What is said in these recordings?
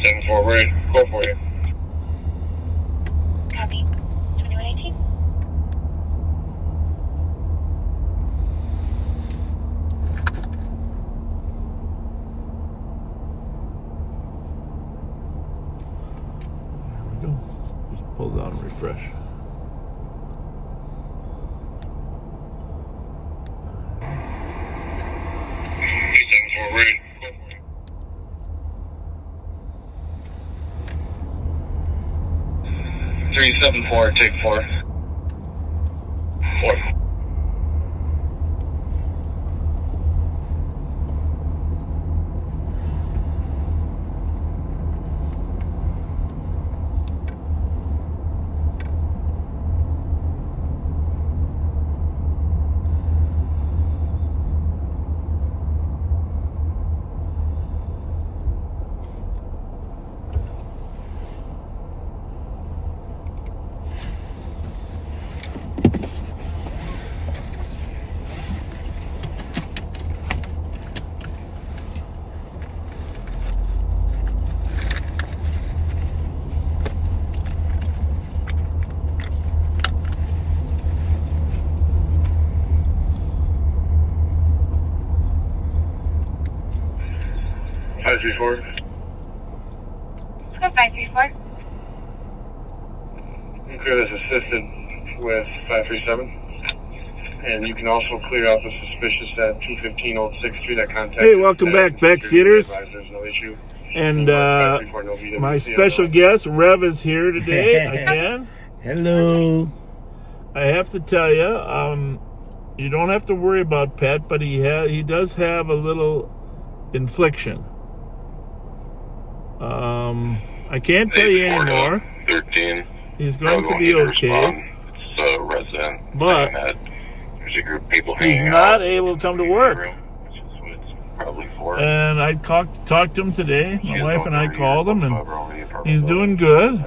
374, we're ready. Go for you. Copy. 2118. There we go. Just pull down and refresh. We're ready. Go for it. 374, take 4. 4. Five, 3, 4. Let's go 534. You clear this assistant with 537. And you can also clear out the suspicious at 215 Old 6th Street. I contacted. Hey, welcome back, backseaters. There's no issue. And my special guest, Rev, is here today again. Hello. I have to tell you, you don't have to worry about Pat, but he does have a little infliction. I can't tell you anymore. 13. He's going to be okay. It's a resident. But there's a group of people he's not able to come to work. Probably for. And I talked to him today. My wife and I called him, and he's doing good.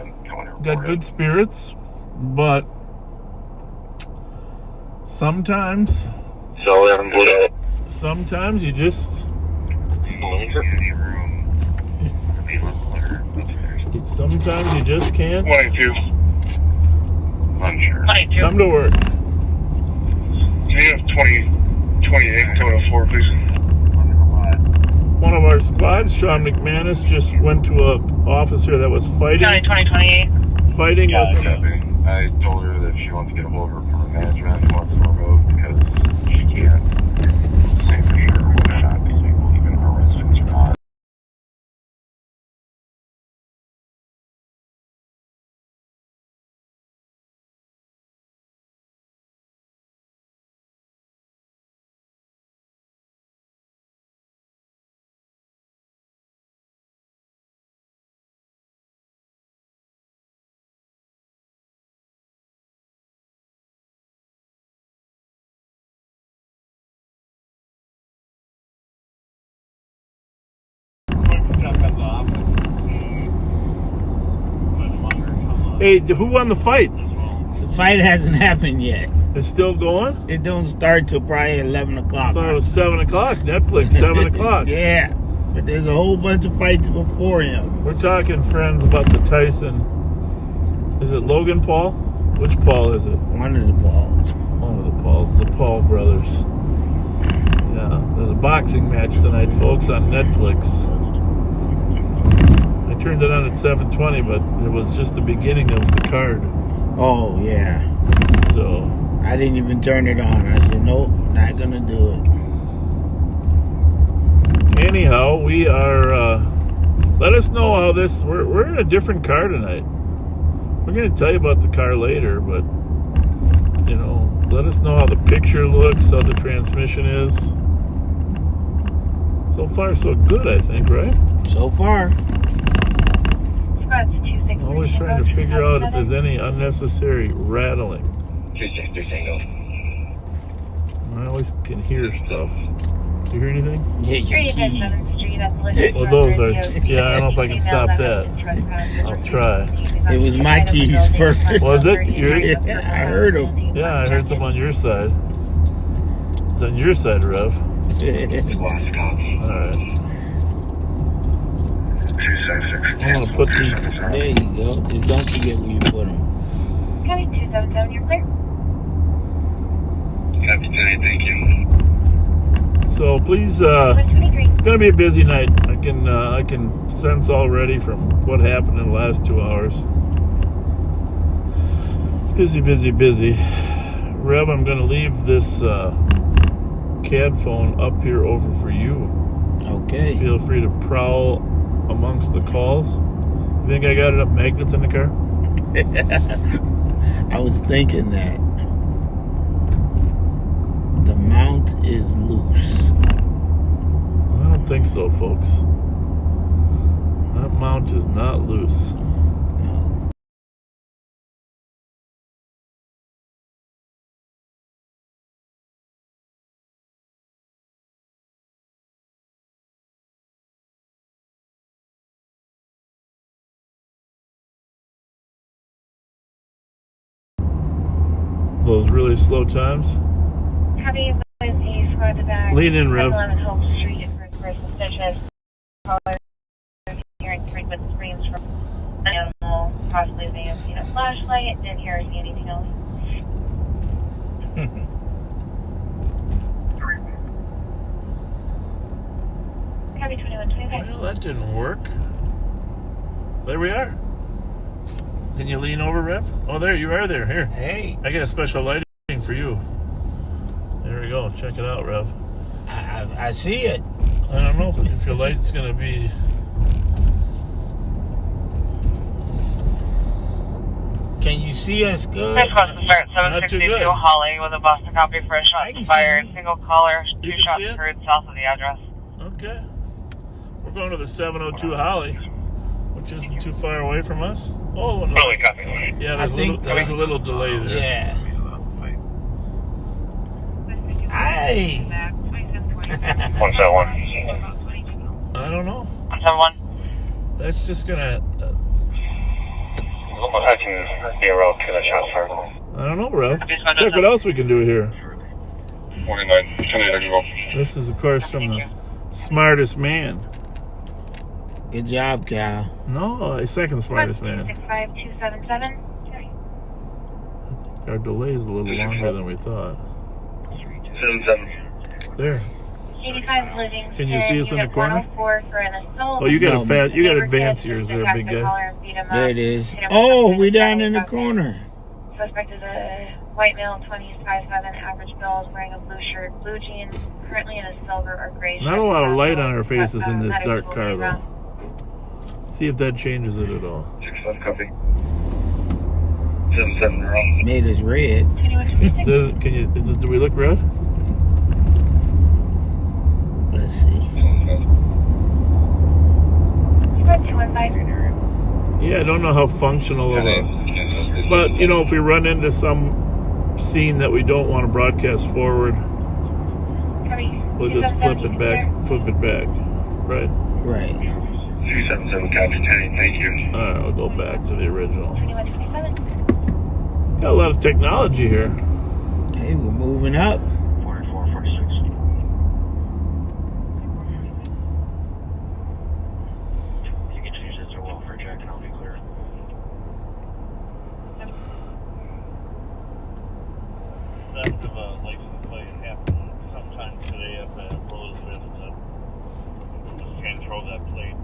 Got good spirits, but sometimes you just can't 22. Unsure. come to work. Can you have 28 total 4, please? One of our squads, Sean McManus, just went to a officer that was fighting with I told her that she wants to get a hold of her from management and wants to remove because she can't say for sure whether or not these people even are residents or not. Hey, who won the fight? The fight hasn't happened yet. It's still going? It don't start till probably 11 o'clock. I thought it was 7 o'clock. Netflix, 7 o'clock. Yeah, but there's a whole bunch of fights before him. We're talking, friends, about the Tyson. Is it Logan Paul? Which Paul is it? One of the balls. One of the Pauls. The Paul brothers. Yeah, there's a boxing match tonight, folks, on Netflix. I turned it on at 7:20, but it was just the beginning of the card. Oh, yeah. So I didn't even turn it on. I said, nope, not going to do it. anyhow, we are, let us know how this, we're in a different car tonight. We're going to tell you about the car later, but, you know, let us know how the picture looks, how the transmission is. So far, so good, I think, right? So far. Always trying to figure out if there's any unnecessary rattling. 263 Tango. I always can hear stuff. You hear anything? Yeah, your keys. Well, those are, yeah, I don't know if I can stop that. I'll try. It was my keys first. Was it? Yours? Yeah, I heard them. Yeah, I heard some on your side. It's on your side, Rev. Alright. Alright. 266 I'm gonna put these. There you go. Just don't forget where you put them. County 277, you're clear. Copy, Jenny, thank you. So please, 123. it's gonna be a busy night. I can sense already from what happened in the last 2 hours. Busy, busy, busy. Rev, I'm gonna leave this CAD phone up here over for you. Okay. Feel free to prowl amongst the calls. You think I got enough magnets in the car? I was thinking that. The mount is loose. I don't think so, folks. That mount is not loose. No. Copy. Those really slow times. Copy with a squad to back. Lean in, Rev. 11 Hope Street for suspicious caller hearing frequent screams from an animal. Possibly they have seen a flashlight. Didn't hear or see anything else. Copy 2125. Well, that didn't work. There we are. Can you lean over, Rev? Oh, there you are there. Here. Hey, I got a special lighting for you. There we go. Check it out, Rev. I see it. I don't know if your light's going to be... Can you see us good? First one to start Not too 762 good. Holly with a Boston copy for a I shot can fired. see you. Single caller, You two can shots see it? heard south of the address. Okay. We're going to the 702 Holly, which isn't too far away from us. Oh, no. Really copy. Yeah, I think there's a little delay there. Yeah. Hey. 171. I don't know. 171. That's just going to... I can be a road to the shot fired. I don't know, Rev. Check what else we can do here. 49. There you go. This is, of course, from the smartest man. Good job, Cal. No, second smartest man. 65277. Our delay is a little longer than we thought. 77. There. 85 living. Can you see us in the corner? 104 for an assault. Oh, you got No. to advance yours there, big guy. There it is. Oh, we down in the corner. Suspect is a white male, 25'7", average build, wearing a blue shirt, blue jeans, currently in a silver or gray shirt. Not a lot of light on our faces in this Medical dark car, though. See if that changes it at all. 65 copy. 770. Made us red. 2126. Do we look red? Let's see. 215. Yeah, I don't know how functional of a... But, you know, if we run into some scene that we don't want to broadcast forward, we'll just flip it back. Right? Right. 277 copy. 10. Thank you. Alright, I'll go back to the original. 2127. Got a lot of technology here. Hey, we're moving up. 44, 46. You can change this to welfare check and I'll be clear. Theft of a license plate happened sometime today at the Rosewood. Just control that plate.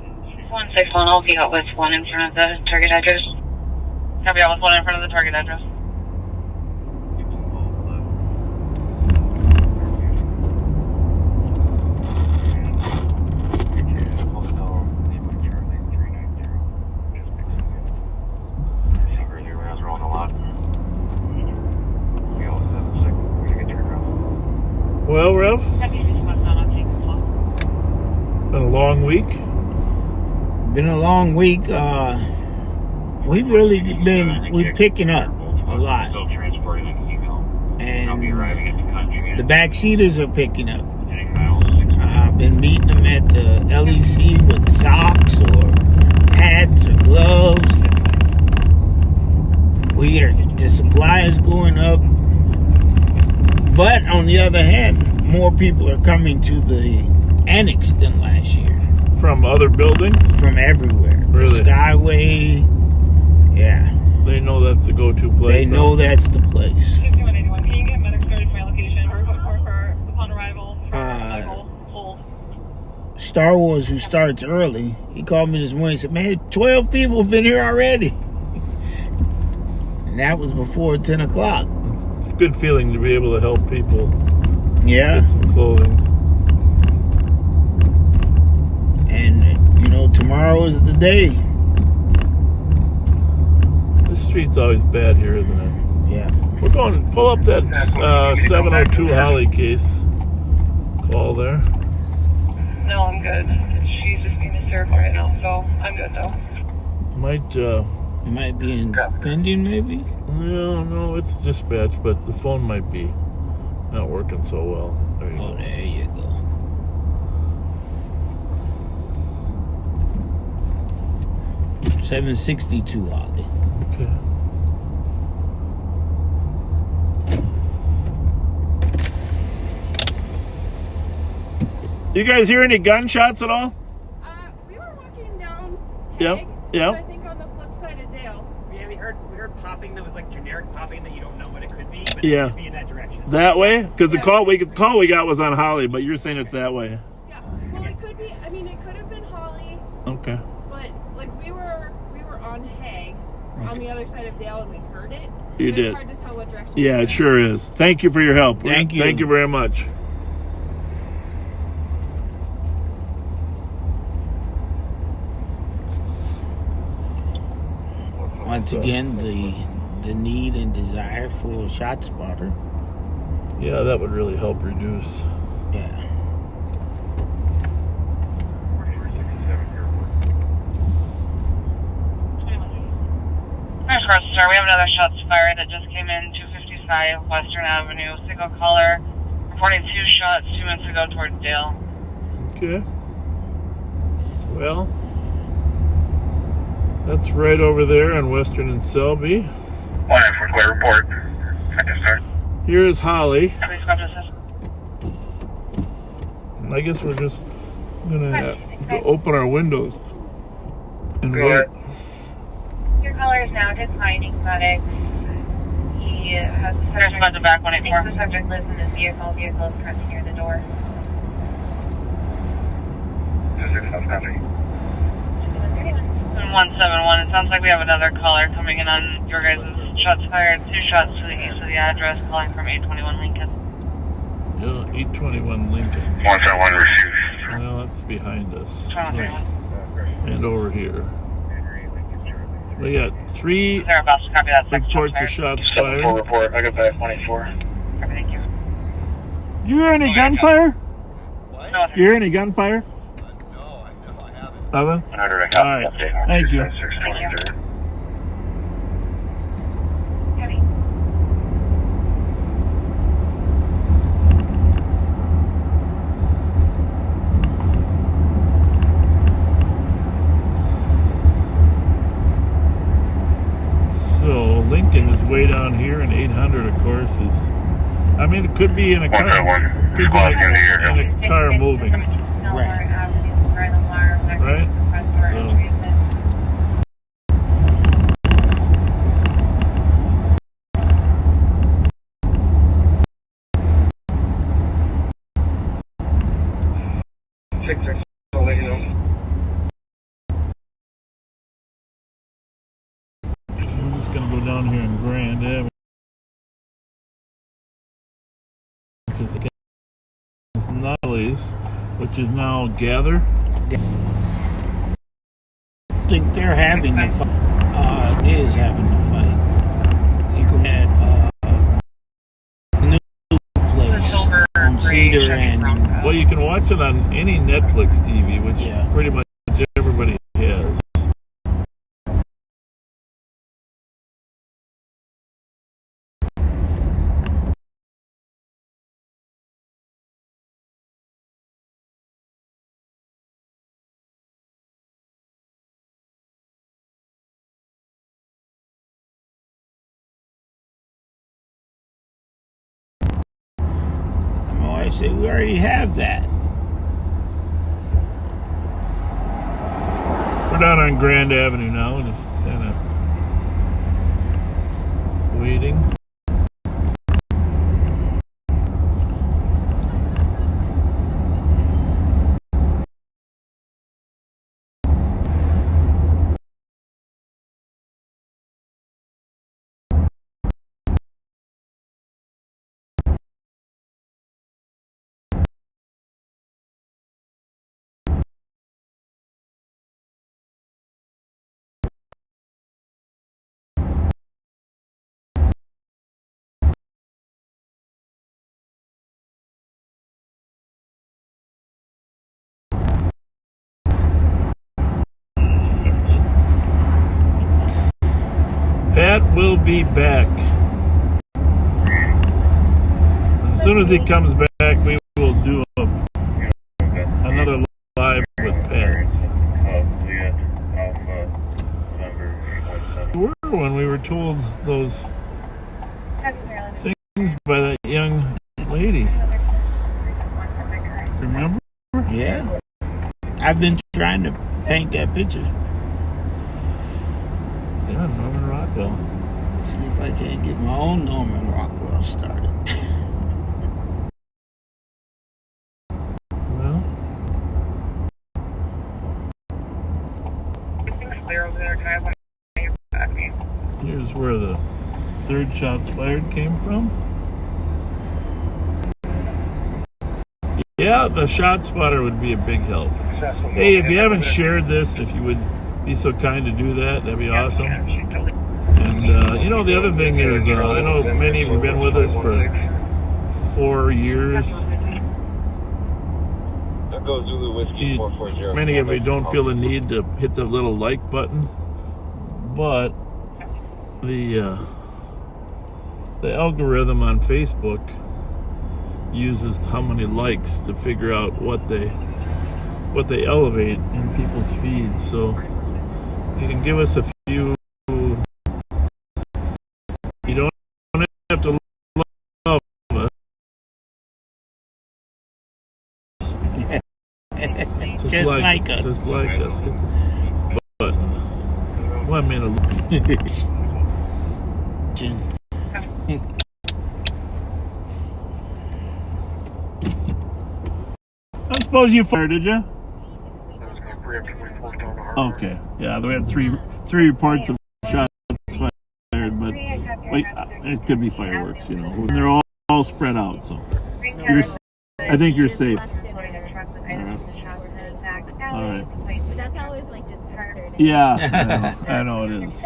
161, I'll be out with one in front of the target address. Copy, out with one in front of the target address. Well, Rev, been a long week. Been a long week. We're picking up a lot. And the backseaters are picking up. I've been meeting them at the LEC with socks or hats or gloves. The supply is going up. But on the other hand, more people are coming to the annex than last year From other buildings? from everywhere. Really? The Skyway. Yeah. They know that's the go-to place. They know that's the place. 5181. Can you get medic started to my location or upon arrival? Hold. Star Wars, who starts early, he called me this morning and said, man, 12 people have been here already. And that was before 10 o'clock. It's a good feeling to be able to help people Yeah. get some clothing. And, tomorrow is the day. This street's always bad here, isn't it? Yeah. We're going to pull up that 702 Holly case. Call there. No, I'm good. She's just being hysterical right now, so I'm good though. Might Might be in pending, maybe? no, it's dispatch, but the phone might be not working so well. There you Oh, go. there you go. $762, Holly. Okay. You guys hear any gunshots at all? We were walking down Yep, Hague, yep. I think on the flip side of Dale. Yeah, we heard popping that was like generic popping that you don't know what it could be, but Yeah. it could be in that direction. That way? Because the Yeah. call we got was on Holly, but you're saying it's that way. Yeah. Well, it could be. I mean, it could have been Holly, Okay. but like we were on Hague on the other side of Dale, and we heard it. You But did. It's hard to tell what direction. Yeah, it went. sure is. Thank you for your help. Thank you. Thank you very much. Once again, the need and desire for a shot spotter. Yeah, that would really help reduce. Yeah. First Cross Star, we have another shots fired that just came in 255 Western Avenue. Single caller reporting 2 shots 2 minutes ago towards Dale. Okay. Well, that's right over there on Western and Selby. 1 for clear report. Second start. Here is Holly. Please come to assist. And I guess we're just gonna have to open our windows and Go wait. ahead. Your caller is now declining medics. He has There's about the back I think the 184. subject lives in his vehicle. Vehicle is currently near the door. 26 South Country. 171. It sounds like we have another caller coming in on your guys' shots fired. 2 shots to the east of the address, calling from 821 Lincoln. Yeah, 821 Lincoln. 171 received. Well, that's behind us. 2131. And over here. We got 3 Thereabouts, copy that. Second reports shot of shots 7-4 fired. report. I got back 24. fired. Thank you. Did you hear any gunfire? No, You hear any gunfire? No, I haven't. Nothing? 100, I All copy. right. Update. Thank you. 623. Heavy. So Lincoln is way down here, and 800, of course, is. I mean, it could be in a car. 171. Could be Squad's in the air. in a car moving. Right? So- I'll let you know. I'm just gonna go down here in Grand Avenue because it's Nolly's, which is now Gather. I think they're having the fight. It is having the fight. You can add a new place on Cedar and Well, you can watch it on any Netflix TV, which Yeah. pretty much everybody has. my wife said we already have that. down on Grand Avenue now, just kind of waiting. Pat will be back. As soon as he comes back, we will do another live with Pat. We were when we were told those things by that young lady. Remember? Yeah. I've been trying to paint that picture. Yeah, Norman Rockwell. See if I can't get my own Norman Rockwell started. Well, here's where the third shots fired came from. Yeah, the shot spotter would be a big help. Hey, if you haven't shared this, if you would be so kind to do that, that'd be awesome. And, the other thing is, I know many of you have been with us for 4 years. Many of you don't feel the need to hit the little like button, but the algorithm on Facebook uses how many likes to figure out what they elevate in people's feeds. So if you can give us a few, you don't have to love us. Just like us. Just like us. Hit the button. 1 minute. I suppose you fired, did you? Okay. Yeah, we had three reports of shots fired, but wait, it could be fireworks, They're all spread out, so I think you're safe. All right. But that's always disconcerting. Yeah, I know it is.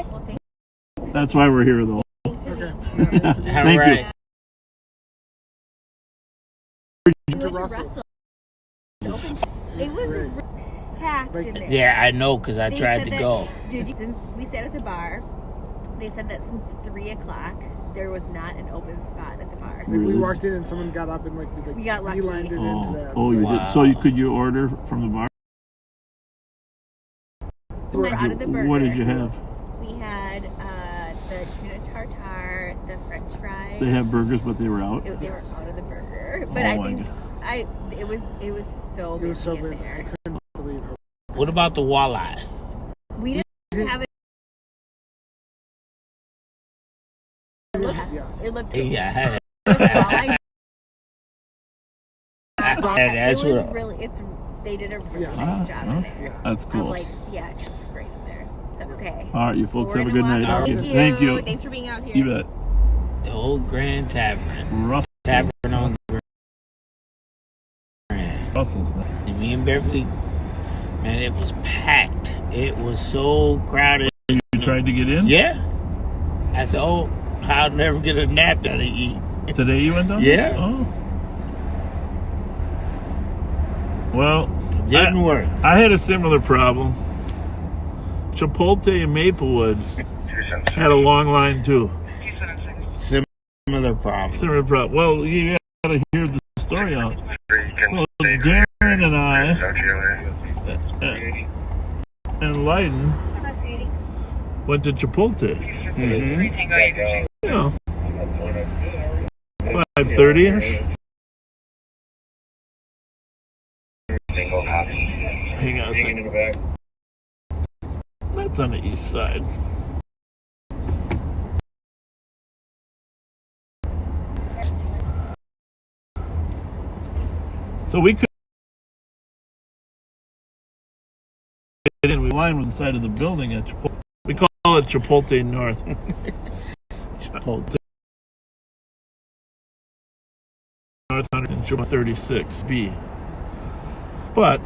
That's why we're here, though. Thank you. To Russell. It was packed in there. Yeah, I know, because I tried to go. Since we sat at the bar, they said that since 3 o'clock, there was not an open spot at the bar. Really? We walked in and someone got up and we got lucky. beelined it into that. Oh, you did. So could you order from the bar? We were out of the burger. What did you have? We had the tuna tartare, the French fries. They have burgers, but they were out. They were out of the burger, but I think it was so busy in there. I couldn't believe it. What about the walleye? We didn't have it. It looked. Yeah. They did a really nice job in there. That's cool. It tastes great in there. So okay. All right, you folks have a good night. Thank you. Thanks for being out here. You bet. The old Grand Tavern. Russell's. Tavern on Grand. Russell's. Me and Beverly, man, it was packed. It was so crowded. You tried to get in? Yeah. I said, I'll never get a nap that I eat. Today you went down? Yeah. Oh. Well, Didn't work. I had a similar problem. Chipotle and Maplewood had a long line too. Similar problem. Well, you gotta hear the story out. So Darren and I and Leiden went to Chipotle. Mm-hmm. 5:30ish. Hang on a second. That's on the east side. So we could get in. We line with the side of the building at Chipotle. We call it Chipotle North. Chipotle. North 136B. But,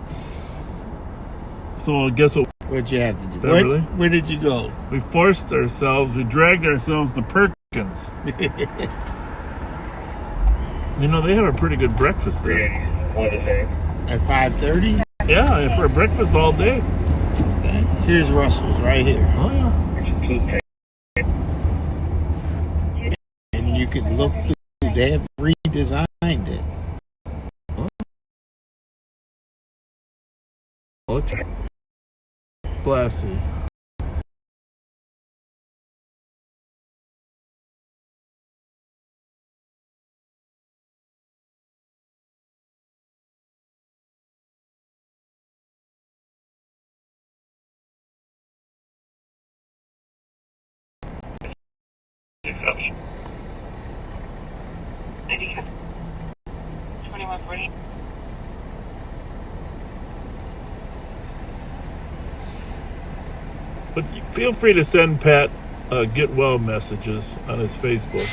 so guess what? What'd you have to do? Beverly? Where did you go? We forced ourselves, we dragged ourselves to Perkins. You know, they have a pretty good breakfast there. At 5:30? Yeah, for breakfast all day. Okay. Here's Russell's right here. Oh, yeah. And you can look through, they have redesigned it. Oh, it's classy. $21.40. But feel free to send Pat get well messages on his Facebook.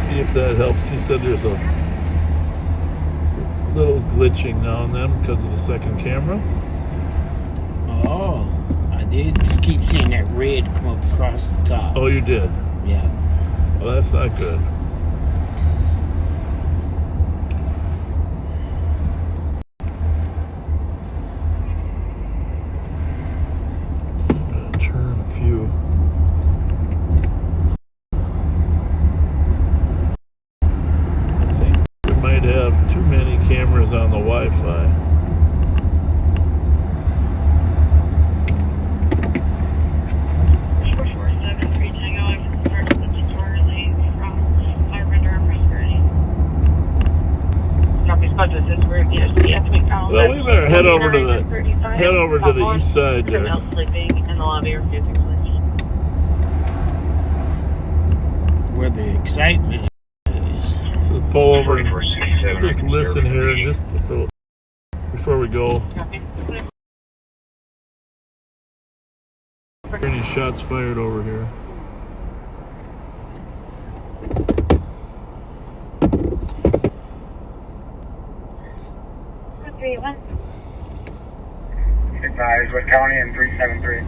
See if that helps. He said there's a little glitching now and then because of the second camera. Oh, I did keep seeing that red come up across the top. Oh, you did? Yeah. Well, that's not good. I'm gonna turn a few. I think we might have too many cameras on the Wi-Fi. 447 Tango, I can start the tutorial from my render and prosperity. Copy spot this is where you have to make found. Well, we better head over to the east side there. Criminal sleeping in the lobby refusing to leave. Where the excitement is. So pull over and just listen here just before we go. Copy. Any shots fired over here? Advise West County and 373.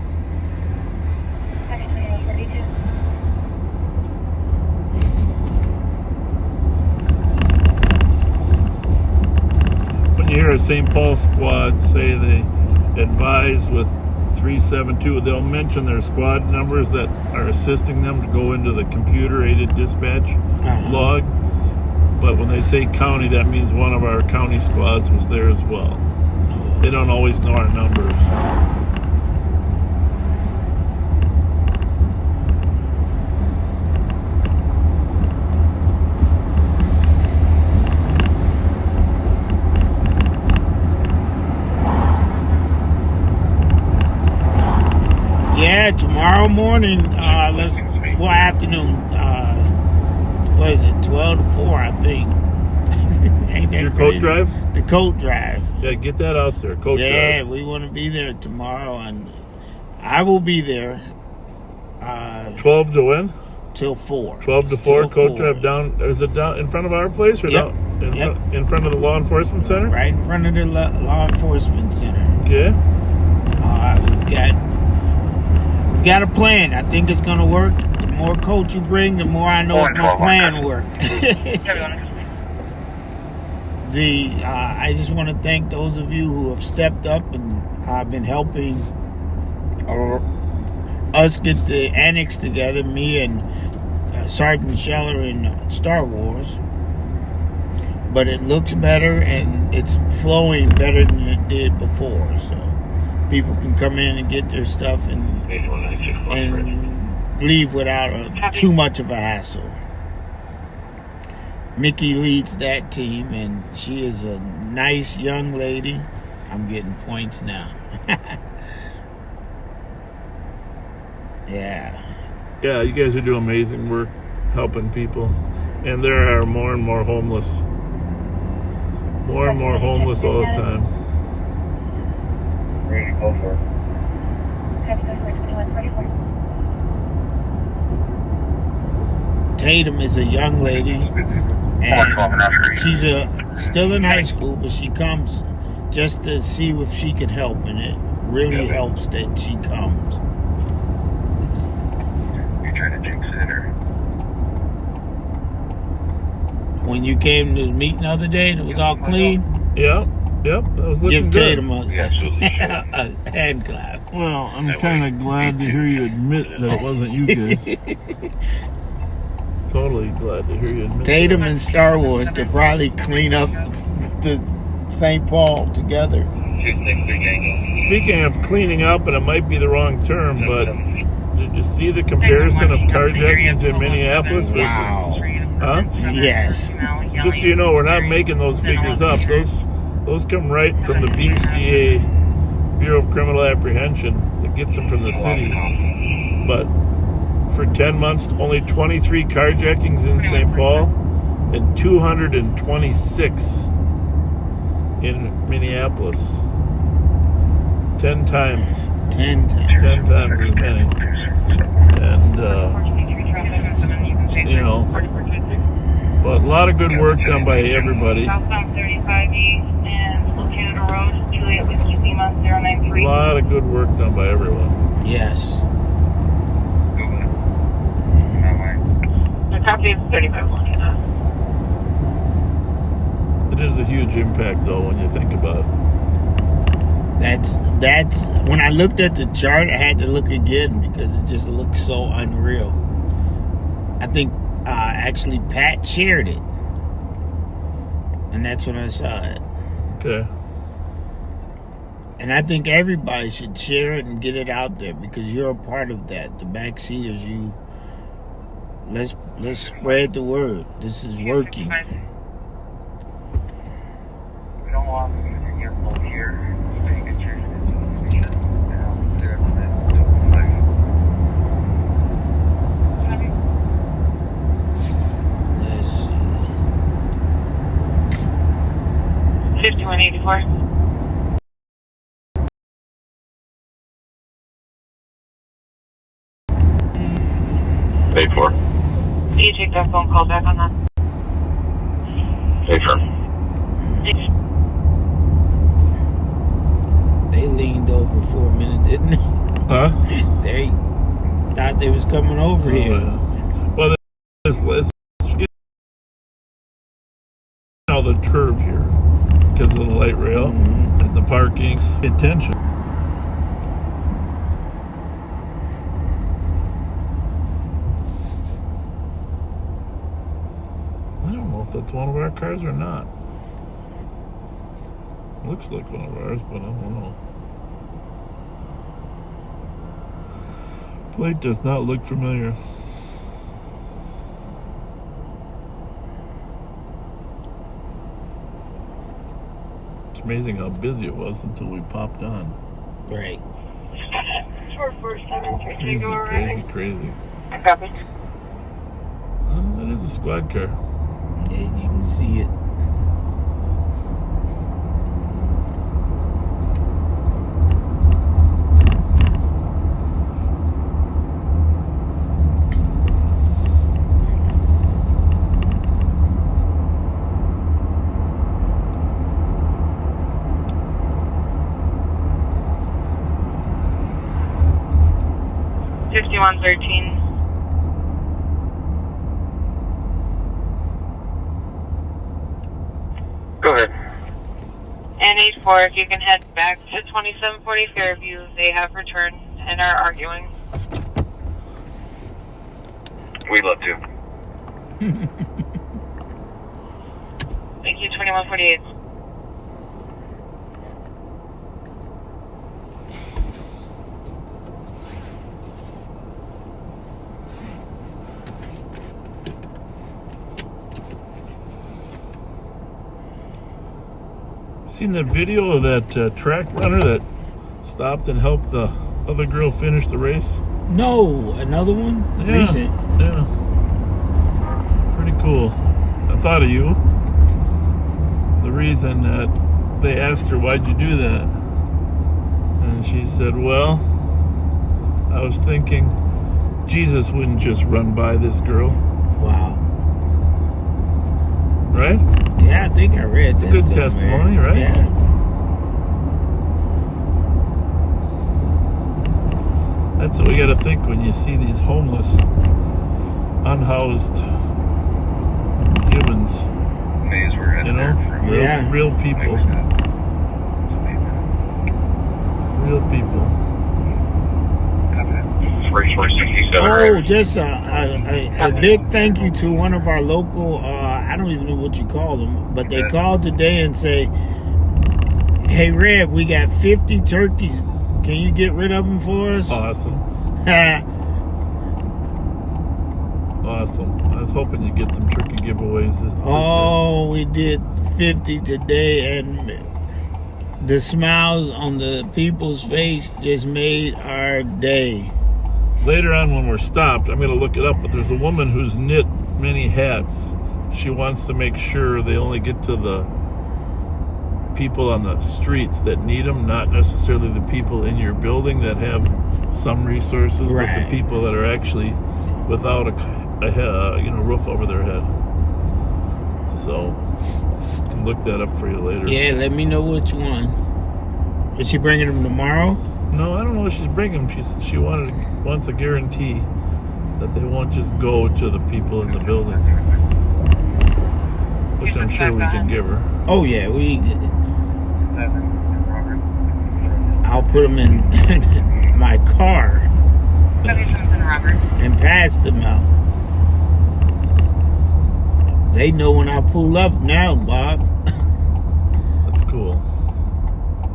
When you hear a St. Paul squad say they advise with 372, they'll mention their squad numbers that are assisting them to go into the computer-aided dispatch log. But when they say county, that means one of our county squads was there as well. They don't always know our numbers. Yeah, tomorrow morning, afternoon, what is it, 12 to 4, I think. Ain't that Your crazy? coat drive? The coat drive. Yeah, get that out there. Coat drive. Yeah, we want to be there tomorrow, and I will be there. 12 to when? Till 4. 12 to 4, Till coat 4. drive down. Is it down in front of our place or Yep. down in front of the law enforcement center? Right in front of the law enforcement center. Okay. We've got a plan. I think it's gonna work. The more coats you bring, the more I know if my plan works. I just want to thank those of you who have stepped up and been helping us get the annex together, me and Sergeant Scheller in Star Wars. But it looks better and it's flowing better than it did before. So people can come in and get their stuff and leave without too much of a hassle. Mickey leads that team, and she is a nice young lady. I'm getting points now. Yeah. Yeah, you guys are doing amazing work helping people. And there are more and more homeless. More and more homeless all the time. Ready to go for it. Tatum is a young lady, and she's still in high school, but she comes just to see if she can help, and it really helps that she comes. You're trying to jinx it, or? When you came to the meeting the other day and it was all clean, Yep, that was looking give good. Tatum a hand clap. Well, I'm kind of glad to hear you admit that it wasn't you guys. Totally glad to hear you admit Tatum that. and Star Wars could probably clean up the St. Paul together. Speaking of cleaning up, and it might be the wrong term, but did you see the comparison of carjackings in Minneapolis versus... Wow. Huh? Yes. Just so you know, we're not making those figures up. Those come right from the BCA, Bureau of Criminal Apprehension, that gets them from the cities. But for 10 months, only 23 carjackings in St. Paul and 226 in Minneapolis. 10 times. 10 times. 10 times as many. And, you know, but a lot of good work done by everybody. Southbound 35 East and Canada Road, Juliet Whiskey Lima 093. A lot of good work done by everyone. Yes. The copy is 35 Montana. It is a huge impact, though, when you think about it. That's when I looked at the chart, I had to look again because it just looked so unreal. I think actually Pat shared it, and that's when I saw it. Okay. And I think everybody should share it and get it out there because you're a part of that. The backseaters, let's spread the word. This is working. We don't want to use your full here. Take a chance. Let's see. 5184. Paid for. Can you take that phone call back on that? Paid for. They leaned over for a minute, didn't they? Huh? They thought they was coming over here. Well, let's you know, the curve here because of the light rail and the parking. Attention. I don't know if that's one of our cars or not. Looks like one of ours, but I don't know. Plate does not look familiar. It's amazing how busy it was until we popped on. Right. Crazy. Copy. That is a squad car. Yeah, you can see it. $51.13. Go ahead. And 84, if you can head back to 2740 Fairview, they have returned and are arguing. We'd love to. Thank you, 2148. Seen that video of that track runner that stopped and helped the other girl finish the race? No, another one? Yeah, Recent? yeah. Pretty cool. I thought of you. The reason that they asked her, why'd you do that? And she said, well, I was thinking Jesus wouldn't just run by this girl. Wow. Right? Yeah, I think I read that. Good testimony, right? Yeah. That's what we got to think when you see these homeless, unhoused humans. Maze we're headed there for Yeah. Real people. Real people. Oh, just a big thank you to one of our local, I don't even know what you call them, but they called today and say, hey, Rev, we got 50 turkeys. Can you get rid of them for us? Awesome. Awesome. I was hoping you'd get some turkey giveaways. This Oh, we did 50 today, and the smiles on the people's face just made our day. Later on when we're stopped, I'm going to look it up, but there's a woman who's knit many hats. She wants to make sure they only get to the people on the streets that need them, not necessarily the people in your building that have some resources, Right. but the people that are actually without a roof over their head. So, I can look that up for you later. Yeah, let me know which one. Is she bringing them tomorrow? No, I don't know what she's bringing. She wants a guarantee that they won't just go to the people in the building, which I'm sure we can give her. Oh, yeah, I'll put them in my car and pass them out. They know when I pull up now, Bob. That's cool.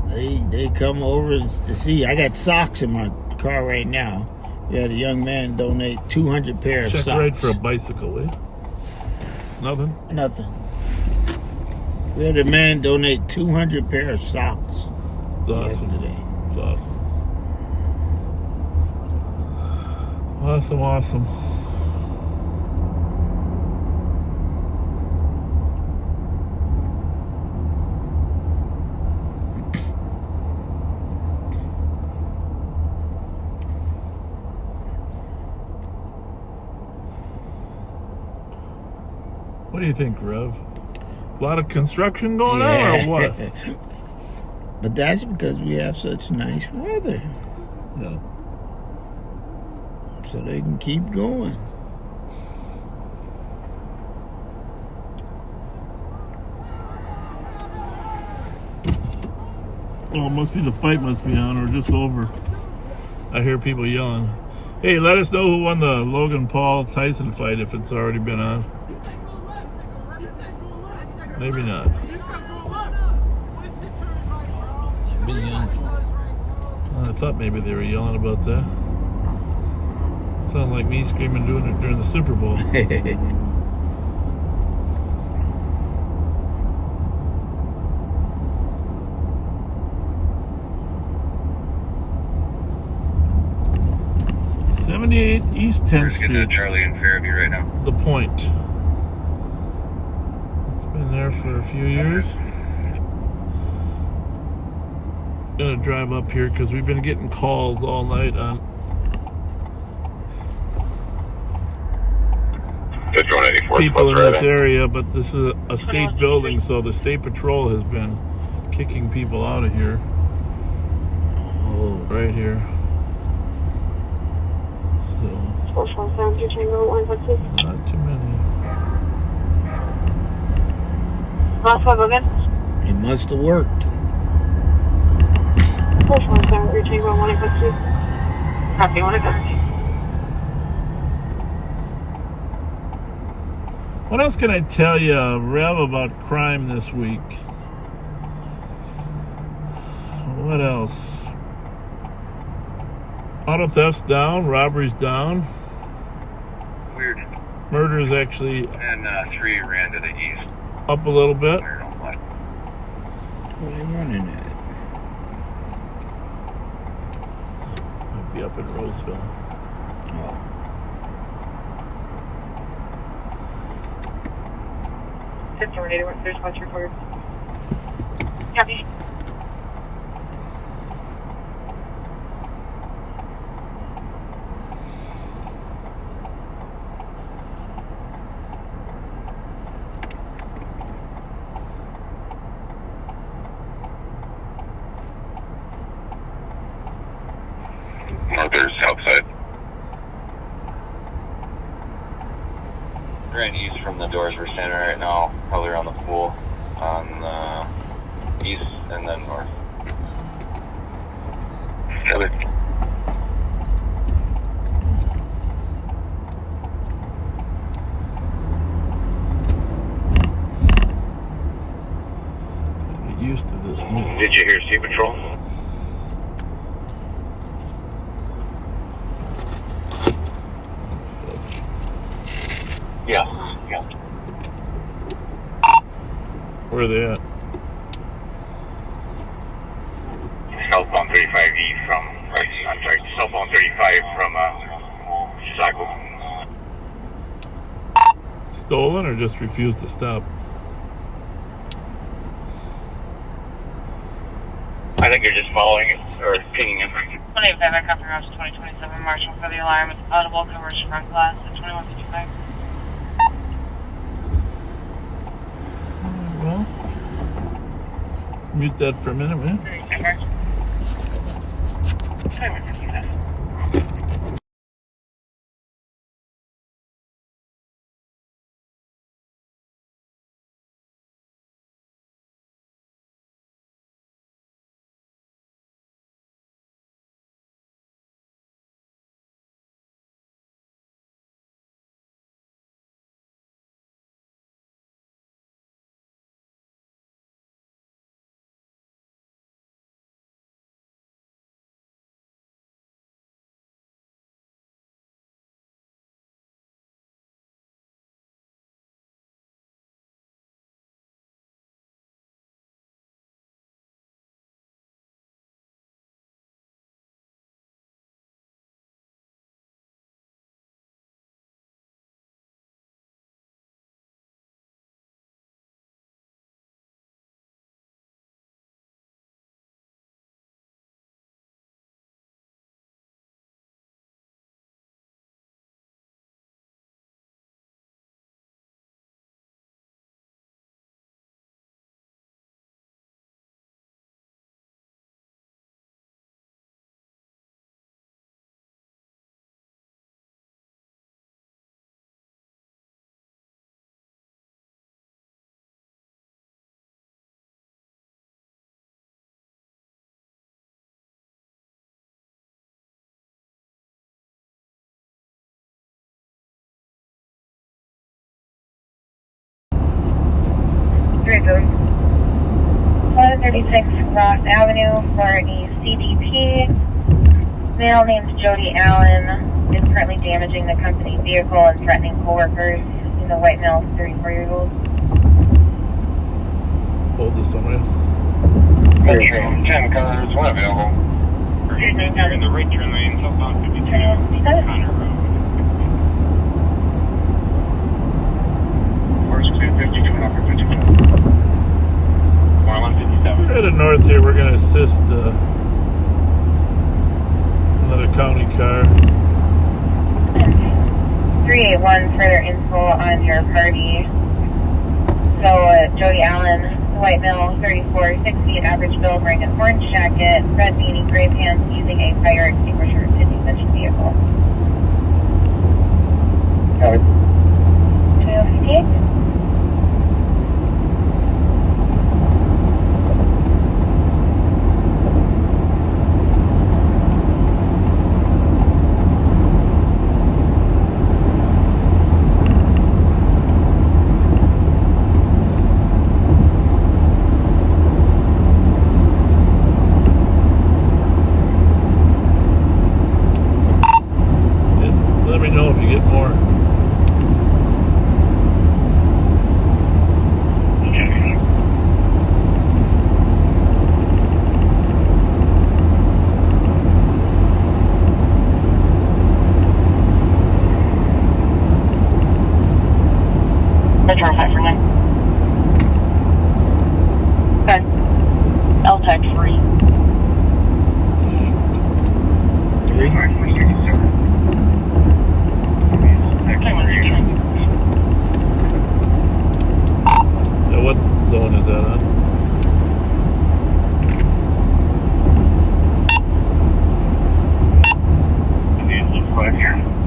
They come over to see. I got socks in my car right now. We had a young man donate 200 pair of Check socks. right for a bicycle, eh? Nothing? Nothing. We had a man donate 200 pair of socks. It's awesome. Yesterday. It's awesome. Awesome. What do you think, Rev? A lot of construction going on, or what? But that's because we have such nice weather. Yeah. So they can keep going. Well, the fight must be on, or just over. I hear people yelling. Hey, let us know who won the Logan Paul Tyson fight if it's already been on. Maybe not. I thought maybe they were yelling about that. Sounded like me screaming doing it during the Super Bowl. '78 East 10th Street. Charlie and Fairview right now. The Point. It's been there for a few years. Gonna drive up here because we've been getting calls all night on people in this area, but this is a state building, so the state patrol has been kicking people out of here. Oh. Right here. So, not too many. It must have worked. What else can I tell you, Rev, about crime this week? What else? Auto theft's down, robbery's down. Weird. Murder is actually And 3 ran to the east. up a little bit. Where are they running at? Might be up in Roseville. Oh. It's already there's much recorded. Copy. There's south side. Ran east from the doors we're standing right now, probably around the pool on the east and then north. Other. Get used to this new. Did you hear Sea Patrol? Yeah. Where are they at? Southbound 35E from, I'm sorry, southbound 35 from Chicago. Stolen or just refused to stop? I think you're just following it or pinging it. 25 back up Route 2027 Marshall for the alarm. It's audible, covers front glass at 2155. Well, mute that for a minute, man. Reboot. 136 Ross Avenue for a CDP. Male named Jody Allen is currently damaging the company vehicle and threatening coworkers. He's a white male, 34-year-old. Hold this somewhere. 10 cars, one available. You're in the right turn lane, southbound 52, Connor Road. Horse 250, coming up for 52. 157. We're headed north here. We're going to assist another county car. 381, further info on your party. So, Jody Allen, white male, 34, 6 feet, average build, wearing an orange jacket, red beanie, gray pants, using a fire extinguisher to diminish the vehicle. 258. Fletcher 5 for 9. Okay. L-Tech 3. 3. Yeah, what zone is that on?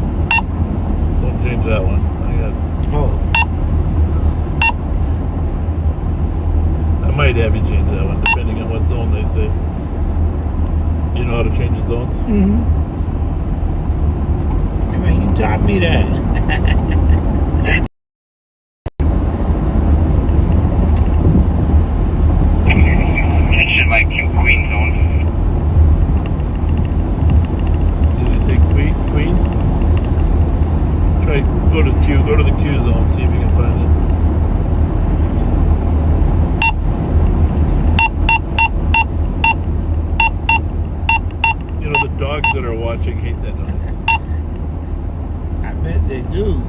Don't change that one. Oh, I might have you change that one depending on what zone they say. You know how to change the zones? mm-hmm. I mean, you taught me that. It should like Queen zone. Did you say Queen? Try go to Q. Go to the Q zone. See if you can find it. You know the dogs that are watching hate that noise. I bet they do.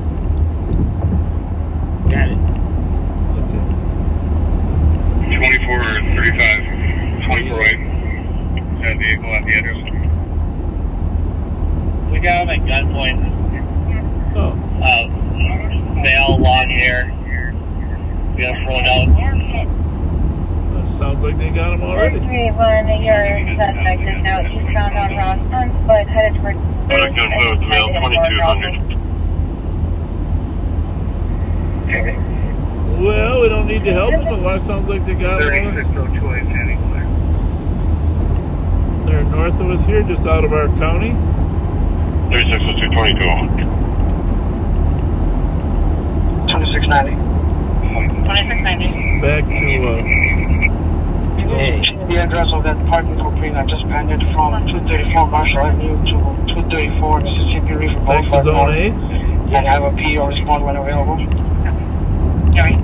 Got it. Okay. 24 or 35. 24 right. That vehicle at the address. We got him at gunpoint. Oh. Male, long hair. We got thrown out. That sounds like they got him already. 381, your suspect is now eastbound on Ross Hunsfoot, headed towards Let's go with male 2200. Well, we don't need to help them, but it sounds like they got him. 3602 anywhere. They're north of us here, just out of our county. 3602 2200. 2690. 2690. Back to Hey. The address of that parking complaint I just banded from 234 Marshall Avenue to 234 Mississippi River back to Boulevard zone North. A. And have a P or respond when available. Gary.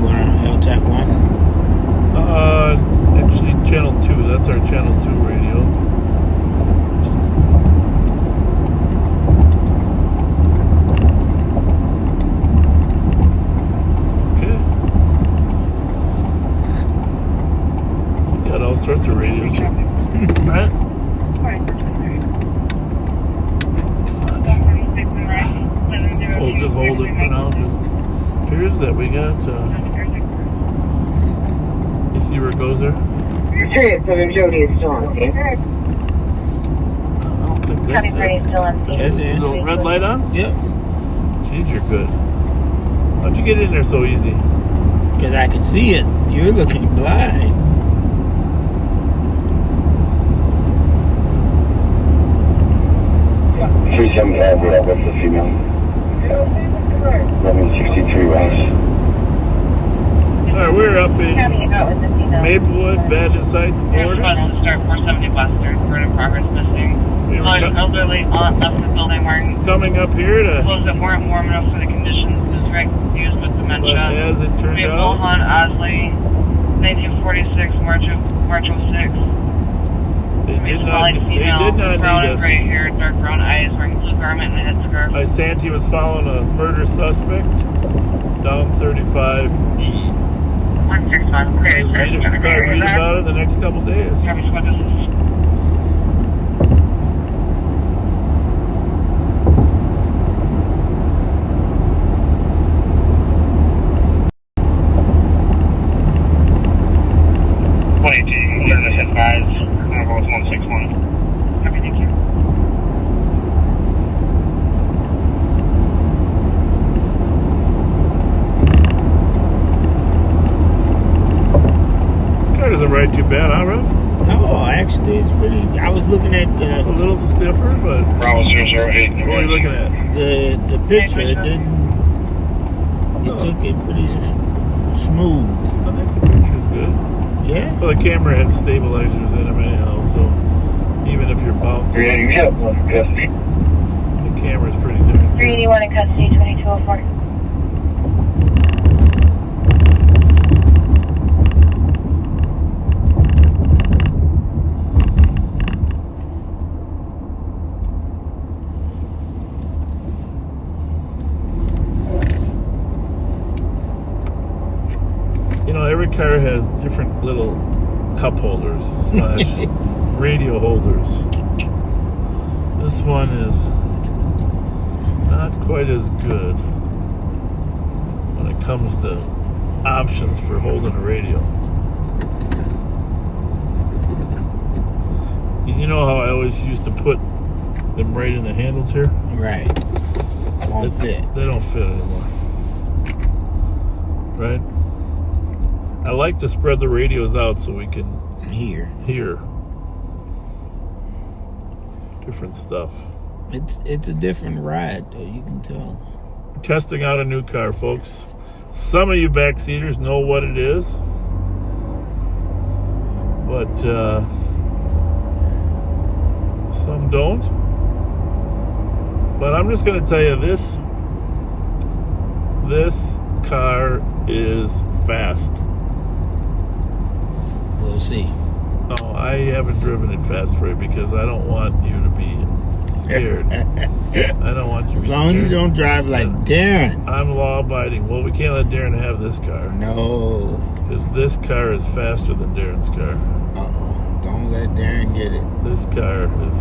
Going on L-Tech 1. Actually, channel 2. That's our channel 2 radio. Okay. We got all sorts of radios. Right? We'll just hold it for now. Just appears that we got. You see where it goes there? Jody is still on scene. I don't think that's County Party it. is still on scene. That's it. Is the red light on? Yep. Jeez, you're good. How'd you get in there so easy? Because I can see it. You're looking blind. Yeah. 375, what's the female? 1163 West. Alright, we're up in County out with the female. Maplewood, bad inside the We're border. supposed to start 470 Western. We're in progress missing. We were An elderly aunt left the building wearing coming up here to, clothes that weren't warm enough for the conditions. Is confused with but dementia. as it turned We have out, Mohan Osley, 1946, March of 6. they did not Female, brown need and gray us. hair, dark brown eyes, wearing blue garment and a headscarf. My Santee was following a murder suspect down 35E. 161. Read about it the next couple days. Traffic squad, this is Right, too bad, huh, Rev? No, actually, it's pretty. I was looking at It's a little stiffer, but Bravo 008. what are you looking at? the picture. It didn't. It took it pretty smooth. I think the picture's good. Yeah. Well, the camera has stabilizers in them anyhow, so even if you're bouncing, Yeah, custody. the camera's pretty different. 381 in custody, 2204. You know, every car has different little cup holders / radio holders. This one is not quite as good when it comes to options for holding a radio. You know how I always used to put them right in the handles here? Right. Won't fit. They don't fit anymore. Right? I like to spread the radios out so we can hear different stuff. It's a different ride, though. You can tell. Testing out a new car, folks. Some of you backseaters know what it is, but some don't. But I'm just going to tell you this car is fast. We'll see. Oh, I haven't driven it fast for you because I don't want you to be scared. I don't want you to be scared. As long as you don't drive like Darren. I'm law-abiding. Well, we can't let Darren have this car. No. Because this car is faster than Darren's car. Uh-oh. Don't let Darren get it. This car is...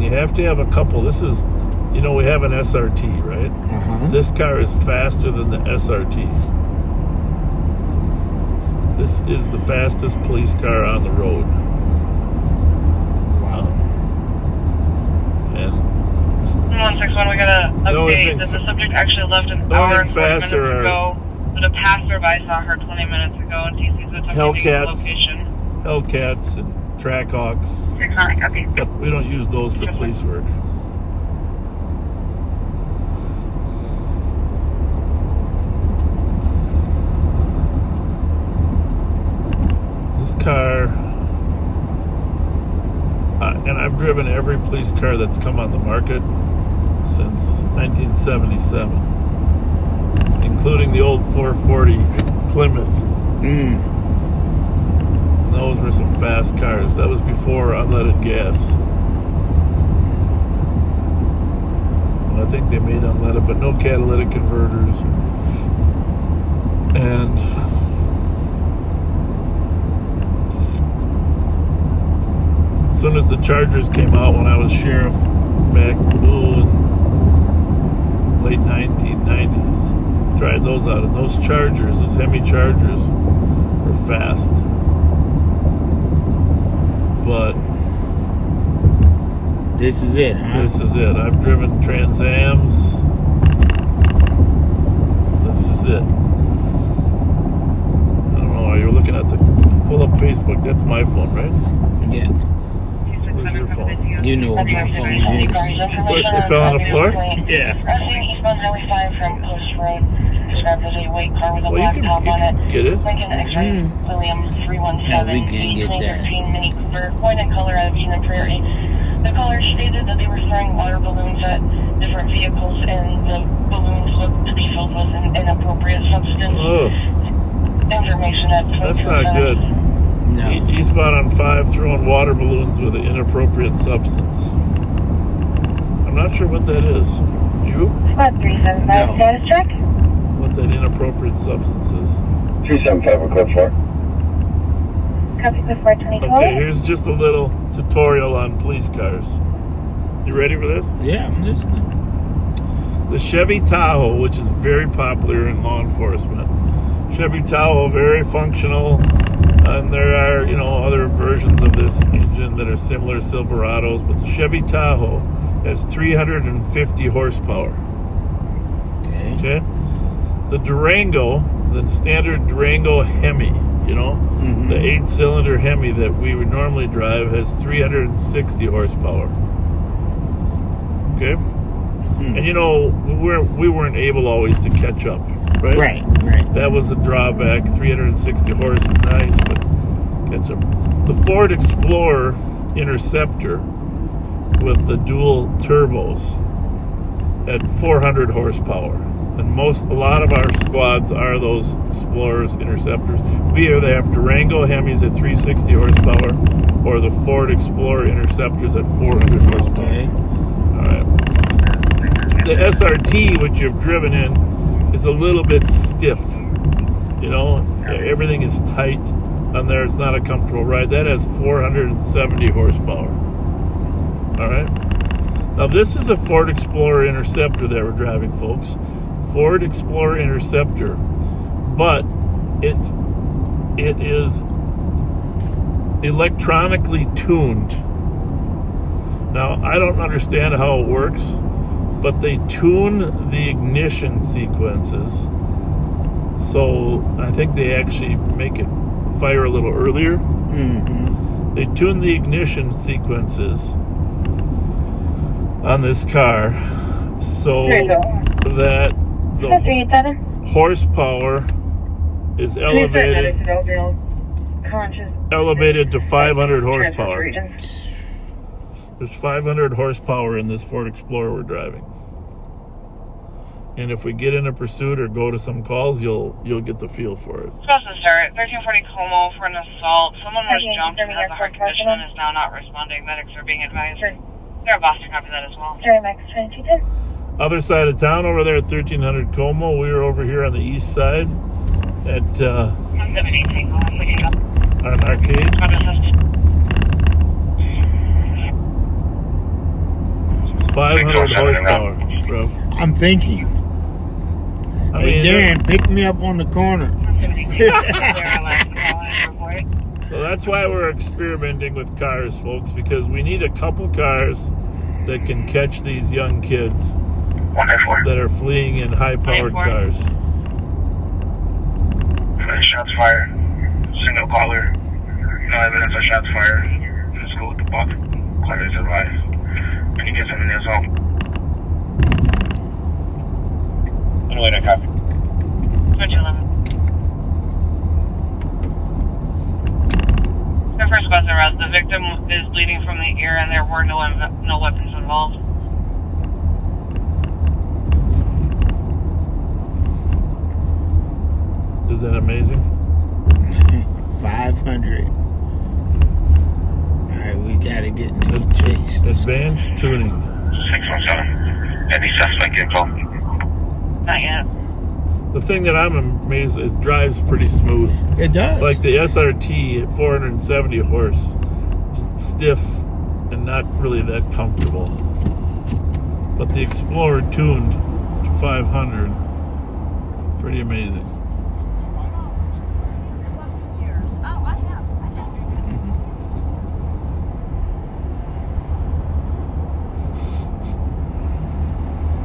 You have to have a couple. This is... You know, we have an SRT, right? Uh-huh. This car is faster than the SRT. This is the fastest police car on the road. Wow. And 161, we got an update that the subject actually left an hour and 40 minutes ago, but a passerby saw her 20 minutes ago, and TC's been attempting to get the location. Hellcats and Trackhawks. But we don't use those for police work. Car, and I've driven every police car that's come on the market since 1977, including the old 440 Plymouth. Those were some fast cars. That was before unleaded gas. Well, I think they made unleaded, but no catalytic converters. And as soon as the Chargers came out when I was sheriff back in late 1990s, tried those out, and those Chargers, those Hemi Chargers, were fast. But this is it, huh? This is it. I've driven Trans Ams. This is it. I don't know. You're looking at the pull up Facebook. That's my phone, right? Yeah. Where's your phone? You know what my phone is. It fell on the floor? Yeah. Eastbound Highway 5 from Post Road. Described as a white car with a Well, black top on it. Get it? Lincoln X-ray Williams 317. Yeah, we can get that. 2013 Mini Cooper. White in color out of Union Prairie. The caller stated that they were throwing water balloons at different vehicles, and the balloons looked to be filled with an inappropriate substance. Oh. Information at That's not good. No. Eastbound on 5 throwing water balloons with an inappropriate substance. I'm not sure what that is. You? Squad 375 No. status check. What that inappropriate substance is. 375 with code 4. Copy before 2012. Okay, here's just a little tutorial on police cars. You ready for this? Yeah, I'm listening. The Chevy Tahoe, which is very popular in law enforcement. Chevy Tahoe, very functional. And there are, other versions of this engine that are similar to Silverados, but the Chevy Tahoe has 350 horsepower. Okay? The Durango, the standard Durango Hemi, the 8-cylinder Hemi that we would normally drive has 360 horsepower. Okay? And we weren't able always to catch up, right? Right. That was the drawback. 360 horse is nice, but catch up. The Ford Explorer Interceptor with the dual turbos at 400 horsepower. And a lot of our squads are those Explorers, Interceptors. We either have Durango Hemis at 360 horsepower or the Ford Explorer Interceptors at 400 horsepower. Okay. All right. The SRT, which you've driven in, is is a little bit stiff. You know, everything is tight on there. It's not a comfortable ride. That has 470 horsepower. All right. Now, this is a Ford Explorer Interceptor that we're driving, folks. Ford Explorer Interceptor. But it is electronically tuned. Now, I don't understand how it works, but they tune the ignition sequences. So I think they actually make it fire a little earlier. Mm-hmm. They tune the ignition sequences on this car so that the horsepower is elevated to 500 horsepower. There's 500 horsepower in this Ford Explorer we're driving. And if we get in a pursuit or go to some calls, you'll get the feel for it. Supposed to start 1340 Como for an assault. Someone was jumped and has a heart condition and is now not responding. Medics are being advised. They're Boston, copy that as well. Other side of town over there at 1300 Como. We were over here on the east side at an arcade. 500 horsepower, bro. I'm thinking. Hey, Darren, pick me up on the corner. So that's why we're experimenting with cars, folks, because we need a couple cars that can catch these young kids that are fleeing in high-powered cars. Shots fired. Single caller. No evidence of shots fired. Let's go with the buck. Clear is advised. When you get something in the zone. Underway, copy. 2011. The first bus arrest. The victim is bleeding from the ear and there were no weapons involved. Isn't that amazing? 500. Alright, we gotta get into the chase. Advanced tuning. 617. Any suspect info? Not yet. The thing that I'm amazed is it drives pretty smooth. It does. Like the SRT at 470 horse, stiff and not really that comfortable. But the Explorer tuned to 500, pretty amazing.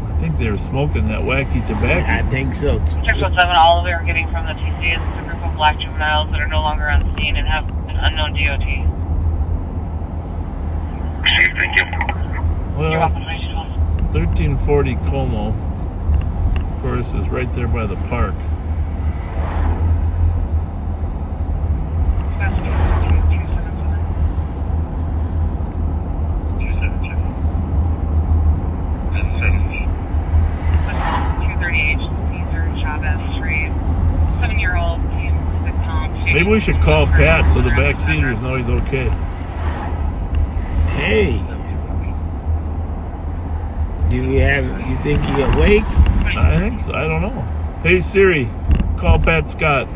I think they were smoking that wacky tobacco. I think so. 617, all we are getting from the TC is a group of black juveniles that are no longer on scene and have an unknown DOT. Thank you. Well, You're welcome. 1340 Como, of course, is right there by the park. Maybe we should call Pat so the backseaters know he's okay. Hey. Do we have, you think he awake? I think so. I don't know. Hey Siri, call Pat Scott.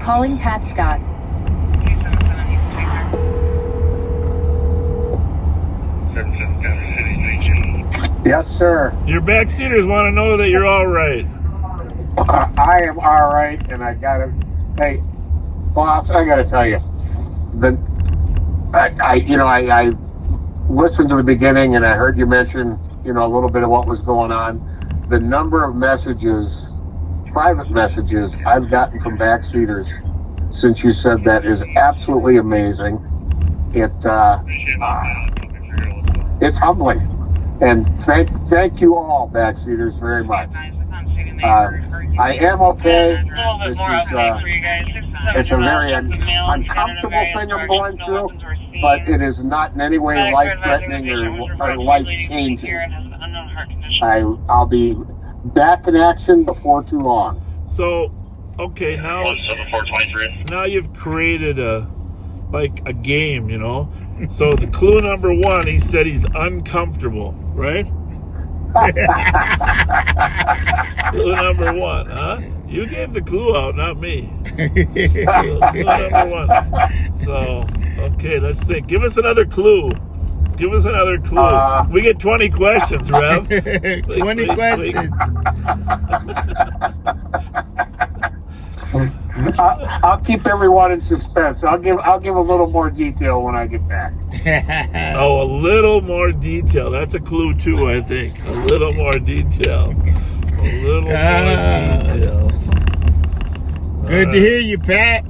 Calling Pat Scott. Yes, sir. Your backseaters want to know that you're all right. I am all right, and I gotta. Hey, boss, I gotta tell you, I listened to the beginning, and I heard you mention, a little bit of what was going on. The number of messages, private messages, I've gotten from backseaters since you said that is absolutely amazing. It's humbling, and thank you all, backseaters, very much. I am okay. This is, it's a very uncomfortable thing I'm going through, but it is not in any way life-threatening or life-changing. I'll be back in action before too long. So, okay, now you've created a game, So the clue number one, he said he's uncomfortable, right? Clue number one, huh? You gave the clue out, not me. Clue number one. So, okay, let's think. Give us another clue. Give us another clue. We get 20 questions, Rev. 20 questions. I'll keep everyone in suspense. I'll give a little more detail when I get back. Oh, a little more detail. That's a clue too, I think. A little more detail. A little more detail. Good to hear you, Pat.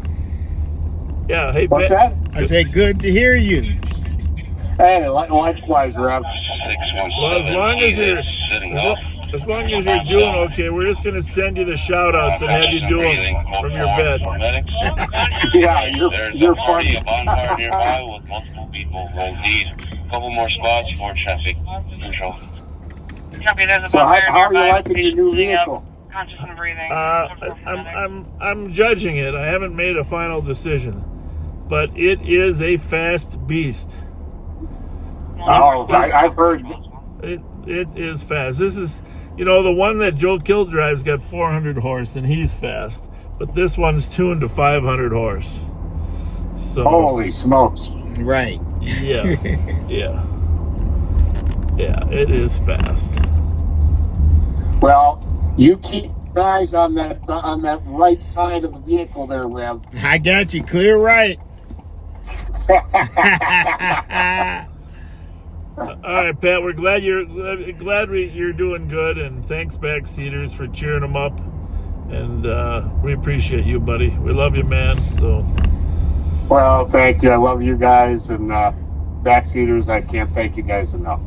Yeah, hey, What's Pat. that? I said good to hear you. Hey, likewise, Rev. Well, as long as you're doing okay, we're just going to send you the shout-outs and have you do them from your bed. Yeah, you're funny. A bonfire nearby with multiple people. Roll D. A couple more spots for traffic control. Copy, there's a So bonfire how are you nearby. liking your new vehicle? Conscious and breathing. I'm judging it. I haven't made a final decision, but it is a fast beast. Oh, I've heard. It is fast. This is, the one that Joe Kill drives got 400 horse, and he's fast. But this one's tuned to 500 horse. So Holy smokes! Right. yeah, it is fast. Well, you keep your eyes on that right side of the vehicle there, Rev. I got you clear right. All right, Pat. We're glad you're doing good, and thanks, backseaters, for cheering them up. And we appreciate you, buddy. We love you, man. So. Well, thank you. I love you guys, and backseaters. I can't thank you guys enough.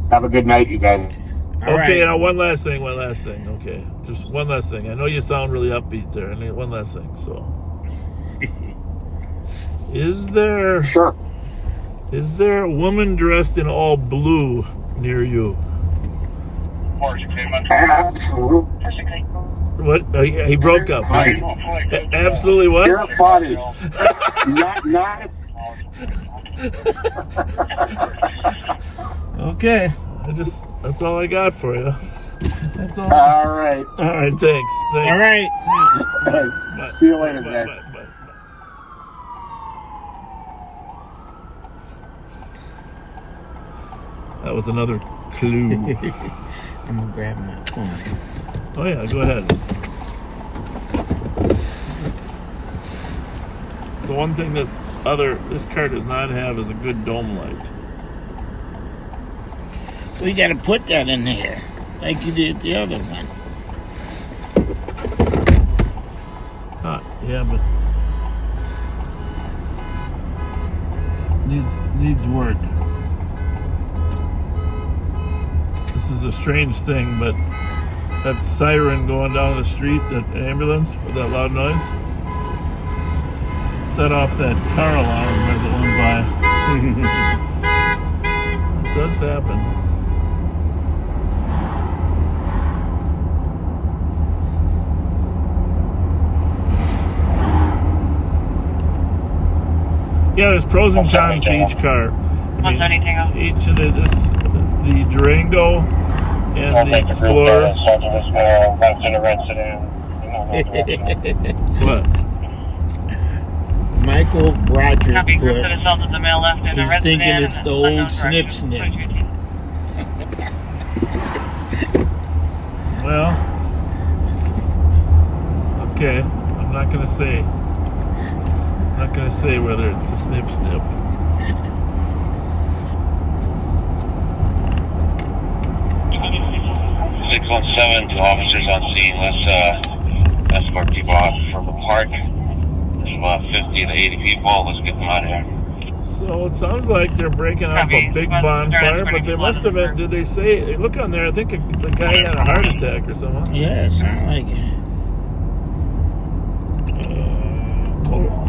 Have a good night, you guys. All okay, right. now one last thing. Okay, just one last thing. I know you sound really upbeat there. And one last thing. So, is there a woman dressed in all blue near you? Absolutely. What? He broke up. Absolutely what? You're funny. not. Okay. That's all I got for you. That's all. All right. All right, thanks. All right. See you later, guys. Bye. That was another clue. I'm gonna grab my phone. Oh yeah, go ahead. The one thing this car does not have is a good dome light. We gotta put that in there, like you did the other one. Yeah, but needs work. This is a strange thing, but that siren going down the street, that ambulance with that loud noise, set off that car alarm as it went by. It does happen. Yeah, there's pros and cons to each car. Each of the Durango and the Explorer. What? Michael Broderick put, he's thinking it's the old snip. Well, okay, I'm not gonna say. Not going to say whether it's a snip. 617, 2 officers on scene. Let's escort people out from the park. There's about 50 to 80 people. Let's get them out of here. So it sounds like they're breaking up a big bonfire, but they must have been, did they say, look on there, I think the guy had a heart attack or something. Yeah, it sounded like it. Come on.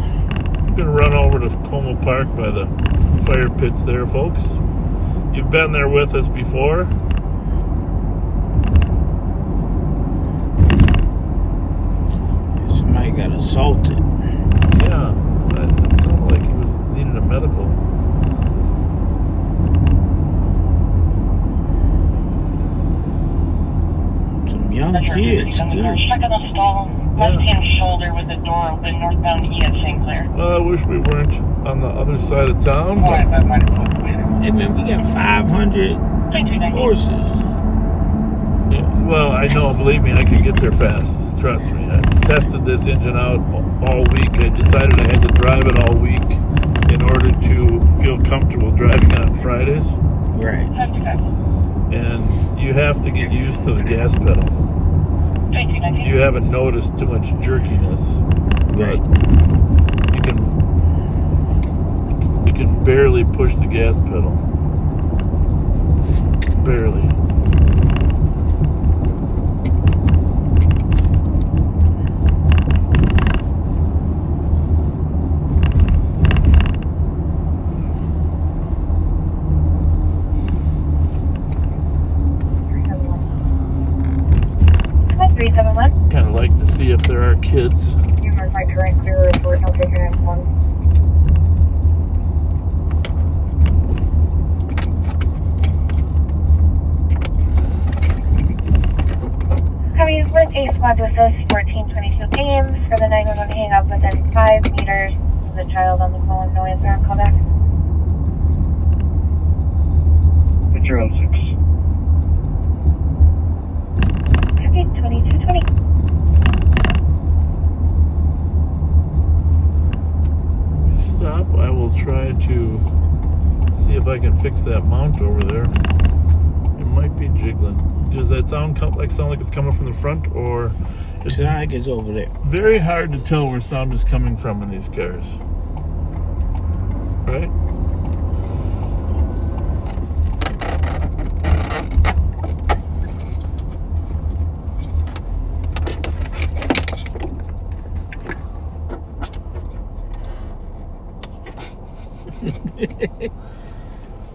I'm going to run over to Como Park by the fire pits there, folks. You've been there with us before. Somebody got assaulted. Yeah, it sounded like he needed a medical. young kids, too. Stuck in the stall, left-hand shoulder with the door open, northbound E at St. Clair. Well, I wish we weren't on the other side of town. But... Hey, man, we got 500 horses. Yeah, well, I know, believe me, I can get there fast. Trust me. I tested this engine out all week. I decided I had to drive it all week in order to feel comfortable driving it on Fridays. Right. And you have to get used to the gas pedal. You haven't noticed too much jerkiness. Right. You can barely push the gas pedal. Barely. Kind of like to see if there are kids. You are my current clear report. I'll take your one. Coming with a squad to assist 1422 Ames for the 911 hang up within 5 meters. The child on the phone, no answer on callback. It's your own 6. Copy 2220. Stop. I will try to see if I can fix that mount over there. It might be jiggling. Does that sound like it's coming from the front, or it's like it's over there? Very hard to tell where sound is coming from in these cars, right?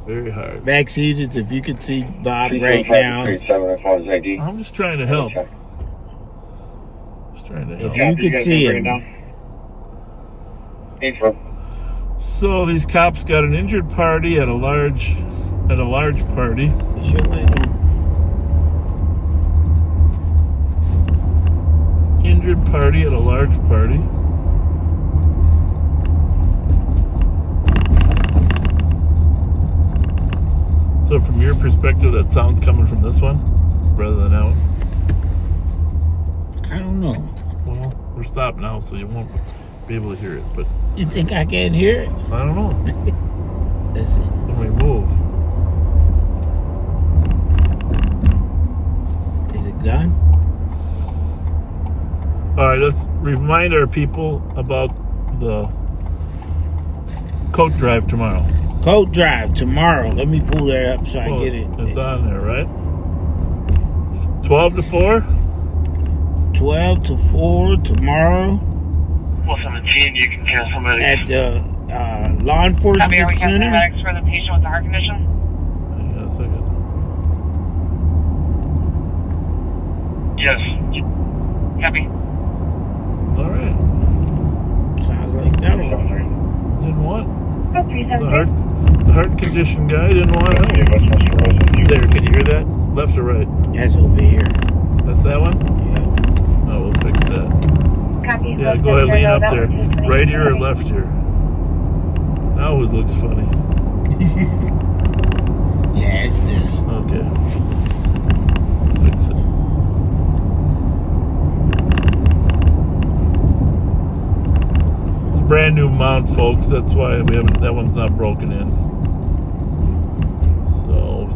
Very hard. Backseaters, if you could see Bob right now. I'm just trying to help. If you could see him. So these cops got an injured party at a large party. Injured party at a large party. So from your perspective, that sound's coming from this one rather than that one? I don't know. Well, we're stopped now, so you won't be able to hear it. But you think I can hear it? I don't know. Let's see. When we move. Is it done? All right, let's remind our people about the coat drive tomorrow. Coat drive tomorrow. Let me pull that up so I get it. It's on there, right? 12 to 4? 12 to 4 tomorrow. Well, 17, you can get somebody. At the law enforcement Copy, are we center. medics for the patient with the heart condition? Hang on a second. Yes. Copy. All right. Sounds like that one. Didn't want. Oh, 373. The heart condition guy didn't want help. There, can you hear that? Left or right? That's over here. That's that one? Yeah. Oh, we'll fix that. Copy. Yeah, go ahead, lean up there. Right ear or left ear? That always looks funny. Yeah, it's this. Okay. Fix it. It's a brand new mount, folks. That's why that one's not broken in. So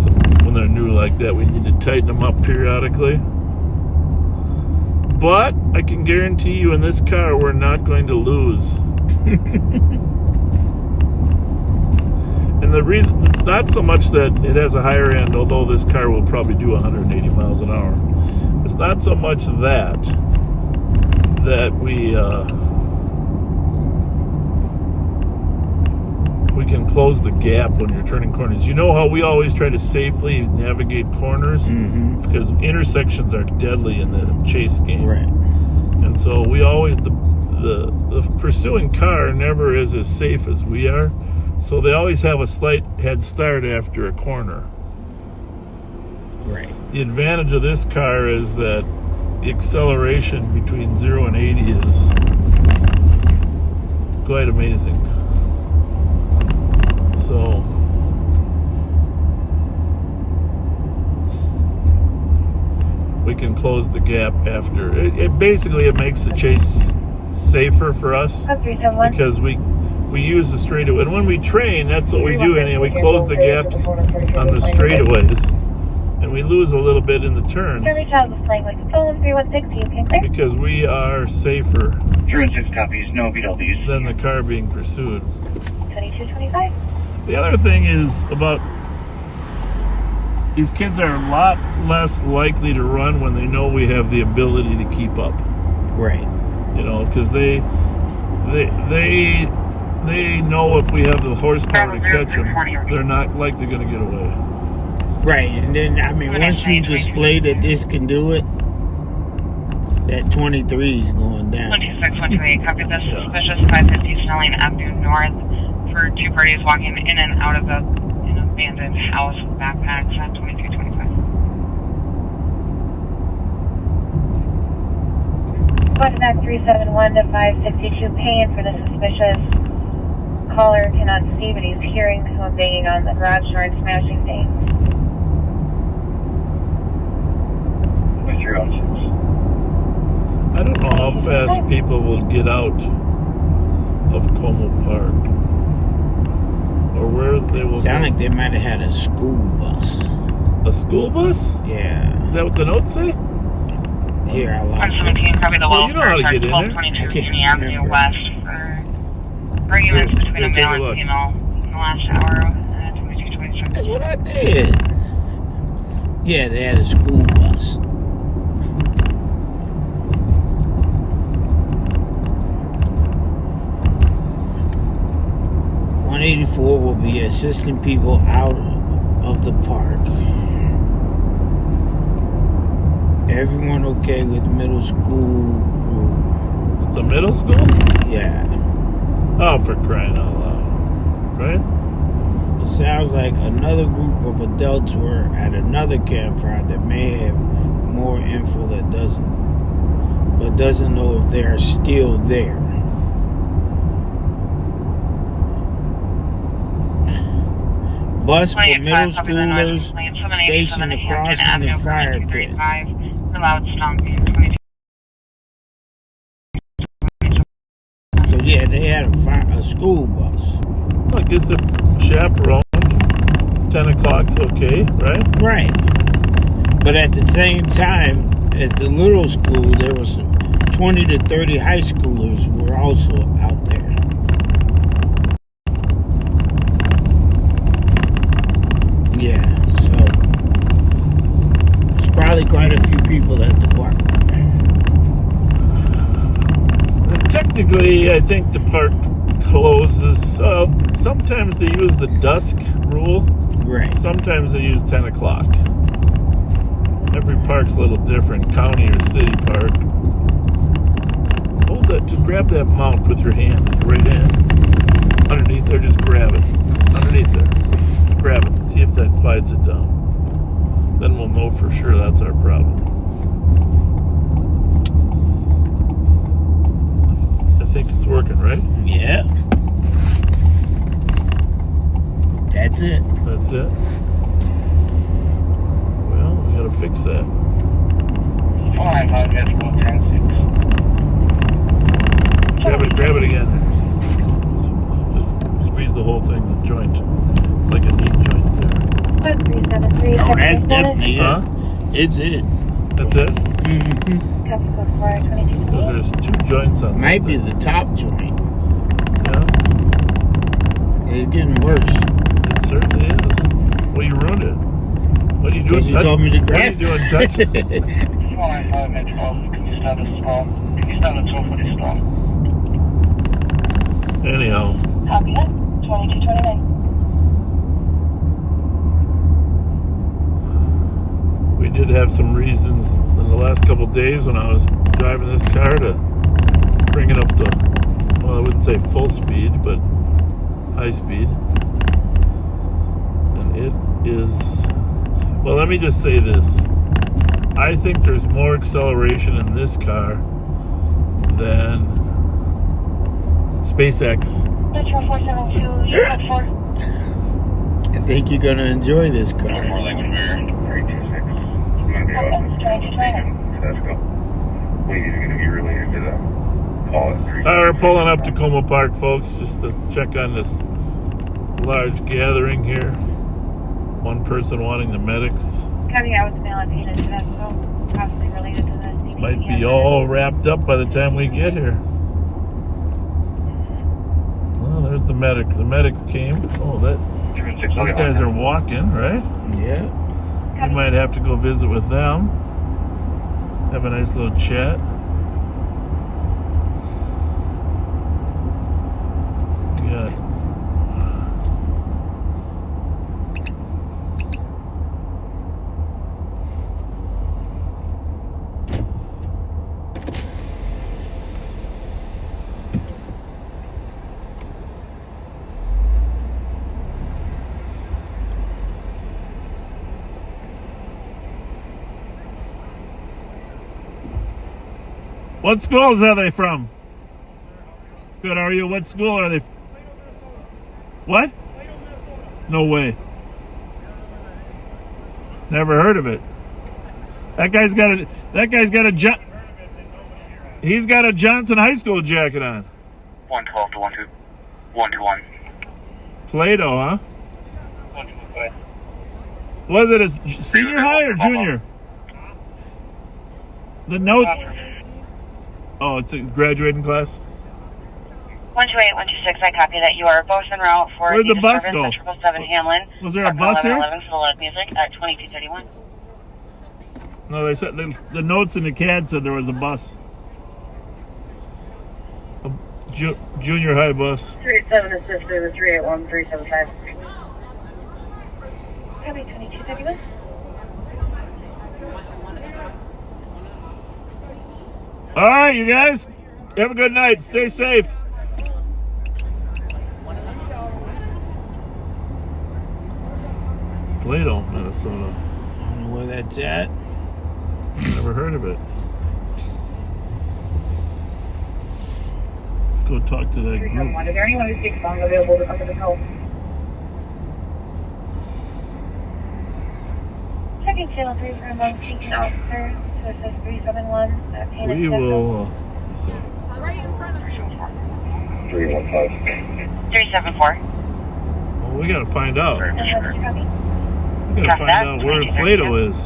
when they're new like that, we need to tighten them up periodically. But I can guarantee you in this car, we're not going to lose. And the reason, it's not so much that it has a higher end, although this car will probably do 180 miles an hour. It's not so much that we can close the gap when you're turning corners. You know how we always try to safely navigate corners? Mm-hmm. Because intersections are deadly in the chase game. Right. And so we always, the pursuing car never is as safe as we are. So they always have a slight head start after a corner. Right. The advantage of this car is that the acceleration between 0 and 80 is quite amazing. So we can close the gap after. It basically it makes the chase safer for us because we use the straightaway. And when we train, that's what we do. And we close the gaps on the straightaways, and we lose a little bit in the turns because we are safer 316 copies, no VWs. than the car being pursued. 2225. The other thing is about these kids are a lot less likely to run when they know we have the ability to keep up. Right. You know, because they know if we have the horsepower to catch them, they're not likely going to get away. Right, and then I mean, once you display that this can do it, that 23 is going down. 2628, copy this. Suspicious 550 Snelling Avenue North for 2 parties walking in and out of an abandoned house with backpacks at 2325. Contact 371 to 562, paying for the suspicious caller. Cannot see, but he's hearing someone banging on the garage door and smashing things. With 316. I don't know how fast people will get out of Como Park or where they will. Sound like they might have had a school bus. A school bus? Yeah. Is that what the notes say? Here, I like 117, copy the well, you know how to get in there. 1222 Union Avenue West for arguments between a male and female in the last hour at 2226. That's what I did. Yeah, they had a school bus. .184 will be assisting people out of the park. Everyone okay with middle school group? It's a middle school? Yeah. Oh, for crying out loud. Right? It sounds like another group of adults were at another campfire that may have more info that doesn't know if they are still there. Bus for middle schoolers stationed across from the fire pit. So yeah, they had a school bus. Well, I guess if chaperone, 10 o'clock's okay, right? Right. But at the same time, at the little school, there was 20 to 30 high schoolers who were also out there. Yeah, so there's probably quite a few people at the park. Technically, I think the park closes. Sometimes they use the dusk rule. Right. Sometimes they use 10 o'clock. Every park's a little different, county or city park. Hold that, just grab that mount with your hand, your right hand. Underneath there, just grab it. Underneath there. Grab it. See if that quiets it down. Then we'll know for sure that's our problem. I think it's working, right? Yeah. That's it. That's it. Well, we gotta fix that. 495 Decibel 106. Grab it again. Just squeeze the whole thing, the joint. It's like a knee joint there. Oh, that's definitely it. Huh? It's it. That's it? Mm-hmm. Because there's 2 joints on Might be the top joint. Yeah. It's getting worse. It certainly is. Well, you ruined it. What are you doing? Because you told me to grab What are you doing? Touch it. 495 at 12. Can you start a storm? Can you start a 12 for the storm? Anyhow. Copy that. 2229. We did have some reasons in the last couple of days when I was driving this car to bring it up to, well, I wouldn't say full speed, but high speed. And it is, well, let me just say this. I think there's more acceleration in this car than SpaceX. Metro 472, you got 4. I think you're gonna enjoy this car. More like when we're 326. Monday off. Let's go. Wait, you're going to be really into the call at 3. We're pulling up Tacoma Park, folks, just to check on this large gathering here. One person wanting the medics. Coming out with the Malatina Tedesco, possibly related to the CBD. Might be all wrapped up by the time we get here. Oh, there's the medic. The medics came. Oh, those guys are walking, right? Yeah. You might have to go visit with them. Have a nice little chat. Yeah. What schools are they from? Good, how are you? What school are they? What? No way. Never heard of it. That guy's got a he's got a Johnson High School jacket on. 112 to 121. Plato, huh? Was it a senior high or junior? The note. Oh, it's a graduating class? 128, 126, I copy that. You are both en route for Where'd the bus go? 777 Hamlin. Was there a bus here? 11 for the loud music at 2231. No, they said the notes in the CAD said there was a bus. A junior high bus. 37 assist over 381 375. Copy 2231. All right, you guys. Have a good night. Stay safe. Plato, Minnesota. I don't know where that's at. Never heard of it. Let's go talk to that group. Is there anyone who speaks song available to come to the help? Checking channel 3 for a moment, seeking officer to assist 371 at Pain We will. Right in front of you. 374. Well, we got to find out. Copy. We got to find out where Plato is.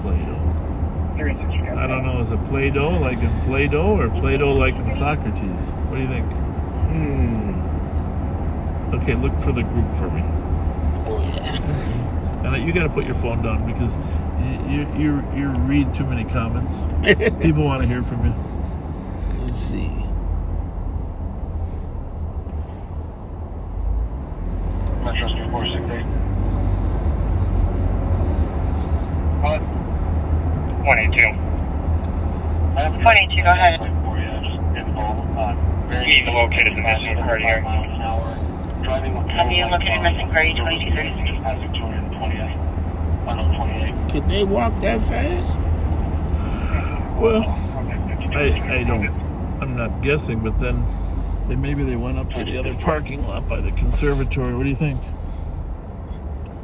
Plato. I don't know. Is it Play-Doh like in Play-Doh or Play-Doh like in Socrates? What do you think? Okay, look for the group for me. Oh yeah. And you got to put your phone down because you read too many comments. People want to hear from you. Let's see. Metro 468. 182. 182, go ahead. You need to locate the missing party here. Have you located missing party 2236? Could they walk that fast? Well, I don't. I'm not guessing, but then maybe they went up to the other parking lot by the conservatory. What do you think?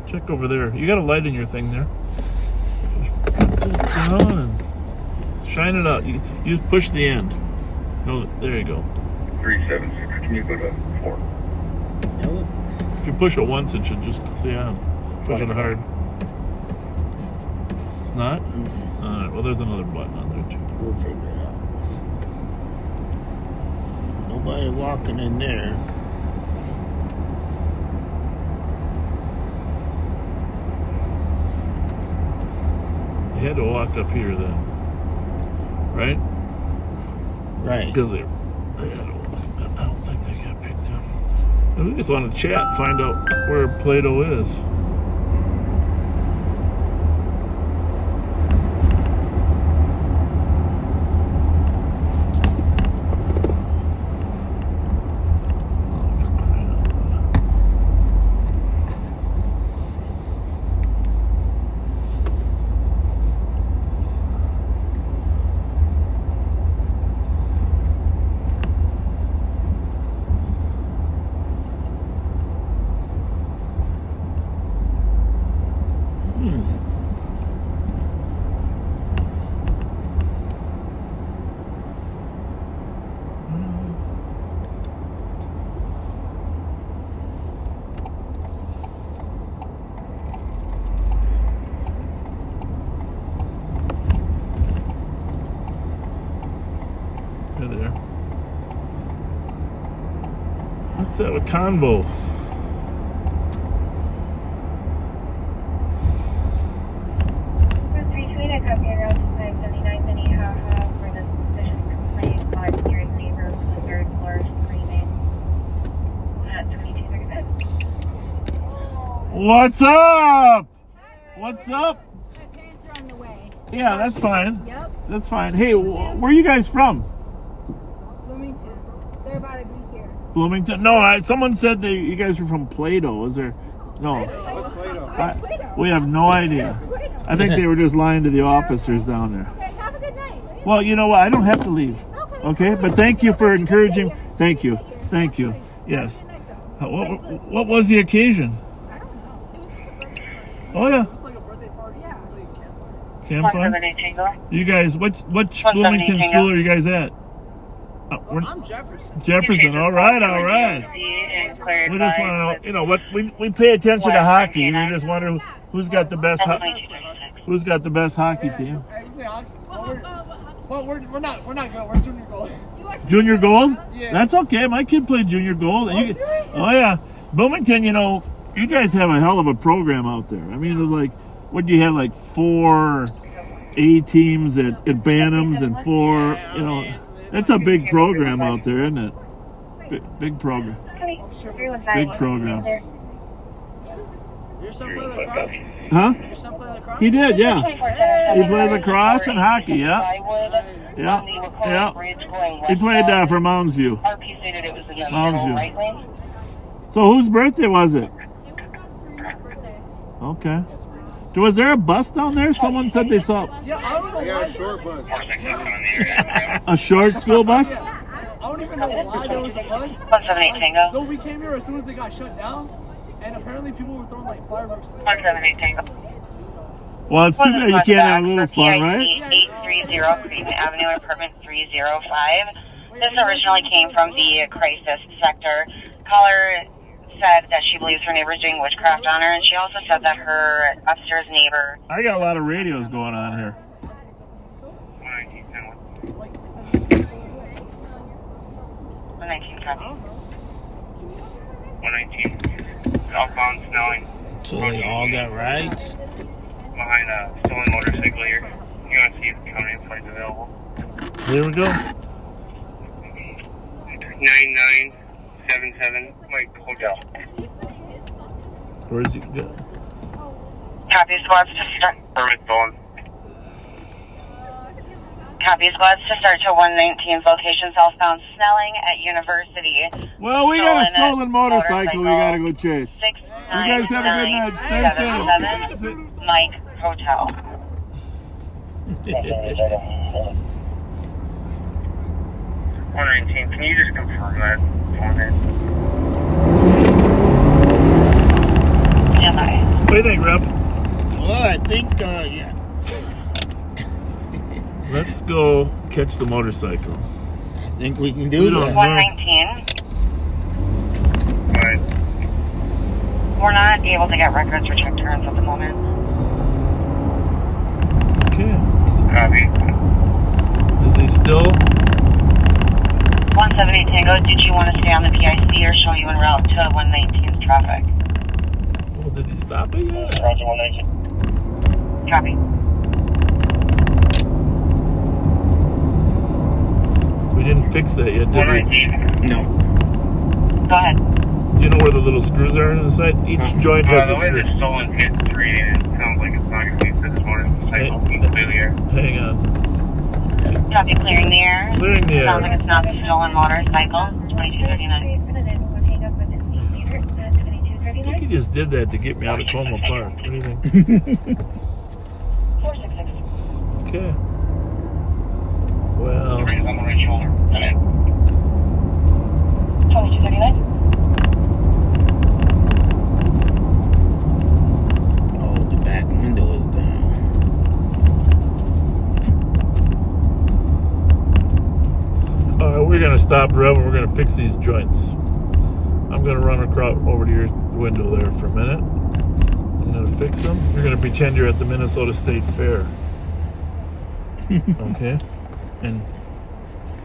Check over there. You got a light in your thing there. Down and shine it out. You just push the end. No, there you go. 376. Can you go to 4? Nope. If you push it once, it should just stay on. Push it hard. It's not? Mm-hmm. All right, well, there's another button on there, too. We'll figure it out. Nobody walking in there. You had to walk up here then. Right? Right. Because they had to walk. I don't think they got picked up. We just want to chat and find out where Plato is. You're there. What's that with convo? What's up? What's up? My parents are on the way. Yeah, that's fine. Yep. That's fine. Hey, where are you guys from? Bloomington. They're about to be here. Bloomington? No, someone said that you guys were from Plato. Is there? No. We have no idea. I think they were just lying to the officers down there. Okay, have a good night. Well, you know what? I don't have to leave. Okay? But thank you for encouraging. Thank you. Thank you. Yes. What was the occasion? Oh, yeah. It's like a birthday party. Yeah. It's like a Campfire? You guys, which Bloomington school are you guys at? I'm Jefferson. Jefferson. All right, all right. We just want to know, you know, what we pay attention to hockey. We just wonder who's got the best hockey team. Well, we're not good. We're junior gold. Junior gold? Yeah. That's okay. My kid played junior gold. Oh yeah, Bloomington. You know, you guys have a hell of a program out there. I mean, like, what do you have? Like 4 A teams at Bantams and 4. You know, that's a big program out there, isn't it? Big program. Big program. Your son play lacrosse? Huh? Your son play lacrosse? He did, yeah. He played lacrosse and hockey, yeah. He played for Mounds View. Mounds View. So whose birthday was it? It was on Serena's birthday. Okay. Was there a bus down there? Someone said they saw Yeah, I don't know why. A short bus. a short school bus. I don't even know why there was a bus. 178 Tango. No, we came here as soon as they got shut down, and apparently people were throwing like fireworks. 178 Tango. Well, it's too bad you can't have a little fun, right? 830 Cleveland Avenue, apartment 305. This originally came from the crisis sector. Caller said that she believes her neighbor's doing witchcraft on her, and she also said that her upstairs neighbor... I got a lot of radios going on here. 119 copy. 119. Outbound Snelling. So they all got rides? Behind a stolen motorcycle here. You want to see if the county flights available? Here we go. 9977 Mike Hotel. Where's he? Copy, squads to start. Permit stolen. Copy, squads to start to 119's location southbound Snelling at University. Well, we got a stolen motorcycle we gotta go chase. You guys have a good night. Stay safe. Mike Hotel. 119, can you just confirm that for me? Stand by. What do you think, Rep? Well, I think, yeah. Let's go catch the motorcycle. I think we can do that. 119. Alright. We're not able to get records for check turns at the moment. Okay. Copy. Is he still? 178 Tango, did you want to stay on the PIC or show you en route to 119's traffic? Well, did he stop it yet? Roger 119. Copy. We didn't fix that yet, did we? 119. No. Go ahead. You know where the little screws are on the side? Each joint has The a way screw. the stolen hit's reading, it sounds like it's not going to be for this motorcycle. Completely here. Hang on. Copy, clearing the air. Clearing the Sounds like air. it's not the stolen motorcycle. 2239. I think he just did that to get me out of Como Park. What do you think? 466. Okay. Well, Hands on the right shoulder. 2239. Oh, the back window is down. we're going to stop, Rev, and we're going to fix these joints. I'm going to run across over to your window there for a minute. I'm going to fix them. You're going to pretend you're at the Minnesota State Fair. Okay? And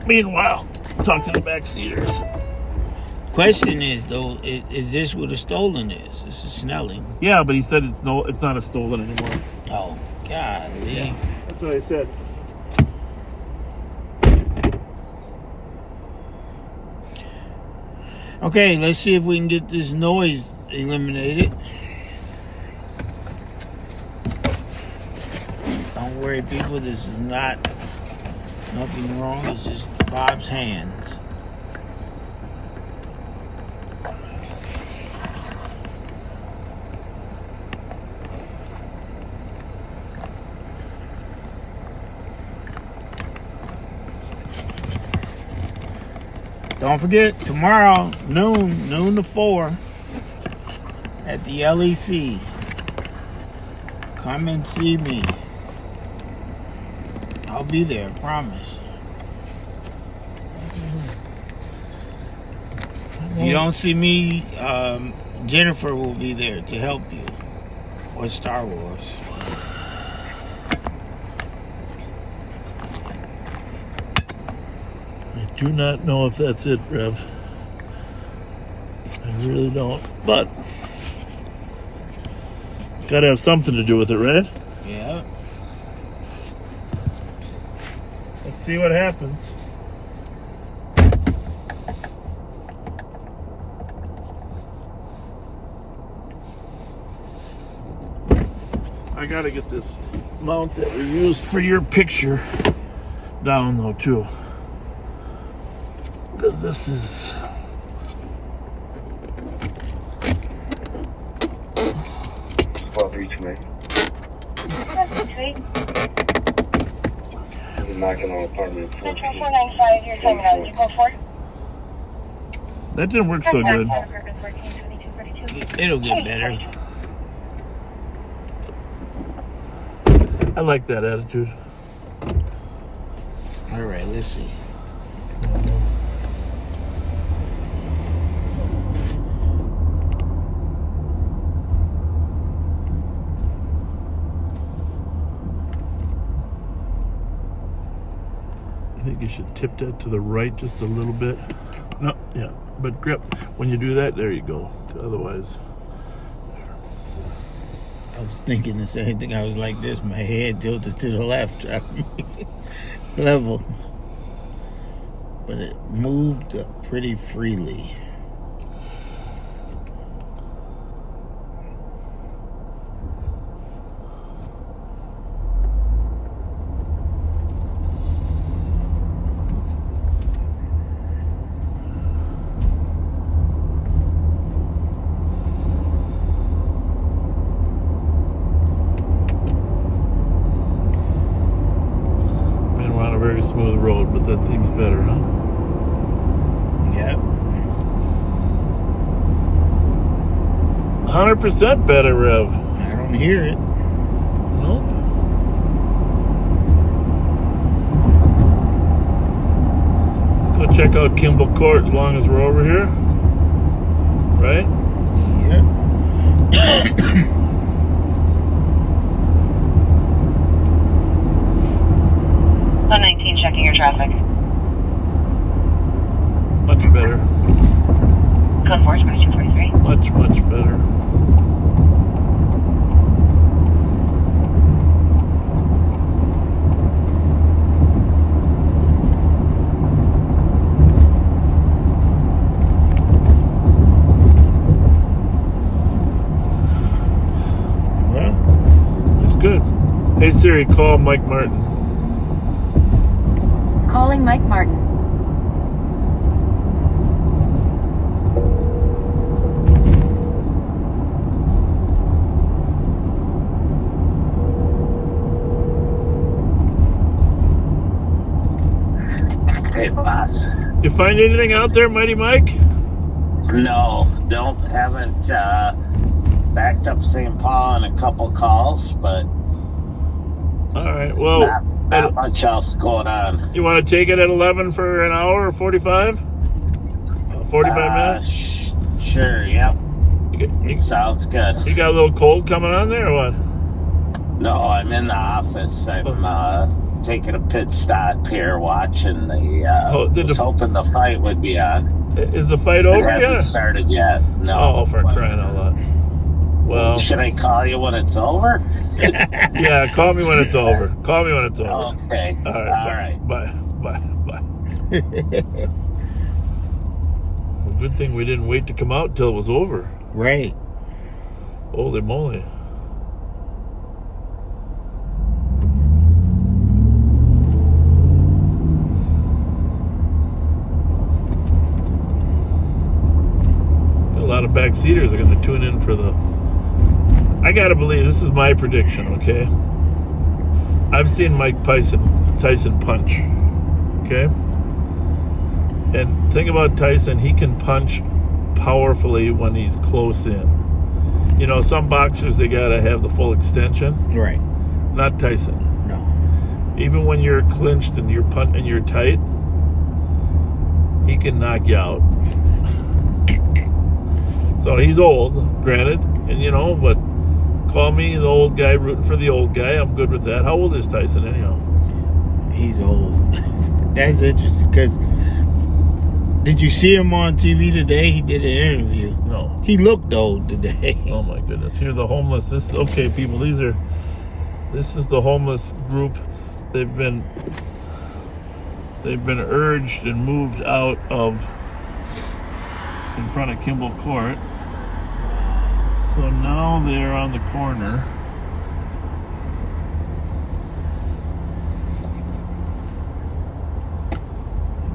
Meanwhile, talk to the backseaters. Question is though, is this what a stolen is? This is Snelling. Yeah, but he said it's not a stolen anymore. Oh, golly. Yeah, that's what I said. Okay, let's see if we can get this noise eliminated. Don't worry, people. This is not nothing wrong. It's just Bob's hands. Don't forget, tomorrow, noon to 4, at the LEC. Come and see me. I'll be there, I promise. If you don't see me, Jennifer will be there to help you. Or Star Wars. I do not know if that's it, Rev. I really don't. But gotta have something to do with it, right? Yeah. Let's see what happens. I gotta get this mount that we used for your picture down though too. Because this is knocking on apartment 495, you're coming out. Depot 4. that didn't work so good. It'll get better. I like that attitude. All right, let's see. I think you should tip that to the right just a little bit. No, yeah, but grip. When you do that, there you go. Otherwise, I was thinking the same thing. I was like this, my head tilted to the left, level. But it moved pretty freely. very smooth road, but that seems better, huh? Yep. 100% better, Rev. I don't hear it. Nope. Let's go check out Kimball Court as long as we're over here. Right? Yep. 119, checking your traffic. Much better. Code 4, 2243. Much better. Well, it's good. Hey Siri, call Mike Martin. Calling Mike Martin. Hey, boss. You find anything out there, Mighty Mike? No, haven't backed up St. Paul in a couple calls, but all right. Well, not much else going on. You want to take it at 11 for an hour or 45? 45 minutes? Sure. Yep. Sounds good. You got a little cold coming on there, or what? No, I'm in the office. I'm taking a pit stop here, watching the. Was hoping the fight would be on. Is the fight over yet? It hasn't started yet. No. Oh, for crying out loud! Well, should I call you when it's over? Yeah, call me when it's over. Call me when it's over. Okay. All right. Bye. Well, good thing we didn't wait to come out till it was over. Right. Holy moly. A lot of backseaters are going to tune in for the... I got to believe, this is my prediction, okay? I've seen Mike Tyson punch, okay? And thing about Tyson, he can punch powerfully when he's close in. You know, some boxers, they got to have the full extension. Right. Not Tyson. No. Even when you're clinched and you're tight, he can knock you out. So he's old, granted, and you know, but call me the old guy rooting for the old guy. I'm good with that. How old is Tyson anyhow? He's old. That's interesting because did you see him on TV today? He did an interview. No. He looked old today. Oh my goodness. Here the homeless. Okay, people, this is the homeless group. They've been urged and moved out of in front of Kimball Court. So now they're on the corner.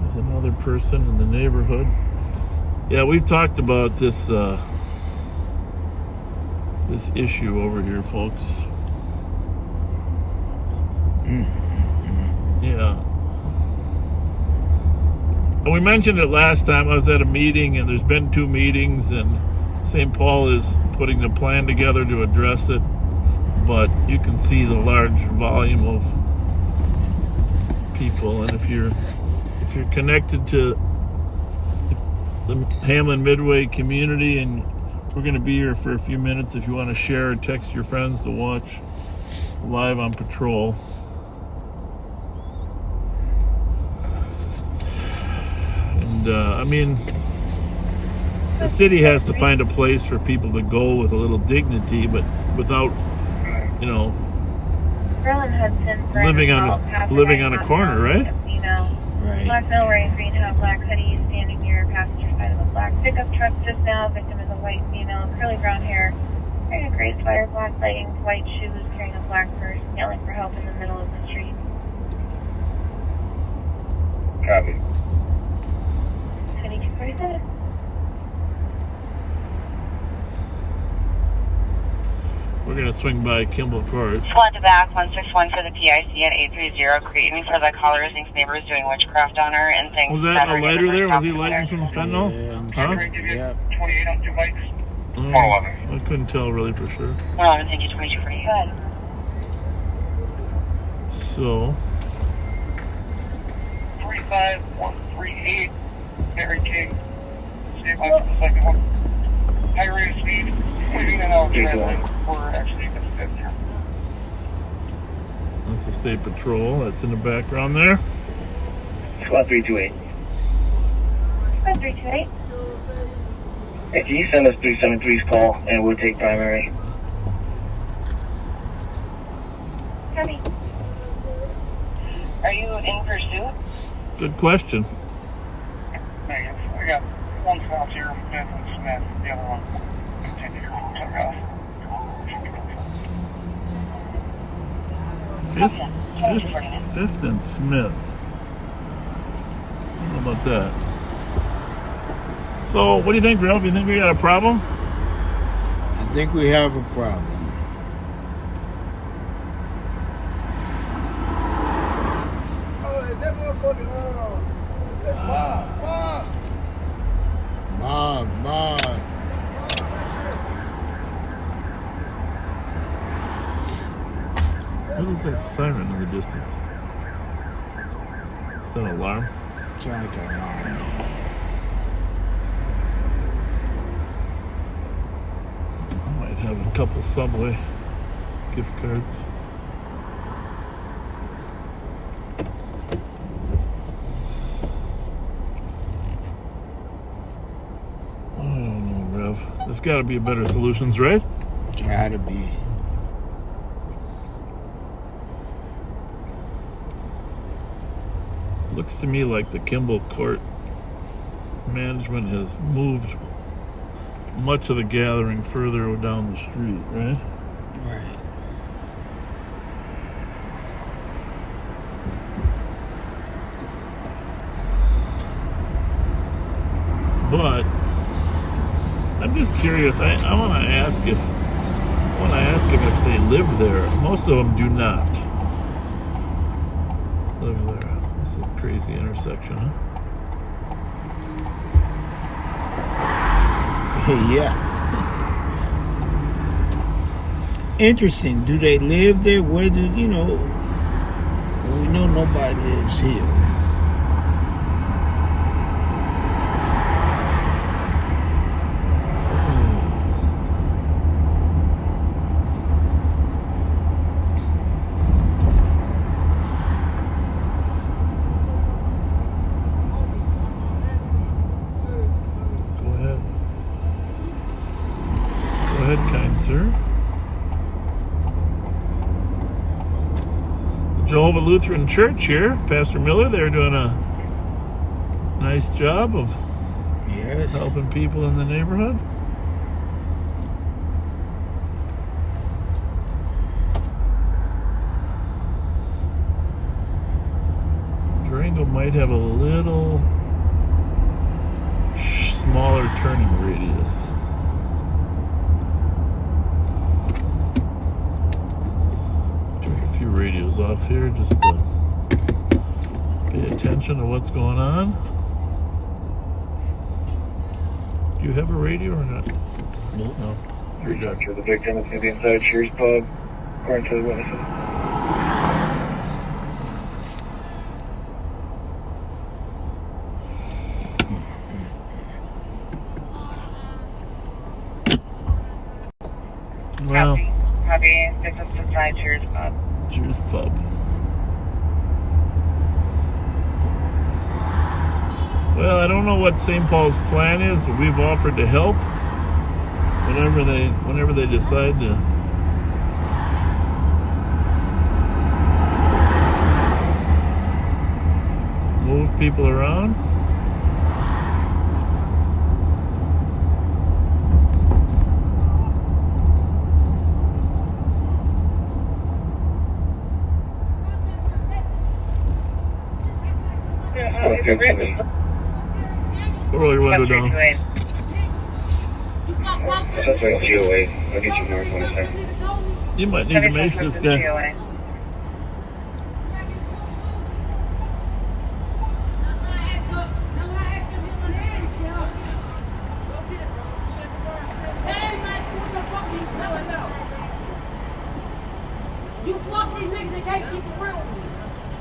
There's another person in the neighborhood. Yeah, we've talked about this this issue over here, folks. Yeah. And we mentioned it last time. I was at a meeting, and there's been 2 meetings, and St. Paul is putting the plan together to address it. But you can see the large volume of people, and if you're connected to the Hamlin Midway community, and we're going to be here for a few minutes if you want to share or text your friends to watch live on patrol. And I mean, the city has to find a place for people to go with a little dignity, but without, you know, living on a corner, right? Right. Black male wearing green hat, black hoodie, standing near passenger side of a black pickup truck just now. Victim is a white female, curly brown hair, wearing a gray sweater, black leggings, white shoes, carrying a black purse, yelling for help in the middle of the street. Copy. 2247. We're going to swing by Kimball Court. Squad to back 161 for the PIC at 830. Creating for the caller thinks neighbors doing witchcraft on her and thinks. Was that a lighter there? Was he lighting some fentanyl? Huh? Yeah. 28 on 2 bikes. I couldn't tell really for sure. 111, thank you, 2248. Good. So. 35138. Mary King. Stay by for the second one. High rate of speed. Moving in and out of transit. We're actually going to sit here. That's a state patrol. That's in the background there. Squad 328. Squad 328. Hey, can you send us 373's call and we'll take primary? Copy. Are you in pursuit? Good question. Negative. I got one south here, Smith and Smith. The other one continue. Took off. Fifth and Smith. How about that? So, what do you think, Ralph? You think we got a problem? I think we have a problem. Oh, is that motherfucking Mom. What is that siren in the distance? Is that an alarm? It's like an alarm. I might have a couple Subway gift cards. got to be better solutions, right? Gotta be. Looks to me like the Kimball Court management has moved much of the gathering further down the street, right? Right. But I'm just curious. I want to ask him if they live there. Most of them do not live there. This is a crazy intersection, huh? Yeah. Interesting. Do they live there? Where do we know nobody lives here. Jehovah Lutheran Church here, Pastor Miller, they're doing a nice job of helping people in the neighborhood. Durango might have a little smaller turning radius. Radios off here just to pay attention to what's going on. Do you have a radio or not? Nope. No. You're doctor. The victim is going to be inside Cheers Pub, according to the witnesses. Well, Copy. Victim's inside Cheers Pub. Cheers Pub. Well, I don't know what St. Paul's plan is, but we've offered to help whenever they decide to move people around. Roll your window down. That's right, GOA. I'll get you north 1 You might need to mace this guy.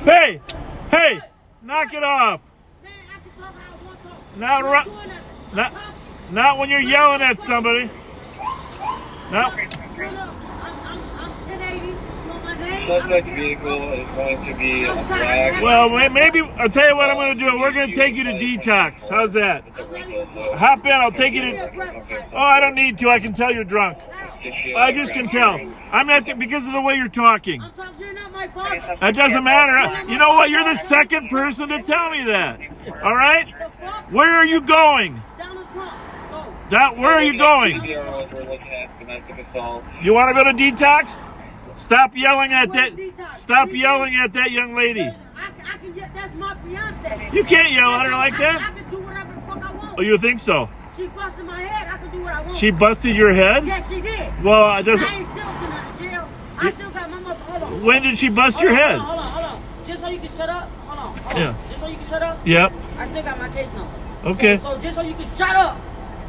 Hey! Hey! Knock it off! Not when you're yelling at somebody. No. Suspect vehicle is going to be a drag. Well, maybe I'll tell you what I'm going to do. We're going to take you to detox. How's that? Hop in. I'll take you to. Oh, I don't need to. I can tell you're drunk. I just can tell. I'm not because of the way you're talking. You're not my father. That doesn't matter. You know what? You're the second person to tell me that. All right? Where are you going? Down the trunk. Where are you going? You want to go to detox? Stop yelling at that. Stop yelling at that young lady. That's my fiance. You can't yell at her like that. I can do whatever the fuck I want. Oh, you think so? She busted my head. I can do what I want. She busted your head? Yes, she did. Well, it doesn't. I ain't still sitting in jail. I still got my mother. Hold on. When did she bust your head? Hold on. Just so you can shut up. Hold on. Yeah. Just so you can shut up. Yep. I still got my case number. Okay. So just so you can shut up.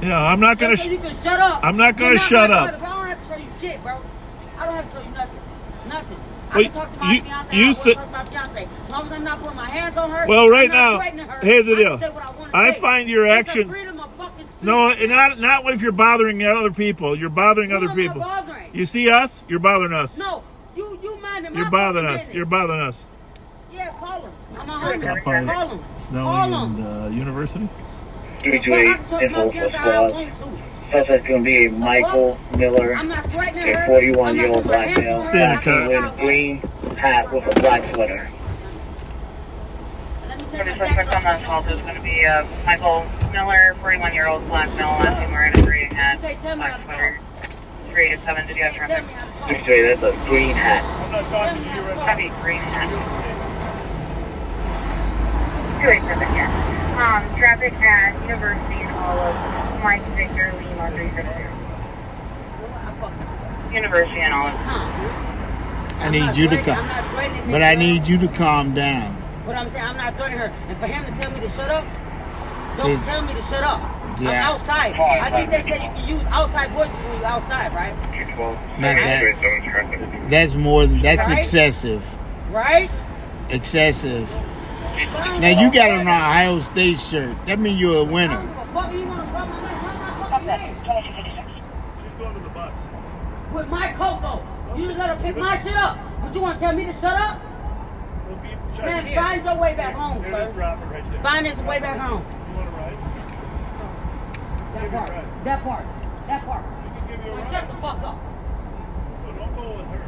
Yeah, I'm not gonna. So you can shut up. I'm not gonna shut up. I don't have to show you shit, bro. I don't have to show you nothing. Nothing. I Well, can talk to my fiance. you talk to my fiance. As long as I'm not putting my hands on her. Well, right I'm now, not threatening her. here's the I can deal. say what I wanna I say. find your It's actions. the freedom of fucking speech. No, not if you're bothering other people. You're bothering Who other am I people. bothering? You see us? You're bothering us. No, you minding my You're bothering fucking us. business. You're bothering us. Yeah, call him. I'm a homie. Stop by Call him. Snelling and University. 328 I can talk to my info fiance for how I squad. want to. Suspect's going to be Michael Miller, a 41-year-old black male, with a green hat with a black sweater. For the suspect on that assault is going to be Michael Miller, 41-year-old black male, last name wearing a green hat, black sweater. 387, did you have traffic? 638, that's a green hat. Heavy green hat. 287, yeah. Traffic at University and Olive, Mike Victor, Lima 360. University and Olive. I need you to calm. But I need you to calm down. What I'm saying, I'm not threatening her. And for him to tell me to shut up, don't tell me to shut up. Yeah. I'm outside. I think they said you can use outside voices when you're outside, right? That's more than, that's right? Excessive. Right? Excessive. Now you got an Ohio State shirt. That means you're a winner. She's going to the bus. With my coat though. You just let her pick my shit up. But you want to tell me to shut up? Man, find your way back home, sir. Find this way back home. You want to ride? That part. Now shut the fuck up. No, don't go with her.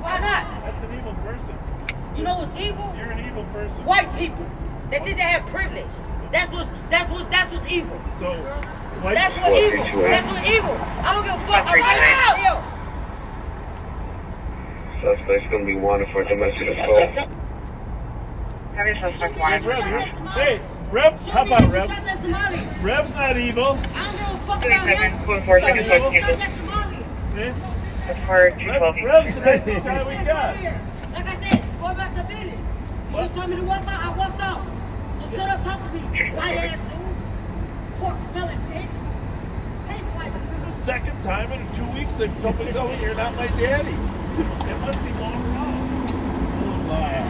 Why not? That's an evil person. You know what's evil? You're an evil person. White people. They think they have privilege. That's what's evil. So, that's what evil. That's what evil. I don't give a fuck. I'm right out. Suspect's going to be wanted for domestic assault. Have your suspect wanted for Hey, Rev, how about Rev? Rev's not evil. I don't give a fuck about him. Rev's the nicest guy we got. Like I said, go about your business. You just told me to walk out, I walked out. So shut up, talk to me. White ass dude. Pork smelling bitch. This is the second time in 2 weeks they've told me you're not my daddy. It must be going wrong. Oh, liar.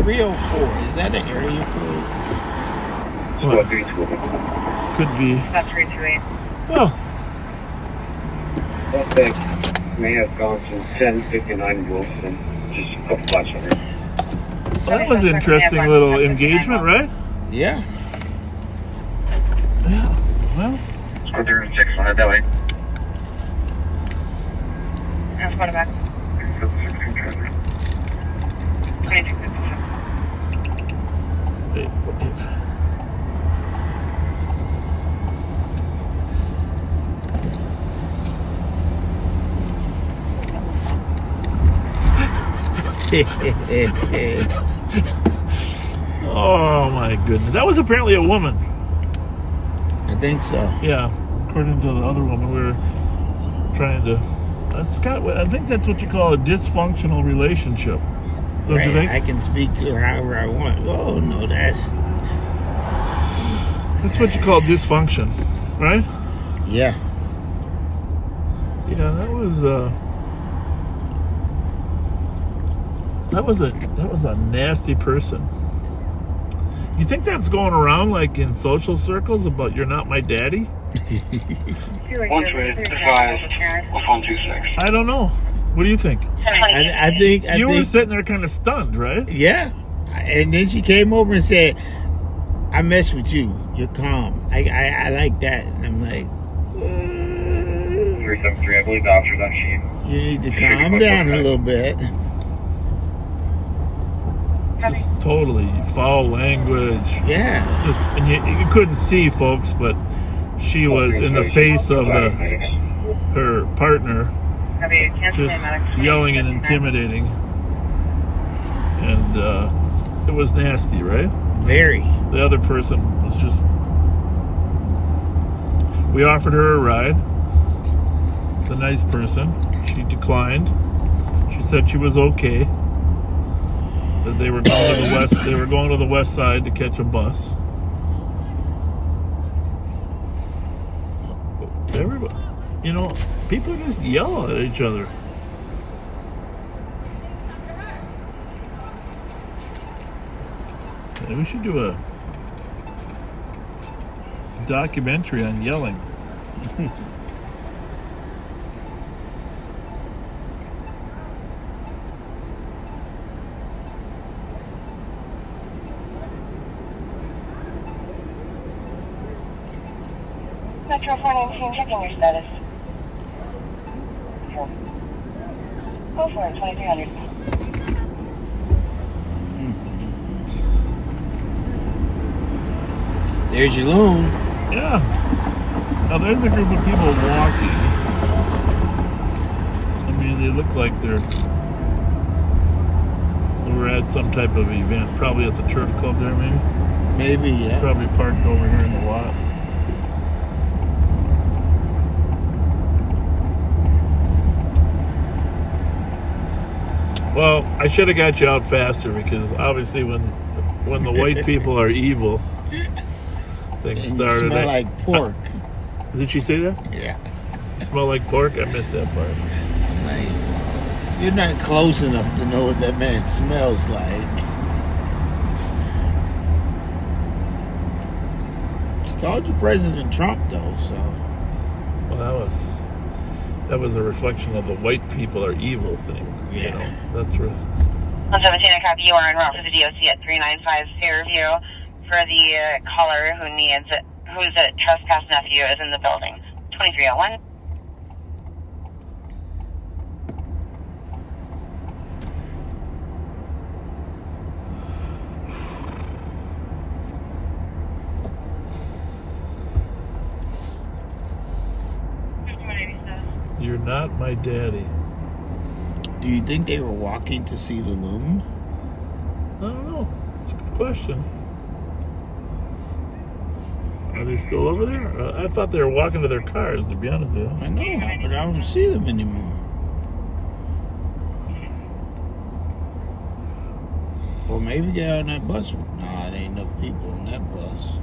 304, is that an area code? What? Could be. That's 328. Well. Suspect may have gone to 1059 Wilson, just a couple blocks from here. Well, that was an interesting little engagement, right? Yeah. Yeah. Well. Let's go 600 that way. Let's go back. 2256. Oh my goodness. That was apparently a woman. I think so. Yeah. According to the other woman, we were trying to. I think that's what you call a dysfunctional relationship. Don't right. you think? I can speak to her however I want. Oh no, that's what you call dysfunction, right? Yeah. Yeah, that was a nasty person. You think that's going around like in social circles about you're not my daddy? 125, I don't know. What do you think? I think you were sitting there kind of stunned, right? Yeah. And then she came over and said, "I mess with you. You're calm. I like that." And I'm like, 373, I believe the officer's on sheet. You need to calm down a little bit. Just totally foul language. Yeah. Just and you couldn't see, folks, but she was in the face of her partner, just yelling and intimidating, and it was nasty, right? Very. The other person was just. We offered her a ride. The nice person. She declined. She said she was okay. That they were going to the west. They were going to the west side to catch a bus. Everybody, people just yell at each other. Yeah, we should do a documentary on yelling. Metro 419, checking your status. Go for it, 2300. There's your loon. Yeah. Now there's a group of people walking. I mean, they look like we're at some type of event. Probably at the turf club there, maybe. Maybe, yeah. Probably parked over here in the lot. Well, I should have got you out faster because obviously when the white people are evil, things And started. You smell like pork. Did she say that? Yeah. You smell like pork? I missed that part. Like, you're not close enough to know what that man smells like. She called you President Trump, though, so. Well, that was a reflection of the white people are evil thing. Yeah. You know, that's true. 117, I copy. You are en route to the DOC at 395 Fairview for the caller whose trespass nephew is in the building. 2301. You're not my daddy. Do you think they were walking to see the loon? I don't know. It's a good question. Are they still over there? I thought they were walking to their cars, to be honest with you. I know, but I don't see them anymore. Or maybe they're on that bus. Nah, it ain't enough people on that bus.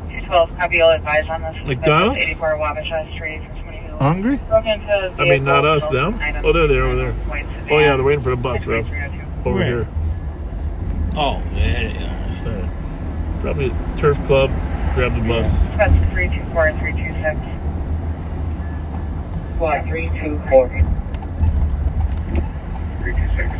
212, copy. You'll advise on this. McDonald's? 84 Wabasha Street for somebody who Hungry? broke into the I mean, not us, vehicle, them. items, Oh, they're over there. Oh, yeah, they're waiting for the bus, Rev. Over Where? here. Oh, there they are. Probably turf club. Grab the bus. That's 324 and 326. Squad 324. 326.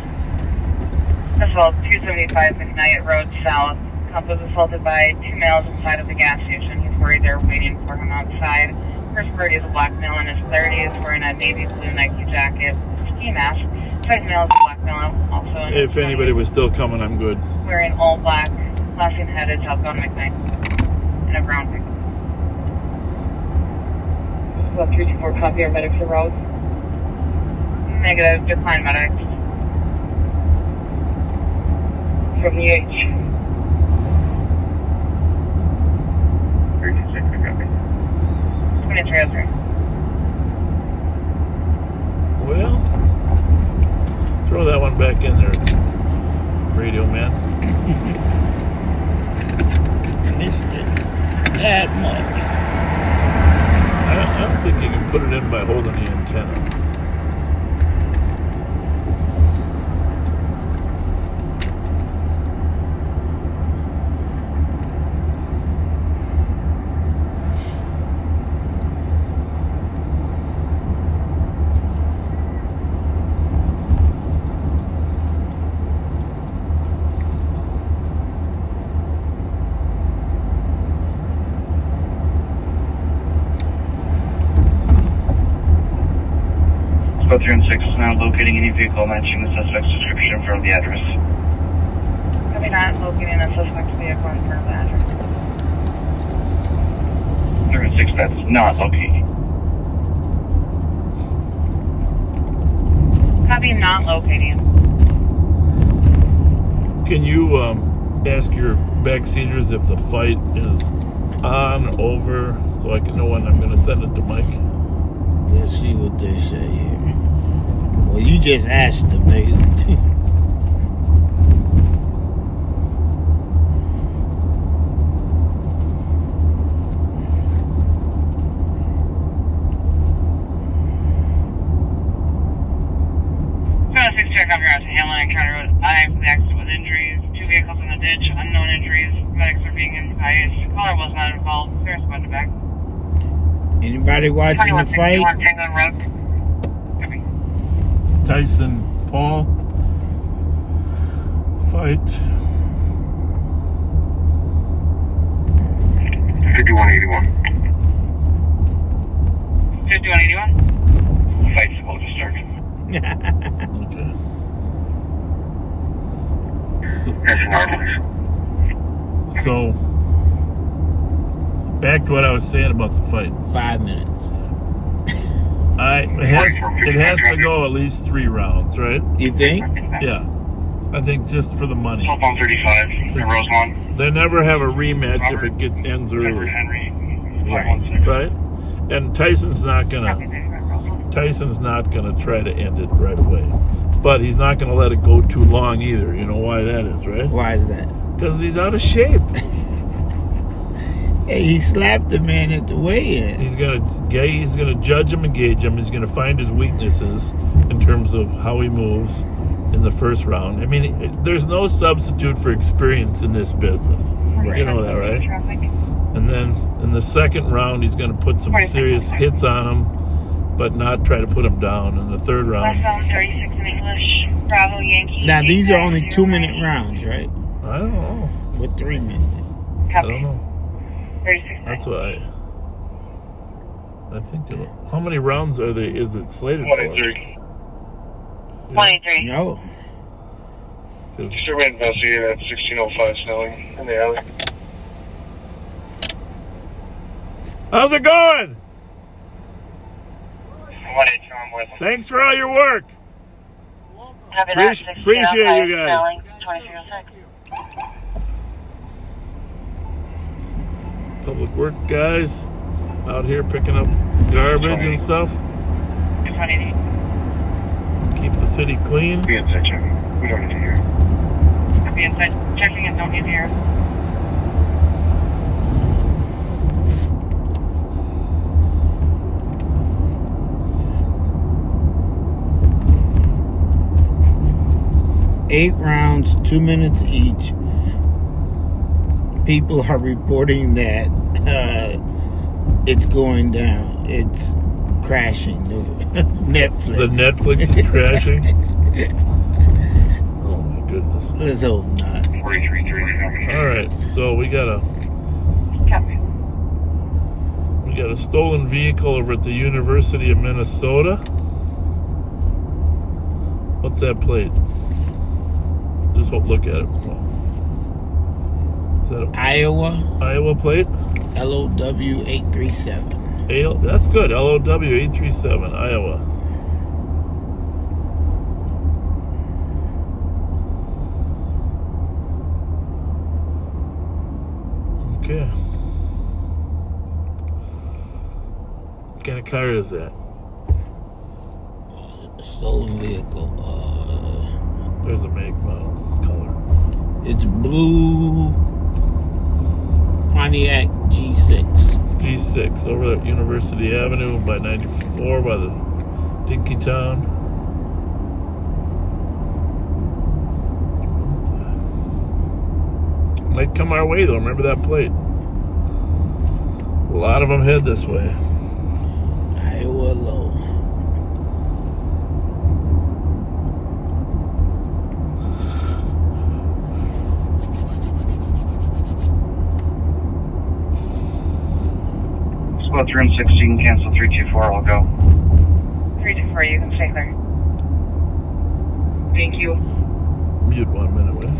As well, 275 McKnight Road South. Cop was assaulted by two males inside of the gas station. He's worried they're waiting for him outside. First party is a black male in his 30s wearing a navy blue Nike jacket, ski mask. Second male is a black male also in If anybody was still coming, I'm good. wearing all black, flashing headed southbound McKnight in a brown pickup. Well, 324 copy, our medics are road. Negative, decline medics. From the H. 326, I copy. 2303. Well, throw that one back in there, radio man. Missed it that much. I don't think you can put it in by holding the antenna. Squad 306 is now locating any vehicle matching the suspect's description from the address. Copy not locating a suspect's vehicle in front of the address. 306, that's not locating. Copy not locating. Can you ask your backseaters if the fight is on, over, so I can know when I'm going to send it to Mike? Let's see what they say here. Well, you just asked them. They Hamlin County Road 5, the accident with injuries, 2 vehicles in the ditch, unknown injuries, medics are being advised. Caller was not involved. Clear squad to back. Anybody watching the fight? Tyson Paul fight. 5181. 5181. Fight's about to start. Okay. That's an arm. So, back to what I was saying about the fight. 5 minutes. It has to go at least 3 rounds, right? You think? Yeah. I think just for the money. 12:35 in Rosemont. They never have a rematch if it ends early. Henry. Right? And Tyson's not gonna try to end it right away. But he's not gonna let it go too long either. You know why that is, right? Why is that? Because he's out of shape. Hey, he slapped the man at the weigh-in. He's gonna judge him and gauge him. He's gonna find his weaknesses in terms of how he moves in the first round. I mean, there's no substitute for experience in this business. Right. You know that, right? And then in the second round, he's gonna put some serious hits on him, but not try to put him down. In the third round, 36 in English. Bravo Yankee. Now, these are only 2-minute rounds, right? I don't know. With 3 minutes. I don't know. 36. That's what I think. How many rounds are they? Is it slated for? 23. No. Disturbance investigated at 1605 Snelling in the alley. How's it going? 182, I'm with him. Thanks for all your work. Appreciate you guys. 2306. Public work guys out here picking up garbage and stuff. 180. Keep the city clean. Be inside checking. We don't need to hear. Be inside checking and don't need to hear. Eight rounds, 2 minutes each. People are reporting that it's going down. It's crashing. Netflix. The Netflix is crashing. Oh my goodness. Let's hope not. 43. All right, so we got a stolen vehicle over at the University of Minnesota. What's that plate? Just look at it. Is that an Iowa plate? LOW 837. That's good. LOW 837, Iowa. Okay. What kind of car is that? Stolen vehicle. There's a make, model, color. It's blue Pontiac G6. G6 over at University Avenue by 94 by the Dinky Town. Might come our way though. Remember that plate. A lot of them head this way. Iowa low. Squad 316, cancel 324, I'll go. 324, you can stay clear. Thank you. Mute 1 minute, wait.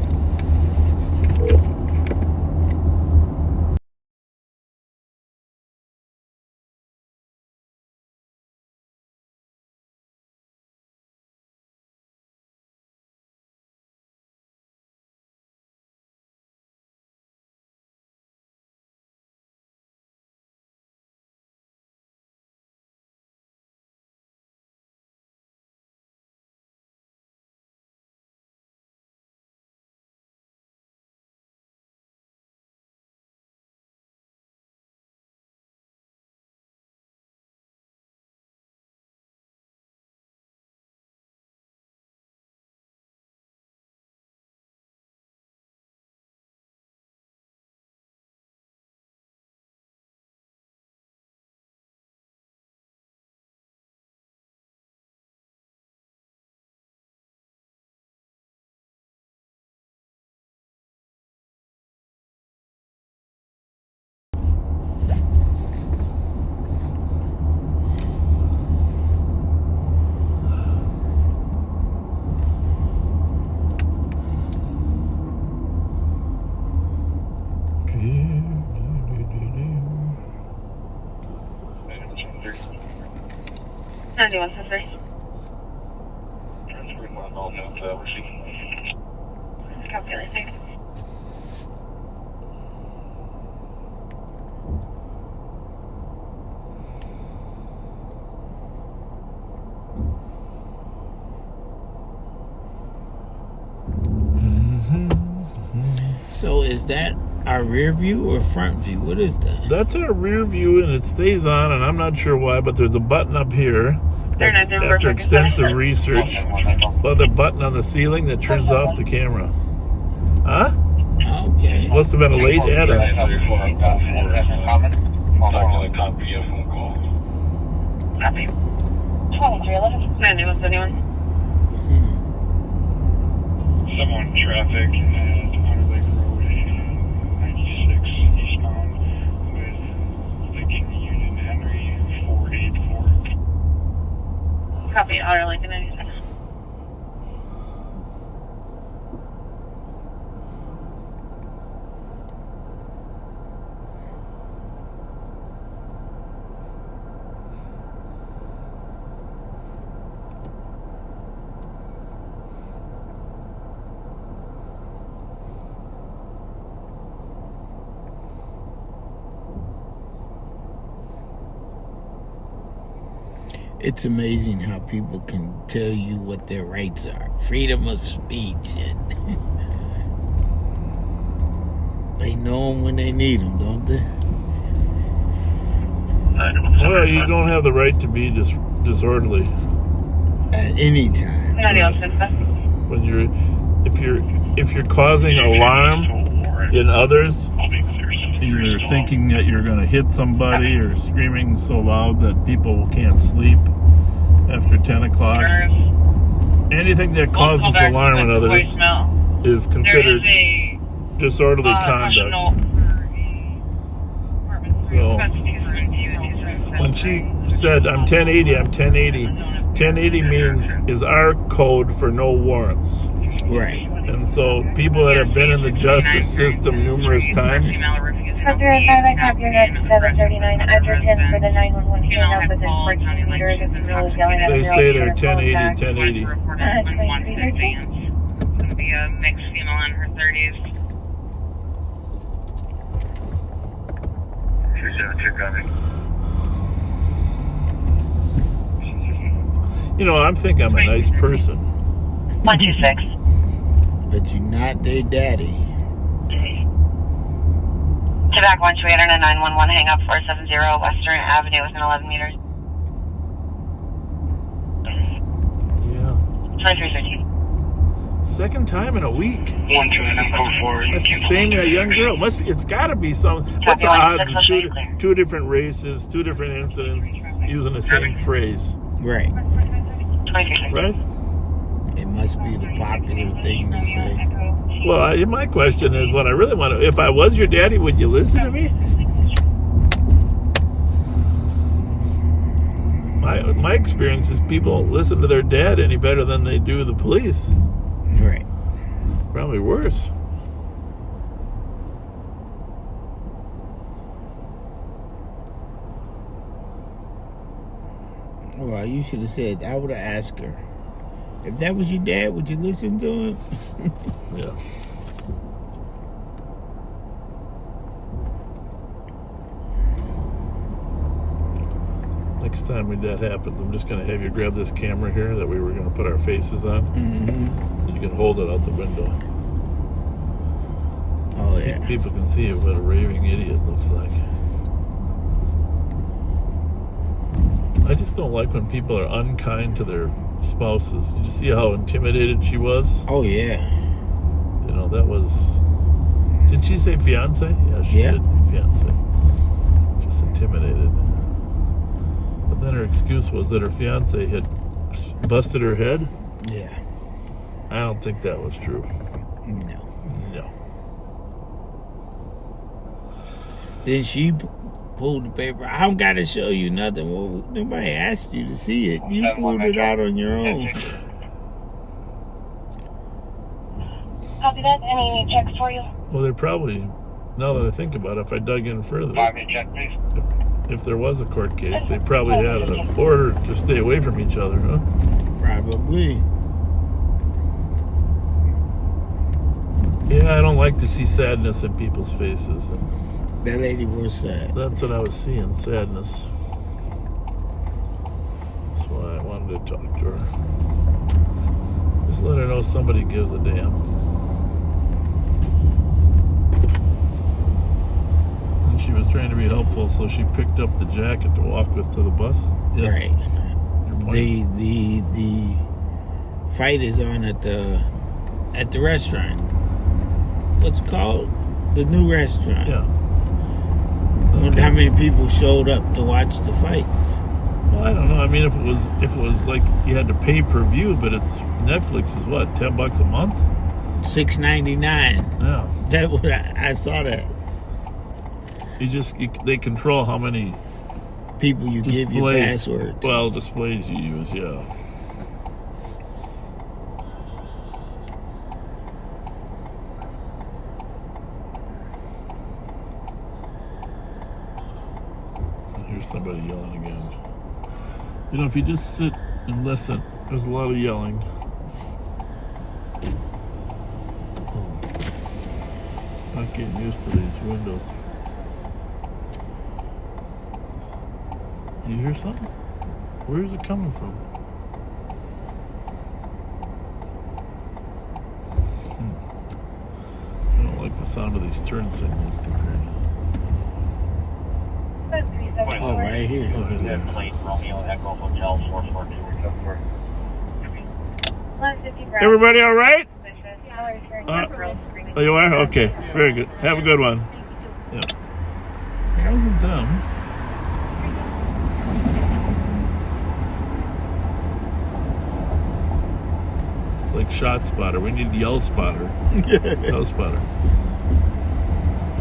91 sister. Calculating. So is that our rear view or front view? What is that? That's our rear view, and it stays on, and I'm not sure why, but there's a button up here. After extensive research, the button on the ceiling that turns off the camera. Huh? Okay. Must have been a late adder. Copy. 2311. 9171. Someone in traffic at Hunter Lake Road and 96 eastbound with Lincoln Union Henry 484. Copy. Outer Lincoln 96. It's amazing how people can tell you what their rights are. Freedom of speech. And they know them when they need them, don't they? Well, you don't have the right to be disorderly. At any time. When if you're causing alarm in others, either thinking that you're going to hit somebody or screaming so loud that people can't sleep after 10 o'clock. Anything that causes alarm in others is considered disorderly conduct. So when she said, I'm 1080, 1080 means is our code for no warrants. Right. And so people that have been in the justice system numerous times. Copy your 5, copy your next 739. Enter 10 for the 911 turn up within 14 meters. It's really yelling at They say they're 1080, 1080. It's going to be a mixed female in her 30s. 272 copy. You know, I think I'm a nice person. 126. But you're not their daddy. Quebec 128 on a 911, hang up 470 Western Avenue within 11 meters. Yeah. 2313. Second time in a week. 12944. That's the same that young girl. It's got to be some. What's the odds of two different races, two different incidents using the same phrase? Right. 2313. Right? It must be the popular thing to say. Well, my question is, what I really want to, if I was your daddy, would you listen to me? My experience is people don't listen to their dad any better than they do the police. Right. Probably worse. Well, you should have said, I would have asked her. If that was your dad, would you listen to him? Yeah. Next time that happens, I'm just going to have you grab this camera here that we were going to put our faces on. Mm-hmm. You can hold it out the window. Oh, yeah. People can see what a raving idiot looks like. I just don't like when people are unkind to their spouses. Did you see how intimidated she was? Oh, yeah. You know, that was... Did she say fiance? Yeah, she did. Fiance. Just intimidated. But then her excuse was that her fiance had busted her head. Yeah. I don't think that was true. No. Then she pulled the paper. I don't got to show you nothing. Well, nobody asked you to see it. You pulled it out on your own. Copy that. Any checks for you? Well, they probably, now that I think about it, if I dug in further. 5-8 check, please. if there was a court case, they probably had an order to stay away from each other, huh? Probably. Yeah, I don't like to see sadness in people's faces. And that lady was sad. That's what I was seeing, sadness. That's why I wanted to talk to her. Just let her know somebody gives a damn. And she was trying to be helpful, so she picked up the jacket to walk with to the bus. Yes. Right. The fight is on at the restaurant. What's it called? The new restaurant. Yeah. I wonder how many people showed up to watch the fight. Well, I don't know. I mean, if it was like you had to pay per view, but it's Netflix is what, $10 a month? $6.99. Yeah. That I saw that. They control how many people you give your password. Well, displays you use, yeah. Somebody yelling again. You know, if you just sit and listen, there's a lot of yelling. Not getting used to these windows. You hear something? Where is it coming from? I don't like the sound of these turn signals compared to. Oh, right here. Oh, yeah. Plate Romeo Echo Hotel 442. Everybody all right? Oh, you are? Okay, very good. Have a good one. Yeah. It wasn't them. Like shot spotter. We need yell spotter. Yell spotter.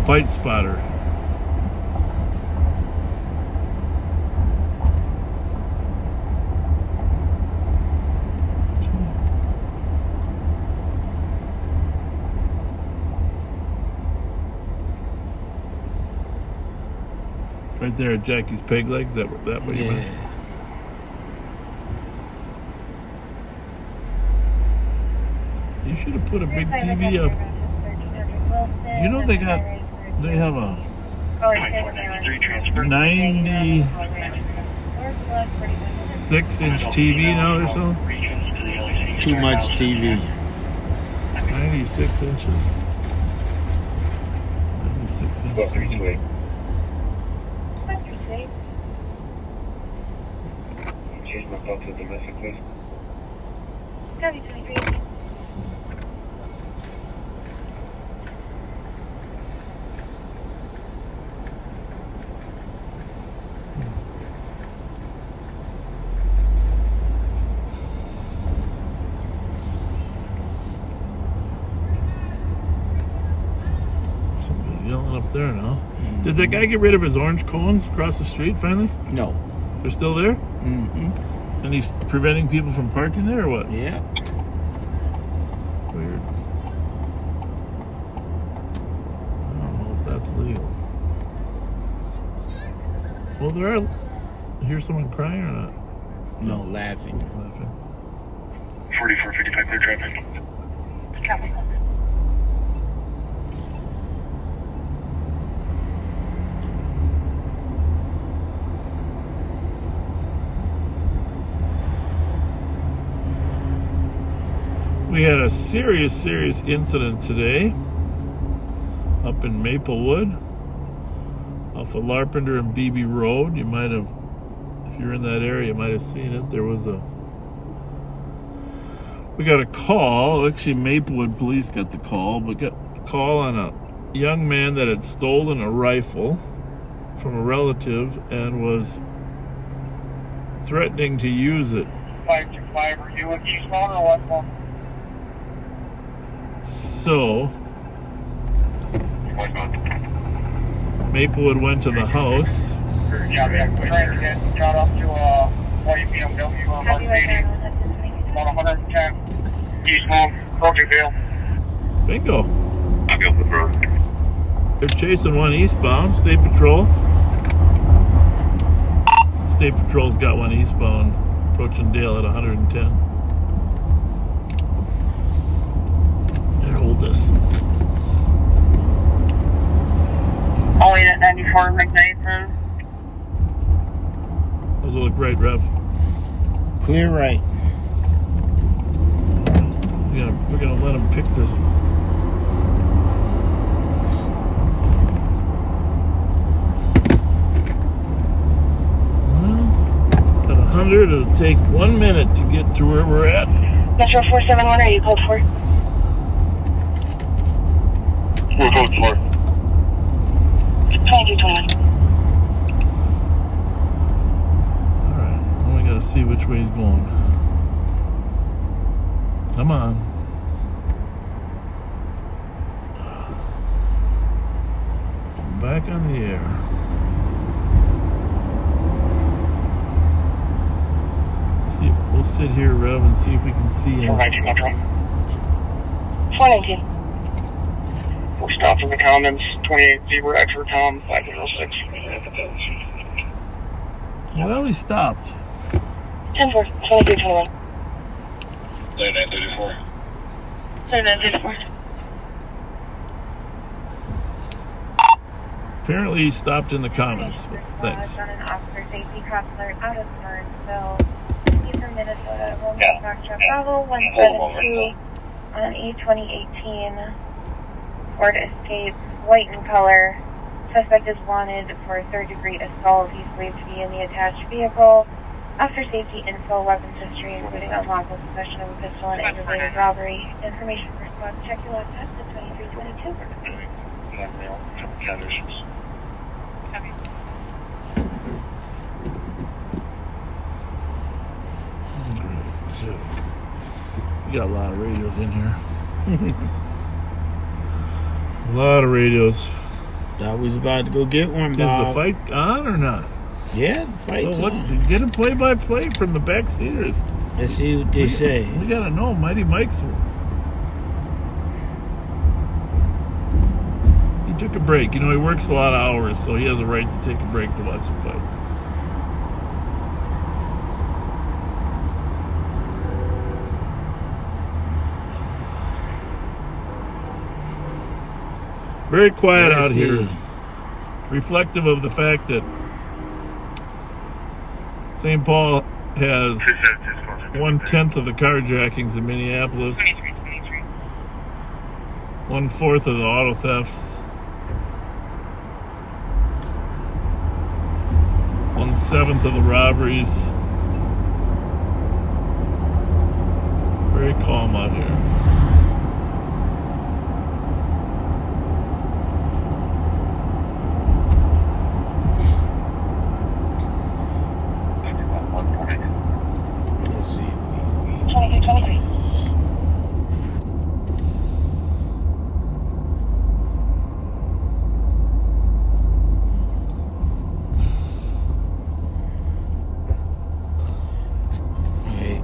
Fight spotter. Right there at Jackie's Peg Legs, that way you went? You should have put a big TV up. You know they have a 96-inch TV now or so? Too much TV. 96 inches. 96 inches. Change my call to domestic, please. Copy 23. Somebody's yelling up there now. Did that guy get rid of his orange cones across the street finally? No. They're still there? Mm-hmm. And he's preventing people from parking there or what? Yeah. Weird. I don't know if that's legal. Well, there are. You hear someone crying or not? No, laughing. 4455 clear traffic. Copy. We had a serious incident today up in Maplewood off of Larpenter and Beebe Road. You might have, if you're in that area, you might have seen it. We got a call, actually Maplewood police got the call, but got a call on a young man that had stolen a rifle from a relative and was threatening to use it. 525, are you in eastbound or westbound? So, Maplewood went to the house. Yeah, we're trying to get shot up to white BMW or Mercedes on 110 eastbound, Crookendale. Bingo. I'll go with the road. They're chasing one eastbound, State Patrol. State Patrol's got one eastbound, approaching Dale at 110. Here, hold this. Only at 94 McNyson. Those will look right, Rev. Clear right. We're gonna let them pick the. At 100, it'll take 1 minute to get to where we're at. Metro 471, are you code 4? We're code 4. 2221. Alright, now we gotta see which way he's going. Come on. Back on the air. See, we'll sit here, Rev, and see if we can see him. 419 Metro. 419. We're stopped in the Commons, 28 Zebra X for Com 506. Well, he stopped. 10-4, 2221. 3934. 3934. Apparently he stopped in the Commons. But thanks. On an officer safety cross alert out of Burnsville. He's from Minnesota. Romeo Foxtrot Bravo 172 on E2018. Ford Escape, white in color. Suspect is wanted for third-degree assault. He's believed to be in the attached vehicle. Officer safety info, weapons history, including unlawful possession of a pistol and aggravated robbery. Information for squad. Check your log test at 2322. So, we got a lot of radios in here. A lot of radios. I was about to go get one, Bob. Is the fight on or not? Yeah, the fight's on. Get a play-by-play from the backseaters. Let's see what they say. We gotta know. Mighty Mike's. He took a break. You know, he works a lot of hours, so he has a right to take a break to watch the fight. Very quiet out here. Reflective of the fact that St. Paul has 1/10 of the carjackings in Minneapolis, 1/4 of the auto thefts, 1/7 of the robberies. Very calm out here. Let's see. 2223. Alright,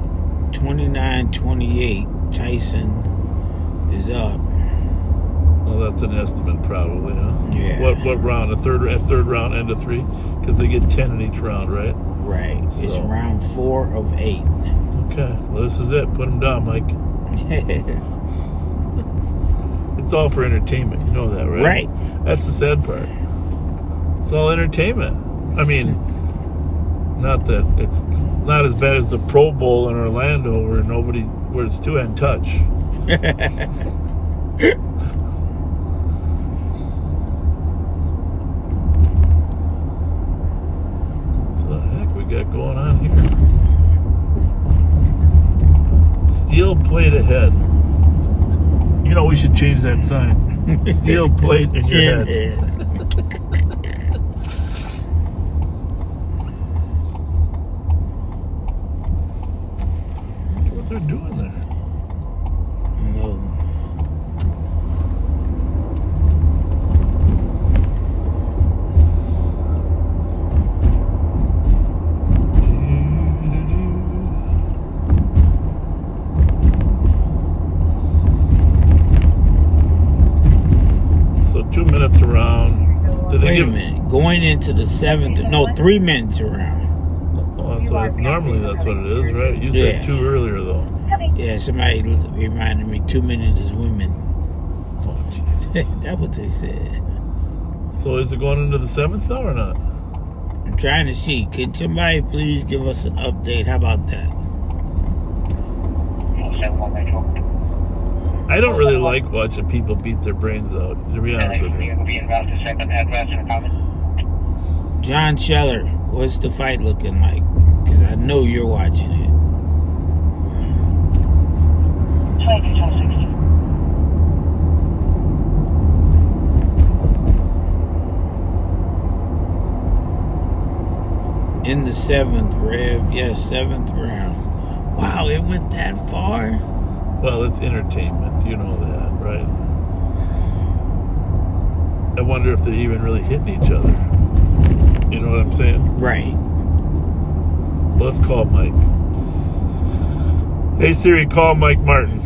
29-28. Tyson is up. Well, that's an estimate, probably, huh? Yeah. What round? A third round, end of 3, because they get 10 in each round, right? Right. So. It's round 4 of 8. Okay. Well, this is it. Put them down, Mike. It's all for entertainment. You know that, right? Right. That's the sad part. It's all entertainment. I mean, not that it's not as bad as the Pro Bowl in Orlando where it's two-hand touch. What the heck we got going on here? Steel plate ahead. You know, we should change that sign. Steel plate in your head. What they're doing there? No. So 2 minutes around. Did they Wait give a minute. Going into the 7th. No, 3 minutes around. Oh, so normally that's what it is, right? You said 2 earlier, though. Yeah, somebody reminded me 2 minutes is women. Oh, jeez. That's what they said. So is it going into the 7th, though, or not? I'm trying to see. Can somebody please give us an update? How about that? I don't really like watching people beat their brains out, to be honest with you. John Scheller, what's the fight looking like? Because I know you're watching it. 1260. In the 7th, Rev. Yes, 7th round. Wow, it went that far? Well, it's entertainment. You know that, right? I wonder if they even really hitting each other. You know what I'm saying? Right. Let's call Mike. Hey, Siri, call Mike Martin.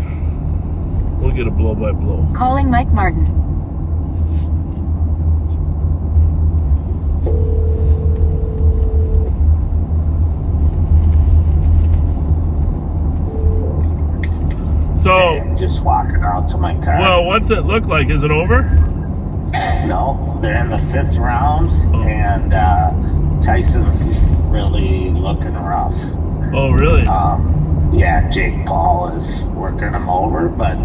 We'll get a blow-by-blow. Calling Mike Martin. So, just walking out to my car. Well, what's it look like? Is it over? No, they're in the 5th round, and Tyson's really looking rough. Oh, really? Yeah, Jake Paul is working him over, but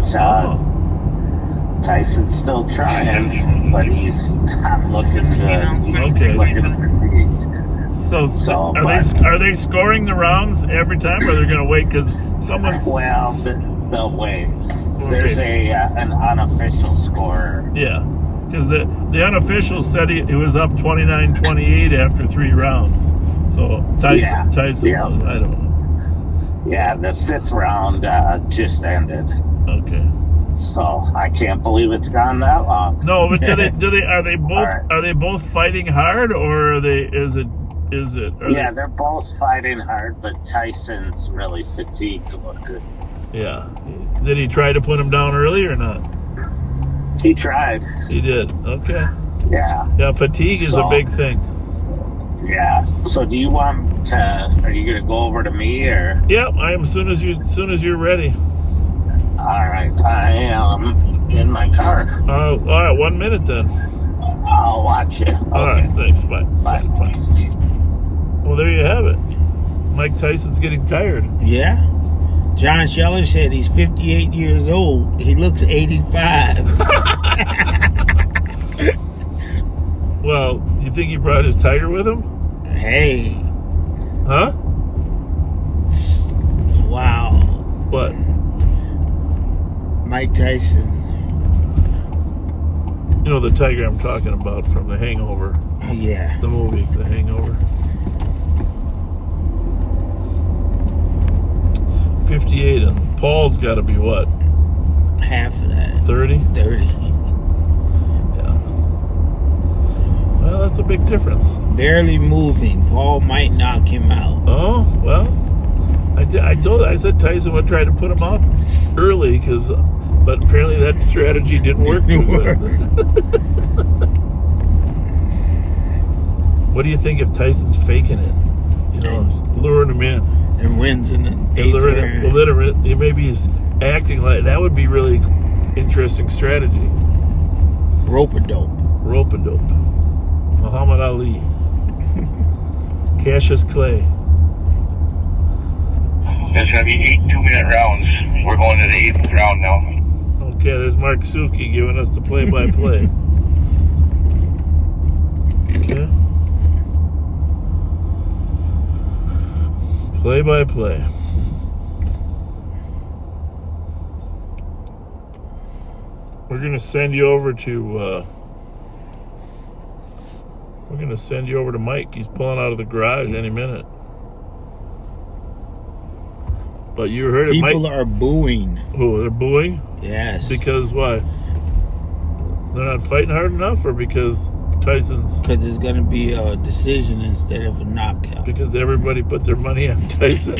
Tyson's still trying, but he's not looking good. He's looking fatigued. So are they scoring the rounds every time, or they're going to wait because someone's... Well, they'll wait. There's an unofficial score. Yeah, because the unofficial said it was up 29-28 after 3 rounds. So Tyson was, I don't know. Yeah, the 5th round just ended. Okay. So I can't believe it's gone that long. No, but are they both fighting hard, or they're both fighting hard, but Tyson's really fatigued looking. Yeah. Did he try to put him down early or not? He tried. He did. Okay. Yeah. Yeah, fatigue is a big thing. Yeah. So do you want to, are you going to go over to me or? Yep, I am as soon as you're ready. All right. I am in my car. All right, 1 minute then. I'll watch you. All right, thanks. Bye. Bye. Well, there you have it. Mike Tyson's getting tired. Yeah. John Scheller said he's 58 years old. He looks 85. Well, you think he brought his tiger with him? Hey. Huh? Wow. What? Mike Tyson. You know the tiger I'm talking about from The Hangover. Oh, yeah. The movie, The Hangover. 58, and Paul's got to be what? Half of that. 30? 30. Yeah. Well, that's a big difference. Barely moving. Paul might knock him out. Oh, well, I said Tyson would try to put him out early, but apparently that strategy didn't work too good. What do you think if Tyson's faking it? You know, luring him in. And wins in the 8th round. Illiterate. Maybe he's acting like that. Would be really interesting strategy. Rope-a-dope. Muhammad Ali. Cassius Clay. There's going to be 8 2-minute rounds. We're going to the 8th round now. Okay, there's Mark Suki giving us the play-by-play. Okay. Play-by-play. We're gonna send you over to Mike. He's pulling out of the garage any minute. But you heard it, Mike. People are booing. Who? They're booing? Yes. Because why? They're not fighting hard enough, or because Tyson's... Because there's going to be a decision instead of a knockout. Because everybody put their money on Tyson.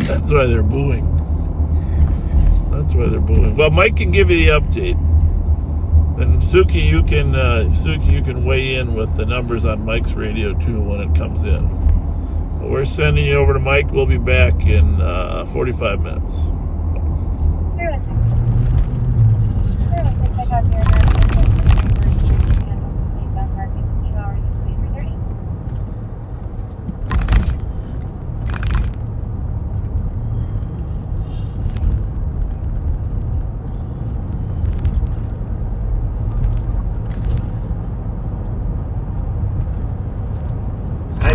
That's why they're booing. Well, Mike can give you the update. And Suki, you can weigh in with the numbers on Mike's radio too when it comes in. But we're sending you over to Mike. We'll be back in 45 minutes.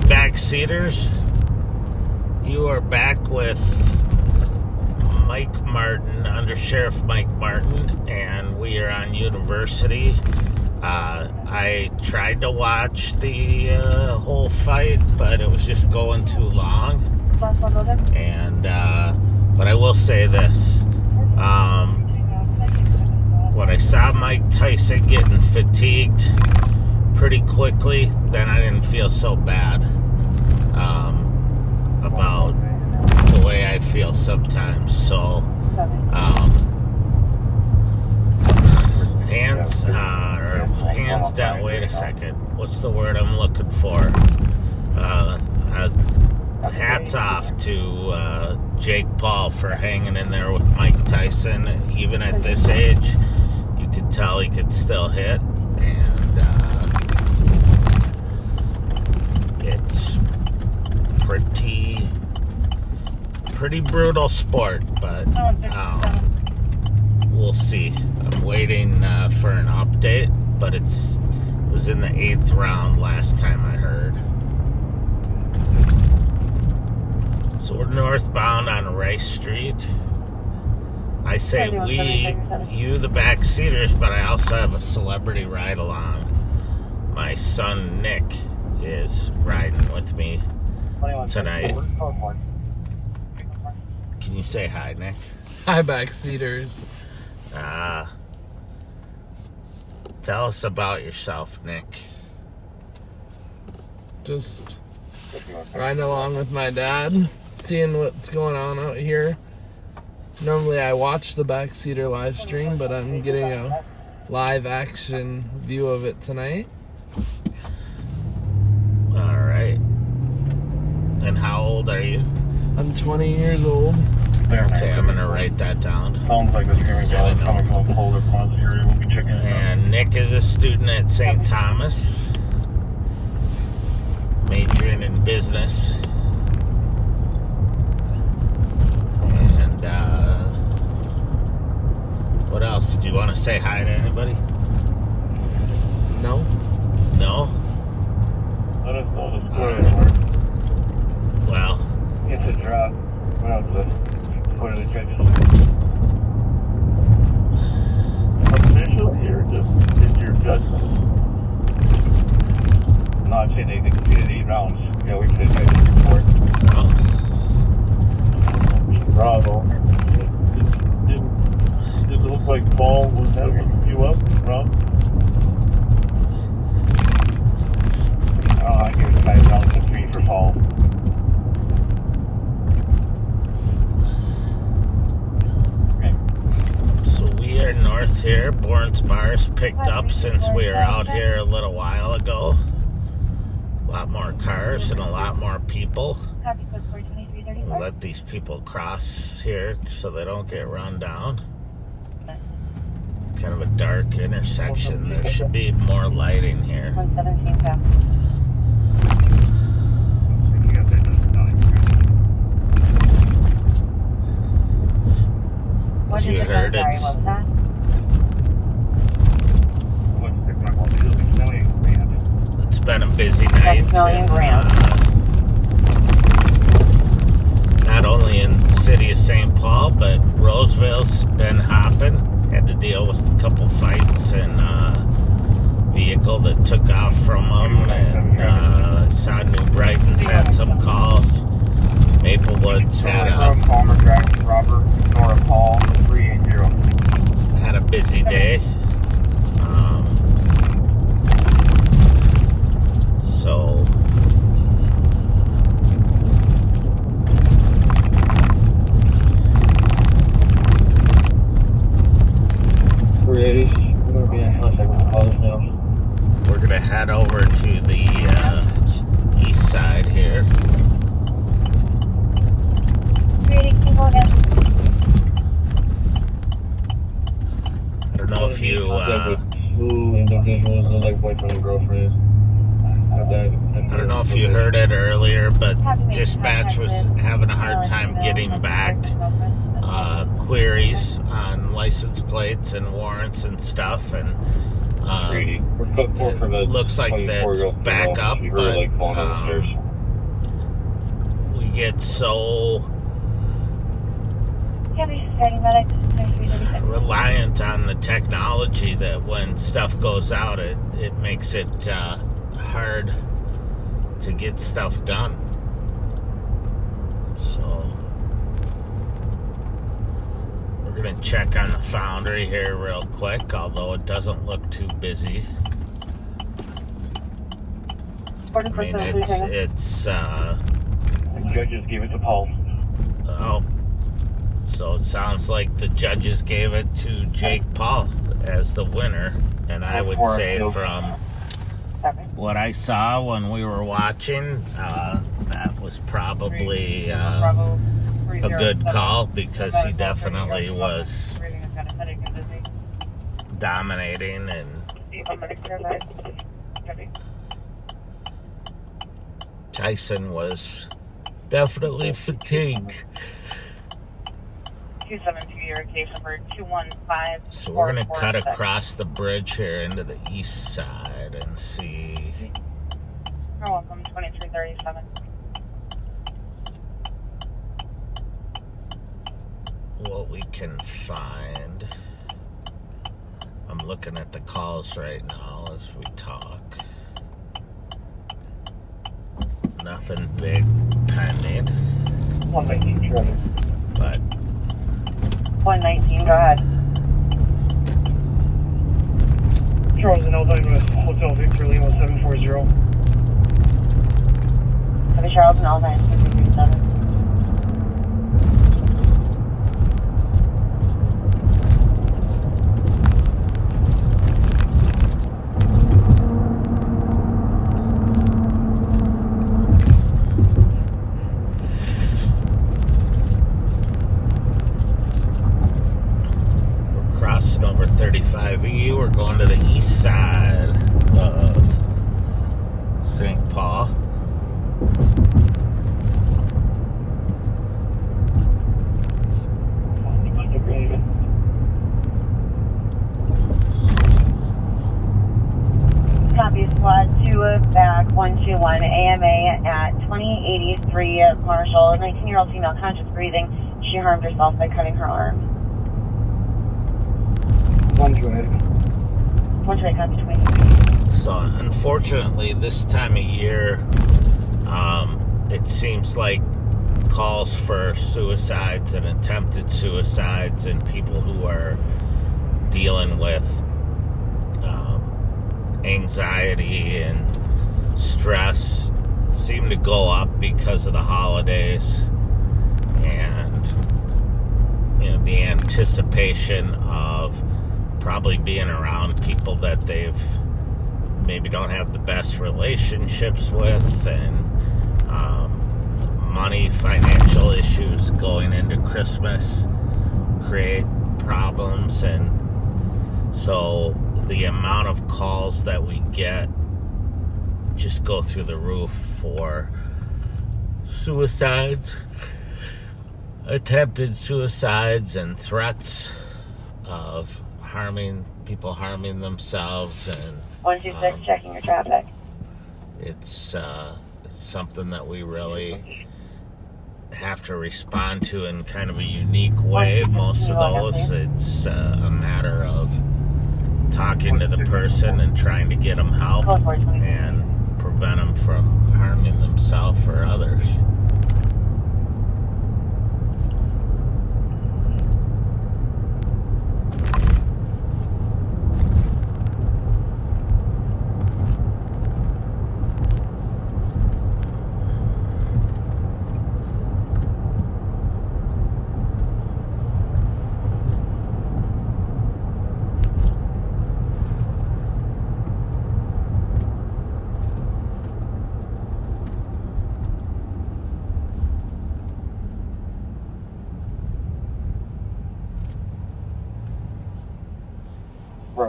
Backseaters, you are back with Mike Martin, Under Sheriff Mike Martin, and we are on University. I tried to watch the whole fight, but it was just going too long. And but I will say this: when I saw Mike Tyson getting fatigued pretty quickly, then I didn't feel so bad about the way I feel sometimes. So hands down. Wait a second. What's the word I'm looking for? Hats off to Jake Paul for hanging in there with Mike Tyson. Even at this age, you could tell he could still hit, and it's pretty brutal sport, but we'll see. I'm waiting for an update, but it was in the 8th round last time I heard. So we're northbound on Rice Street. I say you the backseaters, but I also have a celebrity ride along. My son Nick is riding with me tonight. Can you say hi, Nick? Hi, backseaters. Tell us about yourself, Nick. Just riding along with my dad, seeing what's going on out here. Normally I watch the backseater live stream, but I'm getting a live action view of it tonight. Alright. And how old are you? I'm 20 years old. Okay, I'm gonna write that down. Sounds like the screaming bell is coming from the Boulder Ponds area. We'll be checking it out. And Nick is a student at St. Thomas, majoring in business. And what else? Do you want to say hi to anybody? No. No? Let us know the story. Well, it's a drop. What else? What are the judges? Officials here, just it's your judgment. I'm not saying they completed 8 rounds. Yeah, we did judges before. Bravo. Did it look like Paul was having you up round? I give it 5 rounds to 3 for Paul. north here. Bourne's Bar's picked up since we were out here a little while ago. A lot more cars and a lot more people. We'll let these people cross here so they don't get run down. It's kind of a dark intersection. There should be more lighting here. As you heard, it's been a busy night. Not only in the city of St. Paul, but Roseville's been hopping. Had to deal with a couple fights and vehicle that took off from them. And saw New Brighton's had some calls. Maplewoods had a busy day. So British, we're going to be in to head over to the east side here. I don't know if you Two individuals look like boyfriend and girlfriend. I don't know if you heard it earlier, but dispatch was having a hard time getting back queries on license plates and warrants and stuff, and it looks like that's back up, but we get so reliant on the technology that when stuff goes out, it makes it hard to get stuff done. So we're gonna check on the Foundry here real quick, although it doesn't look too busy. I mean, it's the judges gave it to Paul. Oh, so it sounds like the judges gave it to Jake Paul as the winner, and I would say from what I saw when we were watching, that was probably a good call, because he definitely was dominating, and Tyson was definitely fatigued. 272, your case number 215. So we're going to cut across the bridge here into the east side and see. You're welcome, 2337. What we can find. I'm looking at the calls right now as we talk. Nothing big pending. 119, sure. But 119, go ahead. Charles and Eldine with Hotel Victor Lima 740. Copy, Charles and Eldine 2337. Over 35E, we're going to the east side of St. Paul. Copy, squad 2 back 121 AMA at 2083 Marshall. 19-year-old female, conscious breathing. She harmed herself by cutting her arm. 128, copy 20. So unfortunately, this time of year, it seems like calls for suicides and attempted suicides and people who are dealing with anxiety and stress seem to go up because of the holidays and, you know, the anticipation of probably being around people that they've maybe don't have the best relationships with, and money, financial issues going into Christmas create problems. And so the amount of calls that we get just go through the roof for suicides, attempted suicides, and threats of harming themselves. And 126, checking your traffic. It's something that we really have to respond to in kind of a unique way. Most of those, it's a matter of talking to the person and trying to get them help and prevent them from harming themselves or others.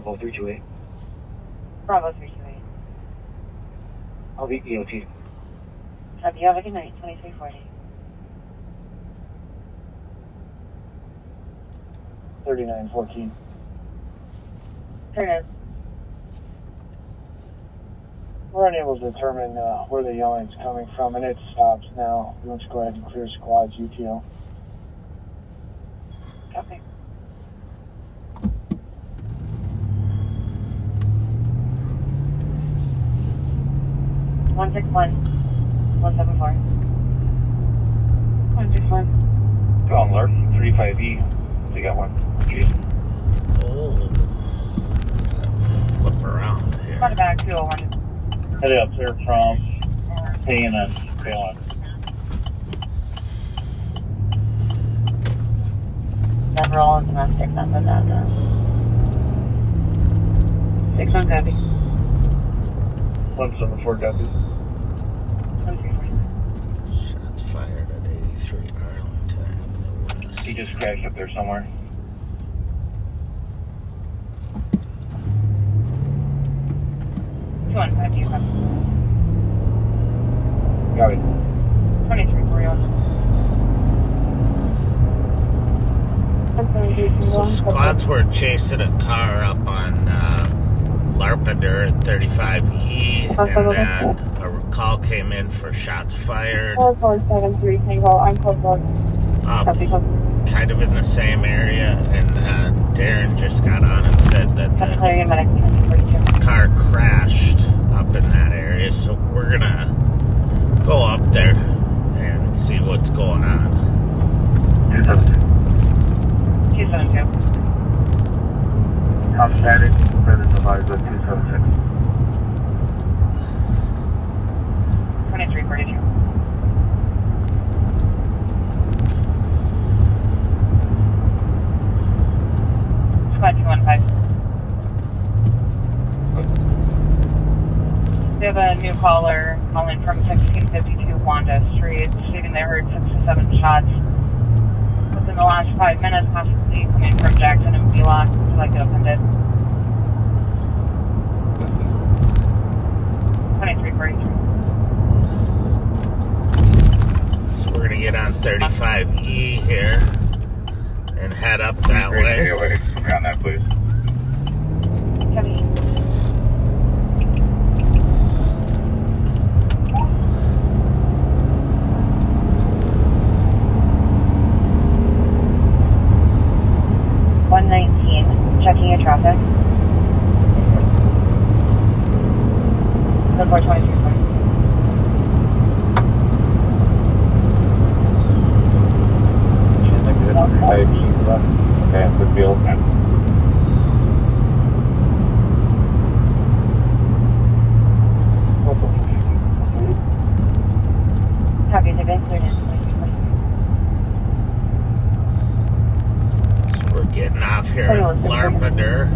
Bravo 328. Bravo 328. I'll be EOT. Have you have a good night, 2340. 3914. Turn in. We're unable to determine where the yelling's coming from, and it stops now. Let's go ahead and clear squads UTO. Copy. One 174. 161. Go on, Lark. 35E. They got one. Jason. Oh. Flip around here. Run back 201. Headed up there from Payne and Phelan. Several domestic, nothing that. 61 copy. 174 copy. Shots fired at 83 Arlington. He just crashed up there somewhere. Got it. 2341. So squads were chasing a car up on Larpenter at 35E, and then a call came in for shots fired 4473 Tango. I'm close up kind of in the same area, and Darren just got on and said that the car crashed up in that area, so we're gonna go up there and see what's going on. 272. Top static, present advised at 276. 2342. Squad 215. We have a new caller calling from 1652 Wanda Street, stating they heard 6 to 7 shots within the last 5 minutes, possibly coming from Jackson and Wheelock. Would you like it appended? 2343. So we're gonna get on 35E here and head up that way. Around that, please. Copy. Checking your traffic. The 423 point. Okay, good field. Copy, they've been cleared in. We're getting off here at Larpenter.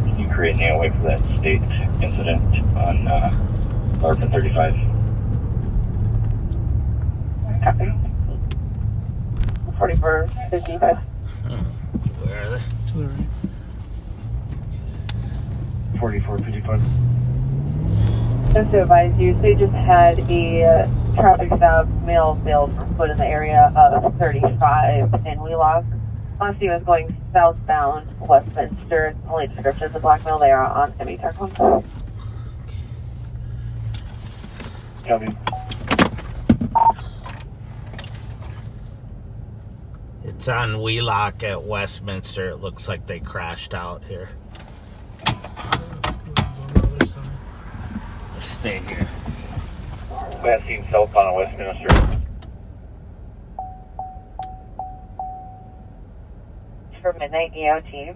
Can you create an AOA for that state incident on Larpenter 35? Copy. 4455. Where are they? To the right. 4455. Just to advise you, they just had a traffic stop, male failed for foot in the area of 35 in Wheelock. Once he was going southbound Westminster, only description is a black male. They are on Emmy Tech 1. Copy. It's on Wheelock at Westminster. It looks like they crashed out here. Let's go on the other side. Let's stay here. Last seen southbound on Westminster. For midnight EOT.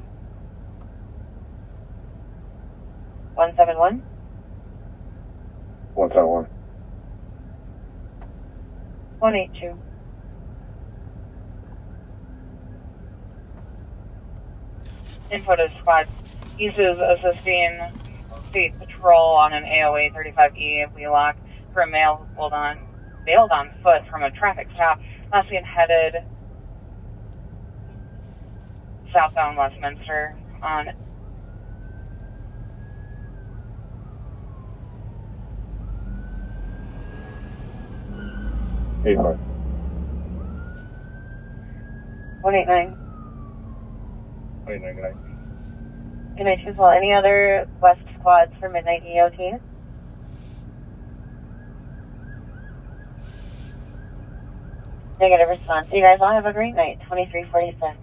171. 171. 182. Info to squad. Uses assisting state patrol on an AOA 35E at Wheelock for a male bailed on foot from a traffic stop. Last seen headed southbound Westminster on 8-4. 189. 29, good night. Good night as well. Any other West squads for midnight EOT? Negative response. You guys all have a great night. 2346.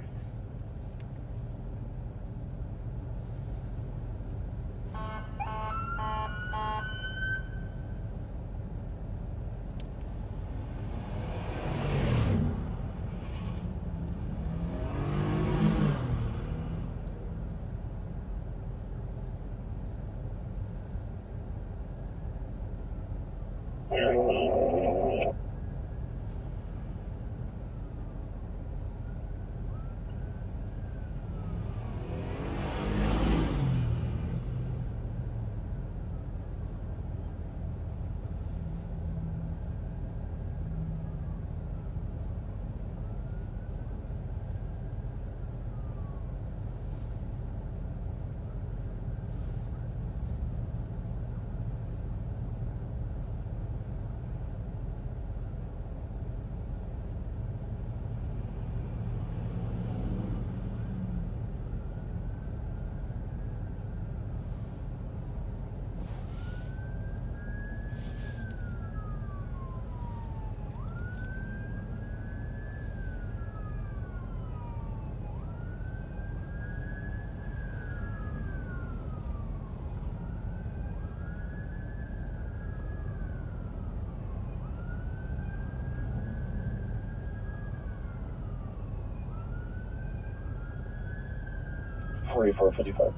Forty-four 55.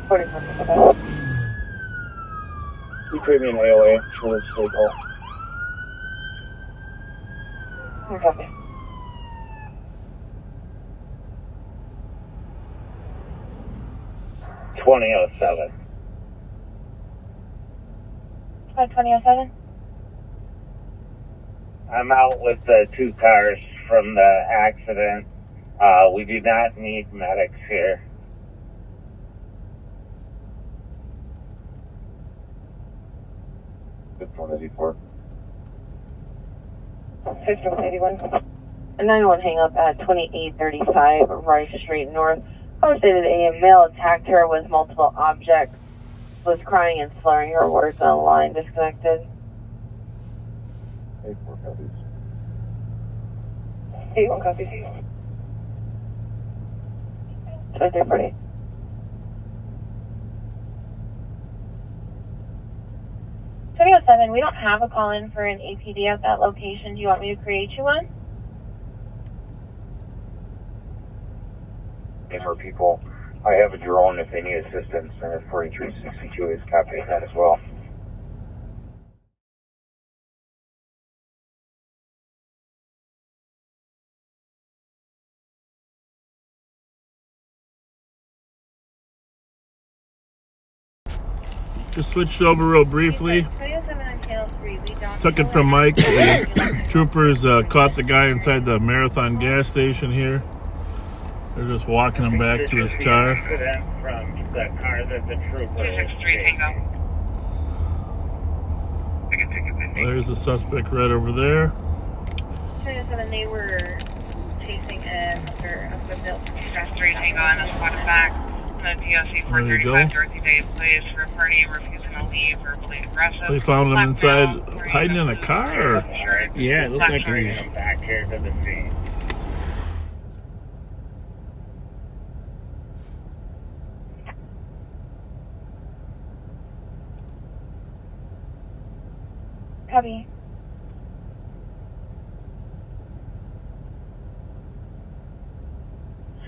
4455. You create me an AOA for this state call. Copy. $20.07. 2007? I'm out with the 2 cars from the accident. We do not need medics here. Good 184. 5181. A 9-1 hang up at 2835 Rice Street North. Conversated a male attacked her with multiple objects. Was crying and slurring her words on the line. Disconnected. 84 copies. 81 copies. 2340. We don't have a call-in for an APD at that location. Do you want me to create you one? For people, I have a drone if they need assistance, and if 4362 is copying that as well. Just switched over real briefly. Took it from Mike. The troopers caught the guy inside the Marathon gas station here. They're just walking him back to his car. From the car that the trooper 263 Tango. There's the suspect right over there. 207, they were chasing after a foothill. 263 Tango and the squad is back. The DOC 435 Dorothy Day plays for a party refusing to leave, verbally aggressive. They found him inside, hiding in a car. Yeah, it looked like he was. back here to the scene. Copy.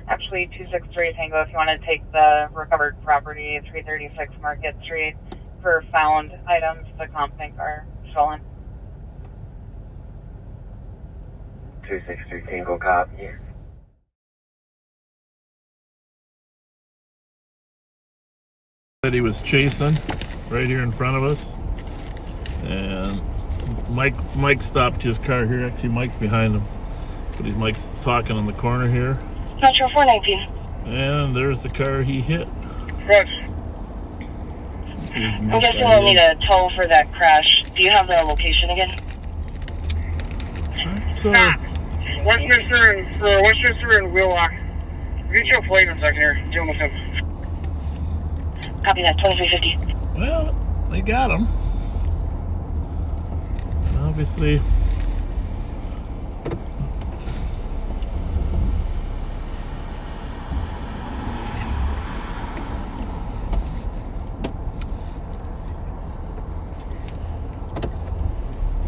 Actually, 263 Tango, if you want to take the recovered property, 336 Market Street, for found items, the comp think are stolen. 263 Tango, copy. That he was chasing right here in front of us, and Mike stopped his car here. Actually, Mike's behind him, but Mike's talking in the corner here. Metro 419. And there's the car he hit. Good. I'm guessing we'll need a tow for that crash. Do you have the location again? Stop. Westminster and Wheelock. Get you a plate in a second here. Dealing with him. Copy that, 2350. Well, they got him. Obviously.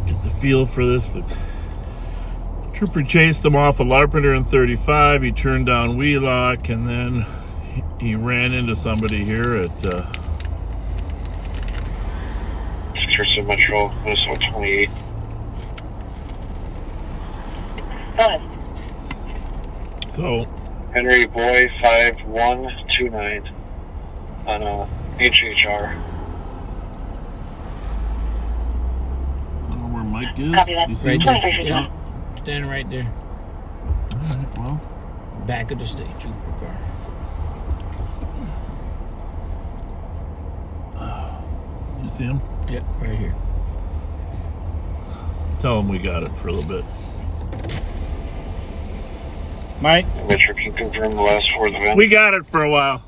Get the feel for this. The trooper chased him off of Larpenteur and 35. He turned down Wheelock, and then he ran into somebody here at 647 Metro, Minnesota 28. Go ahead. So Henry Boy 5129 on HHR. I don't know where Mike is. Copy that. You see Right him? there. Yeah. Standing right there. Alright, well. Back of the state trooper car. You see him? Yep, right here. Tell him we got it for a little bit. Mike? Metro, can you confirm the last four of the van? We got it for a while.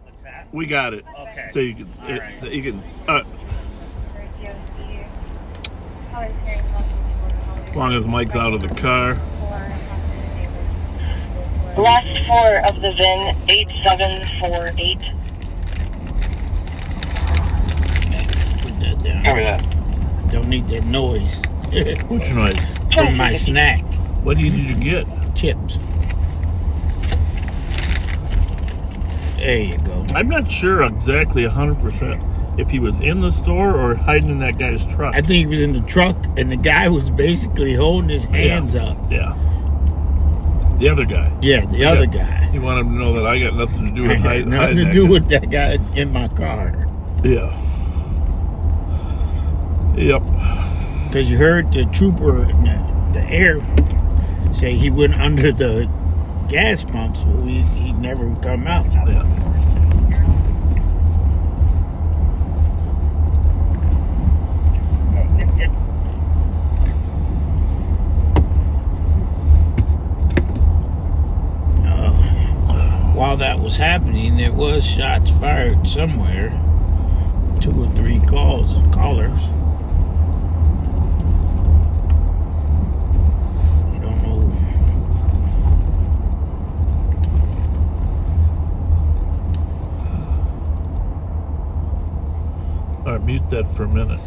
What's that? We got it. Okay. So you can, you can. As long as Mike's out of the car. Last four of the VIN, 8748. Put that down. Copy that. Don't need that noise. Which noise? From my snack. What did you get? Chips. There you go. I'm not sure exactly 100% if he was in the store or hiding in that guy's truck. I think he was in the truck, and the guy was basically holding his hands up. Yeah. The other guy. Yeah, the other guy. He wanted him to know that I got nothing to do with hiding. Nothing to do with that guy in my car. Yeah. Yep. Because you heard the trooper, the air, say he went under the gas pump, so he never would come out. Yeah. While that was happening, there was shots fired somewhere. 2 or 3 callers. You don't know. All right, mute that for a minute.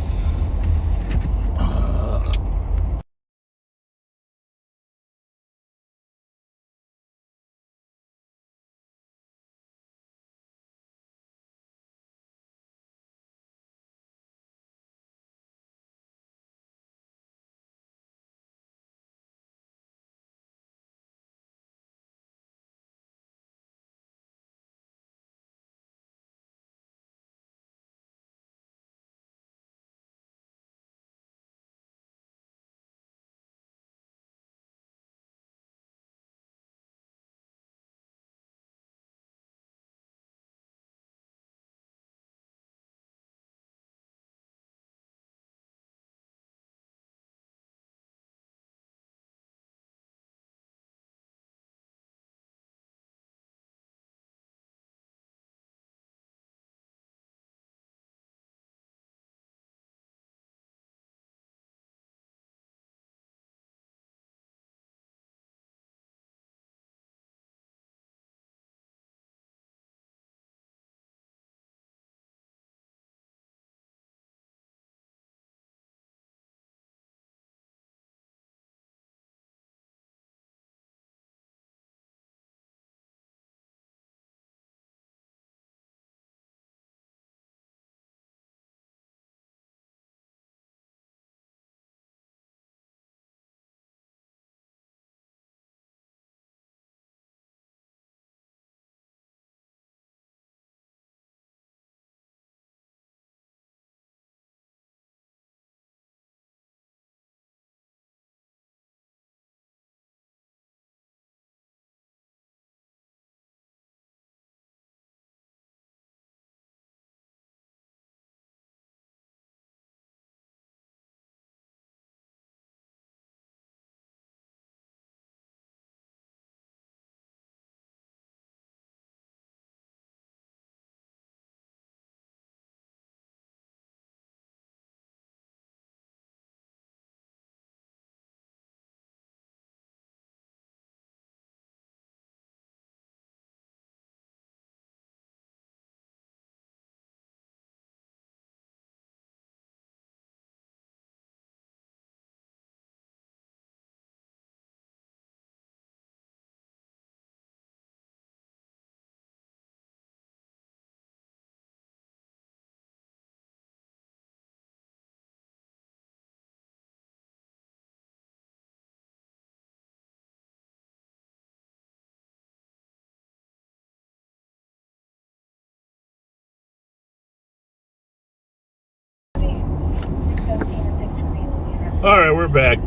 All right, we're back.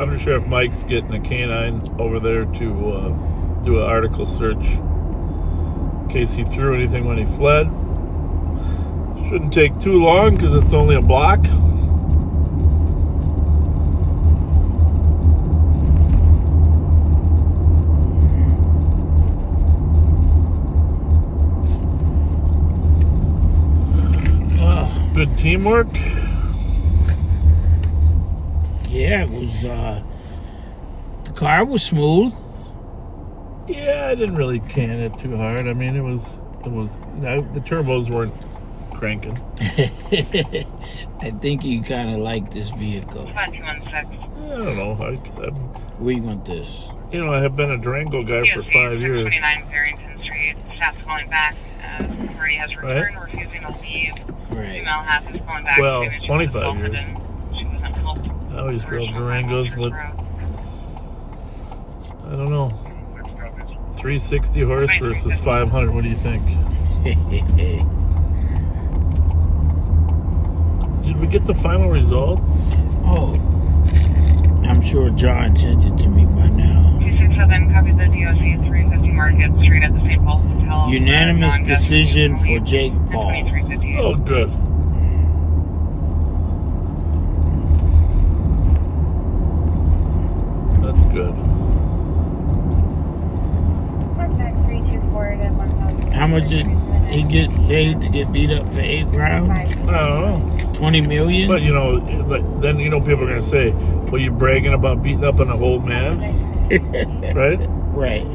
Under Sheriff Mike's getting a canine over there to do an article search in case he threw anything when he fled. Shouldn't take too long because it's only a block. Good teamwork. Yeah, it was. The car was smooth. Yeah, I didn't really can it too hard. I mean, it was. The turbos weren't cranking. I think you kind of like this vehicle. 516. I don't know. Where you want this? You know, I have been a Durango guy for 5 years. 29 Barrington Street. Staff's calling back. Party has returned, refusing to leave. Right. Female half is calling back. Well, 25 years. She wasn't helped. I always drove Durangos, but I don't know. 360 horse versus 500. What do you think? Did we get the final result? Oh, I'm sure John sent it to me by now. 267, copy the DOC 350 Market Street at the St. Paul Hotel. Unanimous decision for Jake Paul. Oh, good. That's good. How much did he get paid to get beat up for 8 rounds? I don't know. 20 million? But, you know, then, people are going to say, well, you bragging about beating up an old man? Right? Right.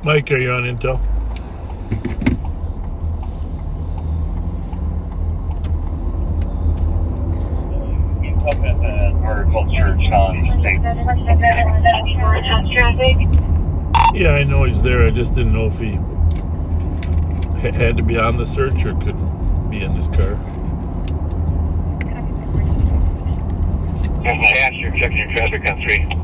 Mike, are you on Intel? Article search on Yeah, I know he's there. I just didn't know if he had to be on the search or could be in this car. You're checking your traffic on 3.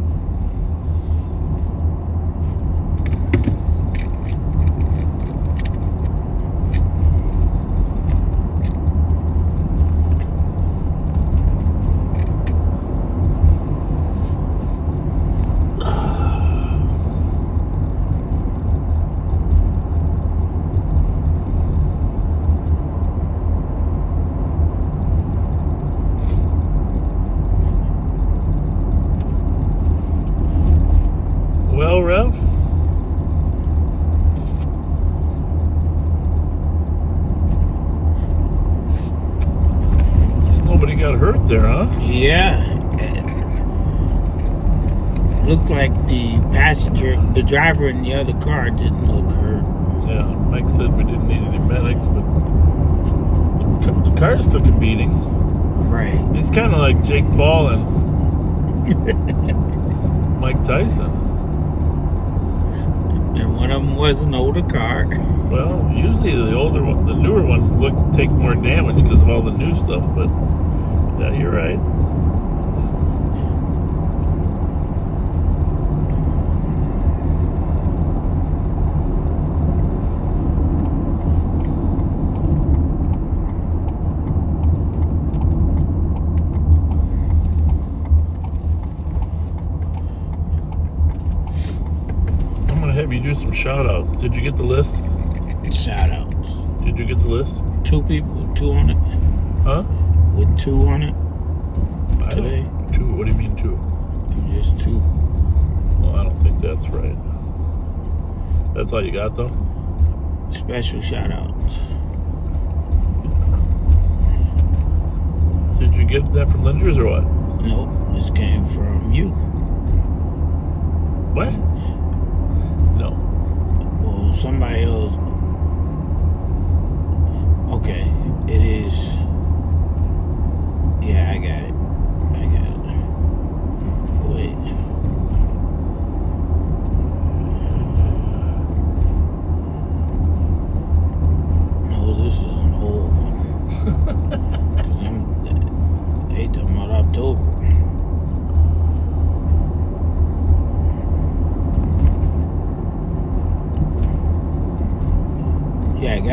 Well, Rev? Guess nobody got hurt there, huh? Yeah. Looked like the driver in the other car didn't look hurt. Yeah, Mike said we didn't need any medics, but the cars took a beating. Right. It's kind of like Jake Paul and Mike Tyson. And one of them was an older car. Well, usually the newer ones take more damage because of all the new stuff, but yeah, you're right. Have you do some shout outs? Did you get the list? Shout outs. Did you get the list? 2 people, 2 on it. Huh? With 2 on it today. 2? What do you mean 2? Just 2. Well, I don't think that's right. That's all you got, though? Special shout outs. Did you get that from Linders or what? Nope, this came from you. What? No. Well, somebody else. Okay, it is. Yeah, I got it. Wait. No, this is an old one. 'Cause I'm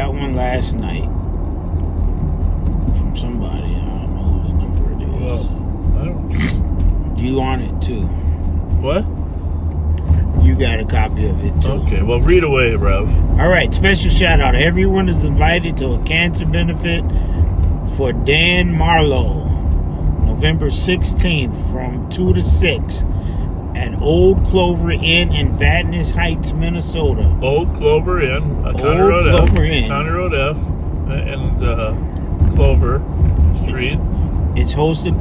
got one last night from somebody. I don't know whose number it is. Well, I don't. You on it too? What? You got a copy of it too. Okay, well, read away, Rev. All right, special shout out. Everyone is invited to a cancer benefit for Dan Marlowe, November 16th from 2 to 6 at Old Clover Inn in Vadnais Heights, Minnesota. Old Clover Inn, Conner Road F, and Clover Street. It's hosted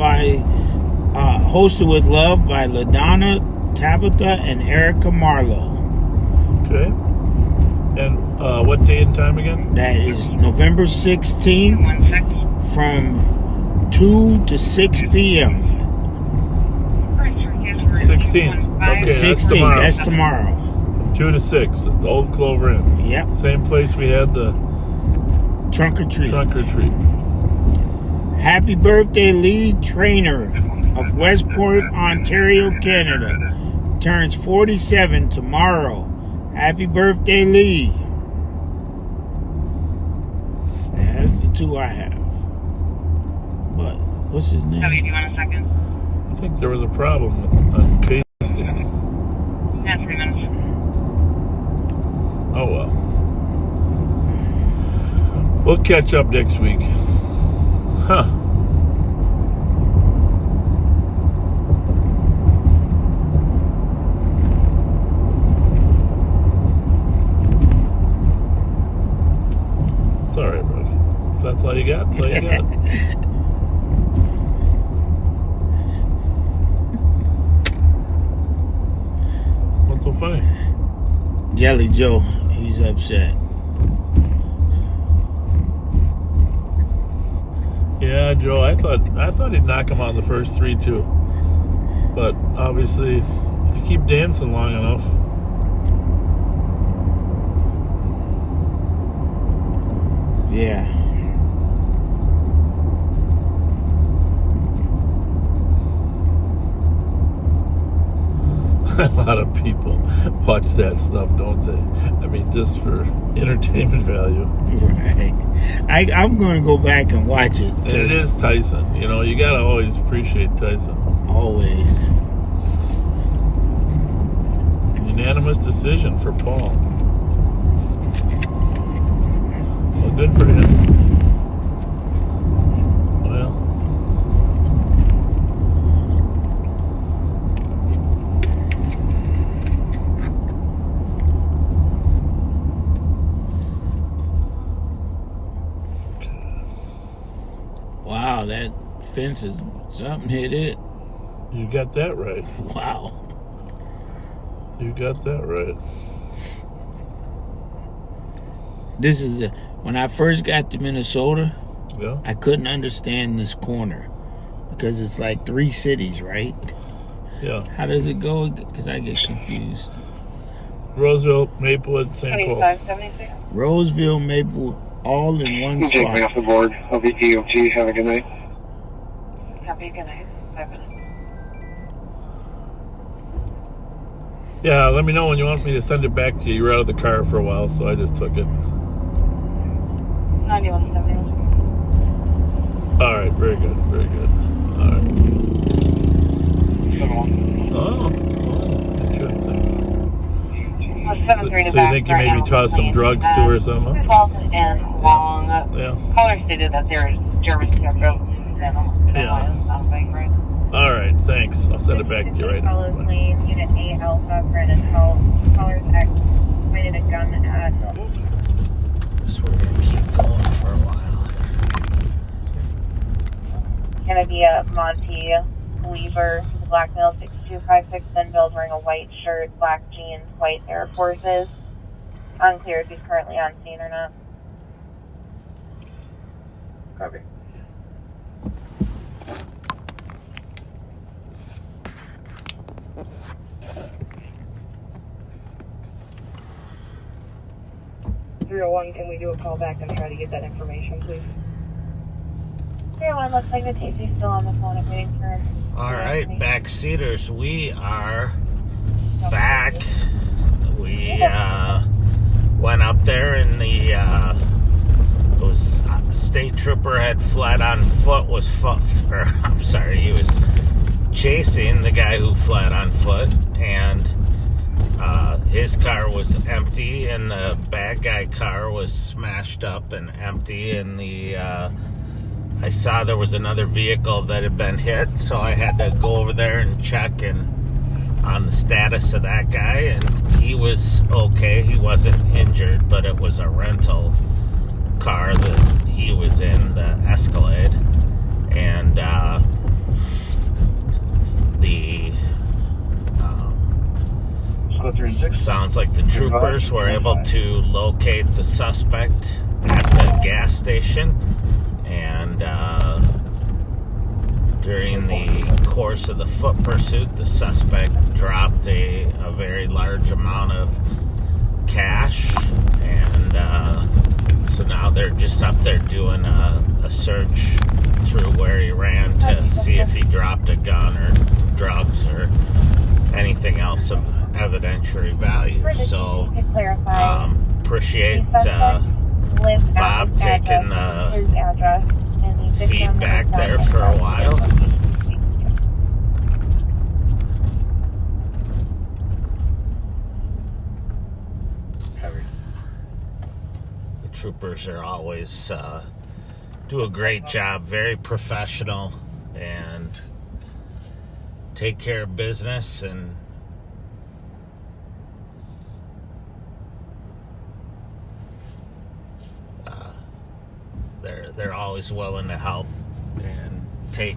with love by LaDonna, Tabitha, and Erica Marlowe. Okay. And what day and time again? That is November 16th from 2 to 6 p.m. 16th. Okay, 16th, that's tomorrow. 2 to 6, the Old Clover Inn. Yep. Same place we had the trunk or treat. Happy birthday, Lee Trainer of Westport, Ontario, Canada. Turns 47 tomorrow. Happy birthday, Lee. That's the two I have. But what's his name? Do you want a second? I think there was a problem on case. Yeah, 3 minutes. Oh well. We'll catch up next week. Huh. It's alright, bro. If that's all you got, that's all you got. What's so funny? Jelly Joe, he's upset. Yeah, Joe, I thought he'd knock him out in the first 3 too. But obviously, if you keep dancing long enough. Yeah. A lot of people watch that stuff, don't they? I mean, just for entertainment value. Right. I'm going to go back and watch it. And it is Tyson. You know, you got to always appreciate Tyson. Always. Unanimous decision for Paul. Well, good for him. Well. Wow, that fence is something hit it. You got that right. Wow. You got that right. This is when I first got to Minnesota, yeah. I couldn't understand this corner because it's like 3 cities, right? Yeah. How does it go? Because I get confused. Roseville, Maplewood, St. Paul. Roseville, Maplewood, all in one spot. Take me off the board. I'll be EOT. Have a good night. Have a good night. 5 minutes. Yeah, let me know when you want me to send it back to you. You were out of the car for a while, so I just took it. 9170. All right, very good, very good. All right. Oh, interesting. So you think you maybe tossed some drugs to her or something? And long. Yeah. Caller stated that there is German schedule. Yeah. All right, thanks. I'll send it back to you right now. Lane, Unit 8 Alpha, Brandon Health. Callers X pointed a gun at. This we're gonna keep going for a while. Gonna be a Monty Lever, black male 6256, then Bill's wearing a white shirt, black jeans, white Air Forces. Unclear if he's currently on scene or not. Copy. Can we do a call back and try to get that information, please? 301 looks like the Tasty's still on the phone and waiting for. All right, backseaters, we are back. We went up there in the trooper had fled on foot he was chasing the guy who fled on foot, and his car was empty, and the bad guy car was smashed up and empty, and I saw there was another vehicle that had been hit, so I had to go over there and check on the status of that guy, and he was okay. He wasn't injured, but it was a rental car that he was in, the Escalade, and sounds like the troopers were able to locate the suspect at the gas station, and during the course of the foot pursuit, the suspect dropped a very large amount of cash, and so now they're just up there doing a search through where he ran to see if he dropped a gun or drugs or anything else of evidentiary value. So appreciate Bob taking feedback there for a while. The troopers are always do a great job, very professional, and take care of business, and they're always willing to help and take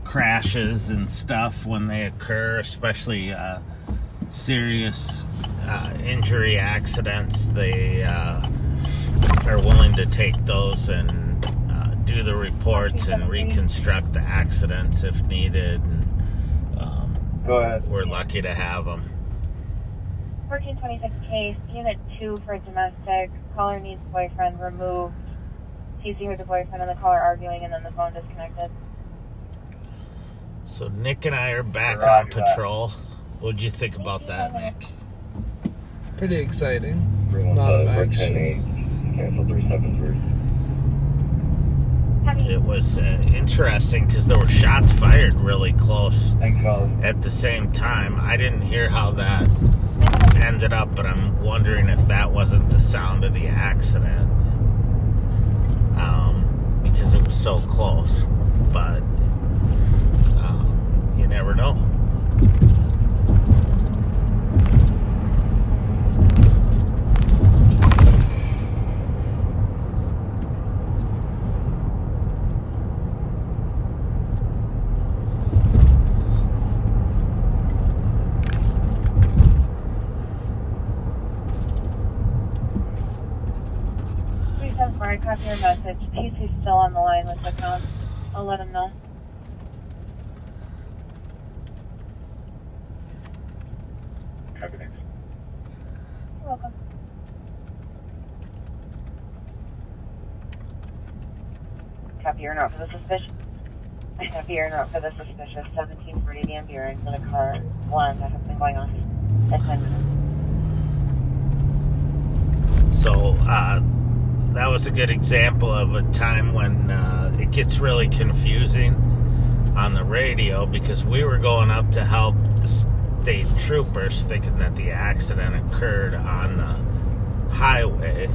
crashes and stuff when they occur, especially serious injury accidents. They are willing to take those and do the reports and reconstruct the accidents if needed. Go ahead. We're lucky to have them. 1426 case, unit 2 for domestic. Caller needs boyfriend removed. TC with the boyfriend and the caller arguing, and then the phone disconnected. So Nick and I are back on patrol. What did you think about that, Nick? Pretty exciting. A lot of action. It was interesting because there were shots fired really close at the same time. I didn't hear how that ended up, but I'm wondering if that wasn't the sound of the accident, because it was so close. But you never know. Mark, copy your message. TC's still on the line with the count. I'll let him know. Copy, thanks. You're welcome. Copy your note for the suspicious. Copy your note for the suspicious 1740 Van Buren for the car one that has been going on at 10 minutes. So, that was a good example of a time when it gets really confusing on the radio, because we were going up to help the state troopers thinking that the accident occurred on the highway,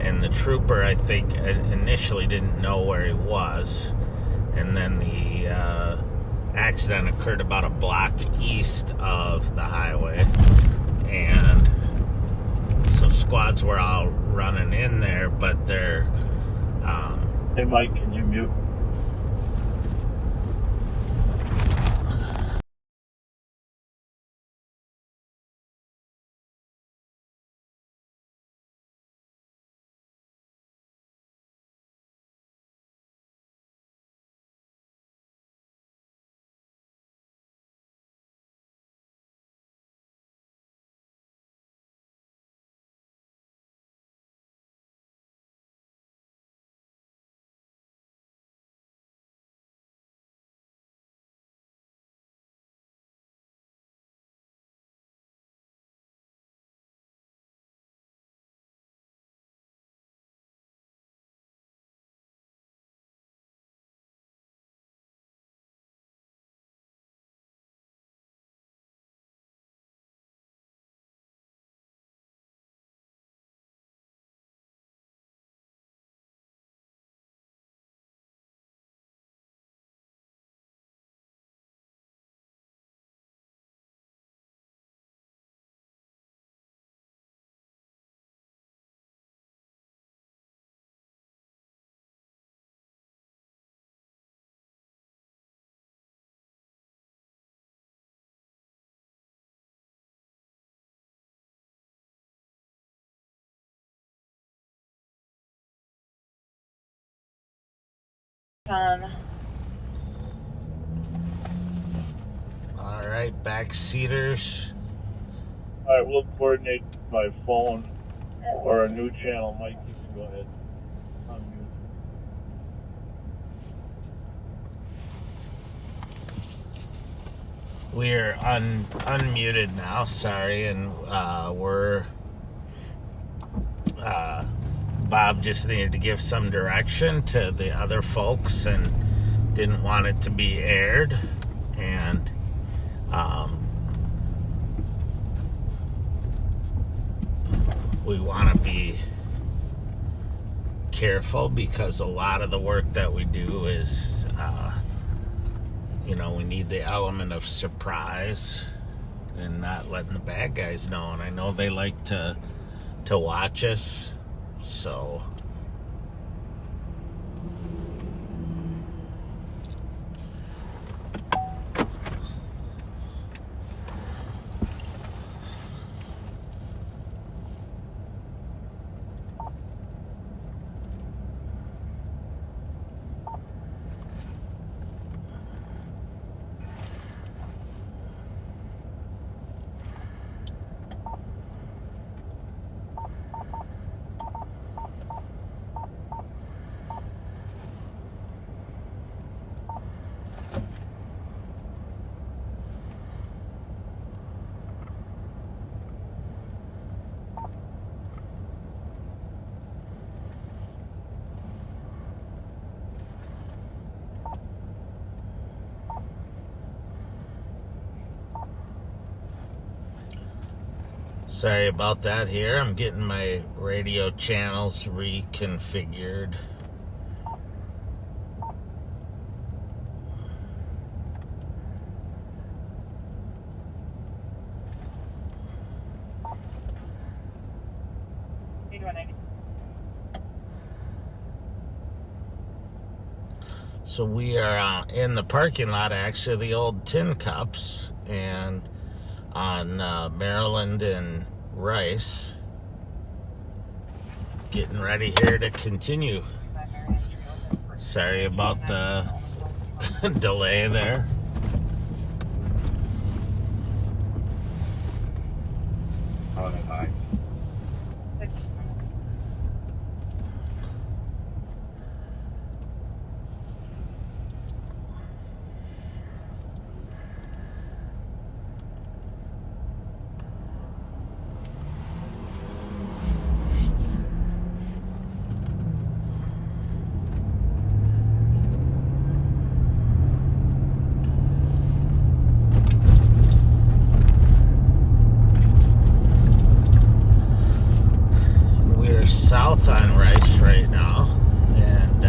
and the trooper, I think, initially didn't know where he was, and then the accident occurred about a block east of the highway, and so squads were all running in there, but they're Hey Mike, can you mute? 10. All right, backseaters. All right, we'll coordinate by phone or a new channel. Mike, you can go ahead. Unmute. We're unmuted now, sorry, and we're Bob just needed to give some direction to the other folks and didn't want it to be aired, and we want to be careful because a lot of the work that we do is we need the element of surprise and not letting the bad guys know. And I know they like to watch us, so sorry about that here. I'm getting my radio channels reconfigured. So we are in the parking lot, actually, the old Tin Cups, and on Maryland and Rice, getting ready here to continue. Sorry about the delay there. Hi. South on Rice right now and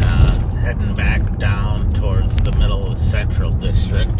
heading back down towards the middle of the Central District.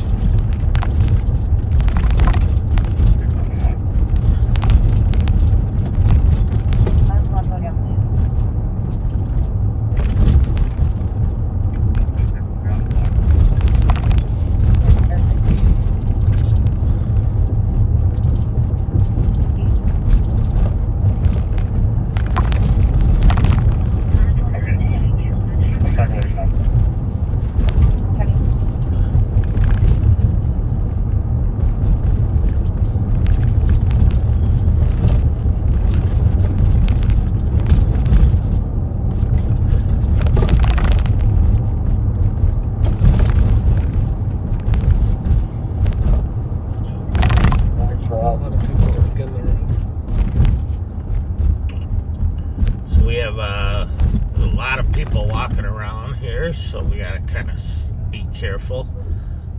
So we gotta kind of be careful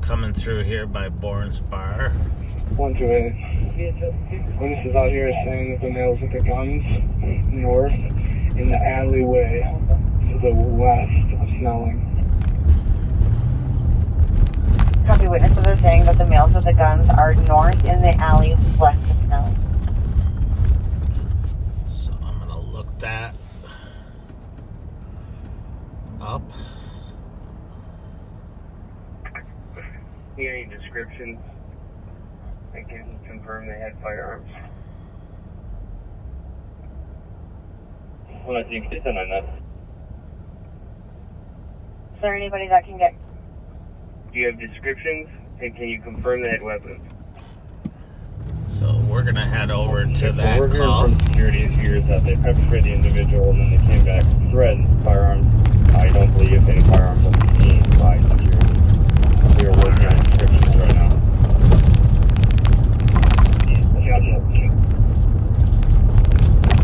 coming through here by Bourne's Bar. 128. Witnesses out here saying that the males with the guns north in the alleyway to the west of Snelling. Copy. Witnesses are saying that the males with the guns are north in the alley west of Snelling. So I'm gonna look that up. Any descriptions? I can confirm they had firearms. Well, I think it's on that. there anybody that can get... Do you have descriptions, and can you confirm that weapons? So we're going to head over to What that we're hearing call. from security here is that they pepper sprayed the individual, and then they came back and threatened firearms. I don't believe any firearms will be seen by security. We are working on descriptions right now.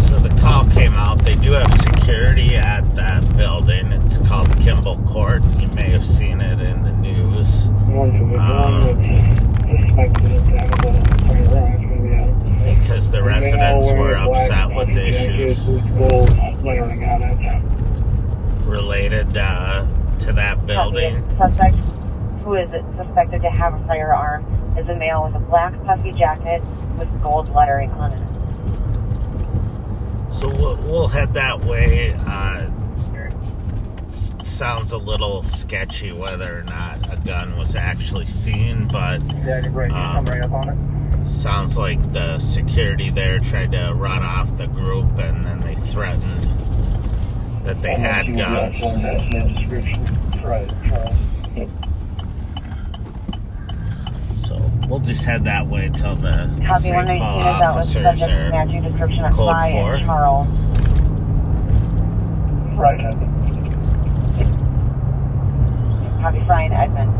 So the call came out. They do have security at that building. It's called Kimball Court. You may have seen it in the news. Because the residents were upset with the issues related to that building. Suspect, who is suspected to have a firearm, is a male with a black puffy jacket with gold lettering on it. So we'll head that way. Sounds a little sketchy whether or not a gun was actually seen, but sounds like the security there tried to run off the group, and then they threatened that they had guns. So we'll just head that way until the St. Paul officers are code for. Right. Copy, Brian Edmund.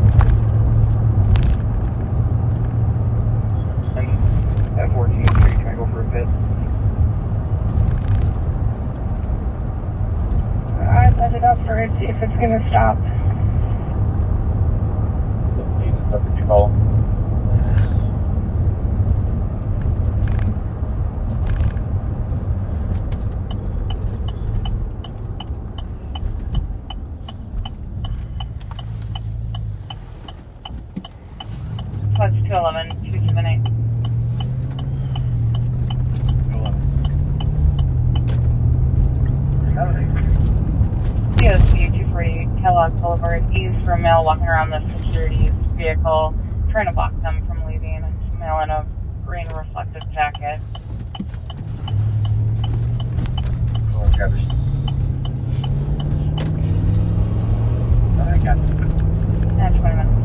At 14th Street, can I go for a bit? I'd let it up for it, see if it's going to stop. That's what you call. Plus 211, 278. COC 240 Kellogg Boulevard, east for a male walking around the security's vehicle, trying to block them from leaving. It's a male in a green reflective jacket. I got it. And 20 minutes.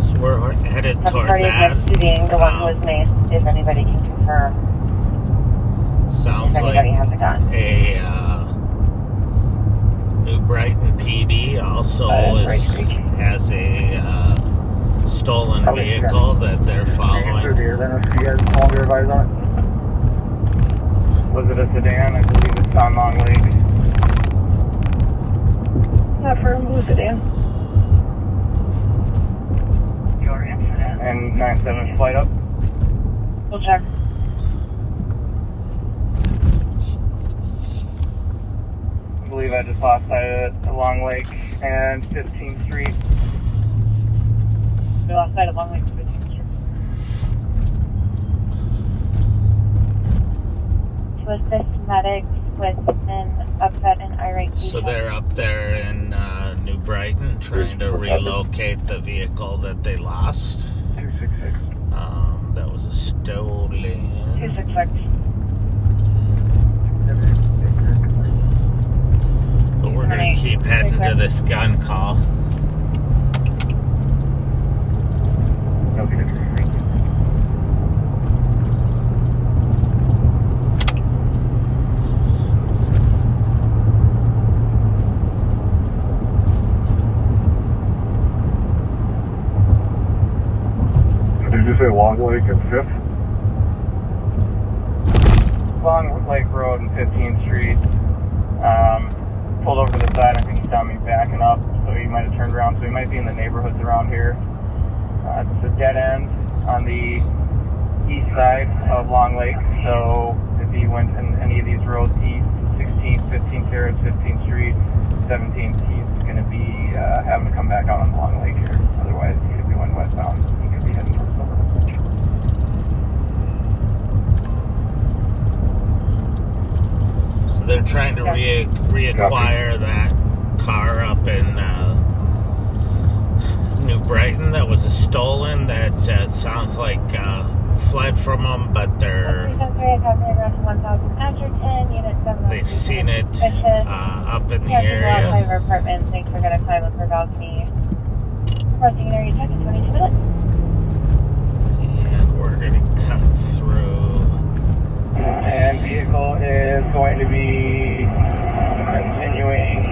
So we're headed toward Party that. next to being the one who was maced, if anybody can confirm. Sounds if like anybody has a gun. New Brighton PD also has a stolen vehicle that they're following. You guys call your advisor on it? Was it a sedan? I believe it's on Long Lake. Not for a blue sedan. Your incident. And 97 flight up. We'll check. I believe I just lost sight of Long Lake and 15th Street. We lost sight of Long Lake and 15th Street. To assist medics with an upset and irate So they're up there in New Brighton trying to relocate the vehicle that they lost. 266. That was a stolen. 266. But we're going to keep heading to this gun call. Did you say Long Lake and 5th? Long Lake Road and 15th Street. Pulled over to the side. I think he saw me backing up, so he might have turned around. So he might be in the neighborhoods around here. It's a dead end on the east side of Long Lake. So if he went in any of these roads east, 16th, 15th Terrace, 15th Street, 17th, he's going to be having to come back out on Long Lake here. Otherwise, he could be going westbound. He could be heading towards Silver. So they're trying to reacquire that car up in New Brighton that was stolen. That sounds like fled from them, but they're... 1010, unit 7 they've seen it up in the Outside area. of our apartment, thanks for gonna climb up her balcony. Crossing an area check in 22 minutes. And we're going to cut through. And vehicle is going to be continuing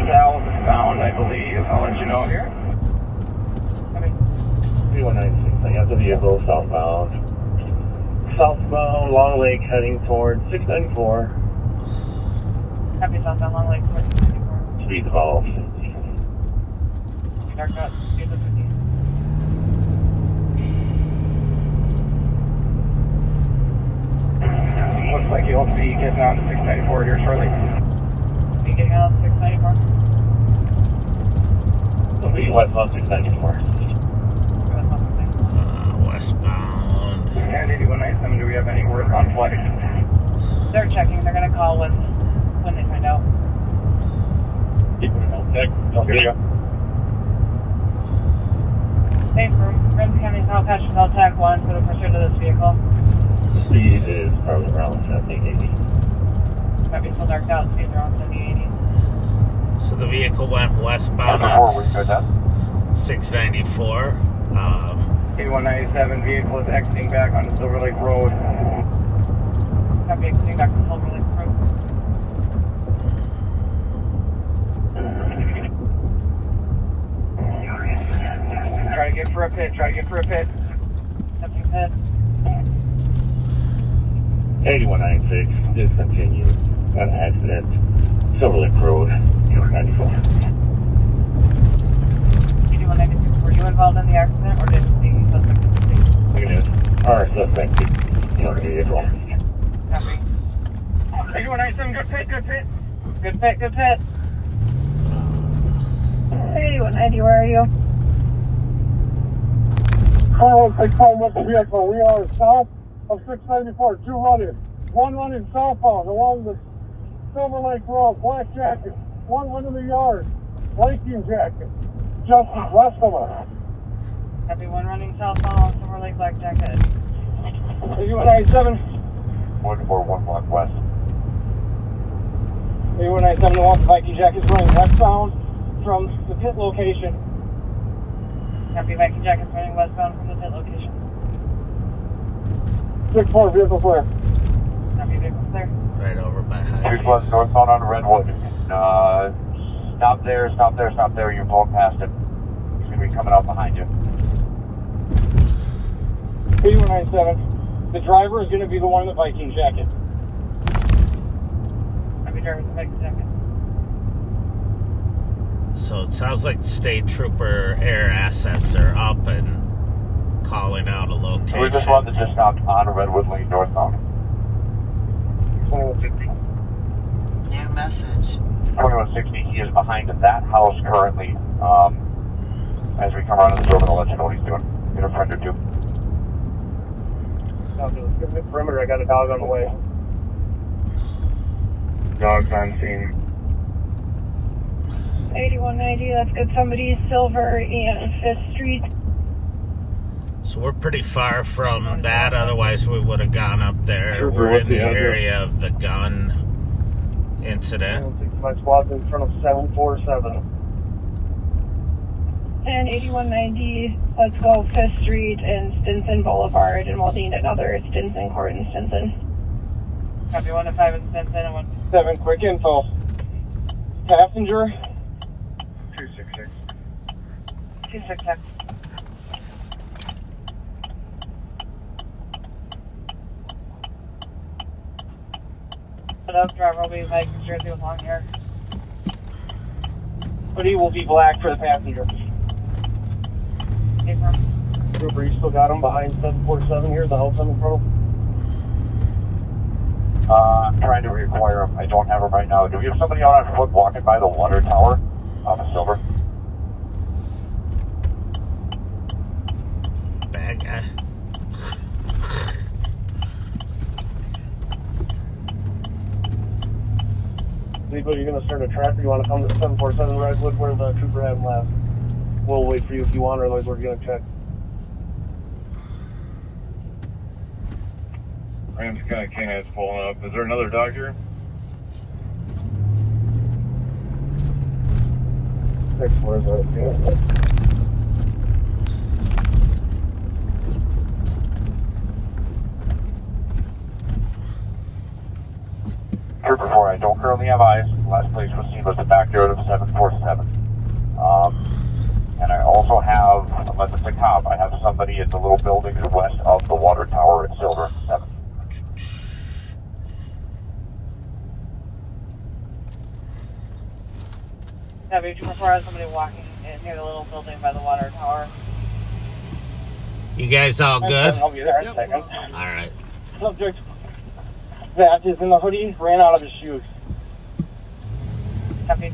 southbound, I believe. I'll let you know here. 3196, I got the vehicle southbound. Southbound, Long Lake, heading towards 694. Copy southbound Long Lake towards 694. Speed developed. Dark out, speed of 15. Looks like you'll be getting on to 694 here shortly. Be getting on 694. It'll be westbound 694. Westbound. And 8197, do we have any word on flight? They're checking. They're going to call when they find out. Same for Ramsey County South Hatch Bell Tech 1 for the pursuit of this vehicle. Speed is probably around 70-80. Might be still darked out. Speed around 70-80. So the vehicle went westbound at 694. 8197 vehicle is exiting back on Silver Lake Road. Copy, exiting back to Silver Lake Road. Try to get for a pit. Nothing hit. 8196, discontinued. An accident. Silver Lake Road, 94. 8196, were you involved in the accident or did the suspect participate? Negative. Our suspect is in the vehicle. Copy. 8197, good pit. Good pit. 8190, where are you? Carlos, they call with the vehicle. We are south of 694, two running. One running southbound along the Silver Lake Road, black jacket. One went in the yard, Viking jacket, just west of us. Copy, one running southbound, Silver Lake Black Jacket. 8197. 141 block west. 8197, the one Viking jacket is running westbound from the pit location. Copy, Viking Jacket's running westbound from the pit location. 6-4, vehicle clear. Copy, vehicle clear. Right over by Two highway. plus northbound on Redwood. Stop there. You're blowing past it. He's going to be coming out behind you. 8197. The driver is going to be the one in the Viking jacket. Copy, driver with the Viking Jacket. So it sounds like the state trooper air assets are up and calling out a location. We're just one that just stopped on Redwood Lane northbound. 2160. New message. 2160, he is behind that house currently. As we come around to the door, I'll let you know what he's doing. In a friend or two. Give me the perimeter, I got a dog on the way. Dogs on scene. 8190, that's good. Somebody Silver and 5th Street. So we're pretty far from that, otherwise we would have gone up there. We're in the area of the gun incident. My squad's in front of 747. And 8190, let's go 5th Street and Stinson Boulevard, and we'll need another Stinson Court in Stinson. Copy, 1 to 5 in Stinson and 1 7, quick info. Passenger. 266. 266. Driver will be Viking jersey with long hair. Hoodie will be black for the passenger. Trooper, you still got him behind 747 here, the house I'm in front of? I'm trying to reacquire him. I don't have him right now. Do we have somebody out on foot walking by the water tower off of Silver? Bad guy. Anybody going to start a trap, or you want to come to 747 Redwood where the trooper had him last? We'll wait for you if you want, or otherwise we're going to check. Ramsey County K-9's pulling up. Is there another dog here? Trooper 4, I don't currently have eyes. The last place was seen was the backyard of 747. And I also have, unless it's a cop, I have somebody at the little buildings west of the water tower at Silver 7. Trooper 4 has somebody walking near the little building by the water tower. You guys all good? I'll be there in a second. All right. Subject that is in the hoodie ran out of his shoes. Copy.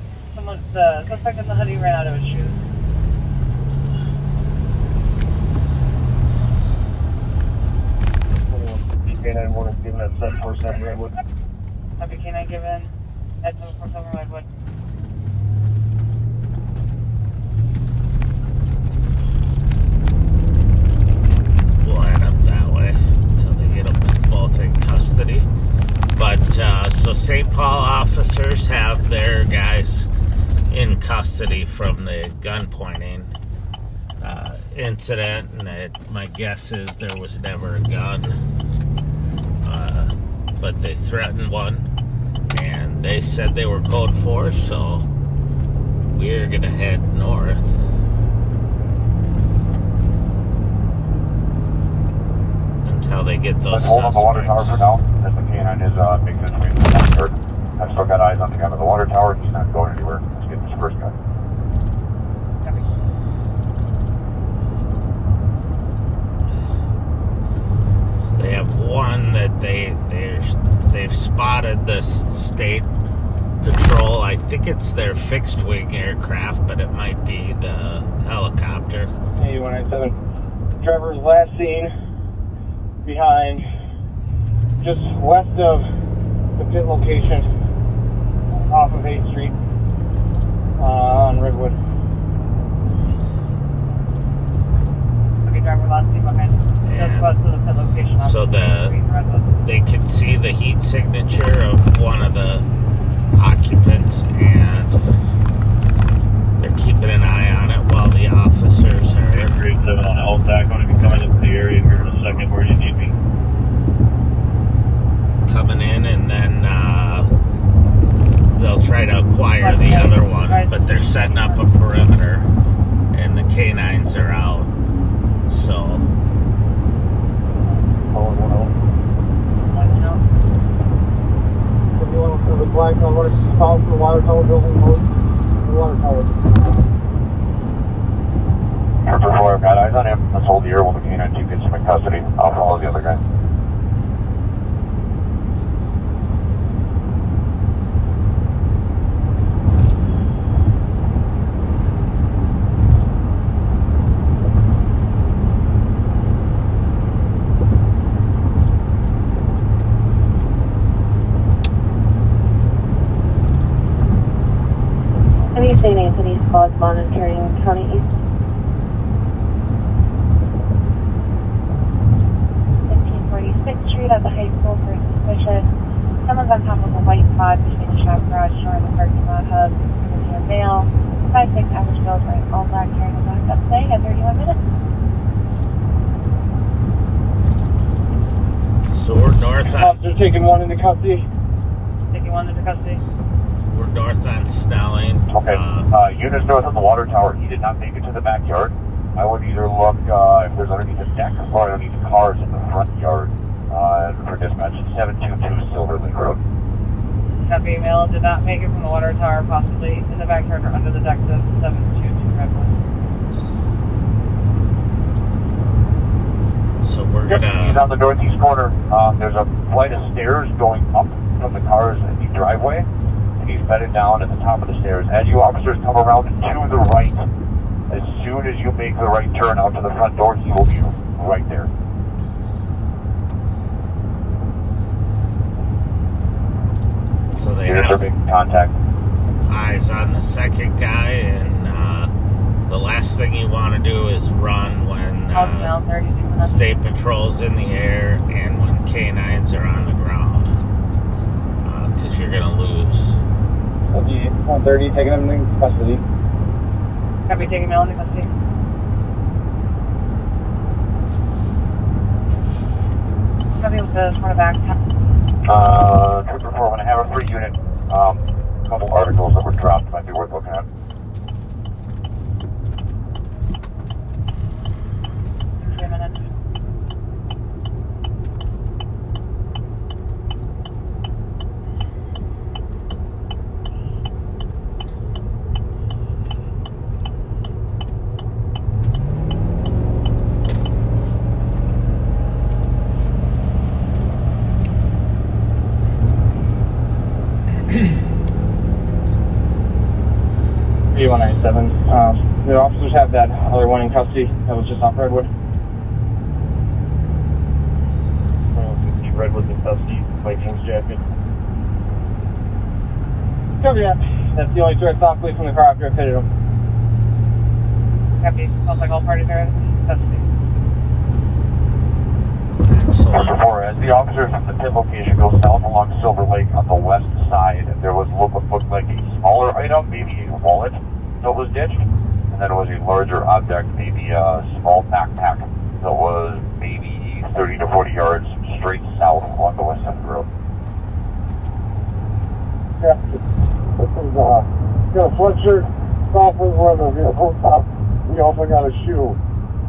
The suspect in the hoodie ran out of his shoes. K9 1 is given at 747 Redwood. Copy. K9 given at 747 Redwood. We'll head up that way until they get them both in custody. But so St. Paul officers have their guys in custody from the gun pointing incident, and my guess is there was never a gun, but they threatened one, and they said they were code 4, so we're gonna head north. Until they get those Hold on the water tower suspects. for now, as the K9 is making its way to the backyard. I've still got eyes on the guy on the water tower. He's not going anywhere. Let's get this first guy. So they have one that they've spotted this state patrol. I think it's their fixed wing aircraft, but it might be the helicopter. 8197. Driver's last seen behind, just west of the pit location off of 8th Street on Redwood. Okay, driver last seen behind. Just west of the pit location. So they can see the heat signature of one of the occupants, and they're keeping an eye on it while the officers are. 7 on LTAC. I'm going to be coming into the area here in a second. Where do you need me? Coming in, and then they'll try to acquire the other one, but they're setting up a perimeter, and the K9s are out. So. The black number south of the water tower building, the water tower. Trooper 4, I've got eyes on him. Let's hold the air while the K9 2 gets him in custody. I'll follow the other guy. St. Anthony's Clause monitoring County East. 1546th Street at the high school for suspicious. Someone's on top of a white pod between the shop garage door and the parking lot hub. Near Vale. 5-6 average bill for all black carrying a backup today at 31 minutes. So we're north on. Officer taking one into custody. Taking one into custody. We're north on Snelling. Okay. Units north of the water tower. He did not make it to the backyard. I would either look if there's underneath the deck or underneath cars in the front yard for dispatch. 722 Silver Lake Road. Copy. Email did not make it from the water tower, possibly in the backyard or under the deck of 722 Redwood. So we're gonna. He's on the northeast corner. There's a flight of stairs going up from the cars in the driveway. He's bedded down at the top of the stairs. As you officers come around to the right, as soon as you make the right turn out to the front door, he will be right there. So they Units are have making contact. eyes on the second guy, and the last thing you want to do is run when state patrol's in the air and when K9s are on the ground, because you're gonna lose. 130, taking him in custody. Copy, taking mail into custody. Copy with the front of back. Trooper 4, when I have a free unit, a couple articles that were dropped might be worth looking at. Give me a minute. E197. The officers have that other one in custody that was just off Redwood. Redwood's in custody, Vikings jacket. Copy that. That's the only direct off from the car after I pitted him. Copy. Sounds like all parties are in custody. Trooper 4, as the officers at the pit location go south along Silver Lake on the west side, there was what looked like a smaller item, maybe a wallet, that was ditched, and then it was a larger object, maybe a small backpack that was maybe 30 to 40 yards straight south along the west side of the road. Yeah, this is got a Fletcher, software where the vehicle stopped. We also got a shoe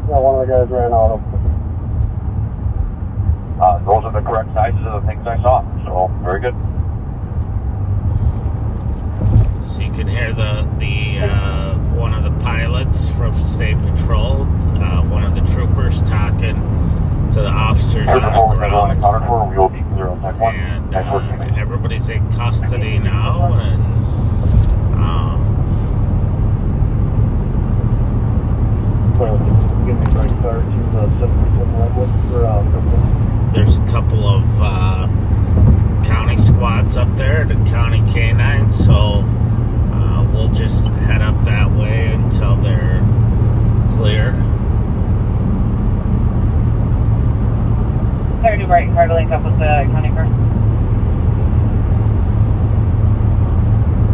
that one of the guys ran out of. Those are the correct sizes of the things I saw, so very good. So you can hear the one of the pilots from State Patrol, one of the troopers talking to the officers on the ground. We will be clear on that one. And everybody's in custody now, and there's a couple of county squads up there, the county canines, so we'll just head up that way until they're clear. Clear to right car to link up with the county car.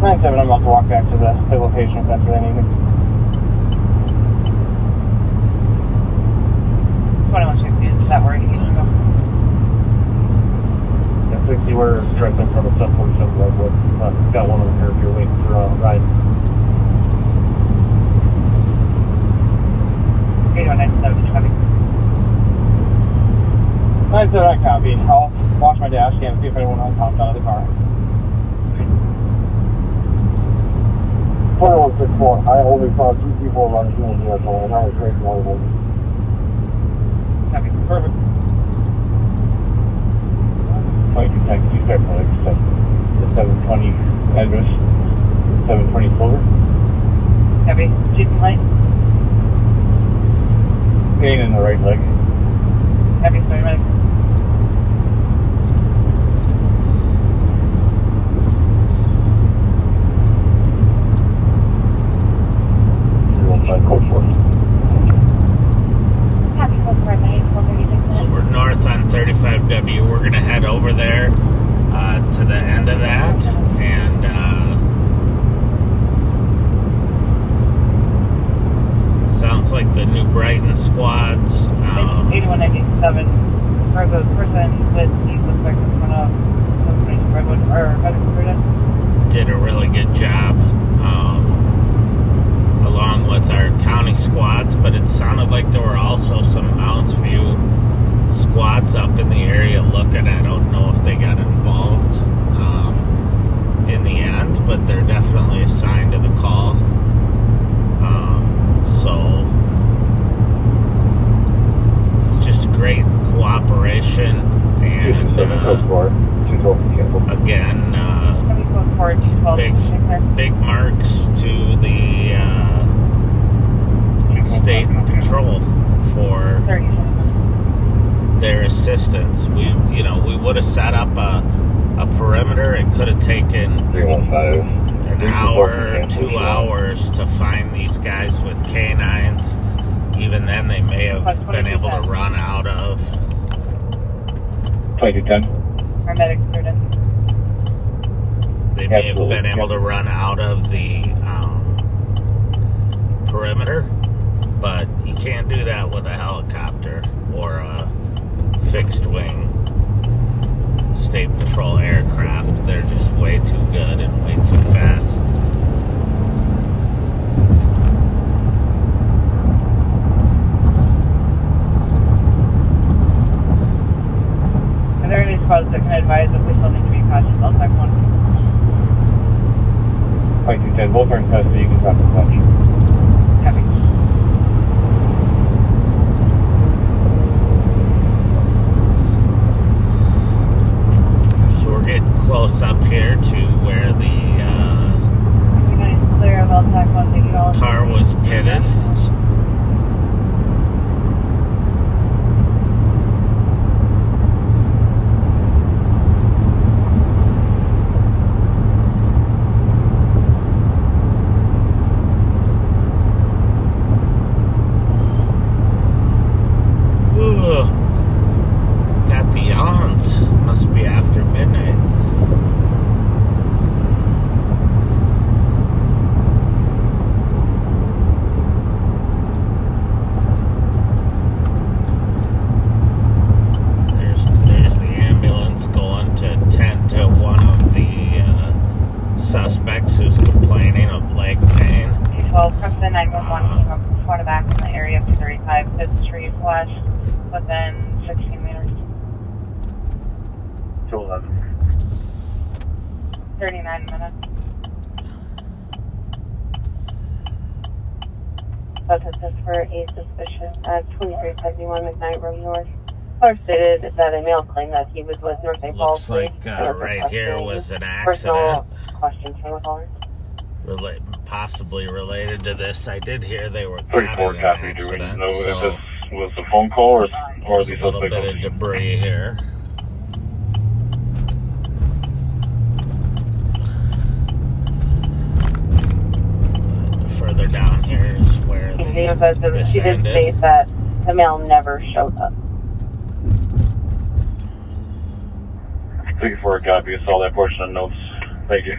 9-7, I'm about to walk back to the location if that's what I needed. 2160, is that where he needs to go? Yeah, 60, we're directly in front of 747 Redwood. Got one of them here if you're waiting for a ride. 8197, copy. 9-7, I copied. I'll watch my dash cam and see if anyone else hopped out of the car. 2164, I only saw 2 people running through the vehicle, and I was right one of them. Copy. Perfect. Flight detect, you start from the 720 address, 720 Clover. Copy. Chiefing light. Pain in the right leg. Copy, sorry, medic. So we're north on 35W. We're going to head over there to the end of that, and sounds like the New Brighton squads. 8197, or the person with the suspect in front of 722 Redwood, or medical did a really good job, along with our county squads, but it sounded like there were also some Mounds View squads up in the area looking. I don't know if they got involved in the end, but they're definitely assigned to the call. So just great cooperation, and again, big marks to the State Patrol for their assistance. We would have set up a perimeter. It could have taken an hour, 2 hours to find these guys with canines. Even then, they may have been able to run out of. 2210. Our medics are in. They may have been able to run out of the perimeter, but you can't do that with a helicopter or a fixed wing state patrol aircraft. They're just way too good and way too fast. Are there any spots that can advise if we still need to be cautious? I'll type 1. Like you said, both are in custody. You can stop and touch. Copy. So we're getting close up here to where the You guys clear of LTAC 1 to get all car was pitted. Got the yawns. Must be after midnight. There's the ambulance going to tend to one of the suspects who's complaining of leg pain. 12, Preston 911 came up front of back in the area of 235 5th Street West within 16 meters. 211. 39 minutes. That's this for a suspicion at 2371 McKnight Road North. Caller stated that a male claimed that he was with North St. Paul. Looks like right here was an Personal accident. questions from the caller. Possibly related to this. I did hear they were 34 having an copy. Do we accident, know if so this was a phone call or there's the a little suspect? bit of debris here. But further down here is where this She did ended. state that the male never showed up. 34 copy. I saw that portion of notes. Thank you.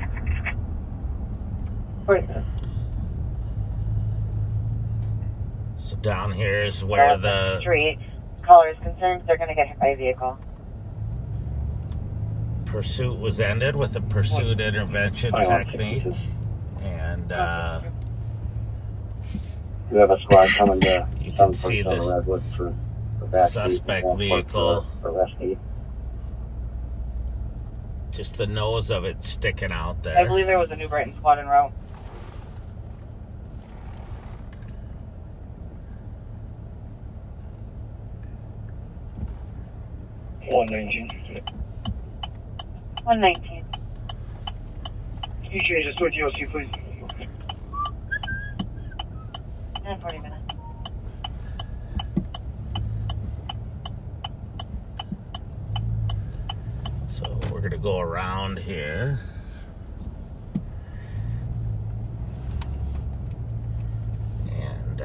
So down here is where the street caller is concerned they're going to get hit by a vehicle. pursuit was ended with a pursuit intervention technique, and We have a squad coming to you can see this for suspect vehicle, just the nose of it sticking out there. I believe there was a New Brighton squad en route. $119. Can you change the switch EOC, please? 40 minutes. So we're gonna go around here. And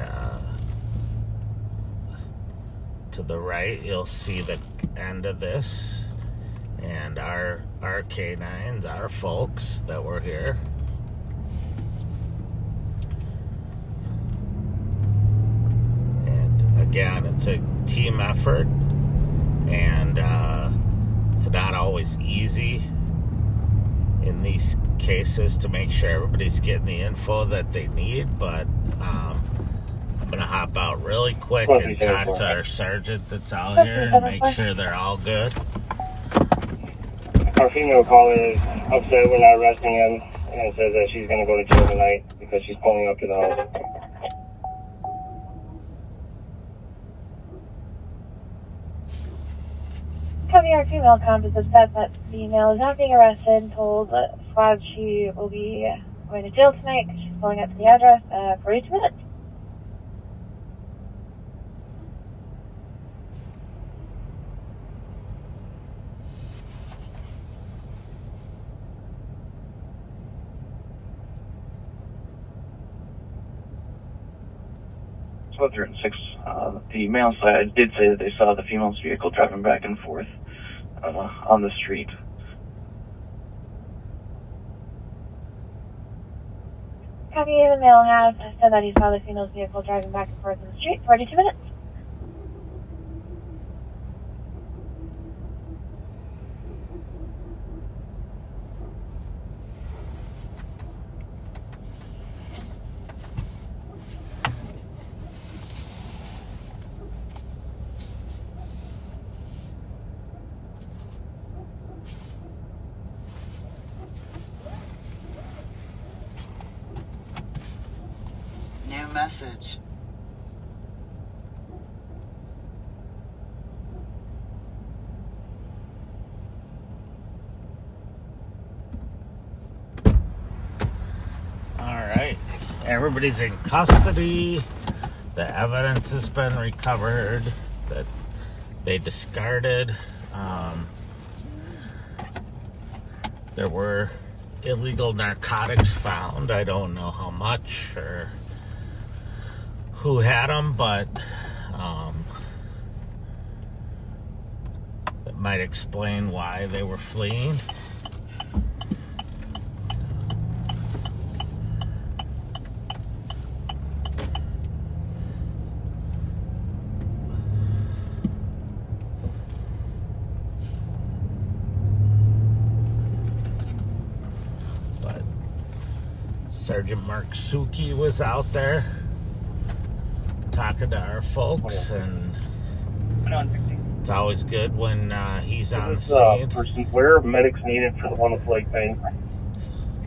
to the right, you'll see the end of this. And our K9s, our folks that were here. And again, it's a team effort, and it's not always easy in these cases to make sure everybody's getting the info that they need, but I'm going to hop out really quick and talk to our sergeant that's out here and make sure they're all good. Our female caller is upset we're not arresting him and says that she's going to go to jail tonight because she's pulling up to the house. Copy, our female compass has said that the male is not being arrested and told the squad she will be going to jail tonight because she's pulling up to the address 42 minutes. So 6. The male side did say that they saw the female's vehicle driving back and forth on the street. Copy, the male has said that he saw the female's vehicle driving back and forth in the street. 42 minutes. New message. All right, everybody's in custody. The evidence has been recovered that they discarded. There were illegal narcotics found. I don't know how much or who had them, but that might explain why they were fleeing. But Sergeant Mark Suki was out there talking to our folks, and it's always good when he's on the scene. Person, where are medics needed for the one with leg pain?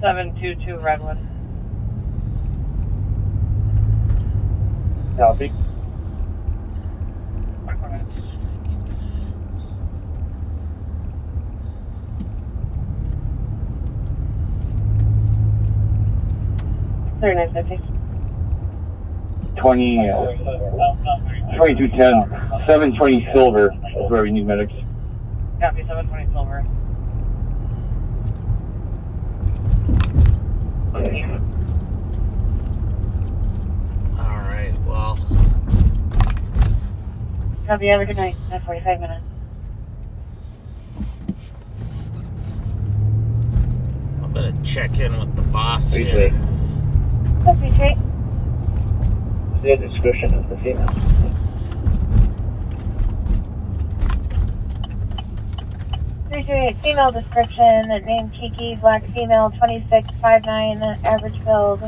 722 Redwood. Copy. Very nice, I think. 2210, 720 Silver is where we need medics. Copy, 720 Silver. All right, well. Copy, have a good night. 45 minutes. I'm gonna check in with the boss here. Copy, straight. The description of the female. Female description, name Kiki, black female, 26'5'9", average build,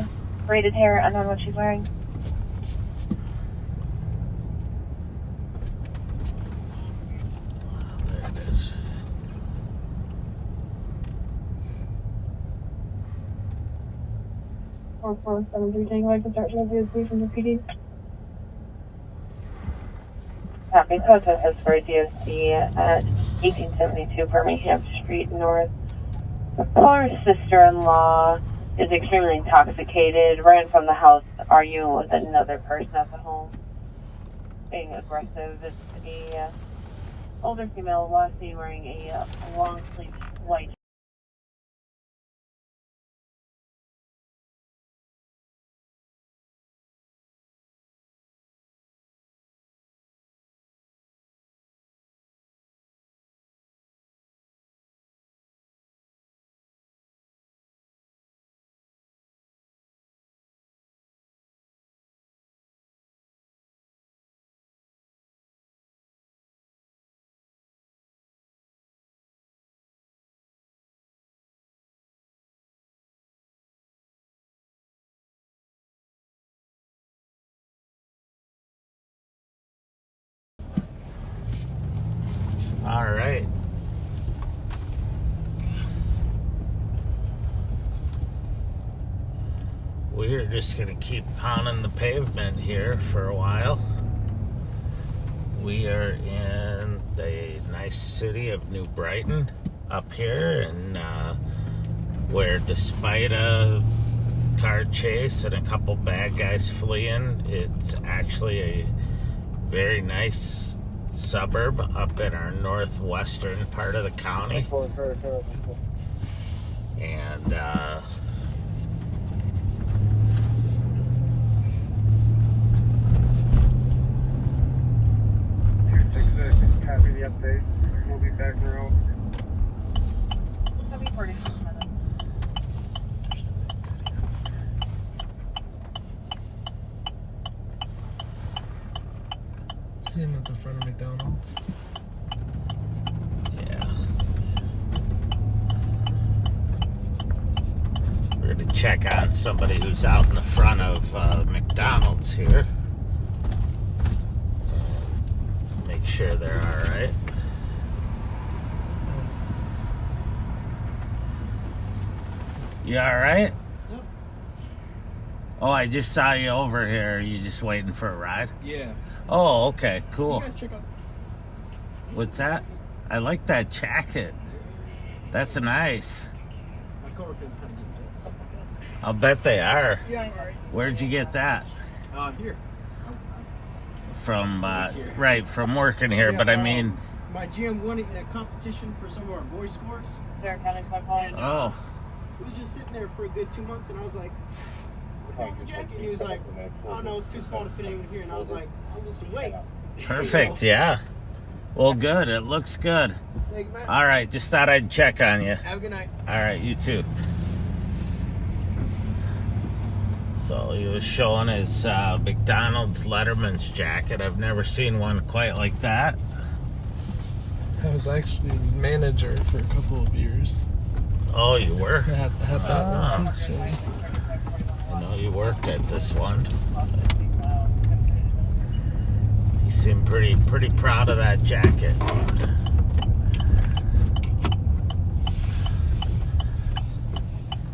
braided hair, unknown what she's wearing. There it is. Or 473 January construction of the from the PD. Copy, code says for DOC at 1872 Birmingham Street North. The caller's sister-in-law is extremely intoxicated, ran from the house, arguing with another person at the home. Being aggressive. It's a older female, last seen wearing a long-sleeved white. All right. We're just going to keep pounding the pavement here for a while. We are in the nice city of New Brighton up here, and where despite a car chase and a couple bad guys fleeing, it's actually a very nice suburb up in our northwestern part of the county. And Copy the update. We'll be back in the road. Copy 46 minutes. We're going to check on somebody who's out in the front of McDonald's here. Make sure they're all right. You all right? Yep. Oh, I just saw you over here. You just waiting for a ride? Yeah. Oh, okay, cool. You guys check out. What's that? I like that jacket. That's nice. My coworker's trying to get jokes. I'll bet they are. Yeah, I'm alright. Where'd you get that? Here. From, right, from working here, Yeah, but I mean... My GM won it in a competition for some of our voice scores. They're kind of calling. Oh. It was just sitting there for a good 2 months, and I was like, "What's the jacket?" And he was like, "Oh no, it's too small to fit anyone here." And I was like, "I'll lose some weight." Perfect, yeah. Well, good. It looks good. Thank you, man. All right, just thought I'd check on you. Have a good night. All right, you too. So he was showing his McDonald's Letterman's jacket. I've never seen one quite like that. I was actually his manager for a couple of years. Oh, you were? I had that one actually. I know you worked at this one. You seem pretty proud of that jacket.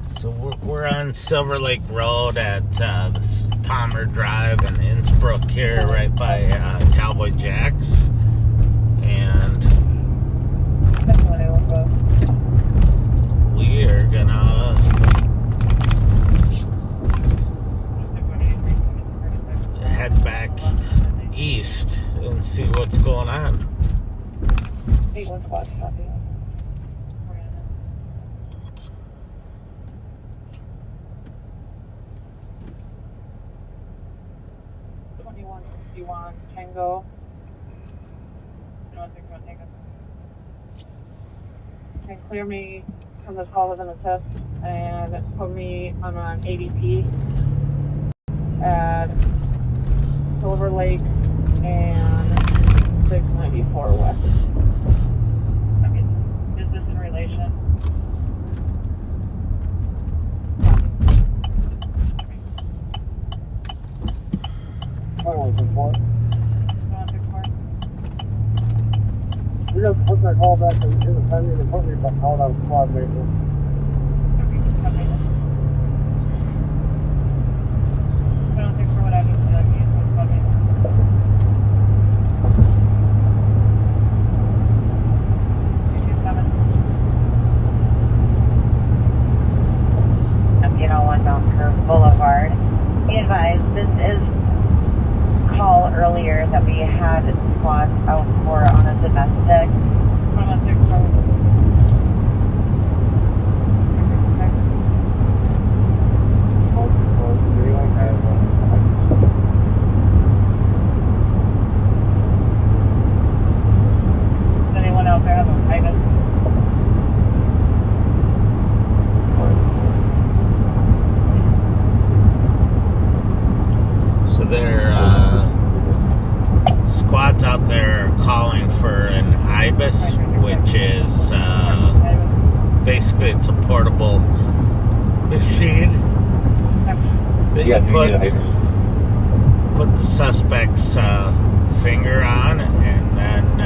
So we're on Silver Lake Road at this Palmer Drive in Innsbrook here, right by Cowboy Jack's. And we are gonna head back east and see what's going on. 81 squad, copy. 2161 Tango. And clear me from this call with an assist and put me on an ADP at Silver Lake and 694 West. Okay, is this in relation? You guys put that call back in the pending and put me back out on squad maintenance. I don't think for what I need to do, it's squad maintenance. One Mount Curve Boulevard. Be advised, this is call earlier that we had squads out for on a domestic. Does anyone out there have a private? So their squads out there are calling for an IBIS, which is basically it's a portable machine that you put the suspect's finger on, and then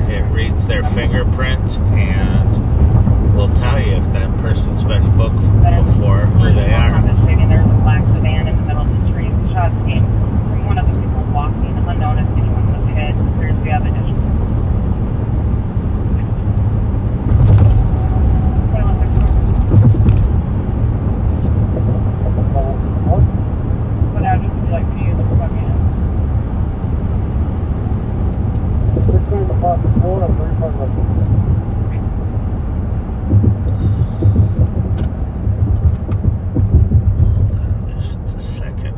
it reads their fingerprint and will tell you if that person's been booked before, who they are. There's a black sedan in the middle of the street. Shots came from one of the people walking unknown if anyone was hit. There's the evidence. What address would you like to use for me? 694 and 35. Just a second.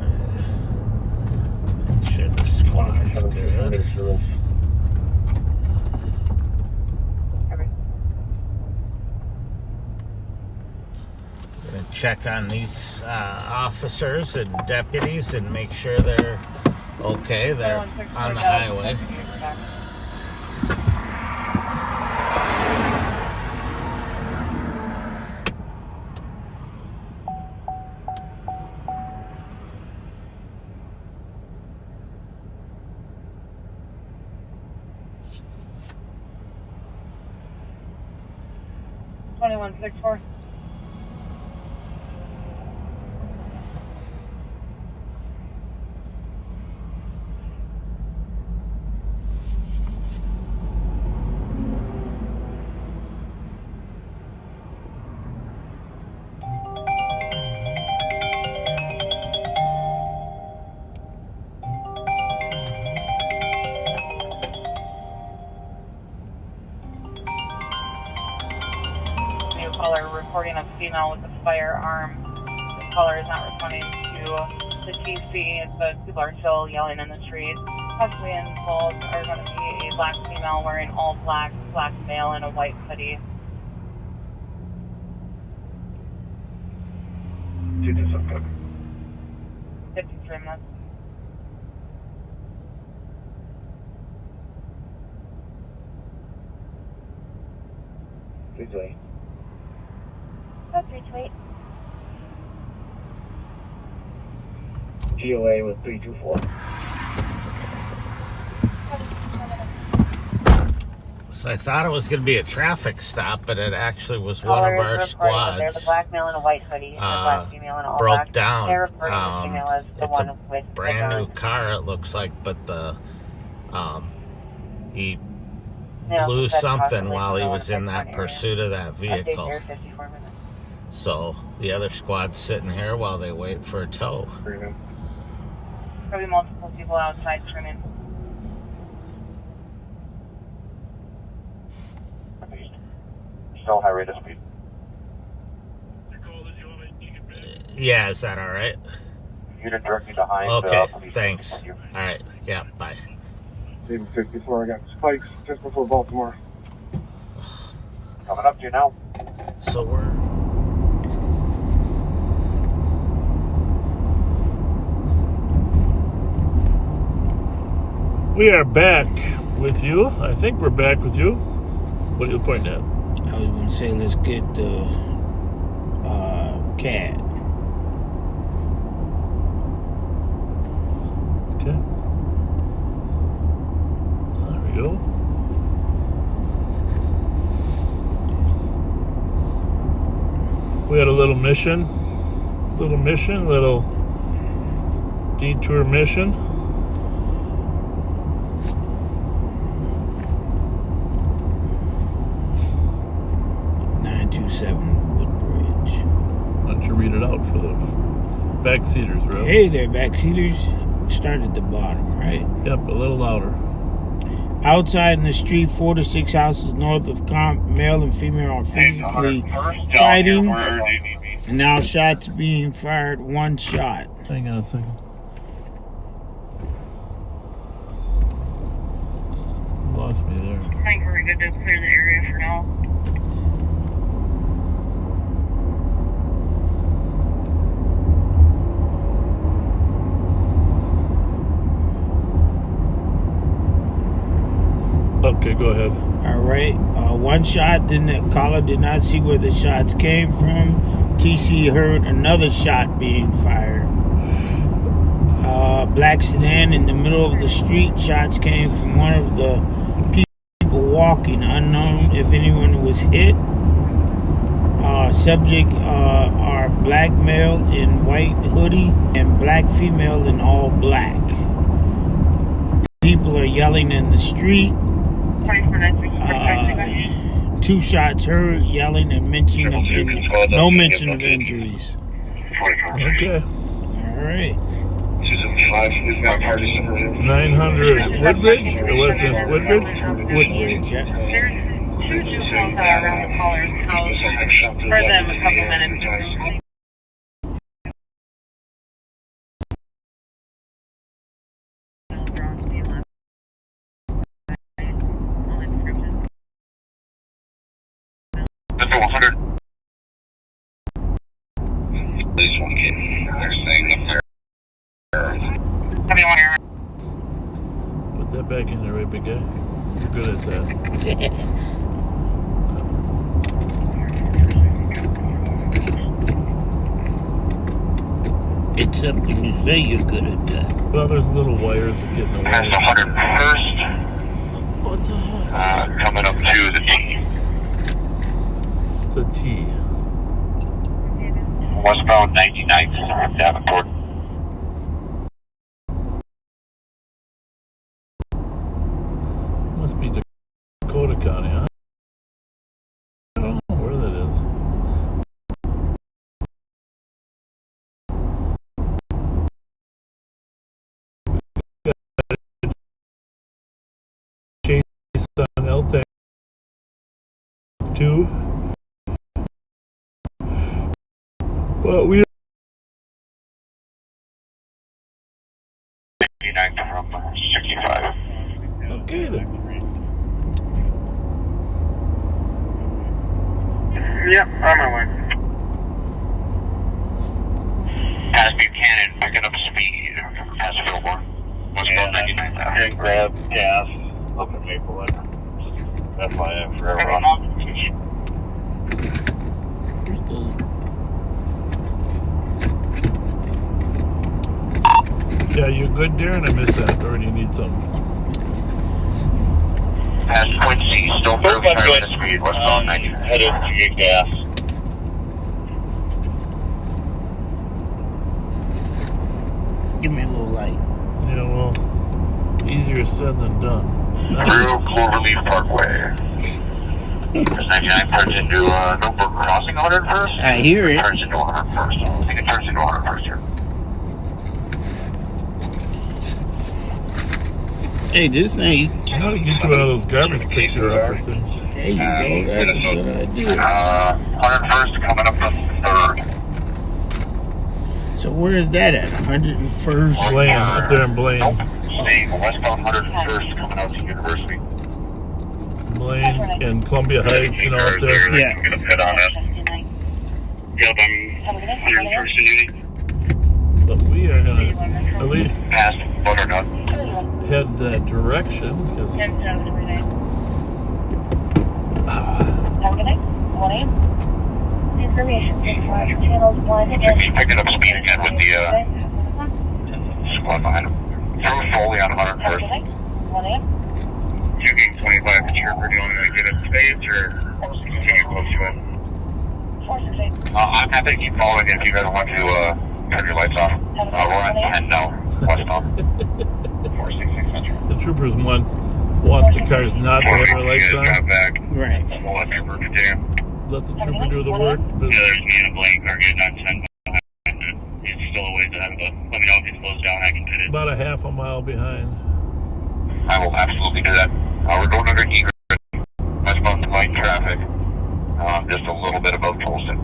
Make sure the squad's good. We're gonna check on these officers and deputies and make sure they're okay. They're on the highway. 2164. Caller reporting a female with a firearm. The caller is not responding to the TC, but people are still yelling in the street. Possibly involved are going to be a black female wearing all black, black male in a white hoodie. 53 minutes. Usually. That's retweet. GOA with 324. So I thought it was going to be a traffic stop, but it actually was one of our squads. There's a black male in a white hoodie and a black female in all broke black. down. They're reporting the female as the It's one a with brand the new gun. car, it looks like, but the he Yeah, blew that's something possibly while he someone was in in the that front pursuit of that area. Update vehicle. here, 54 minutes. So the other squad's sitting here while they wait for a tow. Probably multiple people outside screaming. Still high rate of speed. Yeah, is that all right? Unit directly behind. Okay, thanks. All right, yeah, bye. 54, I got spikes just before Baltimore. Coming up to you now. So we're... We are back with you. I think we're back with you. What are you pointing at? I was going to say, let's get the cat. Okay. There we go. We had a little mission, little detour mission. Woodbridge. Why don't you read it out for the backseaters, bro? Hey there, backseaters. Start at the bottom, right? Yep, a little louder. Outside in the street, 4 to 6 houses north of Comp, male and female are physically fighting. And now shots being fired, one shot. Hang on a second. Lost me there. I think we're good to clear the area for now. Okay, go ahead. All right. One shot, then the caller did not see where the shots came from. TC heard another shot being fired. Black sedan in the middle of the street. Shots came from one of the people walking. Unknown if anyone was hit. Subject are black male in white hoodie and black female in all black. People are yelling in the street. 2 shots heard, yelling and no mention of injuries. Okay. All right. 900 Woodbridge or Westminster Woodbridge? Woodbridge, yeah. There's 2 juveniles around the caller's house for them a couple minutes. Number 100. This one kid. They're saying the fire. Put that back in there, right, big guy? You're good at that. Except when you say you're good at that. Well, there's little wires that get in the way. Past 101st. What the heck? Coming up to the T. It's a T. Westbound 99th, Davenport. Must be Dakota County, huh? I don't know where that is. Chase on L-Tank 2. Well, we 99 from 65. okay then. Yep, on my way. Past Buchanan, picking up speed. Past Fillmore. Westbound 99th. And grab gas up at Maplewood. FYI for everyone. Yeah, you good, Darren? I missed that. Or do you need something? Past Quincy, still fairly high to speed. Westbound 99th. Headed to get gas. Give me a little light. Yeah, well, easier said than done. Through Cloverleaf Parkway. 99 turns into Notebook Crossing 101st. I hear it. Turns into 101st. I think it turns into 101st here. Hey, this thing. I'm gonna get you one of those garbage picture upper things. There you go. That's a good idea. 101st coming up from 3rd. So where is that at? 101st? Blaine, up there in Blaine. Nope. Same, westbound 101st coming out to University. Blaine and Columbia Heights, you know, up there. Yeah. Get a head on it. Yep, I'm 101st in Uni. But we are gonna at least Past Butternut. head that direction because Have a good night. 1 a.m. Information channels 1 and He's picking up speed again with the squad behind him. Through Foley on 101st. 1 a.m. 2 games 25 to cheer. We're going to get a space or continue close to it. 468. I'm happy to keep following if you guys want to turn your lights off. We're on 10 now, westbound. 466 Central. the troopers want the cars not to have their lights on. Back. Right. We'll let trooper continue. Let the trooper do the work. But Yeah, there's me and a Blaine car getting on 10 behind it. He's still a ways ahead of us. Let me know if he slows down. I can hit it. about a half a mile behind. I will absolutely do that. We're going under Eager. Westbound light traffic. Just a little bit above Tolston.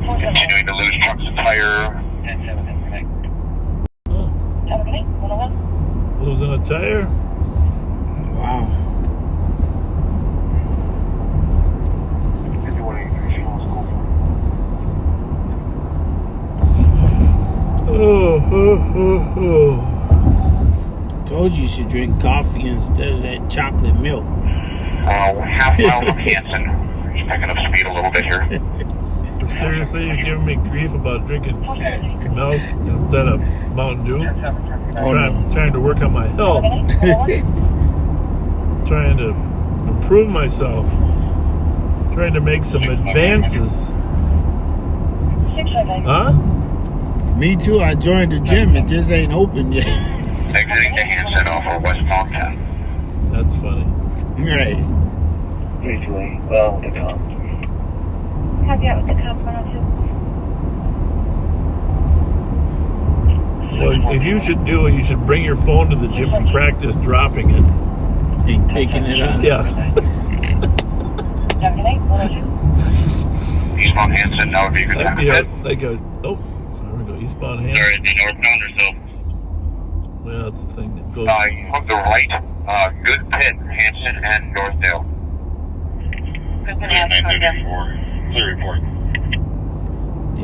Continuing to lose trucks and tire. Losing a tire. Wow. Told you should drink coffee instead of that chocolate milk. Half mile from Hanson. He's picking up speed a little bit here. Seriously, you're giving me grief about drinking milk instead of Mountain Dew? Trying to work on my health. Trying to improve myself. Trying to make some advances. Huh? Me too. I joined the gym. It just ain't open yet. Exiting the Hanson off of westbound 10. That's funny. Right. Usually, well, it comes. Have you out with the cop 102? Well, if you should do it, you should bring your phone to the gym and practice dropping it. And picking it up. Yeah. Have a good night. 102. Eastbound Hanson, that would be a good time to hit. Like a, oh, there we go, eastbound hand. Sorry, the northbound or so? Well, that's the thing that goes. You hook the right, good pit, Hanson and Northdale. Good pit, Hanson. Clear report.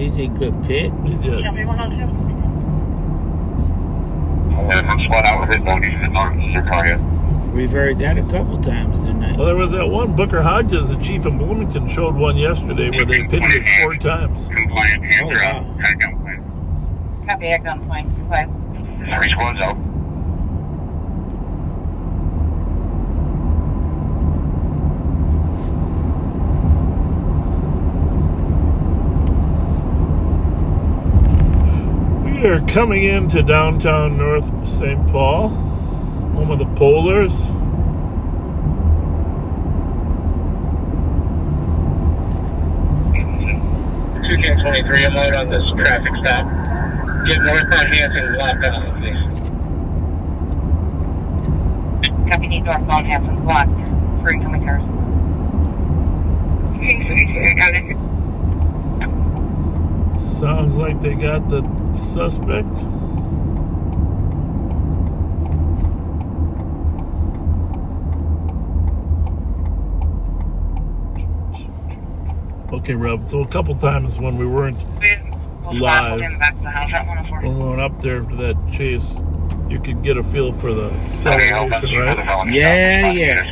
Is it good pit? He did. Have you 102? And from spot out with it, no need to north of your car yet. We've heard that a couple times tonight. Well, there was that one, Booker Hodges, the chief of Bloomington, showed one yesterday where they pitted it 4 times. Compliant, hands Oh, are wow. out. Head gunpoint. Copy, head gunpoint. Goodbye. 3 squads out. We are coming into downtown North St. Paul, home of the Polars. Two 23, I'm out on this traffic stop. Get north on Hanson, blocked off, please. Copy, need northbound Hanson blocked for incoming cars. I got it. Sounds like they got the suspect. Okay, Rob. So a couple times when we weren't live, when we went up there for that chase, you could get a feel for the acceleration, right? Yeah. Yeah.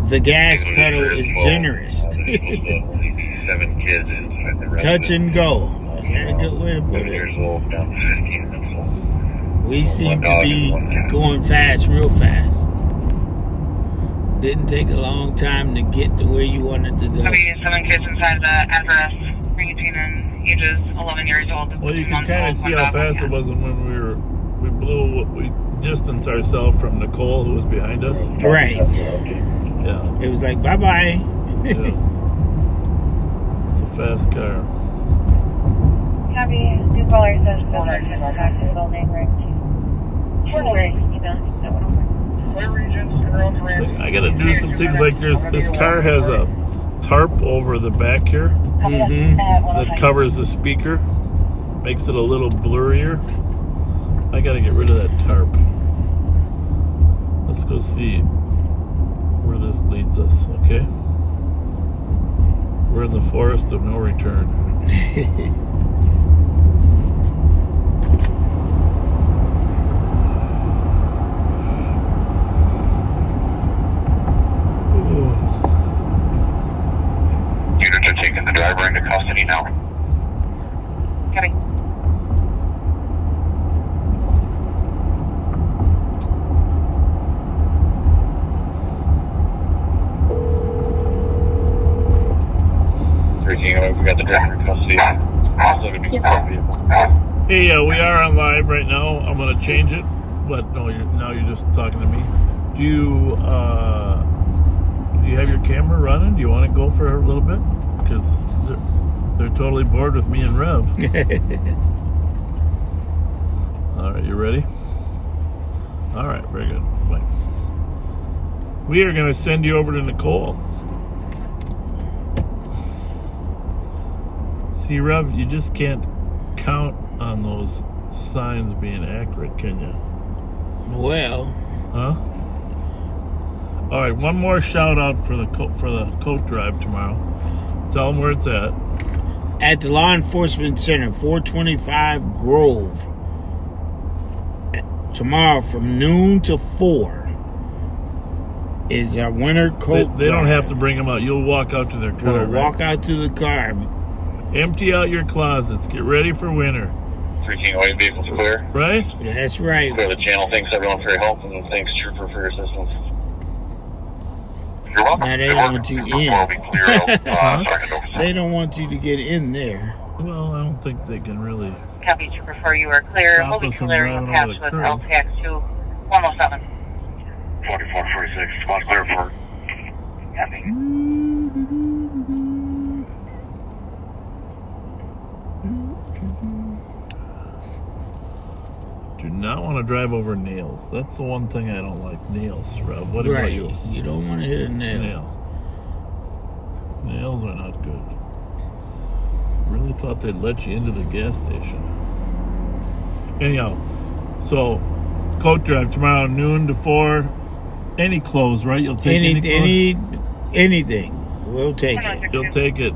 The gas pedal is generous. Touch and go. Is that a good way to put it? We seem to be going fast, real fast. Didn't take a long time to get to where you wanted to go. 7 kids inside the address, 18 and ages 11 years old. Well, you can kind of see how fast it was when we distanced ourselves from Nicole, who was behind us. Right. Yeah. It was like, bye-bye. Yeah. It's a fast car. Copy. New caller says Fletcher to the back of the building, right? I gotta do some things like this car has a tarp over the back here that covers the speaker, makes it a little blurrier. I gotta get rid of that tarp. Let's go see where this leads us, okay? We're in the forest of no return. Units are taking the driver into custody now. Copy. We got the driver in custody. Hey, we are on live right now. I'm gonna change it, but no, you're just talking to me. Do you have your camera running? Do you want to go for a little bit? Because they're totally bored with me and Rev. All right, you ready? All right, very good. Bye. We are gonna send you over to Nicole. See, Rev, you just can't count on those signs being accurate, can you? Well. Huh? All right, one more shout out for the coat drive tomorrow. Tell them where it's at. At the Law Enforcement Center, 425 Grove. Tomorrow from noon to 4 is our winter coat They don't have to bring them out. You'll walk out to their car. We'll walk out to the car. Empty out your closets. Get ready for winter. 3 King Away vehicles clear. Right? That's right. Clear the channel. Thanks everyone for your help, and thanks Trooper for your assistance. You're welcome. Now they don't want you in. They don't want you to get in there. Well, I don't think they can really. Copy, Trooper 4, you are clear. We'll be clearing the paths with LTX 2 107. 4446, spot clear for. Copy. Do not want to drive over nails. That's the one thing I don't like. Nails, Rob. What about you? You don't want to hit a nail. Nails are not good. Really thought they'd let you into the gas station. Anyhow, so coat drive tomorrow, noon to 4. Any clothes, right? You'll take anything. We'll take it. You'll take it.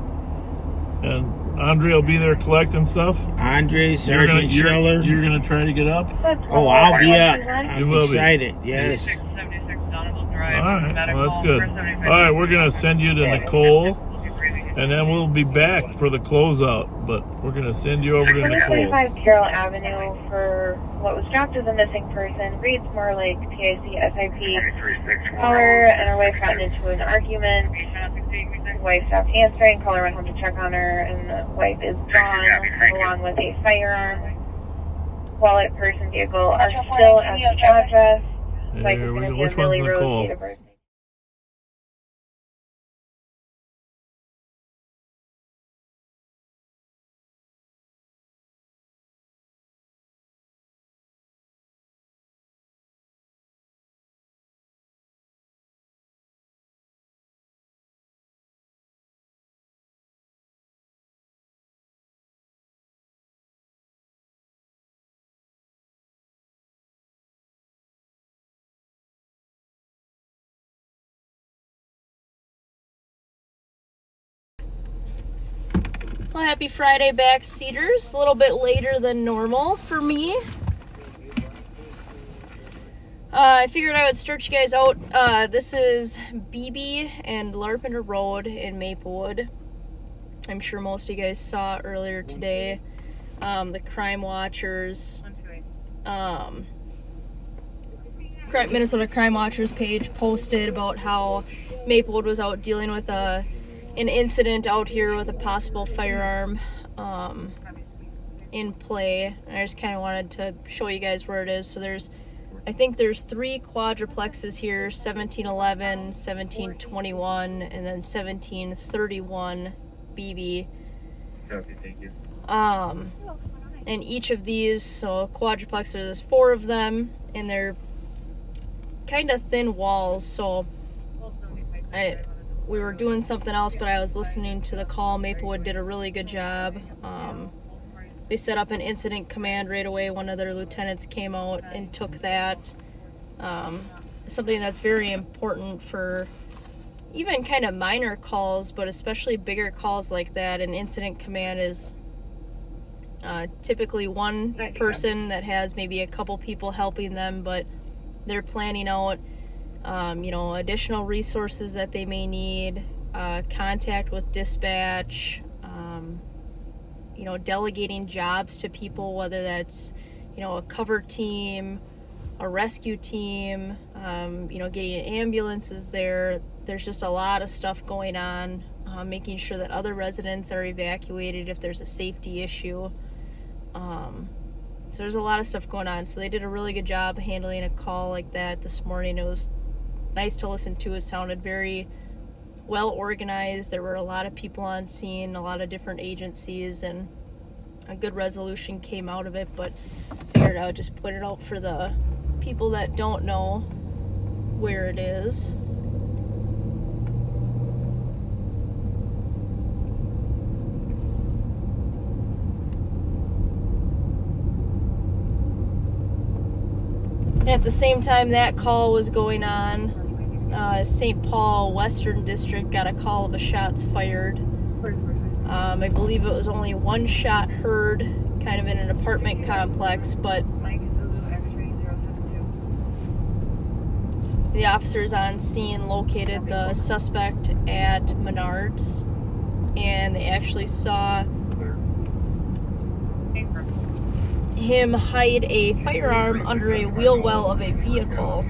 And Andre will be there collecting stuff. Andre, Sergeant Scheller. You're gonna try to get up? Oh, I'll be up. I'm excited. Yes. All right. Well, that's good. All right, we're gonna send you to Nicole, and then we'll be back for the closeout. But we're gonna send you over to Nicole. 25 Carroll Avenue for what was dropped as a missing person. Reads more like PIC SIP. Caller and her wife gotten into an argument. Wife stopped answering. Caller went home to check on her, and the wife is gone, along with a firearm. Wallet, purse, and vehicle are still at the address. Wife is going to give Millie Rose date of birth. Well, happy Friday, backseaters. A little bit later than normal for me. I figured I would start you guys out. This is BB and Larpenter Road in Maplewood. I'm sure most of you guys saw earlier today. The Crime Watchers, Minnesota Crime Watchers page posted about how Maplewood was out dealing with an incident out here with a possible firearm in play. And I just kind of wanted to show you guys where it is. So I think there's 3 quadruplexes here, 1711, 1721, and then 1731 BB. Okay, thank you. And each of these, so quadruplexes, there's 4 of them, and they're kind of thin walls. So we were doing something else, but I was listening to the call. Maplewood did a really good job. They set up an incident command right away. One of their lieutenants came out and took that. Something that's very important for even kind of minor calls, but especially bigger calls like that. An incident command is typically one person that has maybe a couple people helping them, but they're planning out additional resources that they may need, contact with dispatch, delegating jobs to people, whether that's, a cover team, a rescue team, getting ambulances there. There's just a lot of stuff going on, making sure that other residents are evacuated if there's a safety issue. So there's a lot of stuff going on. So they did a really good job handling a call like that this morning. It was nice to listen to. It sounded very well organized. There were a lot of people on scene, a lot of different agencies, and a good resolution came out of it. But I figured I would just put it out for the people that don't know where it is. And at the same time that call was going on, St. Paul Western District got a call of a shots fired. I believe it was only one shot heard, kind of in an apartment complex, but the officers on scene located the suspect at Menards, and they actually saw him hide a firearm under a wheel well of a vehicle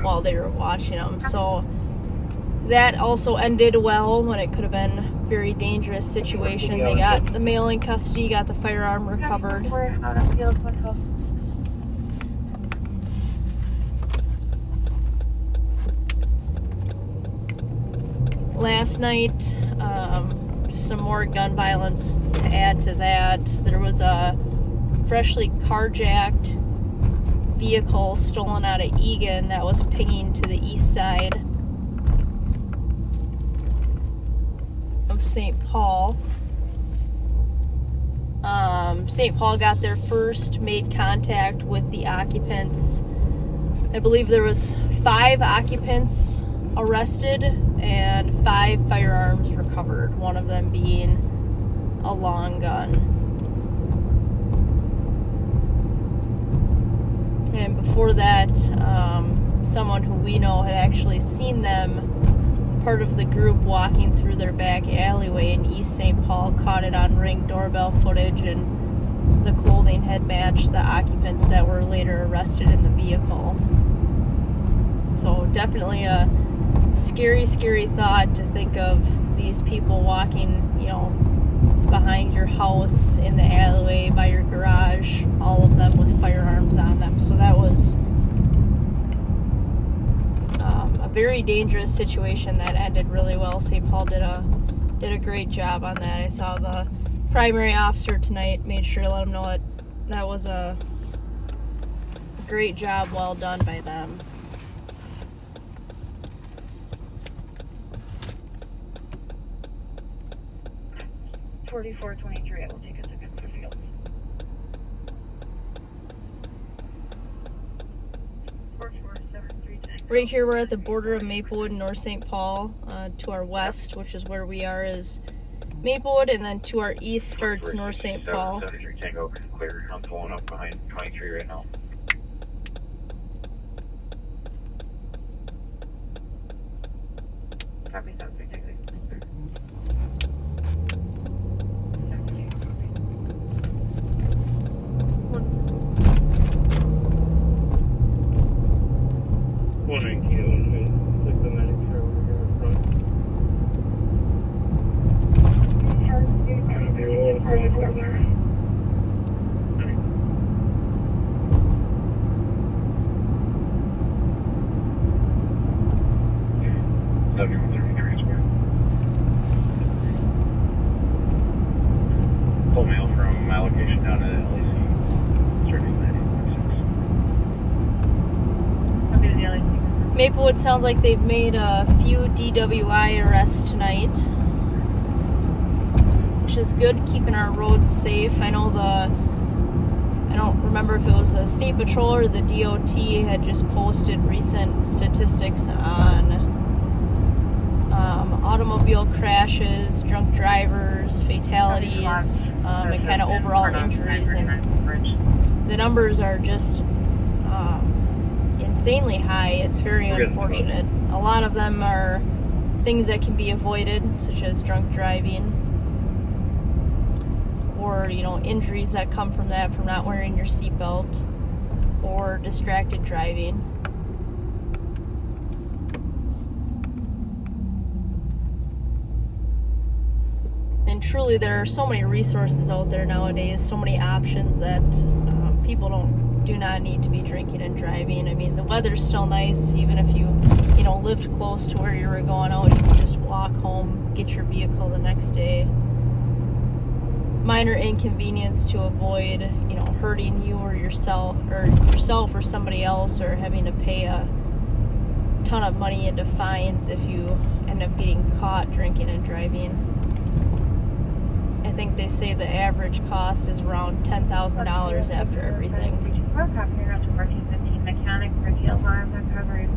while they were watching him. So that also ended well when it could have been a very dangerous situation. They got the male in custody, got the firearm recovered. Last night, just some more gun violence to add to that. There was a freshly carjacked vehicle stolen out of Egan that was pinging to the east side of St. Paul. St. Paul got there first, made contact with the occupants. I believe there was 5 occupants arrested and 5 firearms recovered, one of them being a long gun. And before that, someone who we know had actually seen them, part of the group walking through their back alleyway in East St. Paul, caught it on Ring doorbell footage, and the clothing had matched the occupants that were later arrested in the vehicle. So definitely a scary, scary thought to think of these people walking, you know, behind your house, in the alleyway, by your garage, all of them with firearms on them. So that was a very dangerous situation that ended really well. St. Paul did a great job on that. I saw the primary officer tonight, made sure to let him know that was a great job, well done by them. $44.23. I will take a second for field. Right here, we're at the border of Maplewood and North St. Paul. To our west, which is where we are, is Maplewood, and then to our east starts North St. Paul. 73 Tango, clear. I'm pulling up behind 23 right now. Copy, 73 Tango. Full mail from my location down to LAC. Starting 98.6. Maplewood sounds like they've made a few DWI arrests tonight, which is good, keeping our roads safe. I know I don't remember if it was the State Patrol or the DOT had just posted recent statistics on automobile crashes, drunk drivers, fatalities, and kind of overall injuries. And the numbers are just insanely high. It's very unfortunate. A lot of them are things that can be avoided, such as drunk driving, or, you know, injuries that come from that, from not wearing your seatbelt, or distracted driving. And truly, there are so many resources out there nowadays, so many options that people do not need to be drinking and driving. I mean, the weather's still nice. Even if you lived close to where you were going out, you can just walk home, get your vehicle the next day. Minor inconvenience to avoid, hurting you or yourself or somebody else, or having to pay a ton of money into fines if you end up getting caught drinking and driving. I think they say the average cost is around $10,000 after everything. Copy, around 1415 mechanic for the alarm recovery.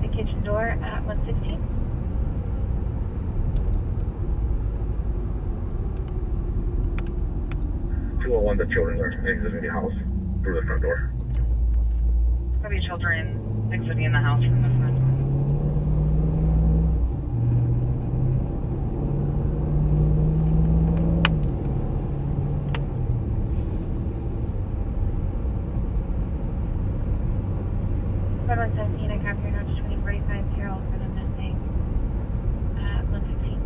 The kitchen door at 116. The children are exiting the house through the front door. There'll be children exiting the house from the front door. I copy around 2045 Carol for the missing at 116.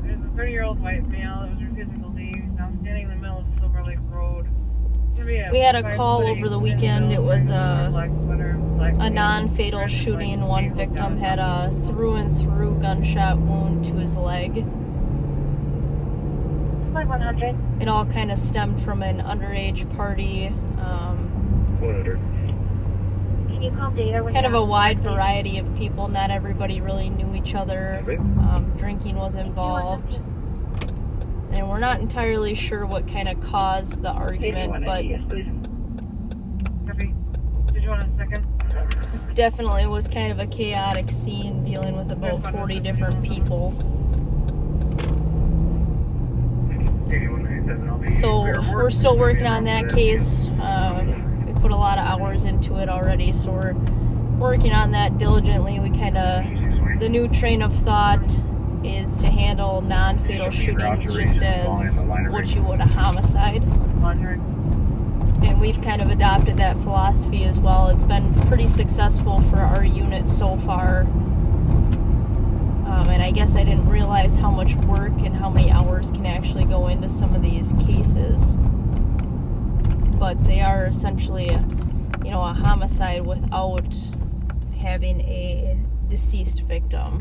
There's a 30-year-old white male that was refusing to leave. Now standing in the middle of Silver Lake Road. We had a call over the weekend. It was a non-fatal shooting. One victim had a through-and-through gunshot wound to his leg. 100. It all kind of stemmed from an underage party. 100. Can you call data? Kind of a wide variety of people. Not everybody really knew each other. Drinking was involved. And we're not entirely sure what kind of caused the argument, but Did you want a second? Definitely was kind of a chaotic scene, dealing with about 40 different people. So we're still working on that case. We put a lot of hours into it already, so we're working on that diligently. The new train of thought is to handle non-fatal shootings just as what you would a homicide. And we've kind of adopted that philosophy as well. It's been pretty successful for our unit so far. And I guess I didn't realize how much work and how many hours can actually go into some of these cases. But they are essentially, a homicide without having a deceased victim.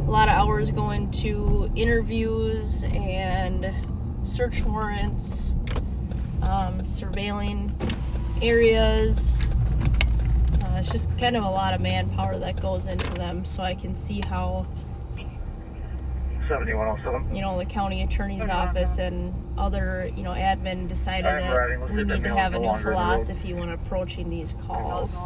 A lot of hours go into interviews and search warrants, surveilling areas. It's just kind of a lot of manpower that goes into them, so I can see how 7107. the county attorney's office and other admin decided that we need to have a new philosophy when approaching these calls.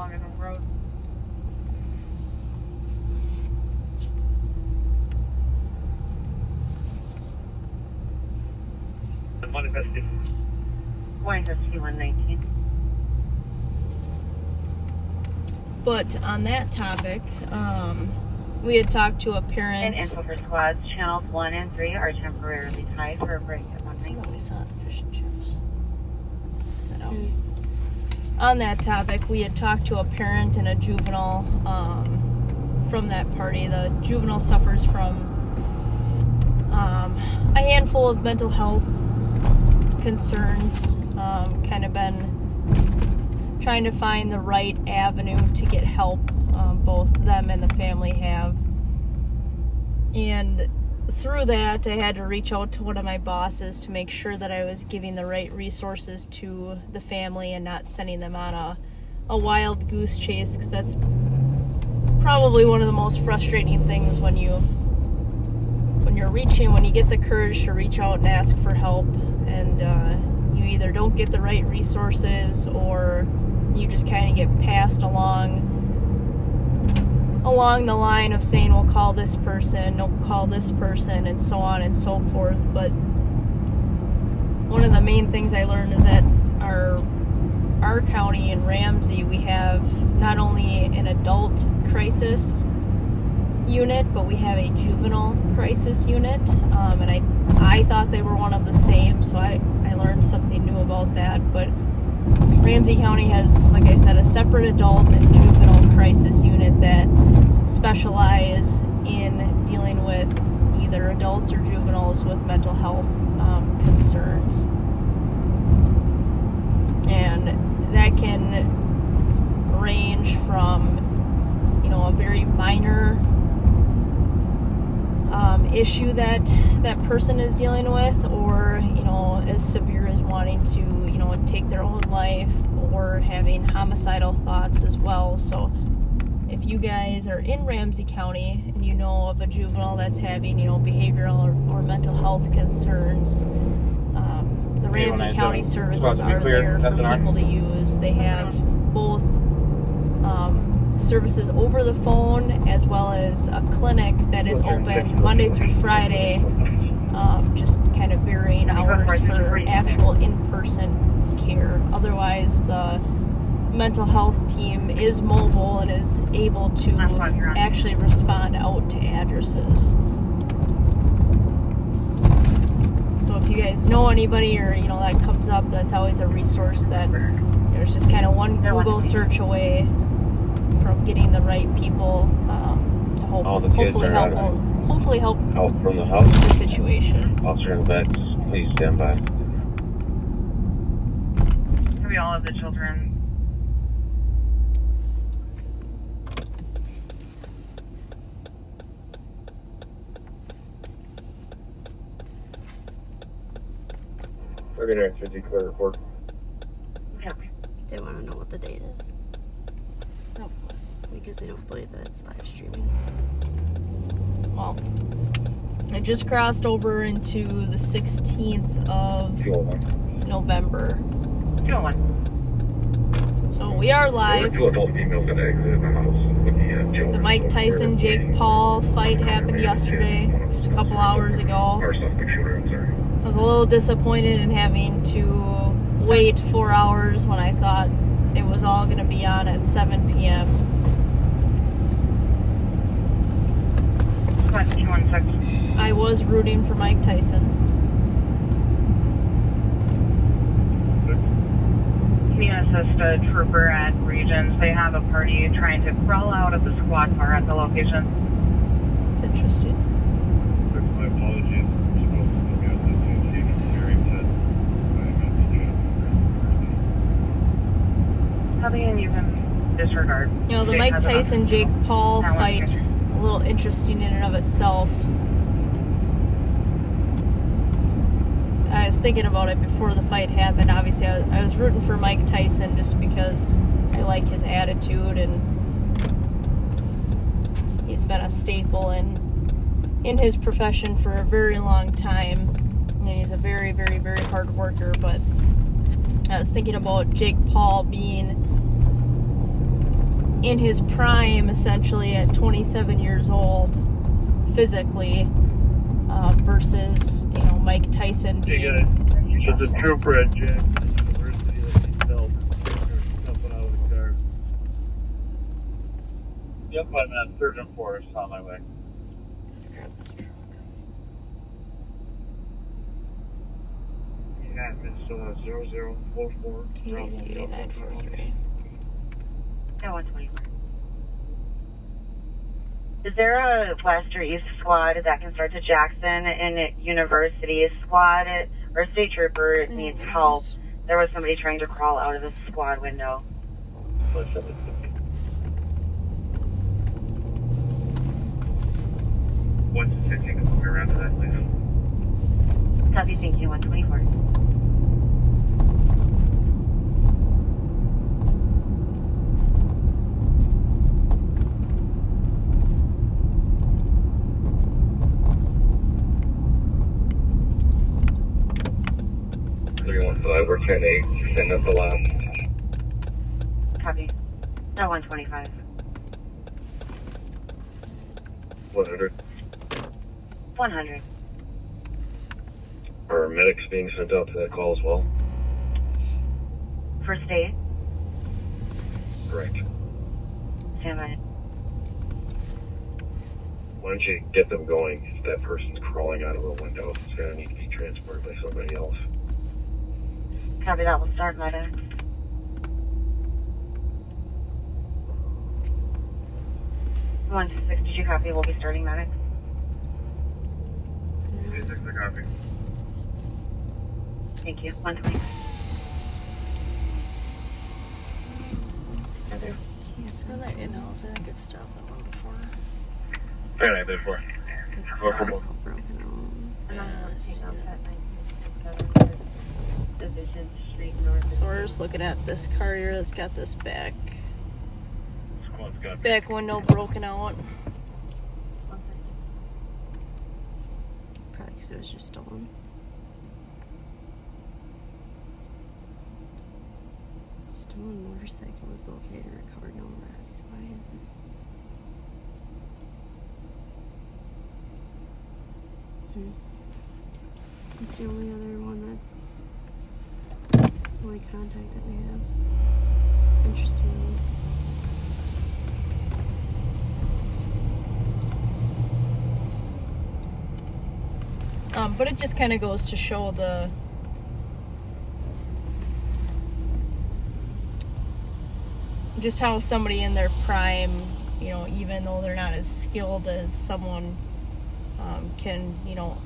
Morning, Dusty. Morning, Dusty 119. But on that topic, we had talked to a parent. And info for squads, channels 1 and 3 are temporarily tied for a break at 119. We saw the fish and chips. On that topic, we had talked to a parent and a juvenile from that party. The juvenile suffers from a handful of mental health concerns, kind of been trying to find the right avenue to get help. Both them and the family have. And through that, I had to reach out to one of my bosses to make sure that I was giving the right resources to the family and not sending them on a wild goose chase, because that's probably one of the most frustrating things when you get the courage to reach out and ask for help, and you either don't get the right resources or you just kind of get passed along the line of saying, well, call this person, no, call this person, and so on and so forth. But one of the main things I learned is that our county in Ramsey, we have not only an adult crisis unit, but we have a juvenile crisis unit, and I thought they were one of the same, so I learned something new about that. But Ramsey County has, like I said, a separate adult and juvenile crisis unit that specialize in dealing with either adults or juveniles with mental health concerns. And that can range from, a very minor issue that person is dealing with, or, as severe as wanting to, take their own life, or having homicidal thoughts as well. So if you guys are in Ramsey County and you know of a juvenile that's having, behavioral or mental health concerns, the Ramsey County services are there for people to use. They have both services over the phone as well as a clinic that is open Monday through Friday, just kind of varying hours for actual in-person care. Otherwise, the mental health team is mobile and is able to actually respond out to addresses. So if you guys know anybody, or that comes up, that's always a resource that there's just kind of one Google search away from getting the right people to hopefully help from the house. The situation. Officer in the back, please stand by. We all have the children. We're gonna 50 clear report. They want to know what the date is. No, because they don't believe that it's live streaming. Well, I just crossed over into the 16th of November. So we are live. The Mike Tyson Jake Paul fight happened yesterday, just a couple hours ago. I was a little disappointed in having to wait 4 hours when I thought it was all going to be on at 7 p.m. I was rooting for Mike Tyson. Can you assist a trooper at Regions? They have a party trying to crawl out of the squad car at the location. It's interesting. My apologies. I'm supposed to look at this and see if it's very good. Copy, and you can disregard. You know, the Mike Tyson Jake Paul fight, a little interesting in and of itself. I was thinking about it before the fight happened. Obviously, I was rooting for Mike Tyson just because I like his attitude, and he's been a staple in his profession for a very long time. And he's a very, very, very hard worker. But I was thinking about Jake Paul being in his prime, essentially at 27 years old, physically, versus, you know, Mike Tyson being... Hey guys, there's a trooper at Jackson University that needs help. Jumping out of the car. Yep, I'm at Surgeon Forest on my way. Yeah, it's 0044. KZ8943. Yeah, 124. Is there a west or east squad that can start to Jackson and University squad or state trooper needs help? There was somebody trying to crawl out of the squad window. What's the taking around to that, please? Copy, thank you, 124. We're 10-8, send up the last. Copy. No, 125. 100. 100. Are medics being sent out to that call as well? First aid. Correct. Stand by. Why don't you get them going? If that person's crawling out of a window, it's going to need to be transported by somebody else. Copy that. We'll start medic. One 6. Did you copy? We'll be starting medic. 6, I copy. Thank you. 120. Can't throw that in-house. I think I've stopped that one before. Fair night, there for. Go for more. Division Street North. So we're just looking at this car here that's got this back window broken out. Probably because it was just stolen. Stolen motorcycle was located and recovered, no arrests. Why is this? It's the only other one that's the only contact that we have. Interesting. But it just kind of goes to show just how somebody in their prime, you know, even though they're not as skilled as someone, can, you know,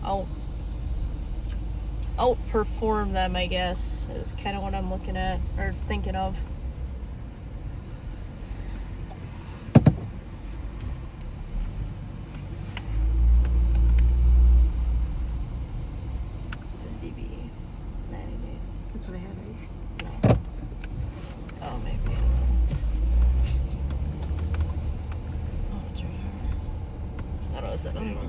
outperform them, I guess, is kind of what I'm looking at or thinking of. CB 98. That's what I had, right? No. Oh, maybe. Oh, it's right here. I thought it was that other one.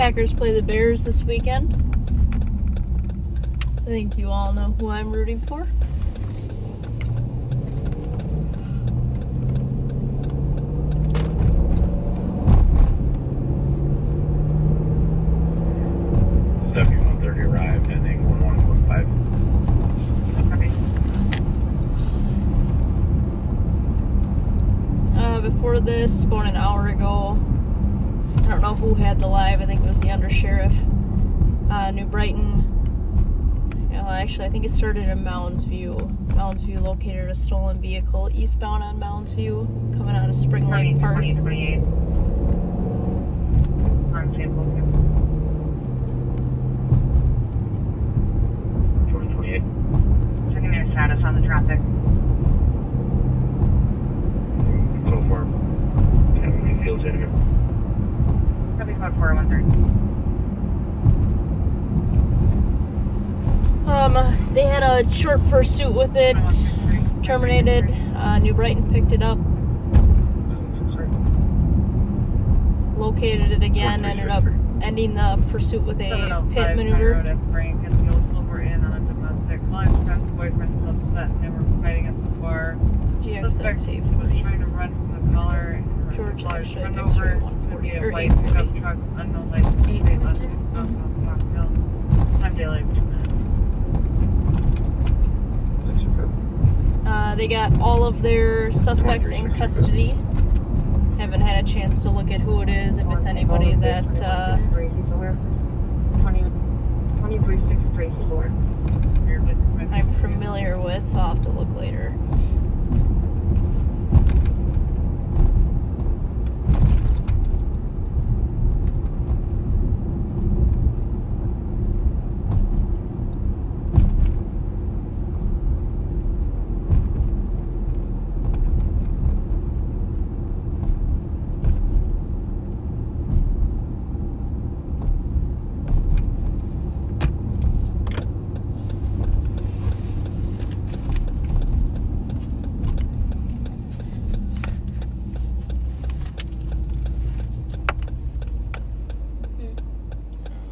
Packers play the Bears this weekend. I think you all know who I'm rooting for. W130 arrived, ending 1115. Before this, about an hour ago, I don't know who had the live. I think it was the undersheriff. New Brighton. Actually, I think it started in Mounds View. Mounds View located a stolen vehicle eastbound on Mounds View, coming out of Spring Lake Park. 2028. On sample. 2028. Checking their status on the traffic. So far, yeah, feels in here. Copy code 4130. They had a short pursuit with it, terminated. New Brighton picked it up, located it again, ended up ending the pursuit with a pit maneuver. GXX safe. Trying to run from the collar. George actually X-ray 140 or 840. Unknown license plate left. Time delay. They got all of their suspects in custody. Haven't had a chance to look at who it is, if it's anybody that 23634. I'm familiar with, so I'll have to look later.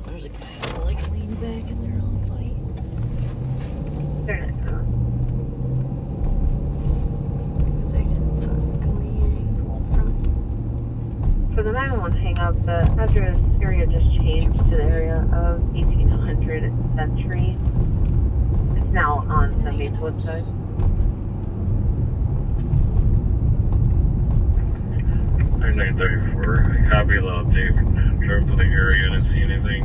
There's a guy who like leaned back and they're all funny. They're not gonna. For the 911 hang up, the address area just changed to the area of 1800 Century. It's now on the Maplewood side. I'm 934. Copy the update. Drove to the area, didn't see anything.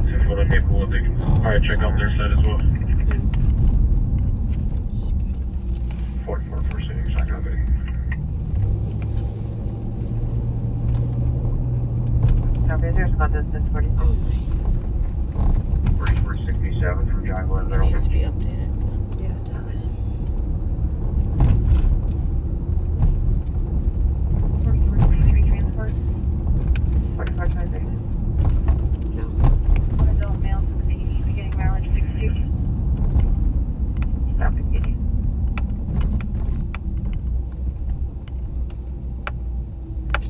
If what I Maplewood, they can probably check out their side as well. 4446, I copy. Copy, there's about this 46. 4467 from John Glenn. It needs to be updated. Yeah, it does. 4423 transport. 4423. No. Adult male 680, beginning mileage 62. Stop at 80.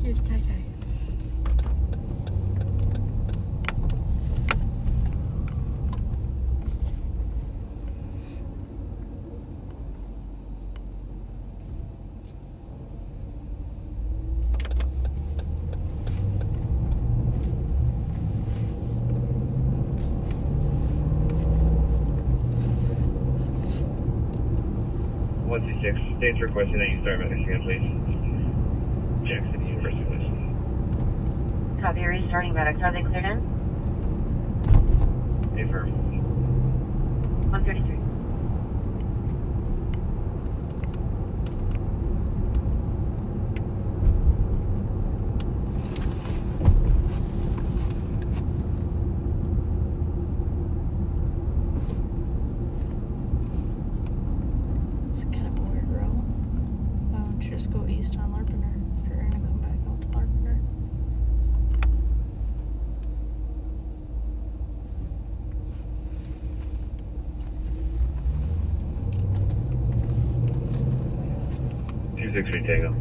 Here's that guy. States requesting that you start messaging, please. Jackson University West. Copy, restarting medics. Are they cleared in? Affirm. 133. Just go east on Larpenteur if you're gonna come back out to Larpenteur. Two 263 Tango.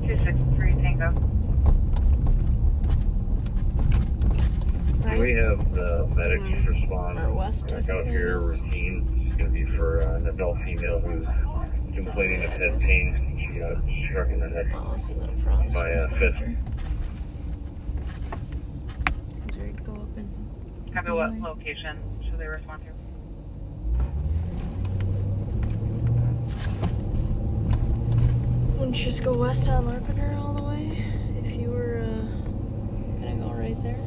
263 Tango. we have the medics respond west, back out here routine. It's going to be for an adult female who's complaining of head pain. She got struck in the head by a fist. Copy what location should they respond to? Wouldn't you just go west on Larpenteur all the way? If you were gonna go right there?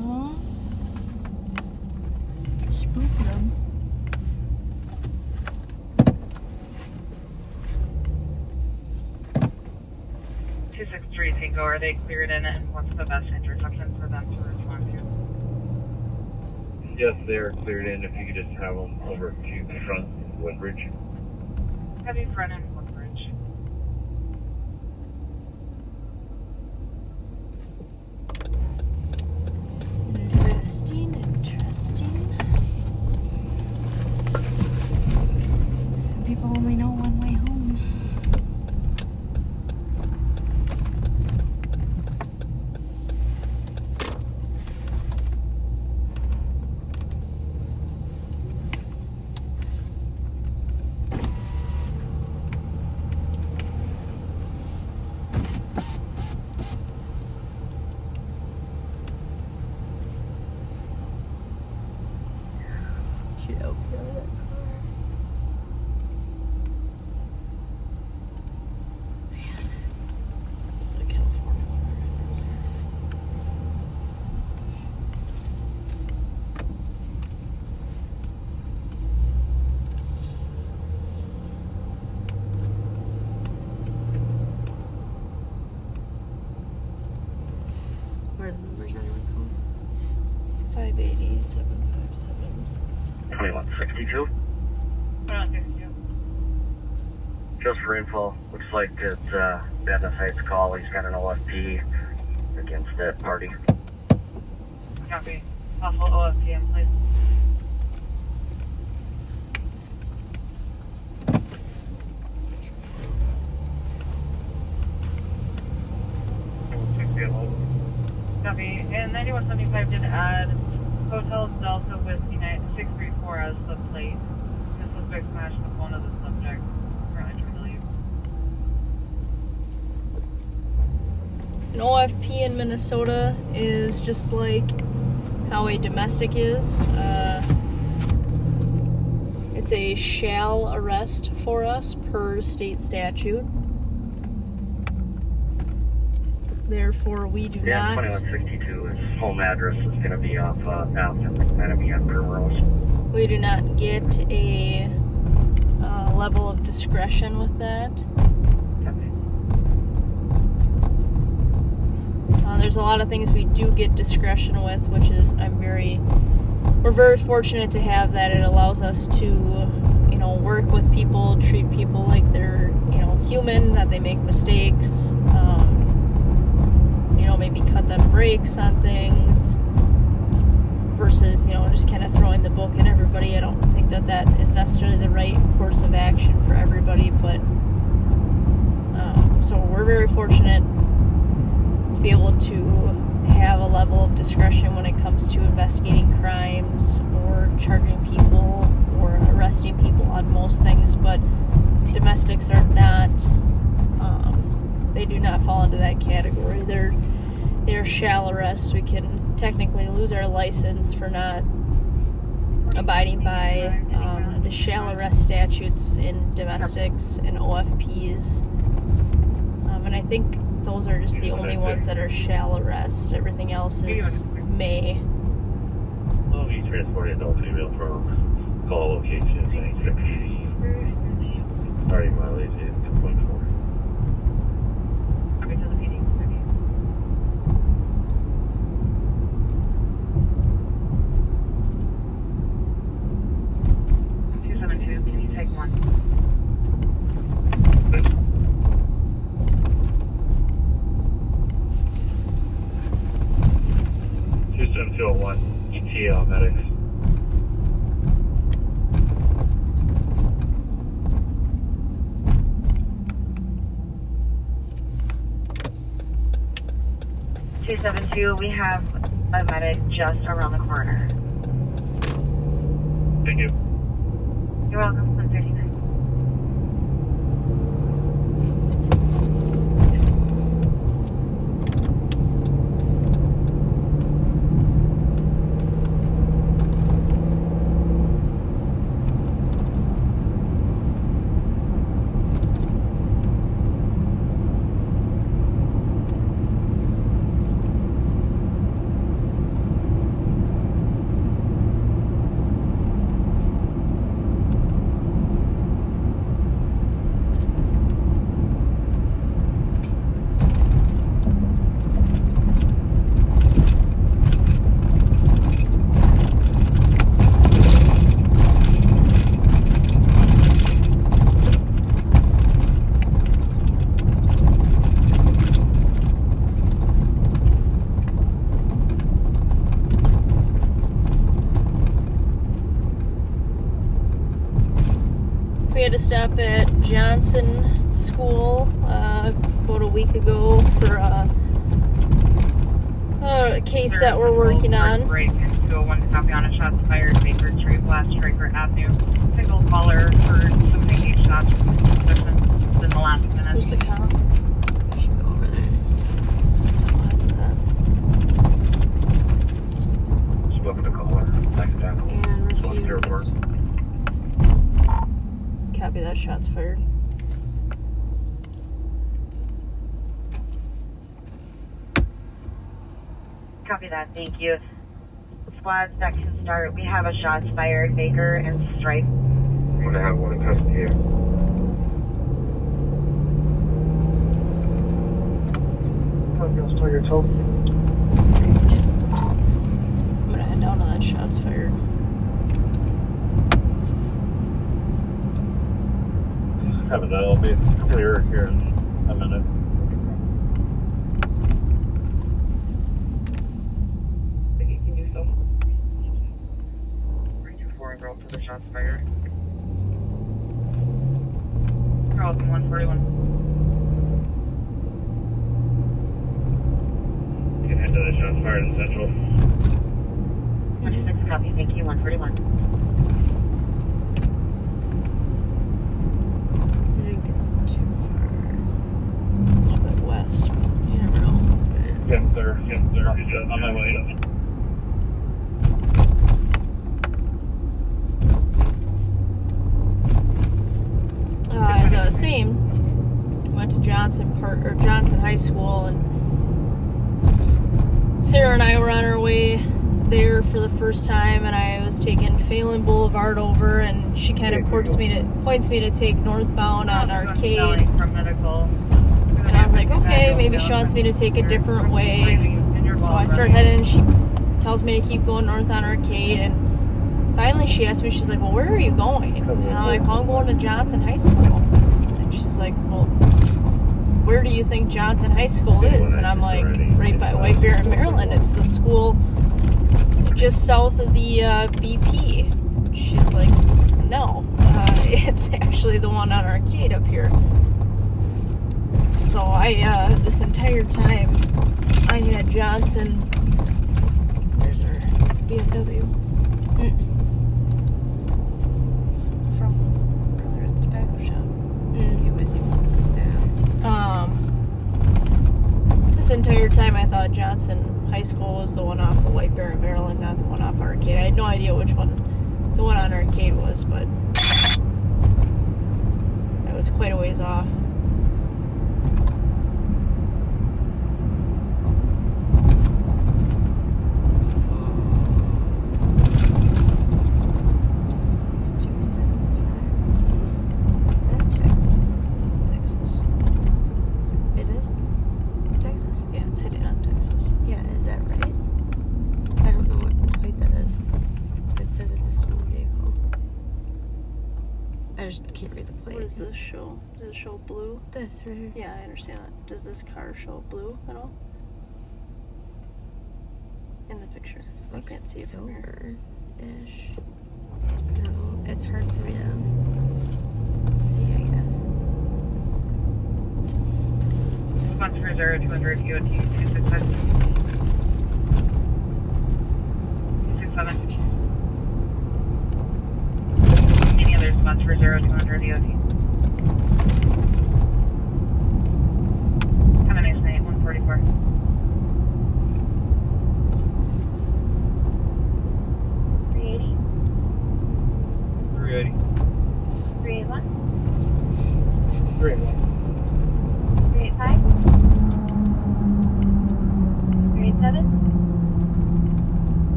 No. Spook them. Tango, are they cleared in, and what's the best intersection for them to respond to? Yes, they're cleared in. If you could just have them over to front Woodbridge. Heavy front and Woodbridge. Interesting. Some people only know one way home. What are the numbers on your phone? 580 757. 2162. 2162. Just for info, looks like it's Dennis Heights call. He's got an OFP against that party. Copy. Possible OFP in place. Copy. And 9175 did add Hotel Delta Whiskey Night 634 as the plate. The suspect smashed the phone of the subject. Currently trying to leave. An OFP in Minnesota is just like how a domestic is. It's a shall arrest for us per state statute. Therefore, we do not. 2162. His home address is going to be off Enemy on Primrose. We do not get a level of discretion with that. There's a lot of things we do get discretion with, which is we're very fortunate to have that. It allows us to, work with people, treat people like they're, human, that they make mistakes. Maybe cut them brakes on things versus, just kind of throwing the book at everybody. I don't think that is necessarily the right course of action for everybody, but so we're very fortunate to be able to have a level of discretion when it comes to investigating crimes or charging people or arresting people on most things, but domestics are not, they do not fall into that category. They're shall arrest. We can technically lose our license for not abiding by the shall arrest statutes in domestics and OFPs. And I think those are just the only ones that are shall arrest. Everything else is may. Will be transported adult female from call location 96. Sorry, mileage is 2.4. Houston 201, ETA medics. We have a medic just around the corner. Thank you. You're welcome. 139. We had to stop at Johnson School about a week ago for a case that we're working on. Break and 201 copy on a shots fired, Baker Street, West Striker Avenue. Single caller heard somebody 8 shots from the position within the last minute. Who's the cop? I should go over there. Spoke to caller. Next time. And Spoke to airport. Copy that, shots fired. Copy that. Thank you. Squads that can start. We have a shots fired, Baker and Strike. I'm going to have one in custody here. Still your toe. Sorry, just I'm gonna head down on that shots fired. Having that all be clear here in a minute. You can do so. 324 and girl to the shots fired. Girls in 141. You can head to the shots fired in Central. 26 copy. Thank you. 141. I think it's too far. A little bit west. You never know. Yes, sir. Yes, sir. On my way. As I was saying, went to Johnson High School, and Sarah and I were on our way there for the first time, and I was taking Phelan Boulevard over, and she kind of points me to take northbound on Arcade. And I was like, okay, maybe she wants me to take a different way. So I start heading, she tells me to keep going north on Arcade, and finally she asked me, she's like, well, where are you going? And I'm like, well, I'm going to Johnson High School. And she's like, well, where do you think Johnson High School is? And I'm like, right by White Bear in Maryland. It's the school just south of the BP. She's like, no, it's actually the one on Arcade up here. So I, this entire time, I had Johnson. There's our BMW. From earlier at the tobacco shop. This entire time I thought Johnson High School was the one off of White Bear in Maryland, not the one off Arcade. I had no idea which one the one on Arcade was, but I was quite a ways off. Does this show? Does it show blue? This right here. Yeah, I understand that. Does this car show blue at all? In the picture. I can't see it from here. Ish. No, it's hard for me to see, I guess. Response for 0200 EOT 265. 7. Any other spots for 0200 DOT? Have a nice night, 144.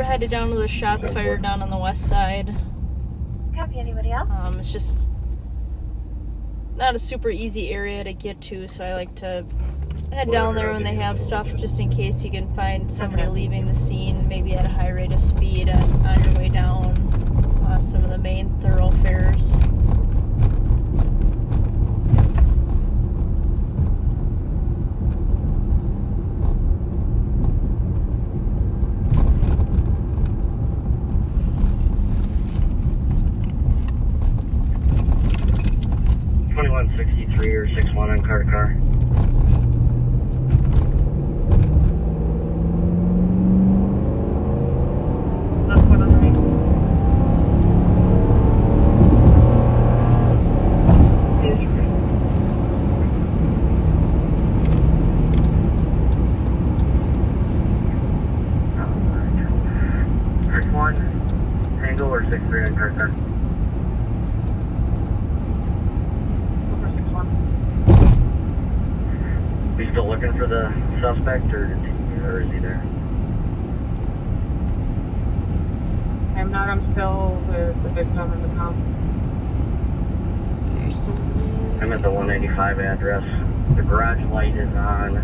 Headed down to the shots fired down on the west side. Copy. Anybody else? It's just not a super easy area to get to, so I like to head down there when they have stuff, just in case you can find somebody leaving the scene, maybe at a high rate of speed on your way down some of the main thoroughfares. Or 6-1 on car to car. That's what I'm doing. Tango or 6-3 on car to car. Are you still looking for the suspect, or is he there? I'm not. I'm still with the victim in the comp. I'm at the 185 address. The garage light is on.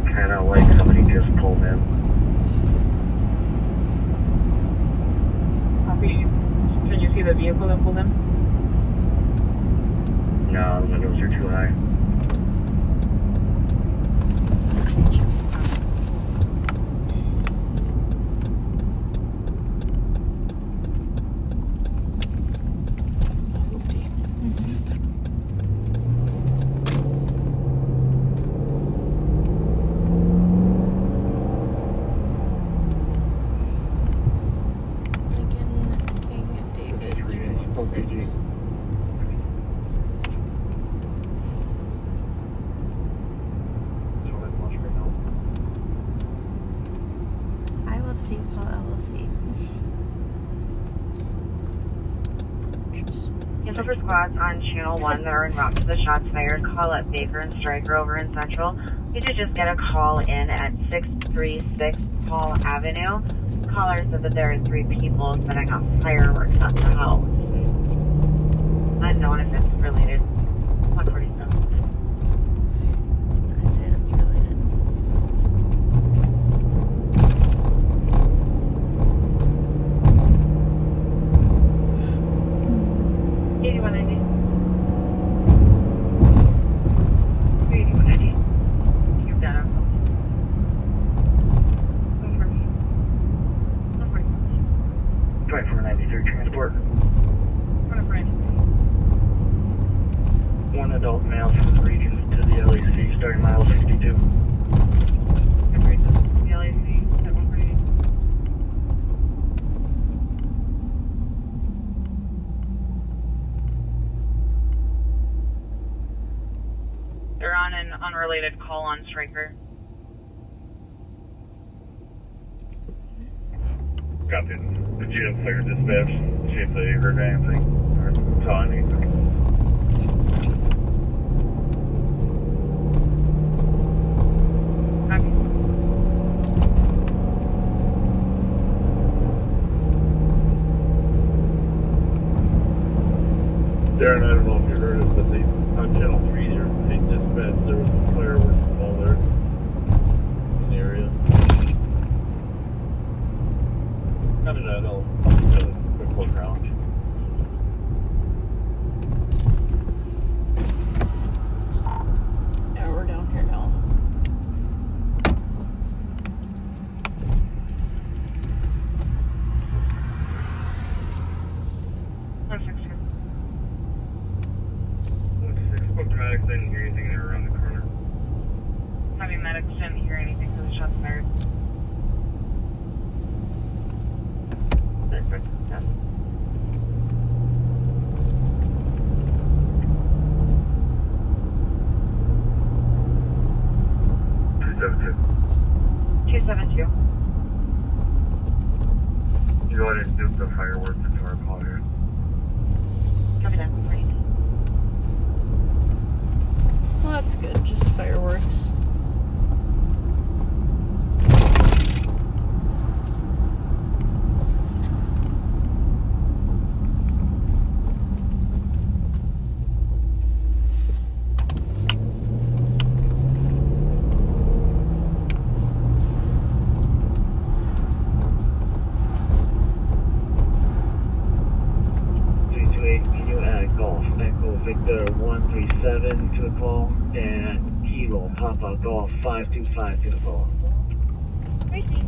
Kind of like somebody just pulled in. Copy. Can you see the vehicle that pulled in? No, the windows are too high. St. Paul LLC. Cancel for squads on Channel 1 that are en route to the shots fired. Call at Baker and Stryker over in Central. You did just get a call in at 636 Paul Avenue. Caller said that there are 3 people setting off fireworks at the house. Unknown if it's related. 147. I say it's related. Transport. One adult male from the region to the LAC starting mile 62. They're on an unrelated call on Stryker. Copy. Did you have player dispatch? See if they heard anything or saw anything? Darren, I don't know if you heard it, but on Channel 3 there, they dispatched, there was some fireworks all there in the area. None of that, I'll just a quick look around. Yeah, we're down here now. What traffic, didn't hear anything there around the corner. the fireworks into our call here. Copy that. Great. Well, that's good. Just fireworks. Victor 137 to the call, and Kilo Papa Golf 525 to the call. Receive.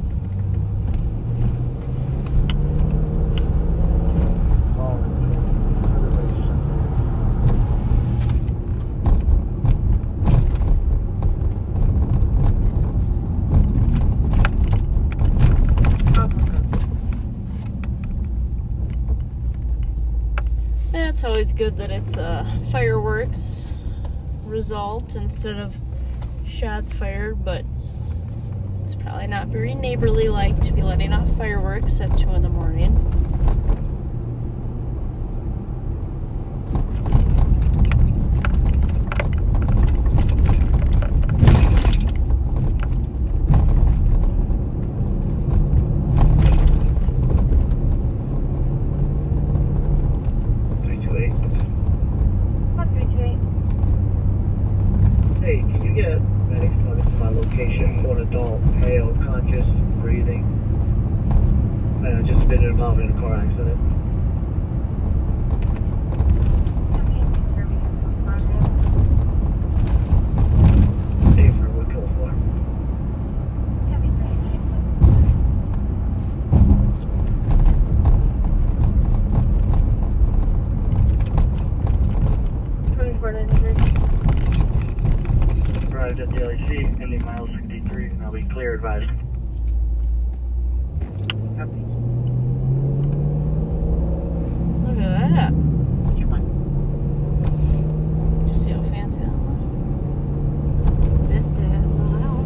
It's always good that it's a fireworks result instead of shots fired, but it's probably not very neighborly like to be letting off fireworks at 2 in the morning. Hey, can you get medics coming to my location for an adult male conscious breathing? Man, just been involved in a car accident. Hey, for what code for? Arrived at the LAC, ending mile 63, and I'll be clear advised. Look at that. Did you see how fancy that was? Missed it. Wow.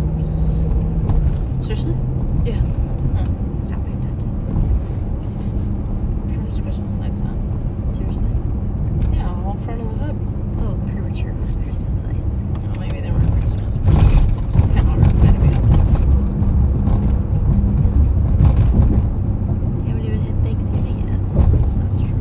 Seriously? Yeah. Stop paying attention. Turn his Christmas lights on. Seriously? Yeah, all front of the hood. It's a little premature for Christmas lights. Oh, maybe they weren't Christmas, but kind of might have been. You haven't even hit Thanksgiving yet. That's true.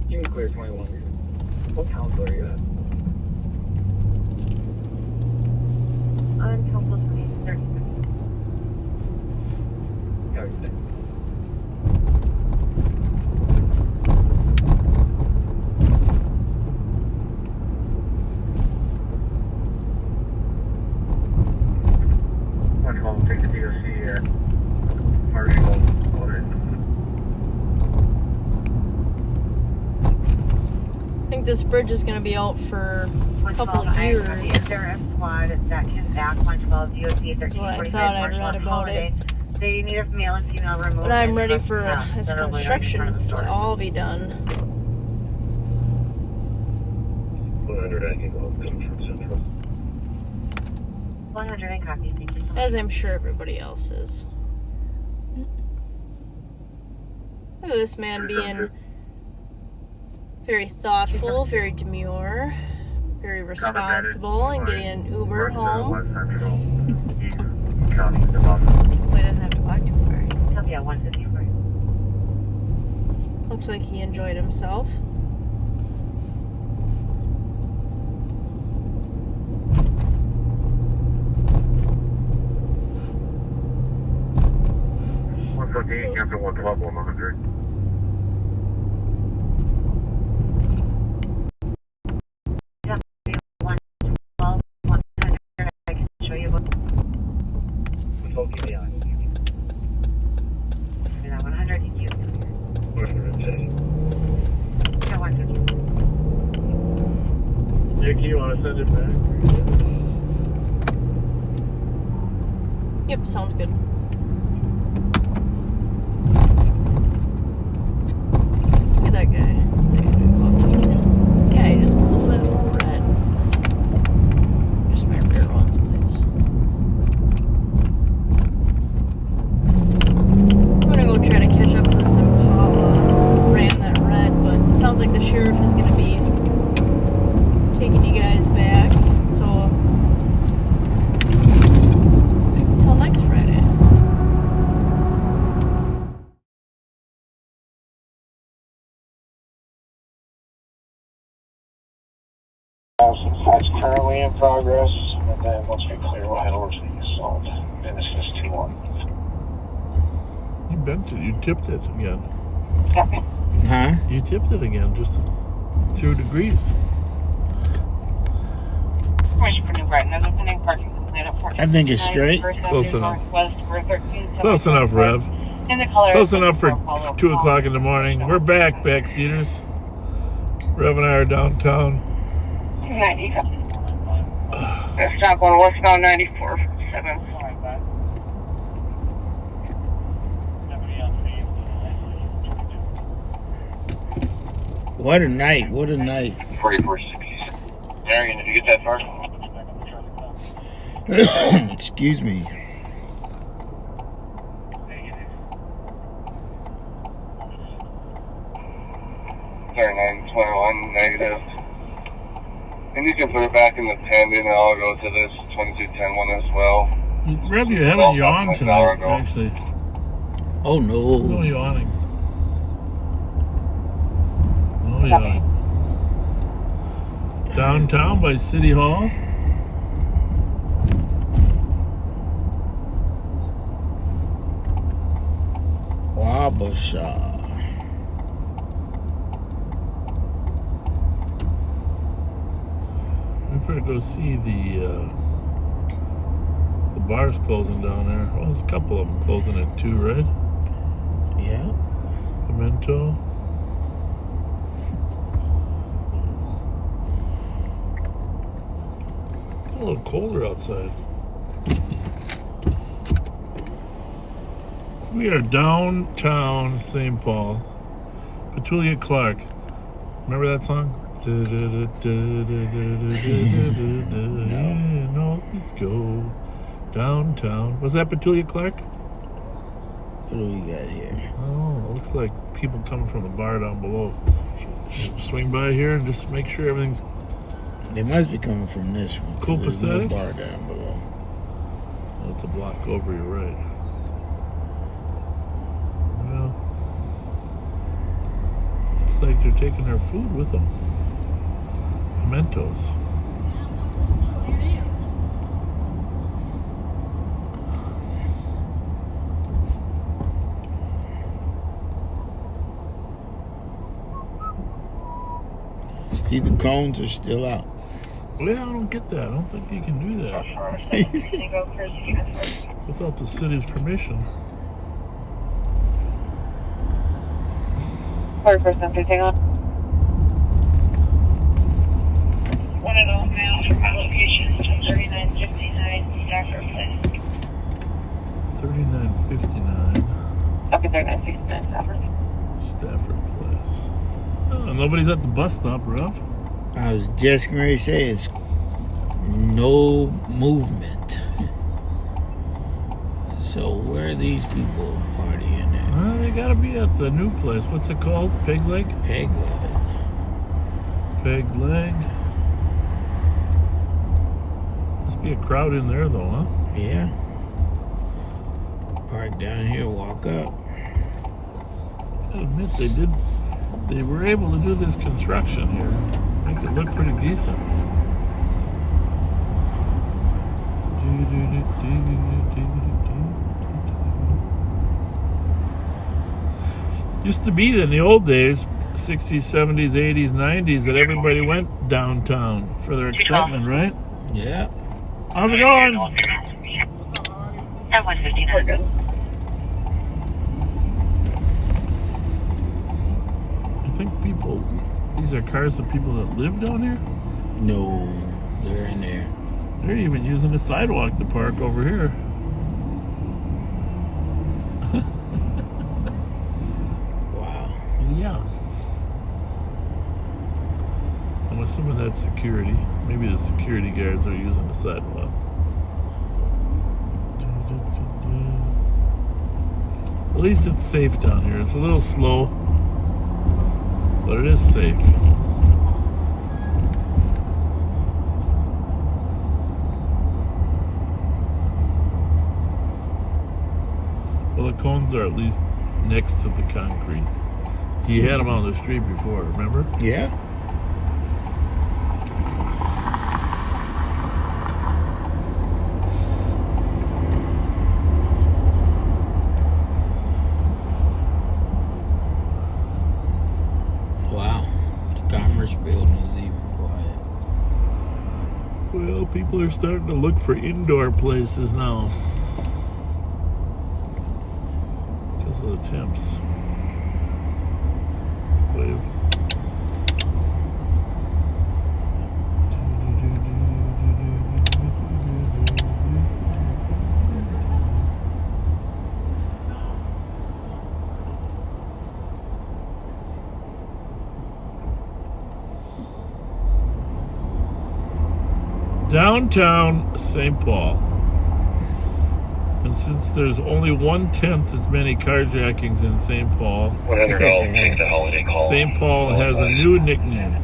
Give me clear 21. What council are you at? On Council 36. Everything. Take the DOC here. Marshall, loaded. I think this bridge is going to be out for a couple of years. Is there a squad that can back 112 DOC That's what I 1345 thought. I read Marshall about Holiday? it. They need a male and female removed. But I'm and ready trust for paths this that are laid on the construction front of the to store. all be done. 100, I can go from Central. 100 and copy. Thank you so much. As I'm sure everybody else is. Look at this man being very thoughtful, very demure, very responsible, and getting an Uber home. West Central, East County, above. Well, he doesn't have to walk too far. Copy at 154. Looks like he enjoyed himself. Cancel 112, 100. I can show you what. Focus on. Copy that 100. Thank you. 100, Yeah, 150. Nikki, you want to send it back? Yep, sounds good. Look at that guy. Yeah, he just blew that whole red. Just my rear ones, please. I'm gonna go try to catch up to this Impala. Ran that red, but it sounds like the sheriff is gonna be taking you guys back. So until next Friday. That's currently in progress, and then once we clear, we'll head over to the assault. And this is 2-1. You bent it. You tipped it again. Huh? You tipped it again, just 2 degrees. I think it's straight. Close enough. Close enough, Rev. Close enough for 2 o'clock in the morning. We're back, backseaters. Rev and I are downtown. 95. Stop on westbound 94.7. What a night. What a night. 4460. Marion, did you get that far? Excuse me. Sorry, 921 negative. And you can put it back in the pen, and I'll go to this 2210 one as well. Rev, you haven't yawned tonight, actually. Oh, no. No yawning. No yawning. Downtown by City Hall. Wabasha. We better go see the bars closing down there. Well, there's a couple of them closing at 2, right? Yeah. Pimento. A little colder outside. We are downtown St. Paul. Petulia Clark. Remember that song? No, let's go downtown. Was that Petulia Clark? What do we got here? Oh, it looks like people coming from the bar down below. Swing by here and just make sure everything's... They must be coming from this one. Cool There's no Pacific? bar down below. Oh, it's a block over, you're right. Well, looks like they're taking their food with them. Pimentos. See, the cones are still out. Well, yeah, I don't get that. I don't think you can do that without the city's permission. First empty thing on. One of those mails from my location, 3959 Stafford Place. 3959 Okay, 3969 Stafford. Stafford Place. Oh, nobody's at the bus stop, Ralph. I was just going to say it's no movement. So where are these people partying at? They gotta be at the new place. What's it called? Peg Leg? Peg Leg. Peg Leg. Must be a crowd in there though, huh? Yeah. Park down here, walk up. I admit they were able to do this construction here. Make it look pretty decent. Used to be in the old days, 60s, 70s, 80s, 90s, that everybody went downtown for their excitement, right? Yeah. How's it going? At 159. I think these are cars of people that live down here? No, they're in there. They're even using the sidewalk to park over here. Wow. Yeah. I'm assuming that's security. Maybe the security guards are using the sidewalk. At least it's safe down here. It's a little slow, but it is safe. Well, the cones are at least next to the concrete. He had them on the street before, remember? Yeah. Wow. The Commerce building is even quiet. Well, people are starting to look for indoor places now. Because of the temps. Wave. Downtown St. Paul. And since there's only 1/10 as many carjackings in St. Paul, take the holiday call. St. Paul has a new nickname.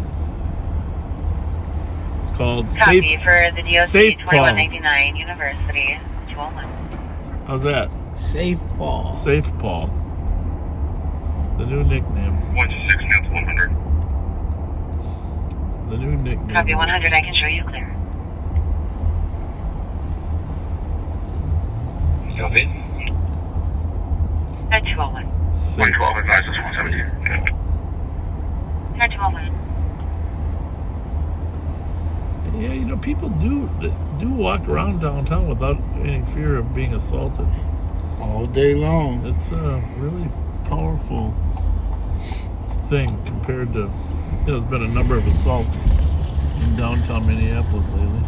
It's called Copy Safe, for the DOC Safe Paul. 2199 University 201. How's that? Safe Paul. Safe Paul. The new nickname. 126 North 100. The new nickname. Copy 100, I can show you clear. Copy. At 201. 112 advises 117. At 201. Yeah, you know, people do walk around downtown without any fear of being assaulted. All day long. It's a really powerful thing compared to, there's been a number of assaults in downtown Minneapolis lately.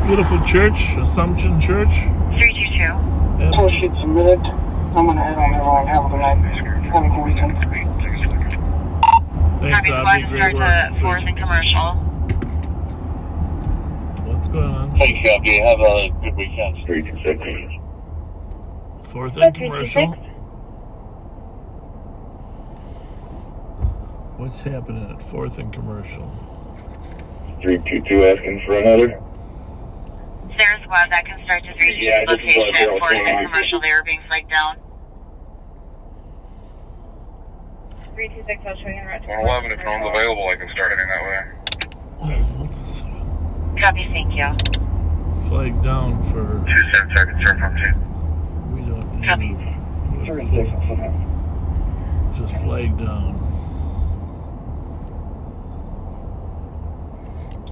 Beautiful church, Assumption Church. 322. Push it's a minute. I'm gonna head on everyone. Have a good night. Have a good weekend. Thanks, Copy, Abby. squad Great starts work. at 4th and Commercial. What's going on? Thanks, Abby. Have a good weekend. 326. 4th and Commercial. What's happening at 4th and Commercial? 322 asking for another. Sarah squad, that can start to 322 Yeah, I just location wanted to at know 4th what's and going on. Commercial. They were being flagged down. 326, I'll show you in route. 111, if no one's available, I can start heading that way. Let's Copy, thank you. flag down for. 27 seconds, start from 2. We don't need. Copy. Just flag down.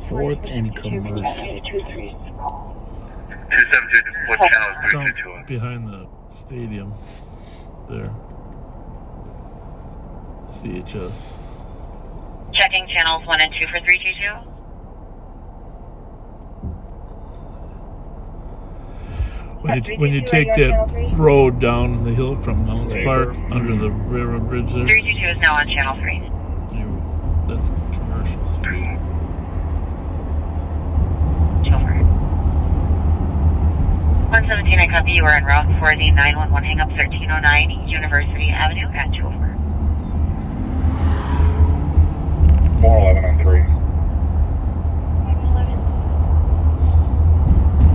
4th and Commercial. 272, what channel is 322 on? Behind the stadium. There. CHS. Checking channels 1 and 2 for 322. When you take that road down the hill from Mounts Park under the railroad bridge there, 322 is now on channel 3. that's Commercial Street. 117, I copy. You are en route for the 911 hang-up 1309 University Avenue at 204. 411 on 3.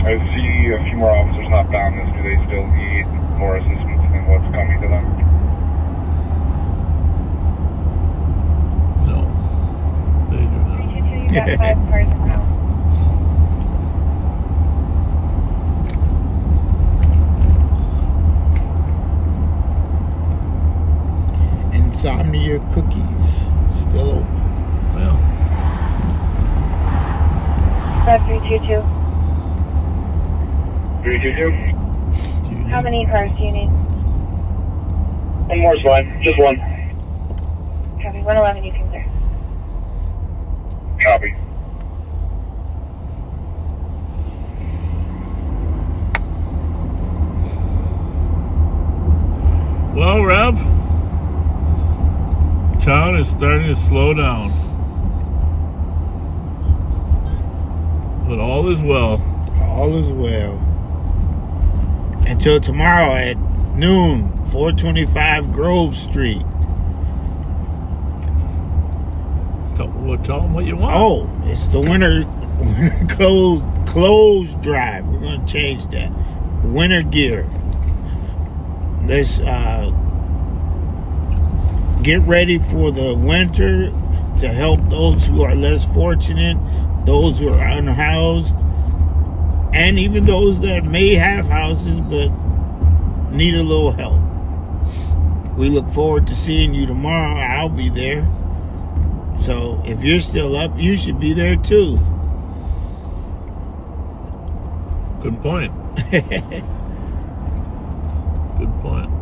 I see a few more officers not found this. Do they still need more assistance than what's coming to them? No, they do not. 322, you got 5 cars en route. Insomnia Cookies still open. Well, 5322. 322. How many cars do you need? One more is fine. Just one. Copy. 111, you can clear. Copy. well, Rev, town is starting to slow down. But all is well. All is well. Until tomorrow at noon, 425 Grove Street. Tell them what you want. Oh, it's the winter clothes drive. We're going to change that. Winter gear. Let's get ready for the winter to help those who are less fortunate, those who are unhoused, and even those that may have houses but need a little help. We look forward to seeing you tomorrow. I'll be there. So if you're still up, you should be there too. Good point. Good point.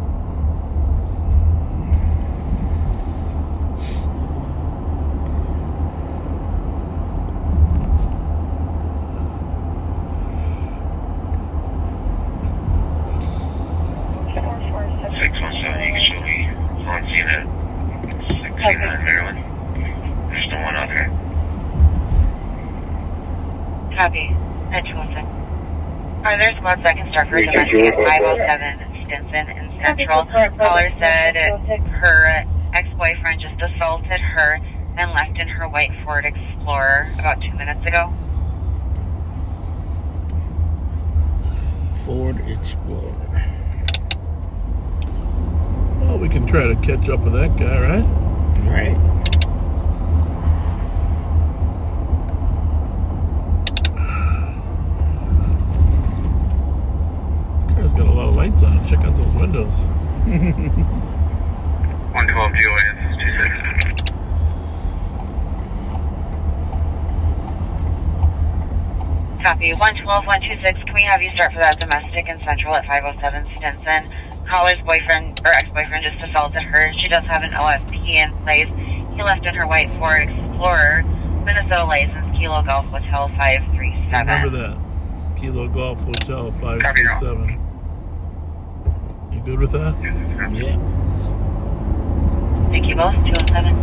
Copy. At 207. Alright, there's one second start for domestic at 507 Stinson in Central. Caller said her ex-boyfriend just assaulted her and left in her white Ford Explorer about 2 minutes ago. Ford Explorer. Well, we can try to catch up with that guy, right? Right. Got a lot of lights on. Check out those windows. 112 GOS 26. Copy. 112, 126. Can we have you start for that domestic in Central at 507 Stinson? Caller's boyfriend or ex-boyfriend just assaulted her. She does have an OSP in place. He left in her white Ford Explorer, Minnesota license, Kilo Golf Hotel 537. Remember that. Kilo Golf Hotel 537. You good with that? Yeah. Thank you both. 207.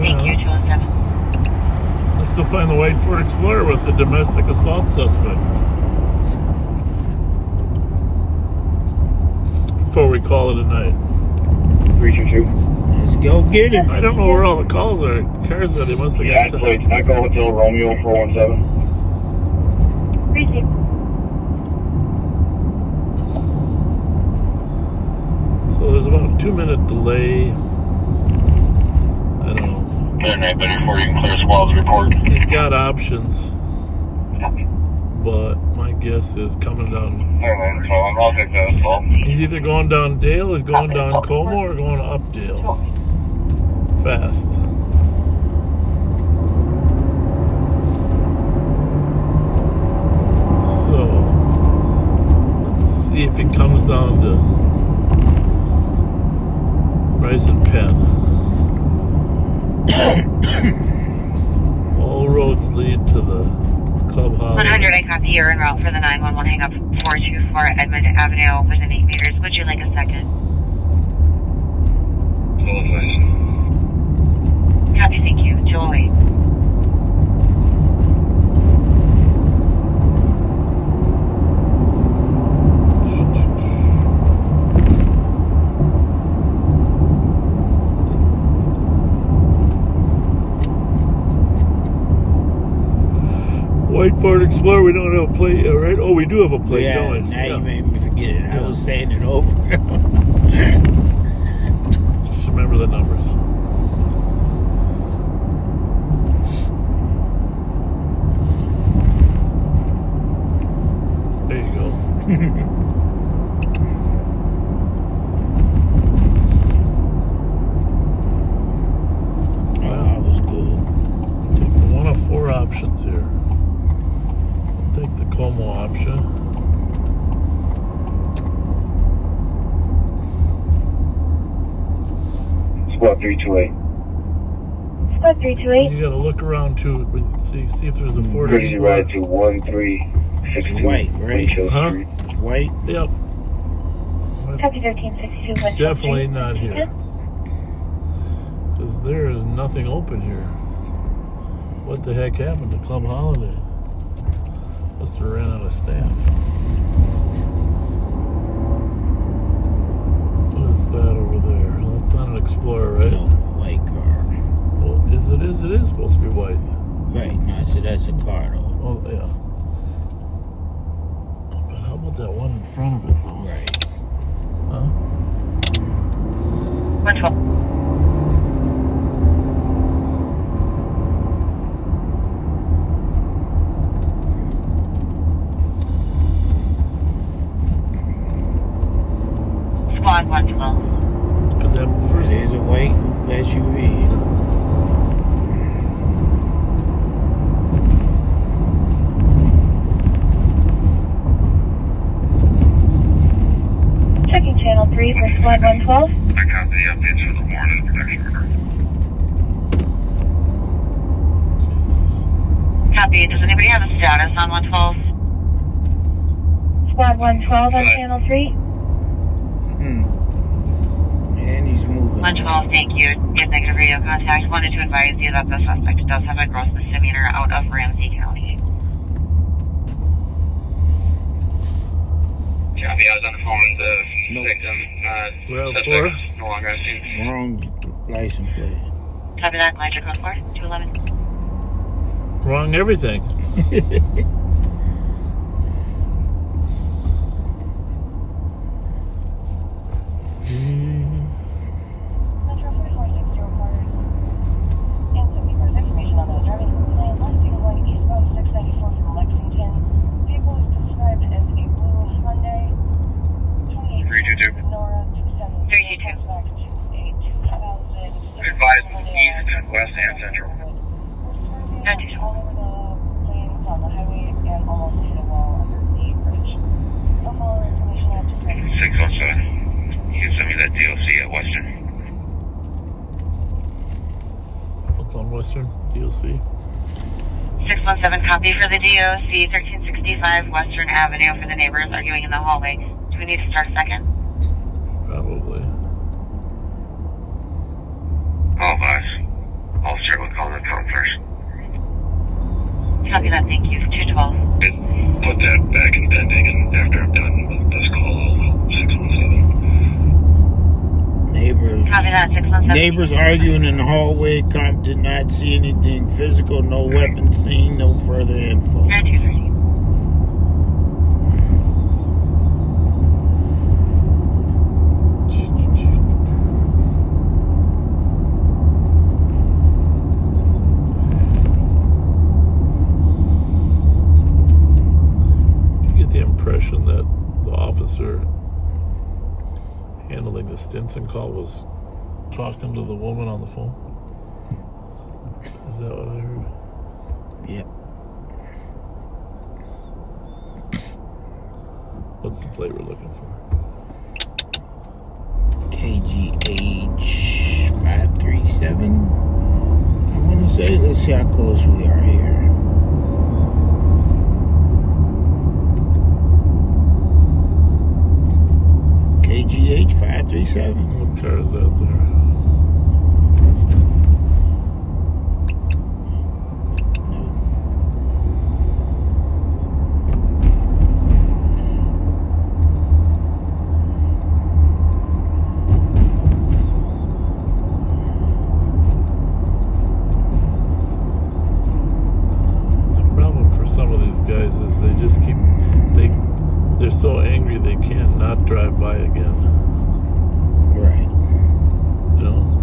Thank you, 207. Let's go find the white Ford Explorer with the domestic assault suspect. Before we call it a night. 322. Let's go get him. I don't know where all the calls are. Cars are. They must have got Plates. Echo Hotel Romeo 417. Receive. So there's about a 2-minute delay. I don't know. Internet better for you can clear squad's report. He's got options, but my guess is coming down. I'll take that as well. He's either going down Dale, he's going down Como, or going up Dale. Fast. So let's see if he comes down to Rice and Penn. All roads lead to the clubhouse. 100, I copy. You're en route for the 911 hang up 424 Edmond Avenue within 8 meters. Would you like a second? Copy, thank you. Joy. White Ford Explorer, we don't have a plate yet, right? Oh, we do have a plate, Yeah, don't we? now you made me forget it. I was saying it over. Just remember the numbers. There you go. Squad 328. Squad 328. You gotta look around too, but see if there's a Ford Crazy Explorer. ride to 1362 White, right? Winchell Huh? Street. White? Yep. Copy 1362 Winchell Definitely Street. not here. Because there is nothing open here. What the heck happened to Club Holiday? Must have ran out of staff. What is that over there? Well, that's not an Explorer, right? No, white car. Well, it is supposed to be white. Right, no, so that's a car though. Oh, yeah. But how about that one in front of it, though? Right. Huh? 112. Squad 112. There's a white SUV. Checking channel 3 for Squad 112. I copy the updates for the warrant and protection order. Copy. Does anybody have a status on 112? Squad 112 on channel 3. And he's moving. 112, thank you. Give negative radio contact. Wanted to advise you that the suspect does have a gross misdemeanor out of Ramsey County. Copy, I was on the phone with the victim. Suspect is no longer on scene. Wrong license plate. Copy that. Glide your code 4, 211. Wrong everything. Metro 4460 reporters. Answer because information on the driving complaint last year going eastbound 694 from Lexington. Vehicle is described as a blue Hyundai 28 Nora 27 back to a 2000. Advise east, west, and central. All over the lanes on the highway and almost hit a wall under the bridge. No follow information out to 617. You can send me that DLC at Western. What's on Western? DLC? 617, copy for the DOC, 1365 Western Avenue for the neighbors arguing in the hallway. Do we need to start second? Probably. All of us. I'll start with calling the town first. Copy that, thank you. 212. Put that back in pending, and after I'm done with this call, I'll 617. Neighbors. Copy that, 617. Neighbors arguing in the hallway. Cop did not see anything physical. No weapon seen. No further info. 230. Impression that the officer handling the Stinson call was talking to the woman on the phone. Is that what I heard? Yep. What's the plate we're looking for? KGH 537. I want to say, let's see how close we are here. KGH 537. What car is out there? The problem for some of these guys is they just keep they're so angry they can't not drive by again. Right. You know?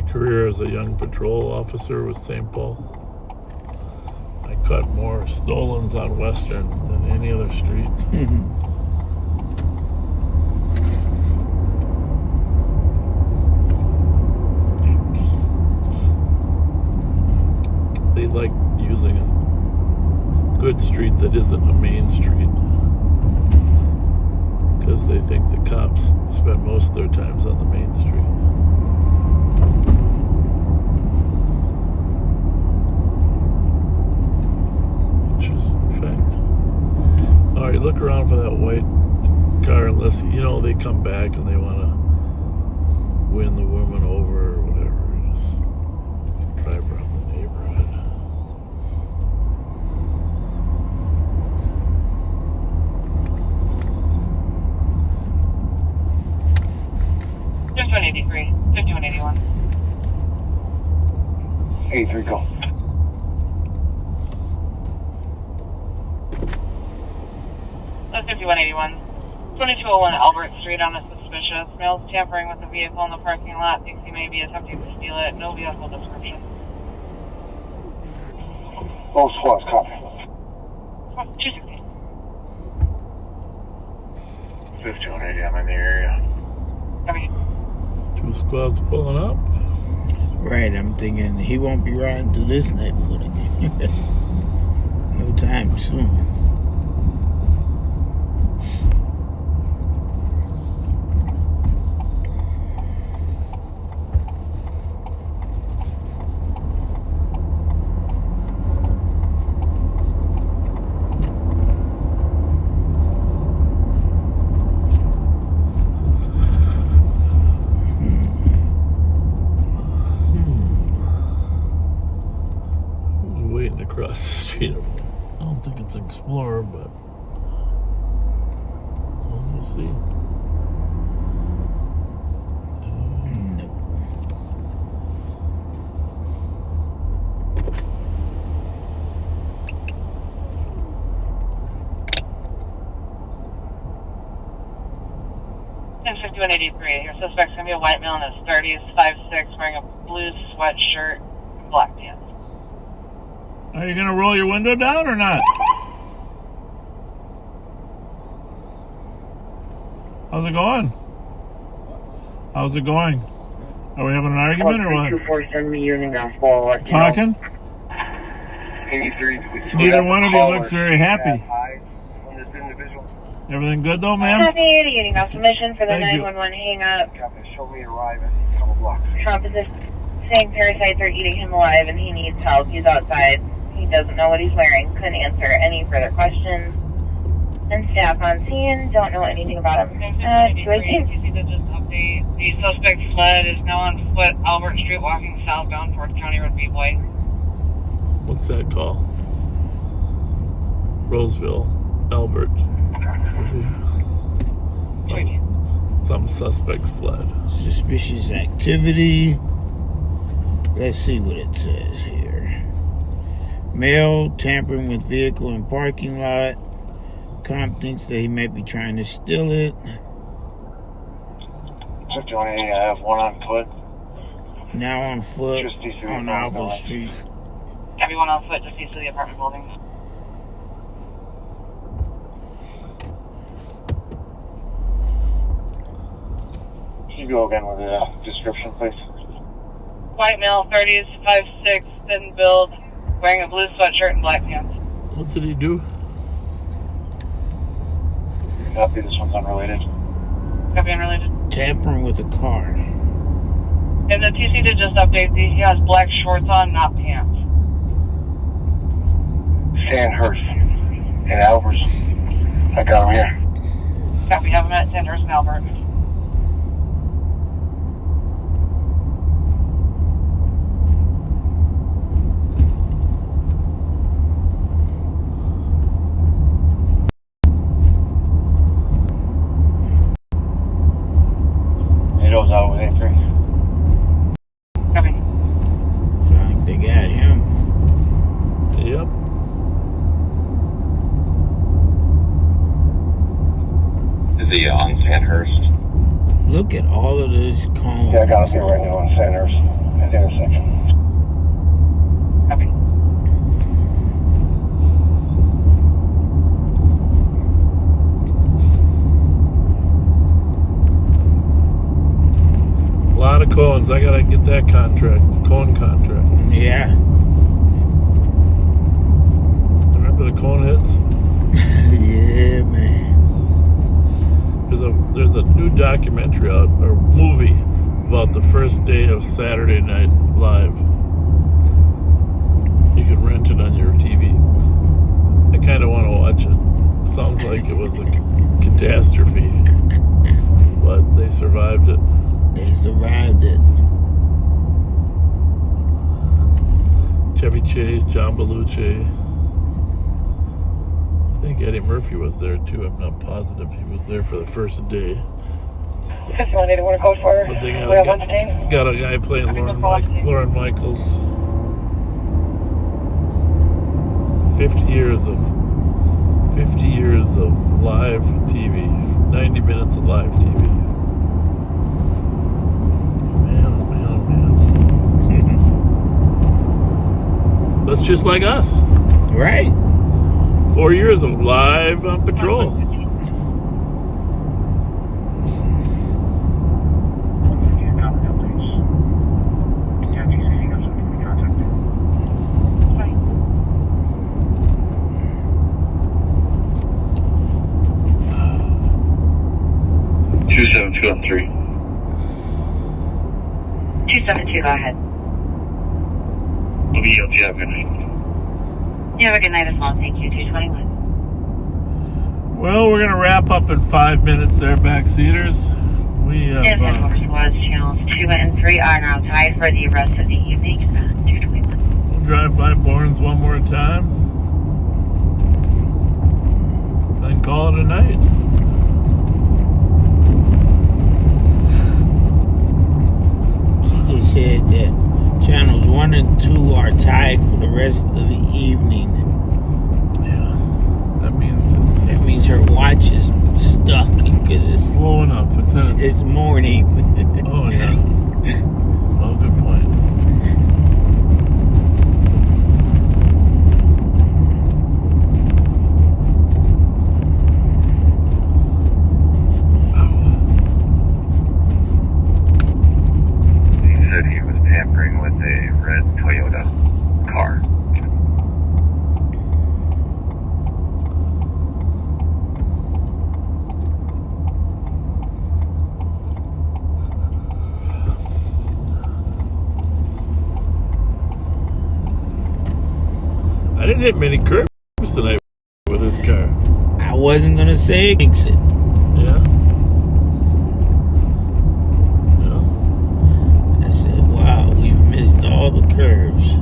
My career as a young patrol officer was St. Paul. I caught more stolens on Western than any other street. They like using a good street that isn't a main street because they think the cops spend most of their times on the main street. Which is, in fact, all right, look around for that white car unless, they come back and they want to win the woman over or whatever. Just drive around the neighborhood. Just 183, 5181. 83, go. That's 5181. 2201 Albert Street on a suspicious. Male's tampering with a vehicle in the parking lot. Thinks he may be attempting to steal it. No vehicle description. Both squads, copy. 260. 5180, I'm in the area. Copy. 2 squads pulling up. Right, I'm thinking he won't be riding through this neighborhood again. No time soon. Across the street. I don't think it's an Explorer, but we'll see. And 5183. Your suspect's going to be a white male in his 30s, 5'6", wearing a blue sweatshirt and black pants. Are you going to roll your window down or not? How's it going? How's it going? Are we having an argument or what? 240, send me unit on 4. Talking? 83. Neither one of you looks very happy. Everything good though, ma'am? Copy, getting off submission for the Thank you. 911 hang up. Show me arrive in a couple blocks. Trump is just saying parasites are eating him alive and he needs help. He's outside. He doesn't know what he's wearing. Couldn't answer any further questions. And staff on scene don't know anything about him. The suspect fled, is now on foot, Albert Street, walking southbound towards County Road B-Way. What's that call? Roseville, Albert. Some suspect fled. Suspicious activity. Let's see what it says here. Male tampering with vehicle in parking lot. Comp thinks that he may be trying to steal it. 5180, I have one on foot. Now on foot on Albert Street. Everyone on foot just east of the apartment buildings. Can you go again with the description, please? White male, 30s, 5'6", thin build, wearing a blue sweatshirt and black pants. What did he do? Copy, this one's unrelated. Copy, unrelated. Tampering with a car. And the TC did just update these. He has black shorts on, not pants. Sandhurst and Albert. I got him here. Copy, have him at Sandhurst and Albert. It was out with A3. Copy. So I think they got him. Yep. Is he on Sandhurst? Look at all of this cones. Yeah, I got him here right now on Sandhurst. the intersection. Copy. A lot of cones. I gotta get that contract, cone contract. Yeah. Remember the cone hits? Yeah, man. There's a new documentary out, or movie, about the first day of Saturday Night Live. You can rent it on your TV. I kind of want to watch it. Sounds like it was a catastrophe, but they survived it. They survived it. Chevy Chase, John Belushi. I think Eddie Murphy was there too. I'm not positive he was there for the first day. This one, want to go for? But they We have one today. got a guy playing Lauren Michaels. 50 years of live TV. 90 minutes of live TV. Man, oh man, oh man. That's just like us. Right. 4 years of live on patrol. on 3. 272, go ahead. We'll be up. You have a good night. You have a good night as well. Thank you. 221. Well, we're gonna wrap up in 5 minutes there, backseaters. We have Yes, was channels 2 and 3 are now tied for the rest of the evening. 221. we'll drive by Bourne's one more time. Then call it a night. She just said that channels 1 and 2 are tied for the rest of the evening. Yeah, that means her watch is stuck because it's slow enough. It's morning. Oh yeah. Well, good point. He said he was tampering with a red Toyota car. I didn't hit many curbs tonight with this car. I wasn't gonna say fix it. Yeah. I said, wow, we've missed all the curbs.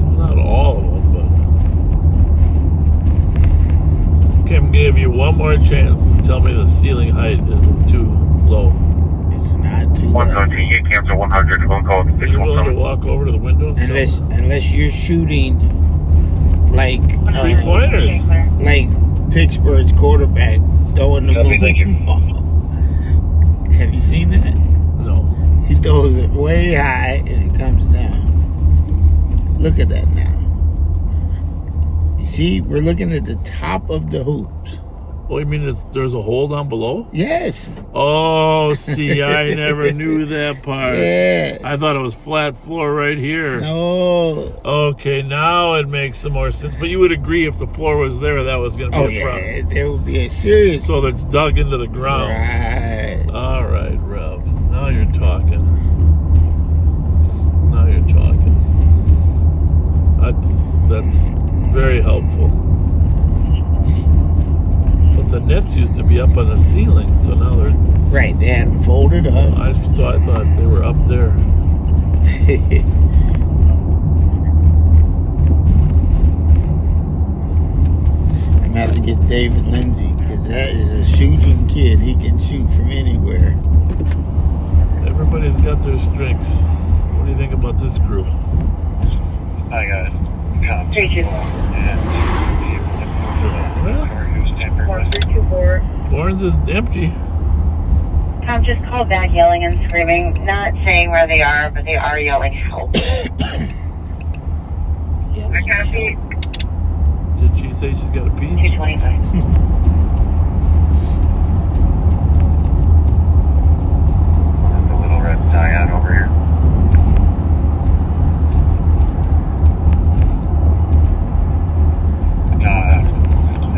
Not all of them, but okay, I'm gonna give you one more chance to tell me the ceiling height isn't too low. It's not too low. 117, you cancel 100, phone call Are you willing to walk over to the window? Unless you're shooting like three-pointers. Like Pittsburgh's quarterback throwing the moving ball. Have you seen that? No. He throws it way high and it comes down. Look at that now. You see, we're looking at the top of the hoops. Oh, you mean there's a hole down below? Yes. Oh, see, I never knew that part. Yeah. I thought it was flat floor right here. No. Okay, now it makes some more sense. But you would agree if the floor was there, that was going to be a problem. There would be a serious. So that's dug into the ground. Right. All right, Rev. Now you're talking. Now you're talking. That's very helpful. But the nets used to be up on the ceiling, so now they're... Right, they had them folded up. So I thought they were up there. I'm going to have to get David Lindsay, because that is a shooting kid. He can shoot from anywhere. Everybody's got their strengths. What do you think about this group? I got it. 3-2. Car he was tampering with. 324. Lawrence is empty. Tom just called back yelling and screaming, not saying where they are, but they are yelling help. I got a pee. Did she say she's got a pee? 225. The little red Scion over here.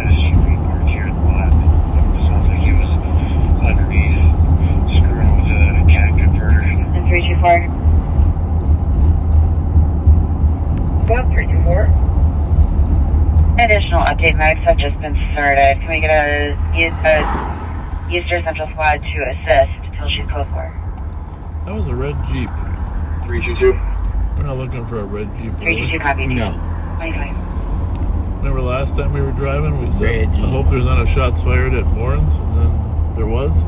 SUV parked here at the lot. Sounds like he was underneath, screwing with a cat converter. And 324. Go up 324. Additional update modes have just been started. Can we get a Easter Central Squad to assist until she's code 4? That was a red Jeep. 322. We're not looking for a red Jeep. 322 copy. No. 2020. Remember last time we were driving, we said, Red I Jeep. hope there's not a shots fired at Warren's, and then there was.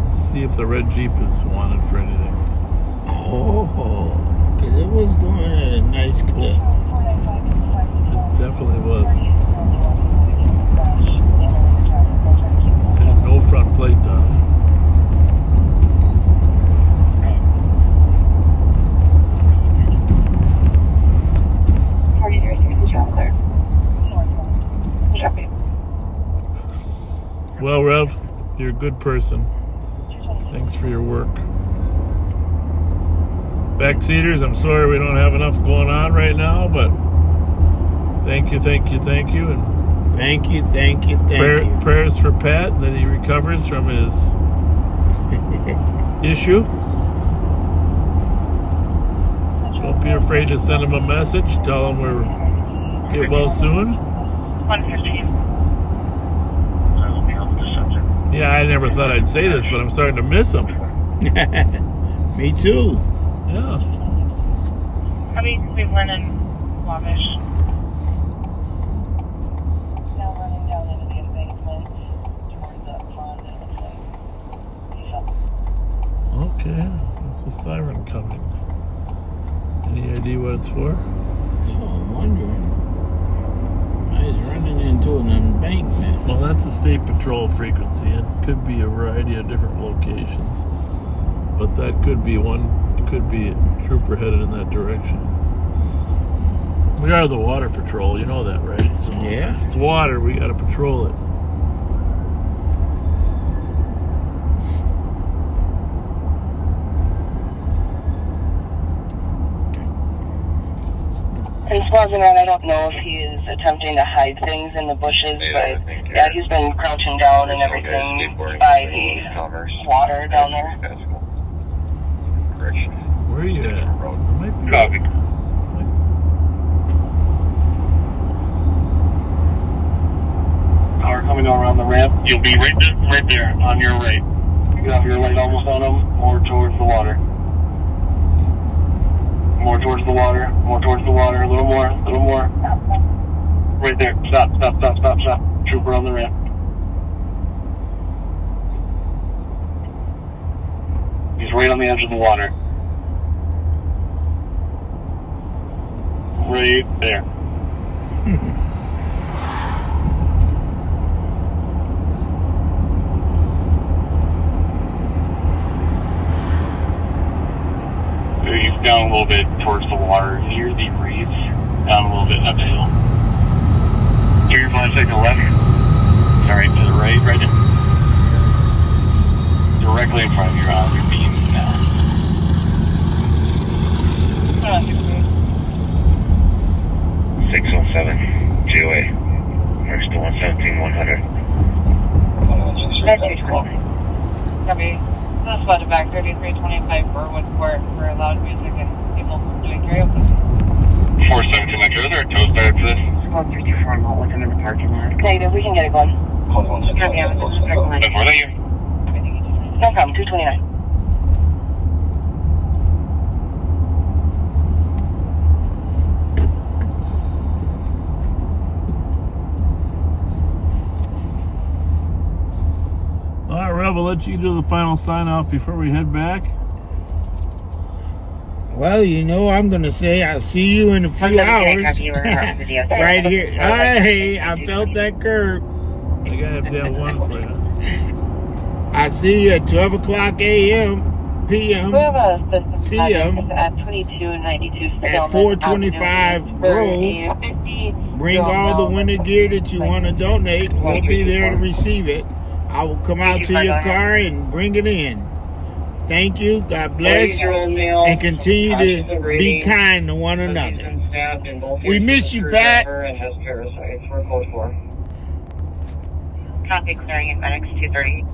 Let's see if the red Jeep is wanted for anything. Oh, because it was going at a nice clip. It definitely was. It had no front plate on it. Well, Rev, you're a good person. Thanks for your work. Backseaters, I'm sorry we don't have enough going on right now, but thank you. And Thank you. prayers for Pat that he recovers from his issue. Don't be afraid to send him a message. Tell him we're get well soon. 115. Yeah, I never thought I'd say this, but I'm starting to miss him. Me too. Yeah. How many Cleveland and Wabash? Now running down into the embankment towards that pond, it looks like. Okay. There's a siren coming. Any idea what it's for? No, I'm wondering. Somebody's running into an embankment. Well, that's a state patrol frequency. It could be a variety of different locations. But that could be one. It could be a trooper headed in that direction. We are the water patrol. You know that, right? So Yeah. if it's water, we got to patrol it. And Squadron, I don't know if he is attempting to hide things in the bushes, but yeah, he's been crouching down and everything by the water down there. Where are you at? Might be Copy. Car coming down around the ramp. You'll be right there on your right. You have your light almost on them, more towards the water. More towards the water, a little more. Right there. Stop. Trooper on the ramp. He's right on the edge of the water. Right there. He's down a little bit towards the water, near the reeds, down a little bit up the hill. Turn your flashlight to the left. Sorry, to the right, right there. Directly in front of your beam now. 607, GOA. Next to 117-100. That's 212. Copy. That's about back 3325 Burwood Court for loud music and people doing karaoke. 417, my is there a tow started for this? Squad 324, I'm out with him in the parking lot. Negative, we can get it going. Copy, I'm in the parking lot. More than you. No problem, 229. All right, Rev, I'll let you do the final sign off before we head back. Well, you know, I'm going to say I'll see you in a few hours. Right here. Hey, I felt that curve. I got to have one for you. I see you at 12 o'clock a.m. p.m. We have a system p.m. at 2292 at 425 Grove. Bring all the winter gear that you want to donate. We'll be there to receive it. I will come out to your car and bring it in. Thank you. God bless. And continue to be kind to one another. We miss you, Pat. Copy, clearing at medics 230.